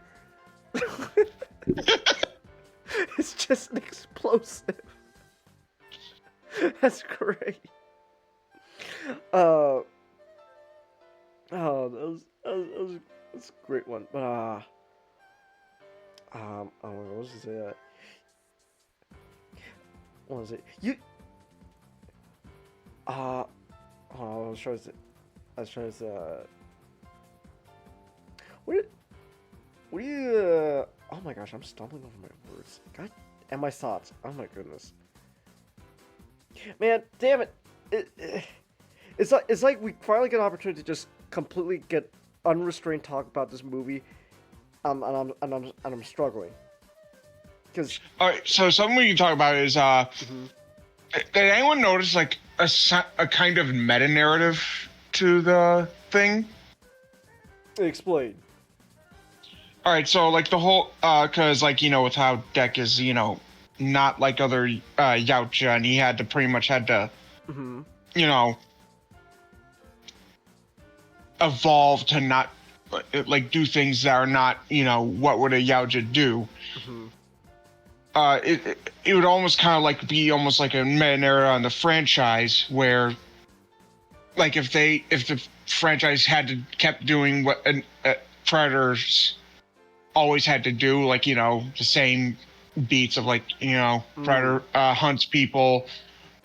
It's just an explosive. That's great. That's a great one. But I don't know, what was it? What was it? I was trying to what do you, oh my gosh, I'm stumbling over my words. God, and my thoughts. Oh my goodness. Man, damn it. It's like we finally get an opportunity to just completely get unrestrained talk about this movie, and I'm struggling. Because all right, so something we can talk about is did anyone notice like a kind of meta narrative to the thing? Explain. All right, so like the whole because like with how Deck is not like other Yautja, and he had to evolve to not like do things that are not what would a Yautja do. It would almost kind of like be almost like a meta narrative on the franchise where like if the franchise kept doing what Predators always had to do, like the same beats of like Predator hunts people,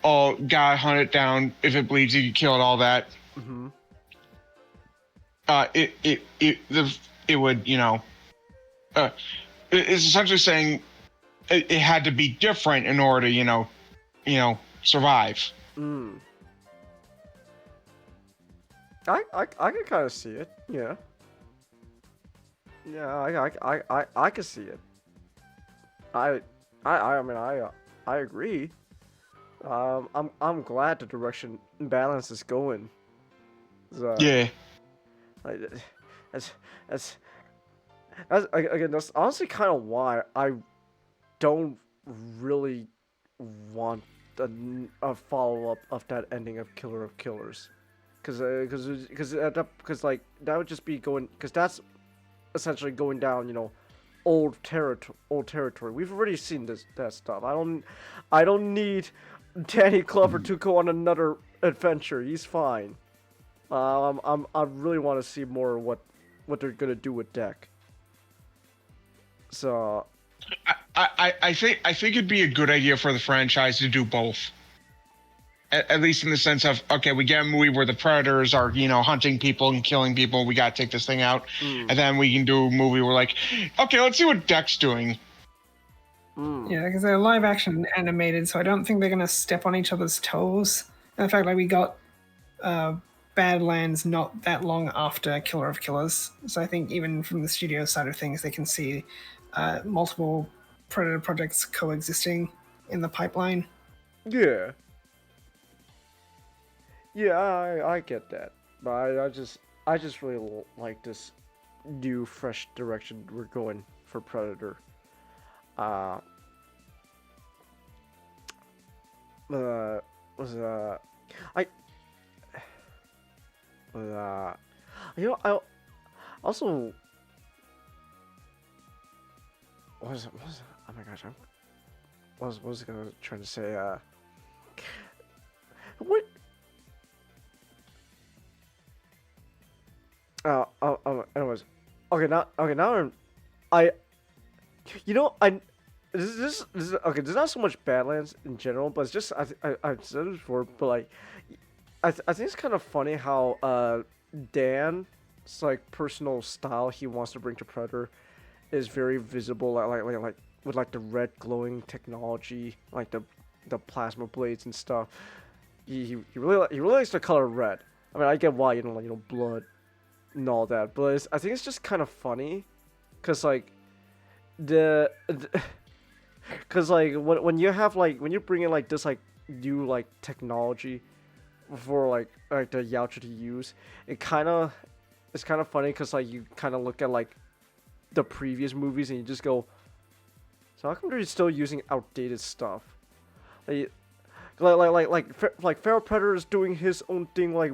gotta hunt it down, if it bleeds you can kill it, all that. It would it's essentially saying it had to be different in order to survive. I can kind of see it. Yeah. Yeah, I can see it. I mean I agree. I'm glad the direction Balance is going. Yeah. Like, that's honestly kind of why I don't really want a follow up of that ending of Killer of Killers, because like that would just be going, because that's essentially going down old territory. We've already seen that stuff. I don't need Danny Glover to go on another adventure. He's fine. I really want to see more of what they're gonna do with Deck. So I think it'd be a good idea for the franchise to do both. At least in the sense of, okay, we get a movie where the Predators are, hunting people and killing people. We got to take this thing out. And then we can do a movie where, like, okay, let's see what Deck's doing. Yeah, because they're live action animated, so I don't think they're going to step on each other's toes. In fact, like, we got Badlands not that long after Killer of Killers. So I think even from the studio side of things, they can see multiple Predator projects coexisting in the pipeline. Yeah. Yeah, I get that, but I just really like this new, fresh direction we're going for Predator. I also oh my gosh, what was I gonna try to say? What? Anyways, now this is okay. There's not so much Badlands in general, but it's just I've said it before, but like I think it's kind of funny how Dan's like personal style he wants to bring to Predator is very visible, like with like the red glowing technology, like the plasma blades and stuff. He really likes the color red. I mean, I get why blood and all that, but I think it's just kind of funny, cause like cause like when you have like when you bring in like this like new like technology for like the Yautja to use, it's kind of funny, cause like you kind of look at like the previous movies and you just go, so how come they're still using outdated stuff? Like Feral Predator is doing his own thing, like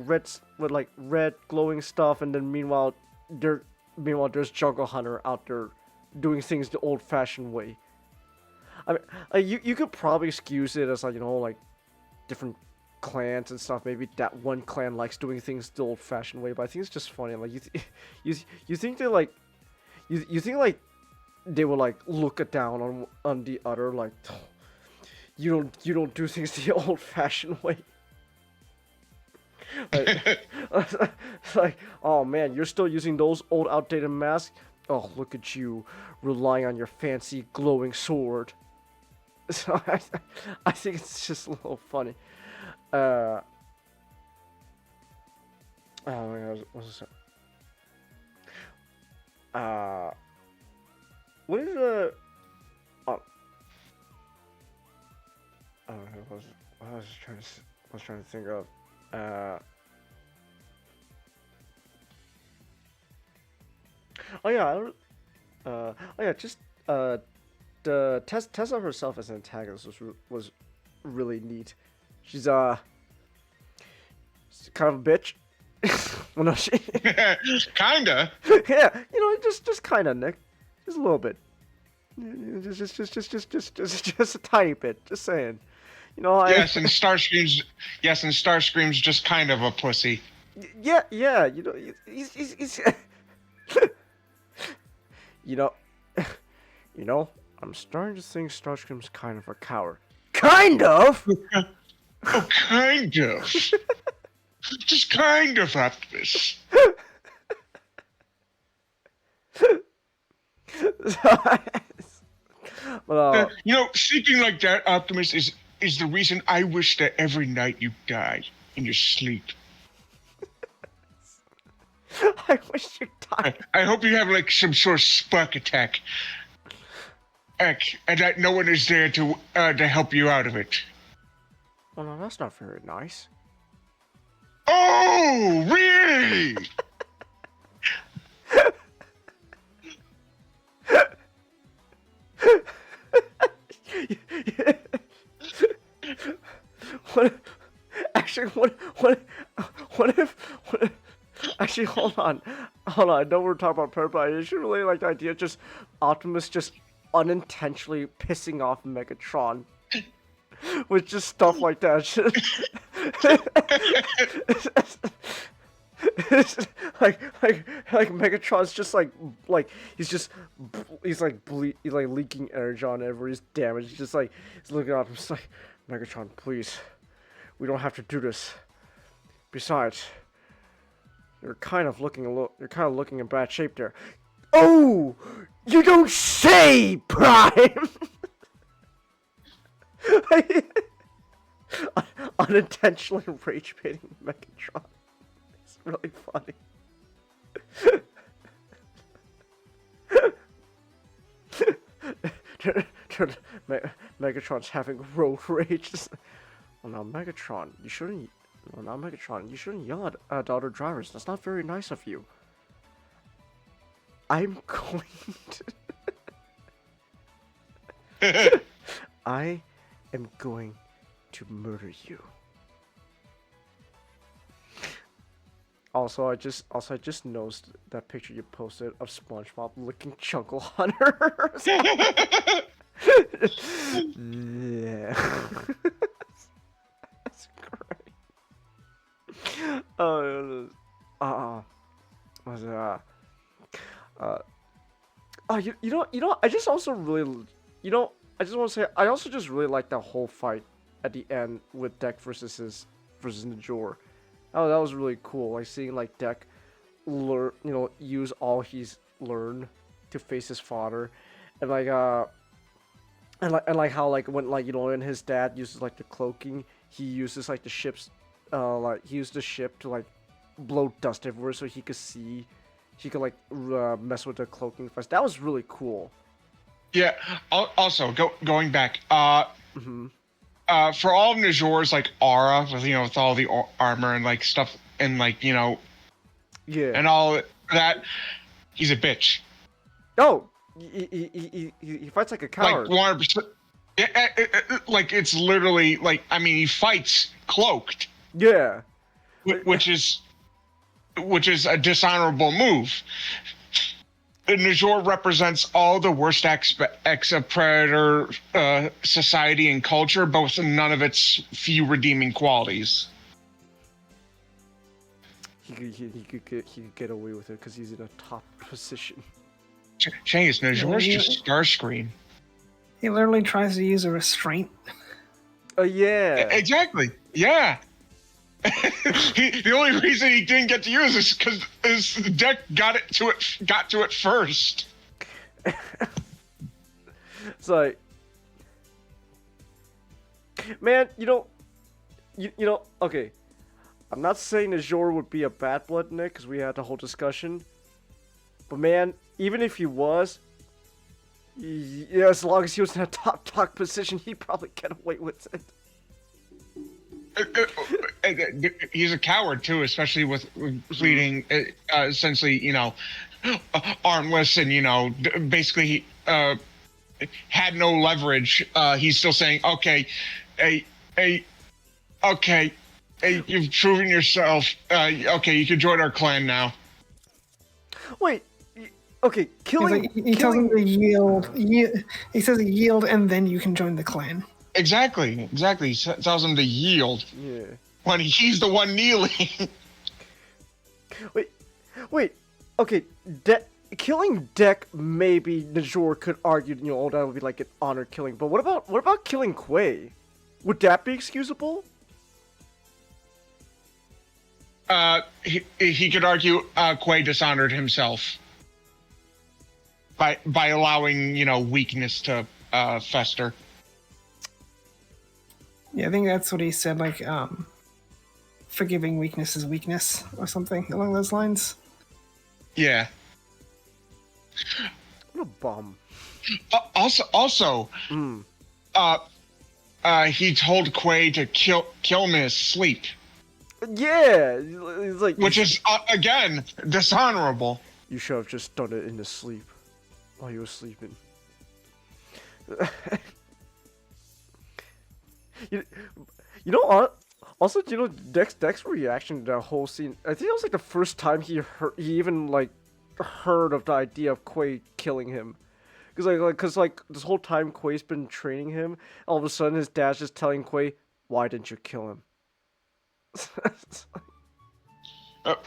red glowing stuff, and then meanwhile there's Jungle Hunter out there doing things the old-fashioned way. I mean, you could probably excuse it as like different clans and stuff. Maybe that one clan likes doing things the old-fashioned way, but I think it's just funny. Like you think they like you think like they will like look down on the other, like, you don't do things the old-fashioned way. Like, oh man, you're still using those old outdated masks? Oh, look at you, relying on your fancy glowing sword. So I think it's just a little funny. Oh my god, what's this? What is the? Oh, what was trying to think of? Oh yeah, just the Tessa herself as an antagonist was really neat. She's kind of a bitch. Well, no, she Kinda. yeah, just kinda, Nick, just a little bit, just a tiny bit. Just saying, Yes, and Starscream's just kind of a pussy. Yeah, he's you know, I'm starting to think Starscream's kind of a coward. Kind of. Oh, kind of. Just kind of, Optimus. But, sleeping like that, Optimus, is the reason I wish that every night you die in your sleep. I wish you died. I hope you have like some sort of spark attack. And that no one is there to help you out of it. Oh no, that's not very nice. Oh, really? What if actually, hold on, I know we're talking about Purple, but I just really like the idea of just Optimus just unintentionally pissing off Megatron with just stuff like that. like Megatron's just like he's leaking energy on everybody's damage. He's just like he's looking at him, just like, Megatron, please, we don't have to do this. Besides, you're kind of looking in bad shape there. Oh, you don't say, Prime. Unintentionally rage baiting Megatron. It's really funny. Megatron's having road rage. Oh no, Megatron, you shouldn't. Oh no, Megatron, you shouldn't yell at other drivers. That's not very nice of you. I'm going to. I am going to murder you. Also, I just noticed that picture you posted of SpongeBob licking Chunkle Hunter. Yeah. That's great. Oh, was it, I just also really, I just want to say, I also just really like that whole fight at the end with Deck versus Najor. Oh, that was really cool. Like seeing like Deck learn, use all he's learned to face his father, and like how like when when his dad uses like the cloaking, he uses like the ship's, he used the ship to like blow dust everywhere so he could see, he could like mess with the cloaking device. That was really cool. Yeah. Also, going back, for all of Najor's like aura, with all the armor and like stuff and like yeah, and all that, he's a bitch. Oh, he fights like a coward. Like 100%. Like it's literally like, I mean, he fights cloaked. Yeah. Which is a dishonorable move. Najor represents all the worst aspects of Predator society and culture, but with none of its few redeeming qualities. He could get away with it because he's in a top position. Changus, Najor's just Starscream. He literally tries to use a restraint. Oh yeah. Exactly. Yeah. The only reason he didn't get to use it is because his deck got to it first. It's like, man, okay. I'm not saying Najor would be a bad blood, Nick, because we had the whole discussion. But man, even if he was, yeah, as long as he was in a top dog position, he'd probably get away with it. He's a coward too, especially with leading essentially, armless and basically had no leverage. He's still saying, okay, okay, you've proven yourself. Okay, you can join our clan now. Wait, okay, killing. He tells him to yield. He says yield, and then you can join the clan. Exactly. He tells him to yield. Yeah. When he's the one kneeling. Wait. Okay, killing Deck, maybe Najor could argue, oh, that would be like an honored killing. But what about killing Quay? Would that be excusable? He could argue Quay dishonored himself by allowing weakness to fester. Yeah, I think that's what he said. Like, forgiving weakness is weakness, or something along those lines. Yeah. What a bum. Also, he told Quay to kill him in his sleep. Yeah, it's like, which is again dishonorable. You should have just done it in his sleep, while you were sleeping. Also, Deck's reaction to that whole scene, I think it was like the first time he even like heard of the idea of Quay killing him. Because this whole time Quay's been training him, all of a sudden his dad's just telling Quay, why didn't you kill him?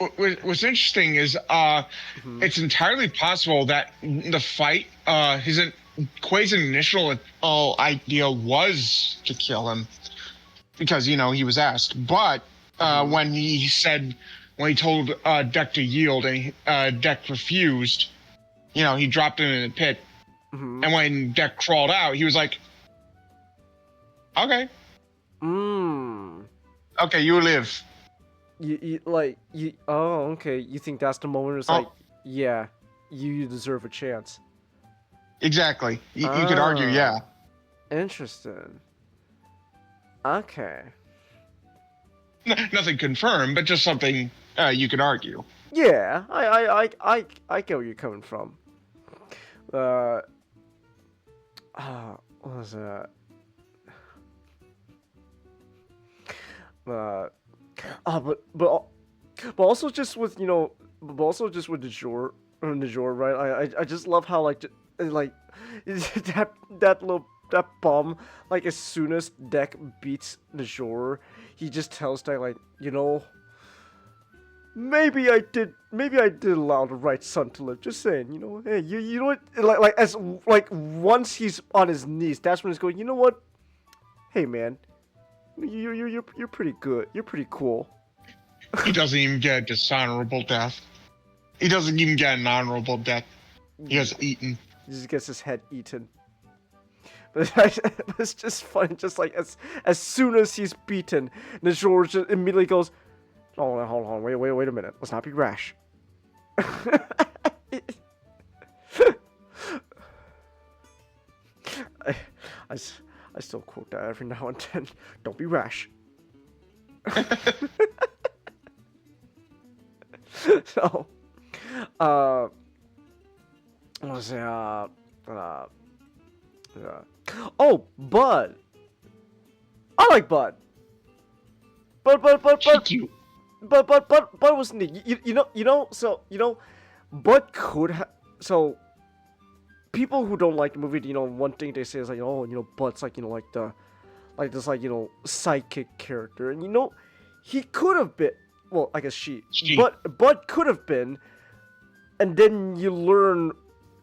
What's interesting is it's entirely possible that the fight, Quay's initial idea was to kill him because he was asked, but when he told Deck to yield and Deck refused, he dropped him in the pit, and when Deck crawled out, he was like, okay, okay, you live. Okay, you think that's the moment it's like, yeah, you deserve a chance. Exactly. You could argue, yeah. Interesting. Okay. Nothing confirmed, but just something you could argue. Yeah, I get where you're coming from. What was that? But also just with Najor, right? I just love how that bum, like as soon as Deck beats Najor, he just tells Deck maybe I did allow the right son to live. Just saying, hey, you know what? Once he's on his knees, that's when he's going, you know what? Hey man, you're pretty good. You're pretty cool. He doesn't even get a dishonorable death. He doesn't even get an honorable death. He gets eaten. He just gets his head eaten. But it's just fun. Just like as soon as he's beaten, Najor just immediately goes, "Hold on, wait a minute. Let's not be rash." I still quote that every now and then. Don't be rash. So, what was it? Oh, Bud. I like Bud. Bud was neat. Bud could have. So, people who don't like the movie, one thing they say is like, oh, Bud's like, this sidekick character, and he could have been. Well, I guess she. But Bud could have been, and then you learn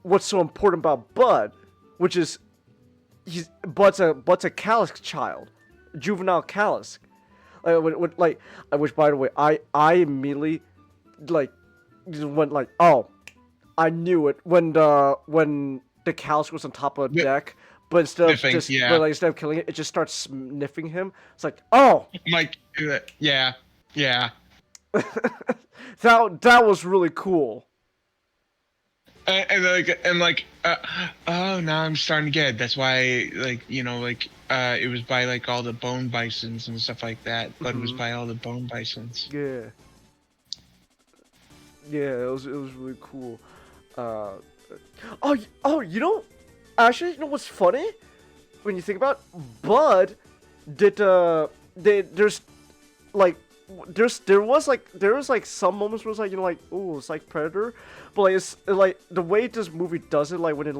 what's so important about Bud, which is Bud's a callous child, juvenile callous. Which by the way, I immediately went like, oh, I knew it when the callous was on top of the deck. But instead of killing it, it just starts sniffing him. It's like, oh, yeah. Yeah. That was really cool. Oh, now I'm starting to get it. That's why, it was by like all the bone bisons and stuff like that. But it was by all the bone bisons. Yeah. Yeah, it was really cool. You know, actually, you know what's funny? When you think about it, Bud did there's there was some moments where it's like, you know, like, oh, it's like Predator, but like it's like the way this movie does it, like when it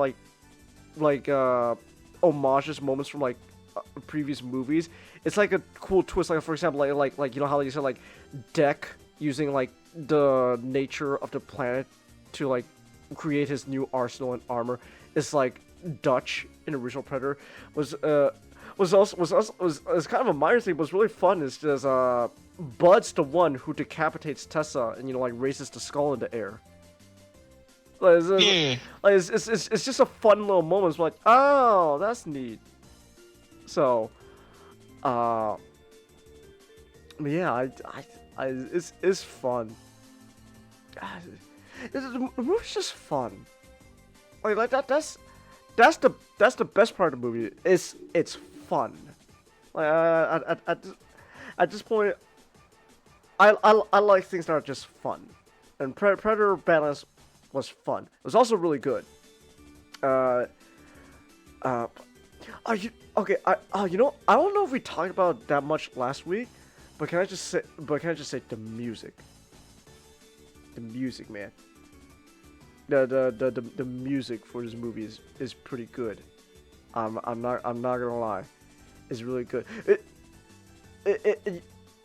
homages moments from previous movies, it's like a cool twist. Like, for example, like you know how you said like Deck using like the nature of the planet to like create his new arsenal and armor. It's like Dutch in original Predator was kind of a minor thing, but was really fun. Is just Bud's the one who decapitates Tessa and, you know, like raises the skull in the air. Like, it's just a fun little moment. It's like, oh, that's neat. So, yeah, it's fun. The movie's just fun. Like that's the best part of the movie. It's fun. Like at this point, I like things that are just fun, and Predator Badlands was fun. It was also really good. Are you okay? You know, I don't know if we talked about that much last week, but can I just say the music? The music, man. The music for this movie is pretty good. I'm not gonna lie, it's really good.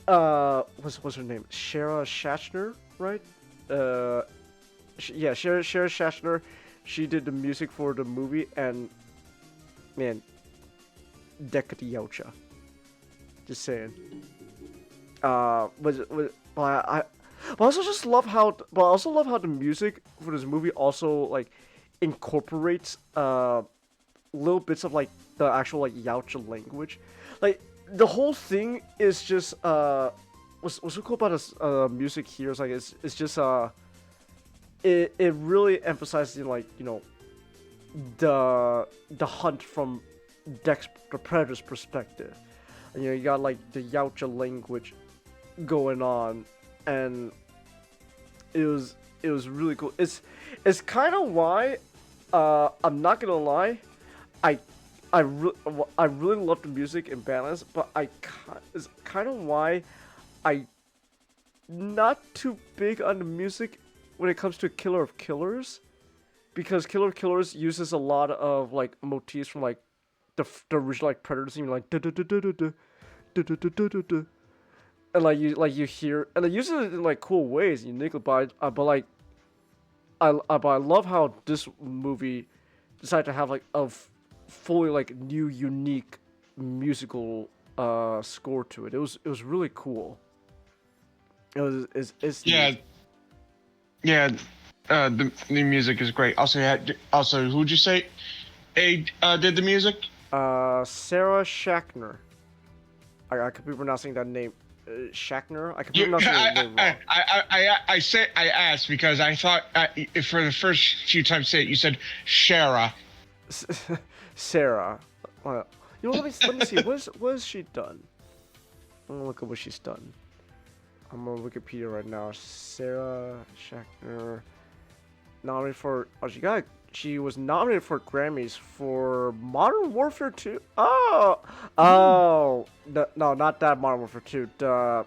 What's her name? Shara Shatner, right? Yeah, Shara Shatner. She did the music for the movie, and man, Dekati Yaucha. Just saying. But I also just love how. But I also love how the music for this movie also like incorporates little bits of like the actual like Yautja language. Like the whole thing is just what's so cool about this music here is like it's just it really emphasizes, like, you know, the hunt from the Predator's perspective. And, you know, you got like the Yautja language going on, and it was really cool. It's kind of why I'm not gonna lie, I really love the music in Badlands, but it's kind of why I not too big on the music when it comes to Killer of Killers, because Killer of Killers uses a lot of like motifs from like the original like Predator theme, like and like you hear, and it uses it in like cool ways, uniquely. But I love how this movie decided to have like a fully like new unique musical score to it. It was really cool. It's yeah. The music is great. Also, who'd you say did the music? Sarah Schachner. I could be pronouncing that name. Schachner. I could be pronouncing that name wrong. I asked because I thought for the first few times you said Shara. Sarah. You know, let me see. What has she done? I'm gonna look at what she's done. I'm on Wikipedia right now. Sarah Schachner, nominated for. She was nominated for Grammys for Modern Warfare 2. No, not that Modern Warfare 2. The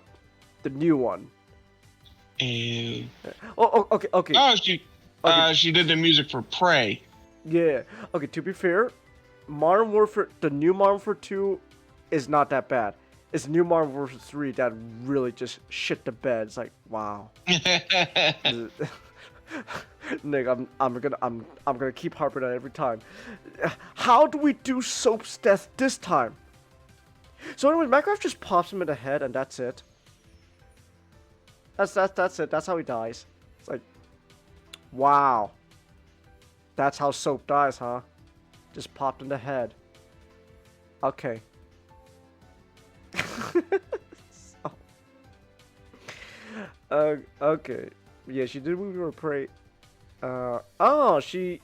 new one. Okay. Oh, she did the music for Prey. Yeah. Okay. To be fair, the new Modern Warfare 2 is not that bad. It's new Modern Warfare 3 that really just shit the bed. It's like, wow. Nick, I'm gonna keep harping on it every time. How do we do Soap's death this time? So anyway, Minecraft just pops him in the head, and that's it. That's it. That's how he dies. It's like, wow. That's how Soap dies, huh? Just popped in the head. Okay. Okay. Yeah, she did movie for Prey. Oh, she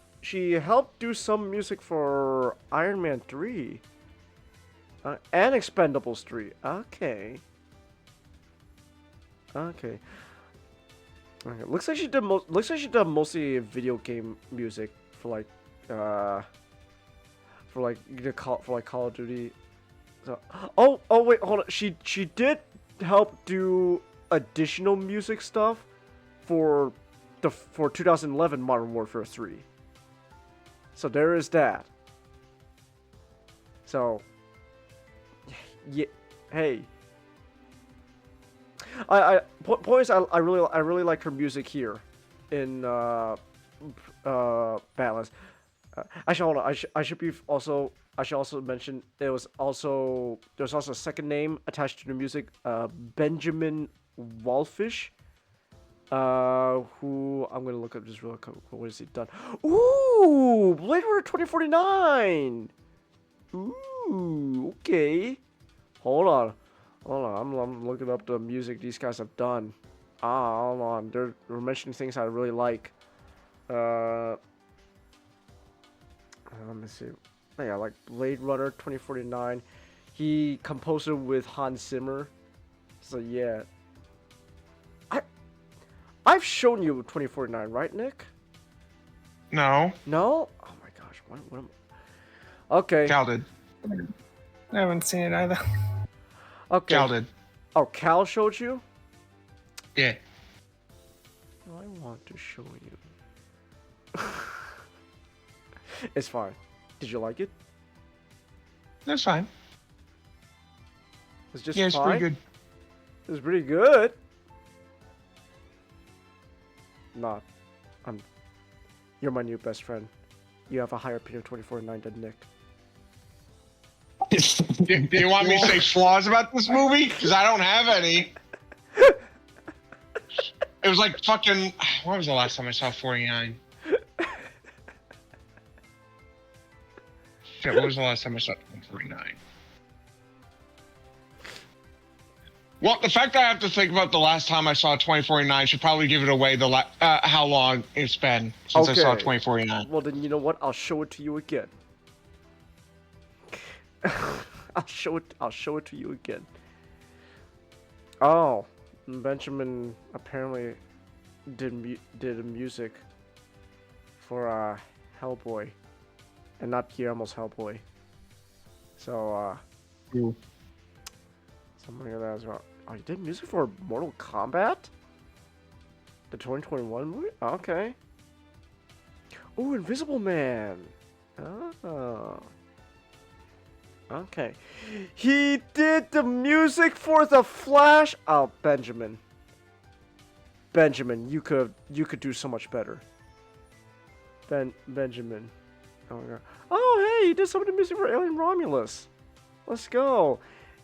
helped do some music for Iron Man 3. And Expendables 3. Okay. Okay. Okay. Looks like she did mostly video game music for like Call of Duty. So, oh wait, hold on. She did help do additional music stuff for 2011 Modern Warfare 3. So there is that. So yeah, hey. Points. I really like her music here in Badlands. Actually, hold on. I should also mention there's also a second name attached to the music. Benjamin Wallfish. Who I'm gonna look up just real quick. What has he done? Ooh, Blade Runner 2049. Ooh, okay. Hold on. I'm looking up the music these guys have done. Hold on. They're mentioning things I really like. Let me see. Oh, yeah, like Blade Runner 2049. He composed it with Hans Zimmer. So yeah. I've shown you 2049, right, Nick? No. No? Oh my gosh. What am I... Okay. Cal did. I haven't seen it either. Okay. Cal did. Oh, Cal showed you? Yeah. I want to show you. It's fine. Did you like it? That's fine. It's just yeah, it's fine? pretty good. It's pretty good. Not. You're my new best friend. You have a higher opinion of 2049 than Nick. Do you want me to say flaws about this movie? Because I don't have any. It was like fucking... When was the last time I saw 49? Shit, when was the last time I saw 49? Well, the fact that I have to think about the last time I saw 2049 should probably give it away how long it's been since I saw 2049. Well, then you know what? I'll show it to you again. I'll show it to you again. Oh, Benjamin apparently did music for Hellboy, and not Guillermo's Hellboy. So something like that as well. Oh, you did music for Mortal Kombat? The 2021 movie? Okay. Oh, Invisible Man. Oh. Okay. He did the music for The Flash. Oh, Benjamin. Benjamin, you could do so much better. Benjamin. Oh my god. Oh, hey, he did some of the music for Alien Romulus. Let's go.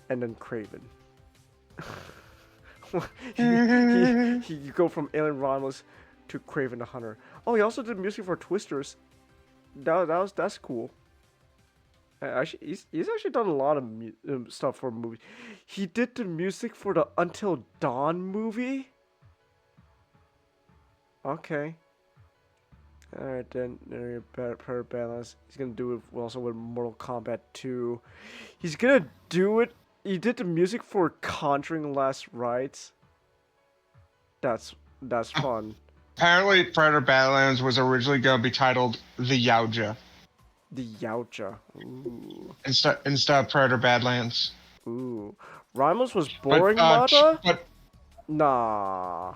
And then Craven. You go from Alien Romulus to Craven the Hunter. Oh, he also did music for Twisters. That's cool. Actually, he's actually done a lot of stuff for movies. He did the music for the Until Dawn movie. Okay. Alright then, per balance. He's gonna do it also with Mortal Kombat 2. He's gonna do it. He did the music for Conjuring Last Rites. That's fun. Apparently, Predator Badlands was originally going to be titled The Yautja. The Yautja. Ooh. Instead of Predator Badlands. Ooh. Ramos was boring, Mata? But Nah,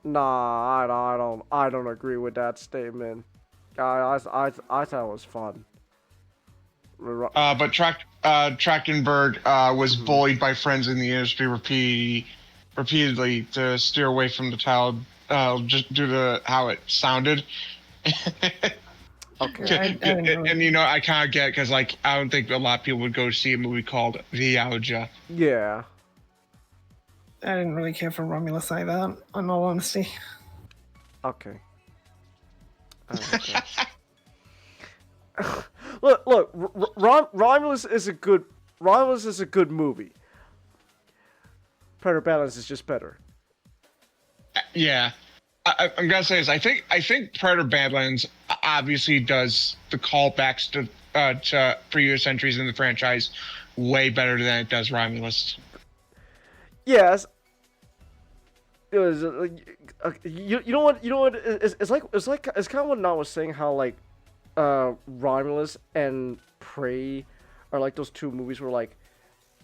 I don't agree with that statement. I thought it was fun. But Trachtenberg was bullied by friends in the industry repeatedly to steer away from the title, just due to how it sounded. Okay. And you know, I kind of get, because like I don't think a lot of people would go see a movie called The Yautja. Yeah. I didn't really care for Romulus either, in all honesty. Okay. Look, Romulus is a good movie. Predator Balance is just better. Yeah. I'm gonna say this. I think Predator Badlands obviously does the callbacks to previous entries in the franchise way better than it does Romulus. Yes. It was you know what it's like it's kind of what Not was saying, how like Romulus and Prey are like those two movies where like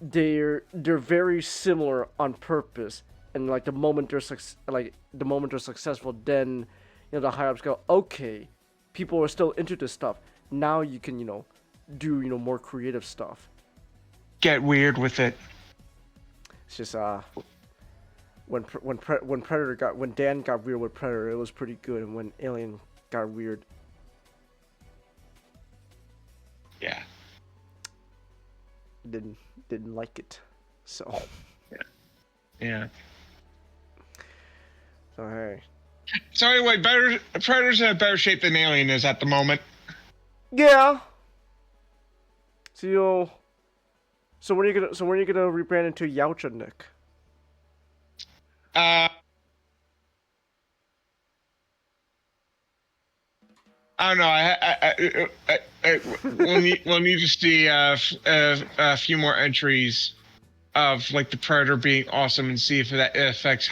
they're very similar on purpose, and like the moment they're successful, then the higher ups go, okay, people are still into this stuff. Now you can do more creative stuff. Get weird with it. It's just when Dan got weird with Predator, it was pretty good, and when Alien got weird, yeah, didn't like it. So yeah. So hey. So anyway, Predator's in a better shape than Alien is at the moment. Yeah. So when are you gonna rebrand into Yautja, Nick? I don't know. We'll need to see a few more entries of like the Predator being awesome, and see if that affects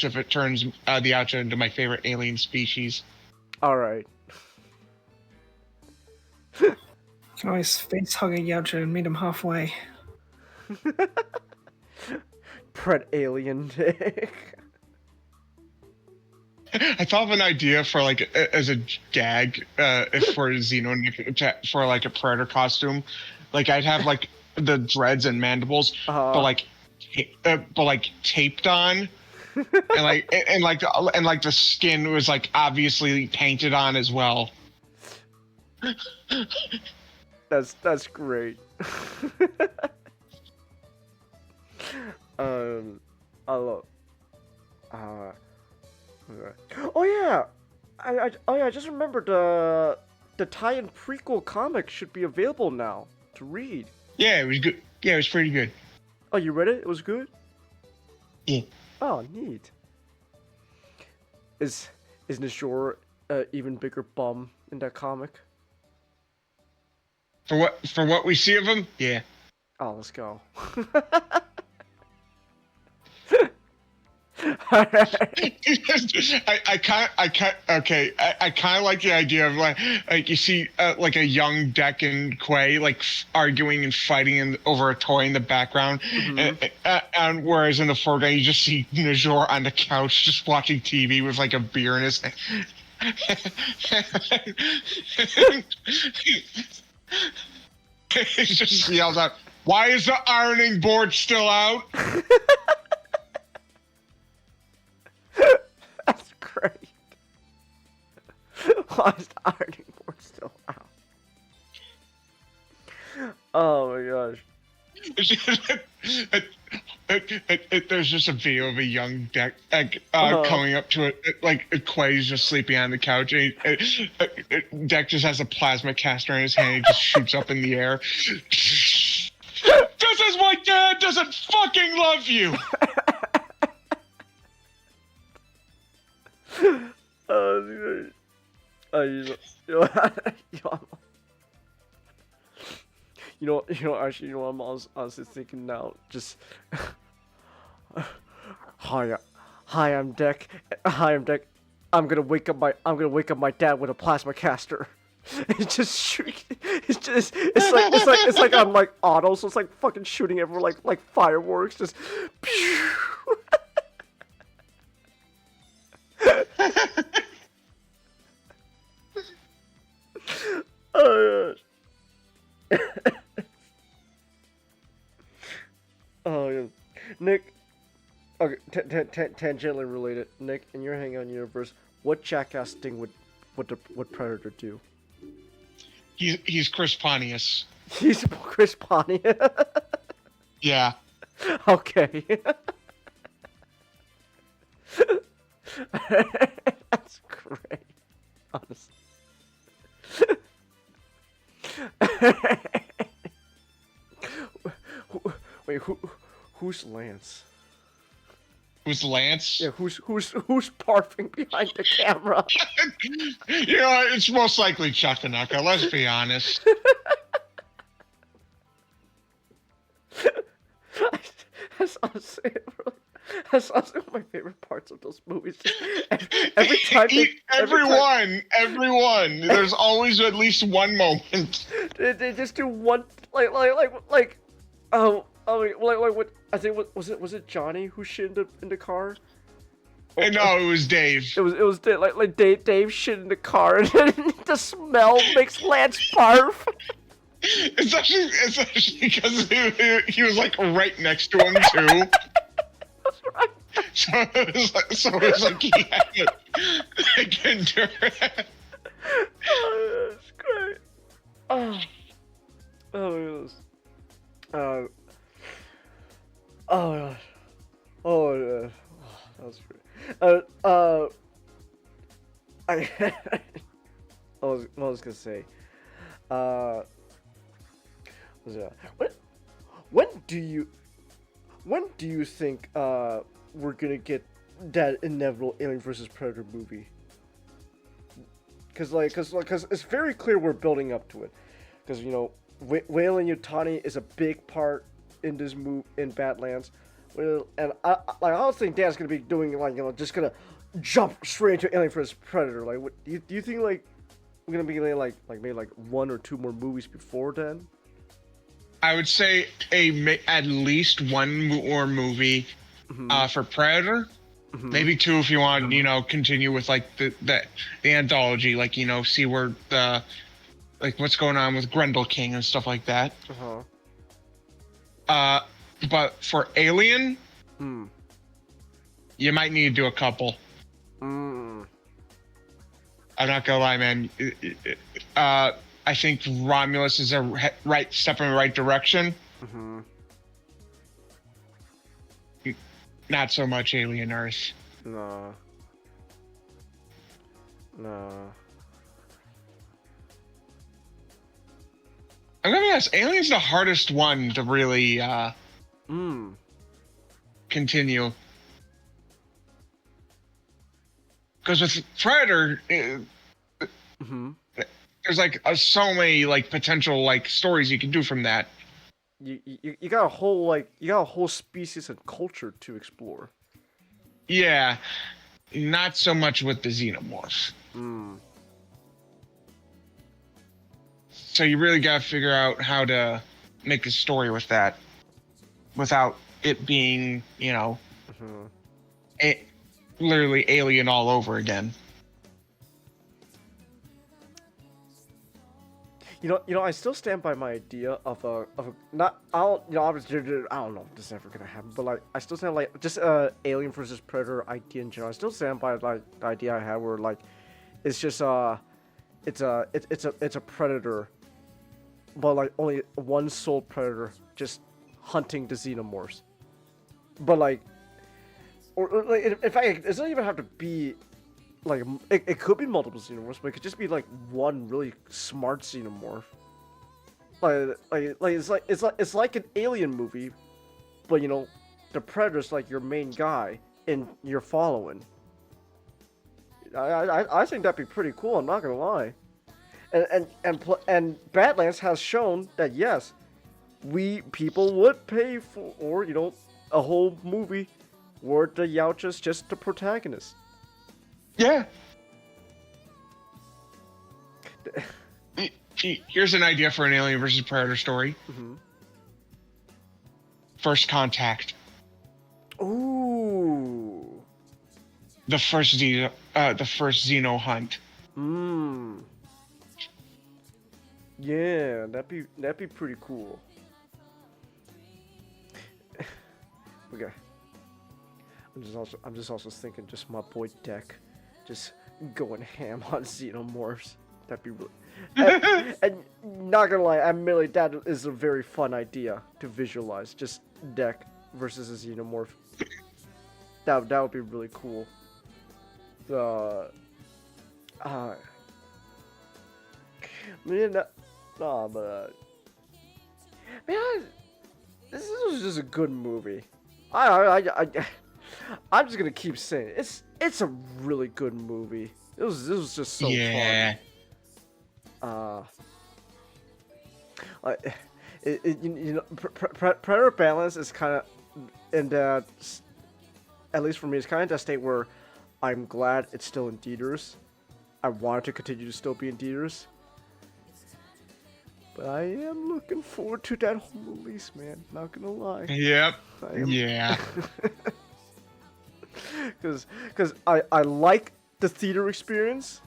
if it turns the Yautja into my favorite alien species. All right. You can always face hug a Yautja and meet him halfway. Pred alien Nick. I thought of an idea for like as a gag for Xeno for like a Predator costume. Like I'd have like the dreads and mandibles, but like taped on, and like the skin was like obviously painted on as well. That's great. I love. Oh yeah, I just remembered the tie-in prequel comic should be available now to read. Yeah, it was good. Yeah, it was pretty good. Oh, you read it? It was good? Yeah. Oh, neat. Is Najor even bigger bum in that comic? For what we see of him, yeah. Oh, let's go. I kind of like the idea of like you see like a young Deck and Quay like arguing and fighting over a toy in the background, and whereas in the foreground you just see Najor on the couch just watching TV with like a beer in his hand. He just yells out, "Why is the ironing board still out?" That's great. Why is the ironing board still out? Oh my gosh. There's just a video of a young Deck coming up to it, like Quay's just sleeping on the couch, and Deck just has a plasma caster in his hand. He just shoots up in the air. This is why Dad doesn't fucking love you. I'm honestly thinking now, just hi, I'm Deck. Hi, I'm Deck. I'm gonna wake up my dad with a plasma caster. It's just shooting. It's like I'm like auto, so it's like fucking shooting everywhere like fireworks. Just. Oh yeah. Oh yeah. Nick. Okay, tangentially related. Nick, in your Hang-On universe, what jackass thing would Predator do? He's Chris Pontius. He's Chris Pontius. Yeah. Okay. That's great. Honestly. Wait, who's Lance? Who's Lance? Yeah, who's barfing behind the camera? You know, it's most likely Chuckanaka, let's be honest. That's honestly one of my favorite parts of those movies. Every time everyone. There's always at least one moment. They just do one like what I think was it Johnny who shit in the car? No, it was Dave. It was Dave, like Dave shit in the car, and then the smell makes Lance barf. It's actually because he was like right next to him too. That's right. So it was like he had it. I can do it. Oh, that's great. Oh my goodness. Oh god. Oh yeah. That was great. I was gonna say. When do you think we're gonna get that inevitable Alien vs Predator movie? Cause it's very clear we're building up to it. Cause you know, Whalen Yutani is a big part in this move in Badlands. And I don't think Dan's gonna be doing just gonna jump straight into Alien vs Predator. Like, what do you think? Like, we're gonna be maybe one or two more movies before then? I would say at least one more movie for Predator. Maybe two if you want, continue with like the anthology, like see where the what's going on with Grendel King and stuff like that. But for Alien, you might need to do a couple. I'm not gonna lie, man. I think Romulus is a right step in the right direction. Not so much Alien Earth. No. I'm gonna be honest, Alien's the hardest one to really continue. Because with Predator, there's so many potential stories you can do from that. You got a whole species and culture to explore. Yeah, not so much with the xenomorphs. So you really gotta figure out how to make a story with that without it being, literally Alien all over again. I still stand by my idea of a not I don't know if this is ever gonna happen, but I still stand just Alien versus Predator idea in general. I still stand by the idea I had where it's just it's a predator, but only one sole predator just hunting the xenomorphs. But or in fact, it doesn't even have to be. It could be multiple xenomorphs, but it could just be one really smart xenomorph. It's like an Alien movie, but the Predator's your main guy and you're following. I think that'd be pretty cool. I'm not gonna lie. And Badlands has shown that yes, people would pay for a whole movie where the Yautja's just the protagonist. Yeah. Here's an idea for an Alien versus Predator story. First Contact. Ooh. The first Xeno hunt. Yeah, that'd be pretty cool. Okay. I'm just also thinking just my boy Deck. Just going ham on xenomorphs. That'd be really... and not gonna lie, admittedly, that is a very fun idea to visualize. Just Deck versus a xenomorph. That would be really cool. This was just a good movie. I I'm just gonna keep saying it's a really good movie. It was just so fun. You know, Predator Balance is kind of in that, at least for me, it's kind of that state where I'm glad it's still in theaters. I want it to continue to still be in theaters. But I am looking forward to that home release, man. Not gonna lie. Yep. Yeah. Because I like the theater experience,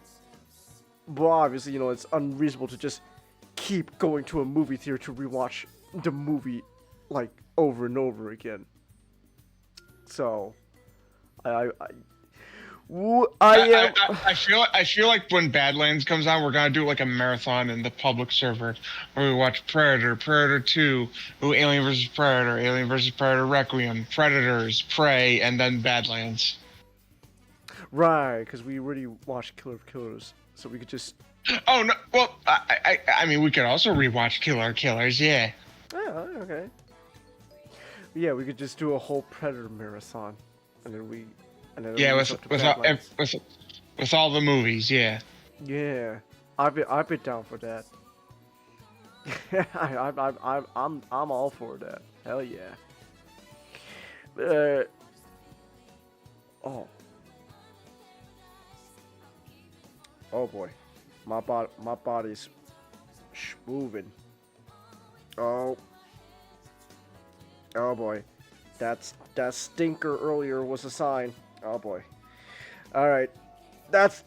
but obviously, you know, it's unreasonable to just keep going to a movie theater to rewatch the movie like over and over again. So, I feel like when Badlands comes on, we're gonna do like a marathon in the public server where we watch Predator, Predator 2, Alien vs Predator, Alien vs Predator Requiem, Predators, Prey, and then Badlands. Right, because we already watched Killer of Killers, so we could just. Oh no! Well, I mean, we could also rewatch Killer of Killers. Yeah. Oh, okay. Yeah, we could just do a whole Predator marathon, and then we. And then Yeah, with all the movies, yeah. Yeah, I'd be down for that. I'm all for that. Hell yeah. Oh boy, my body's moving. Oh boy, that stinker earlier was a sign. Oh boy. All right,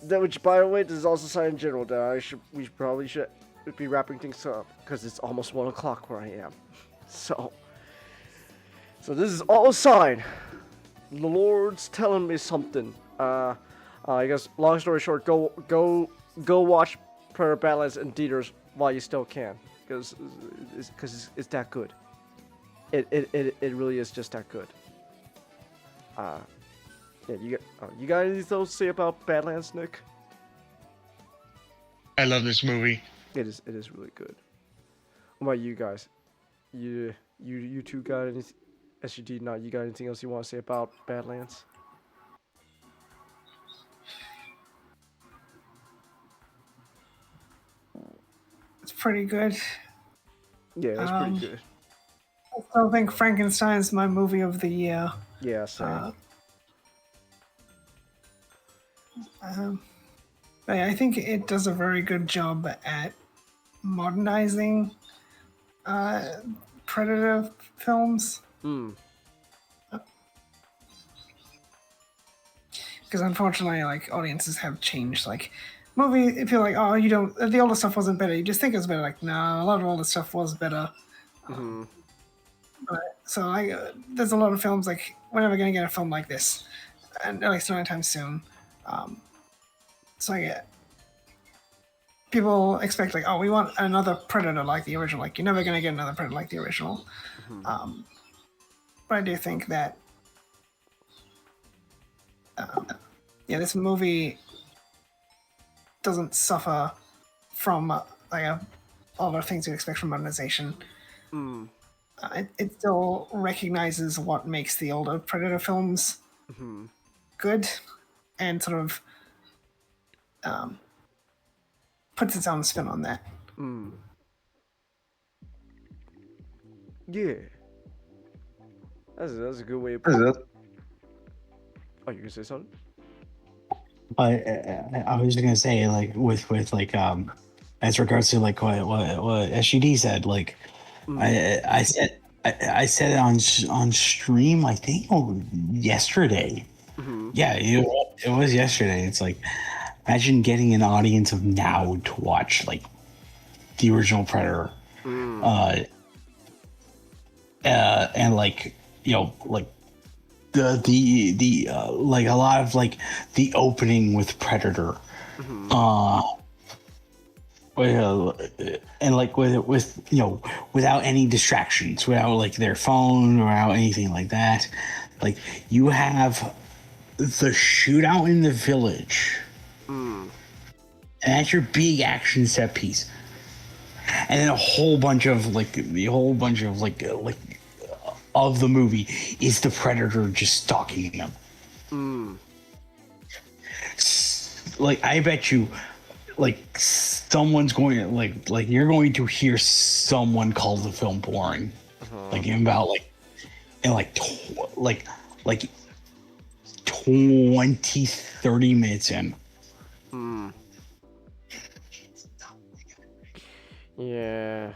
which by the way, this is also a sign in general that we probably should be wrapping things up because it's almost 1 o'clock where I am. So this is all a sign. The Lord's telling me something. I guess long story short, go watch Predator Badlands in theaters while you still can, because it's that good. It really is just that good. Yeah, you got anything else to say about Badlands, Nick? I love this movie. It is really good. What about you guys? You two got any SUD? Not you got anything else you want to say about Badlands? It's pretty good. Yeah, it's pretty good. I still think Frankenstein's my movie of the year. Yeah, same. I think it does a very good job at modernizing Predator films. Because unfortunately, like, audiences have changed. Like, movie, if you're like, oh, you don't, the older stuff wasn't better, you just think it was better. Like, no, a lot of older stuff was better. But, so, like, there's a lot of films, like, we're never going to get a film like this, and at least not anytime soon. So, people expect, like, oh, we want another Predator like the original. Like, you're never going to get another Predator like the original. But I do think that, this movie doesn't suffer from all the things you expect from modernization. It still recognizes what makes the older Predator films good, and sort of puts its own spin on that. Yeah, that's a good way of putting it. Oh, you gonna say something? I was just gonna say, like, with like as regards to like what SUD said, like I said it on stream, I think yesterday. Yeah, it was yesterday. It's like, imagine getting an audience of now to watch like the original Predator, and like, you know, like the like a lot of like the opening with Predator, and like with you know, without any distractions, without like their phone or without anything like that. Like, you have the shootout in the village, and that's your big action set piece, and then a whole bunch of of the movie is the predator just stalking them. Like, I bet you, like, someone's going to, like you're going to hear someone call the film boring. Like, in about, like 20, 30 minutes in. Yeah.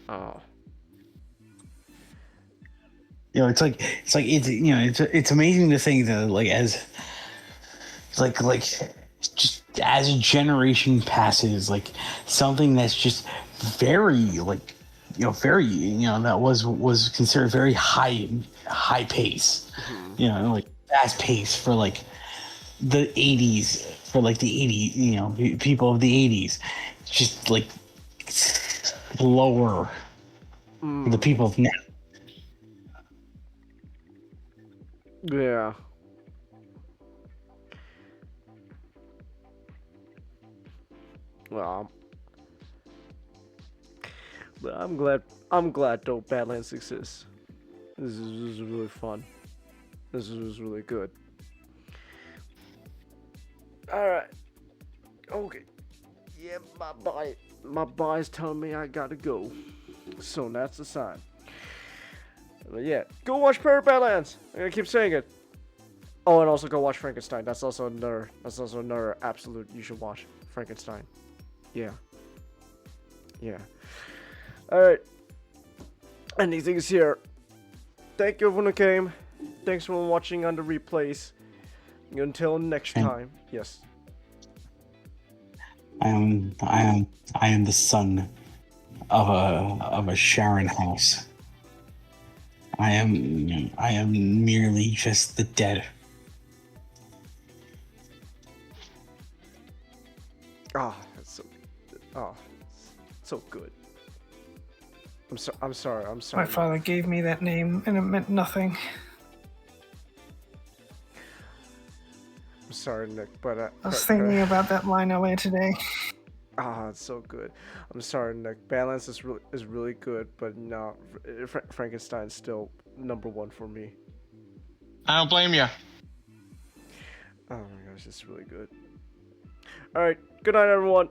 Oh. You know, it's amazing to think that, like, as just as a generation passes, like, something that's just very, that was considered very high pace, fast pace for, like, the 80s, people of the 80s, just, like, slower for the people of now. Yeah. Well, but I'm glad though Badlands exists. This is really fun. This is really good. Alright. Okay. Yeah, my body's telling me I gotta go. So that's the sign. But yeah, go watch Badlands. I'm gonna keep saying it. Oh, and also go watch Frankenstein. That's also another absolute you should watch. Frankenstein. Yeah. Yeah. Alright. Anything's here. Thank you everyone who came. Thanks for watching on the replays. Until next time. Yes. I am the son of a Sharon house. I am merely just the dead. That's so good. I'm sorry. My father gave me that name, and it meant nothing. I'm sorry, Nick, but I was thinking about that line earlier today. It's so good. I'm sorry, Nick. Balance is really good, but no, Frankenstein's still #1 for me. I don't blame you. Oh my gosh, it's really good. All right, good night, everyone.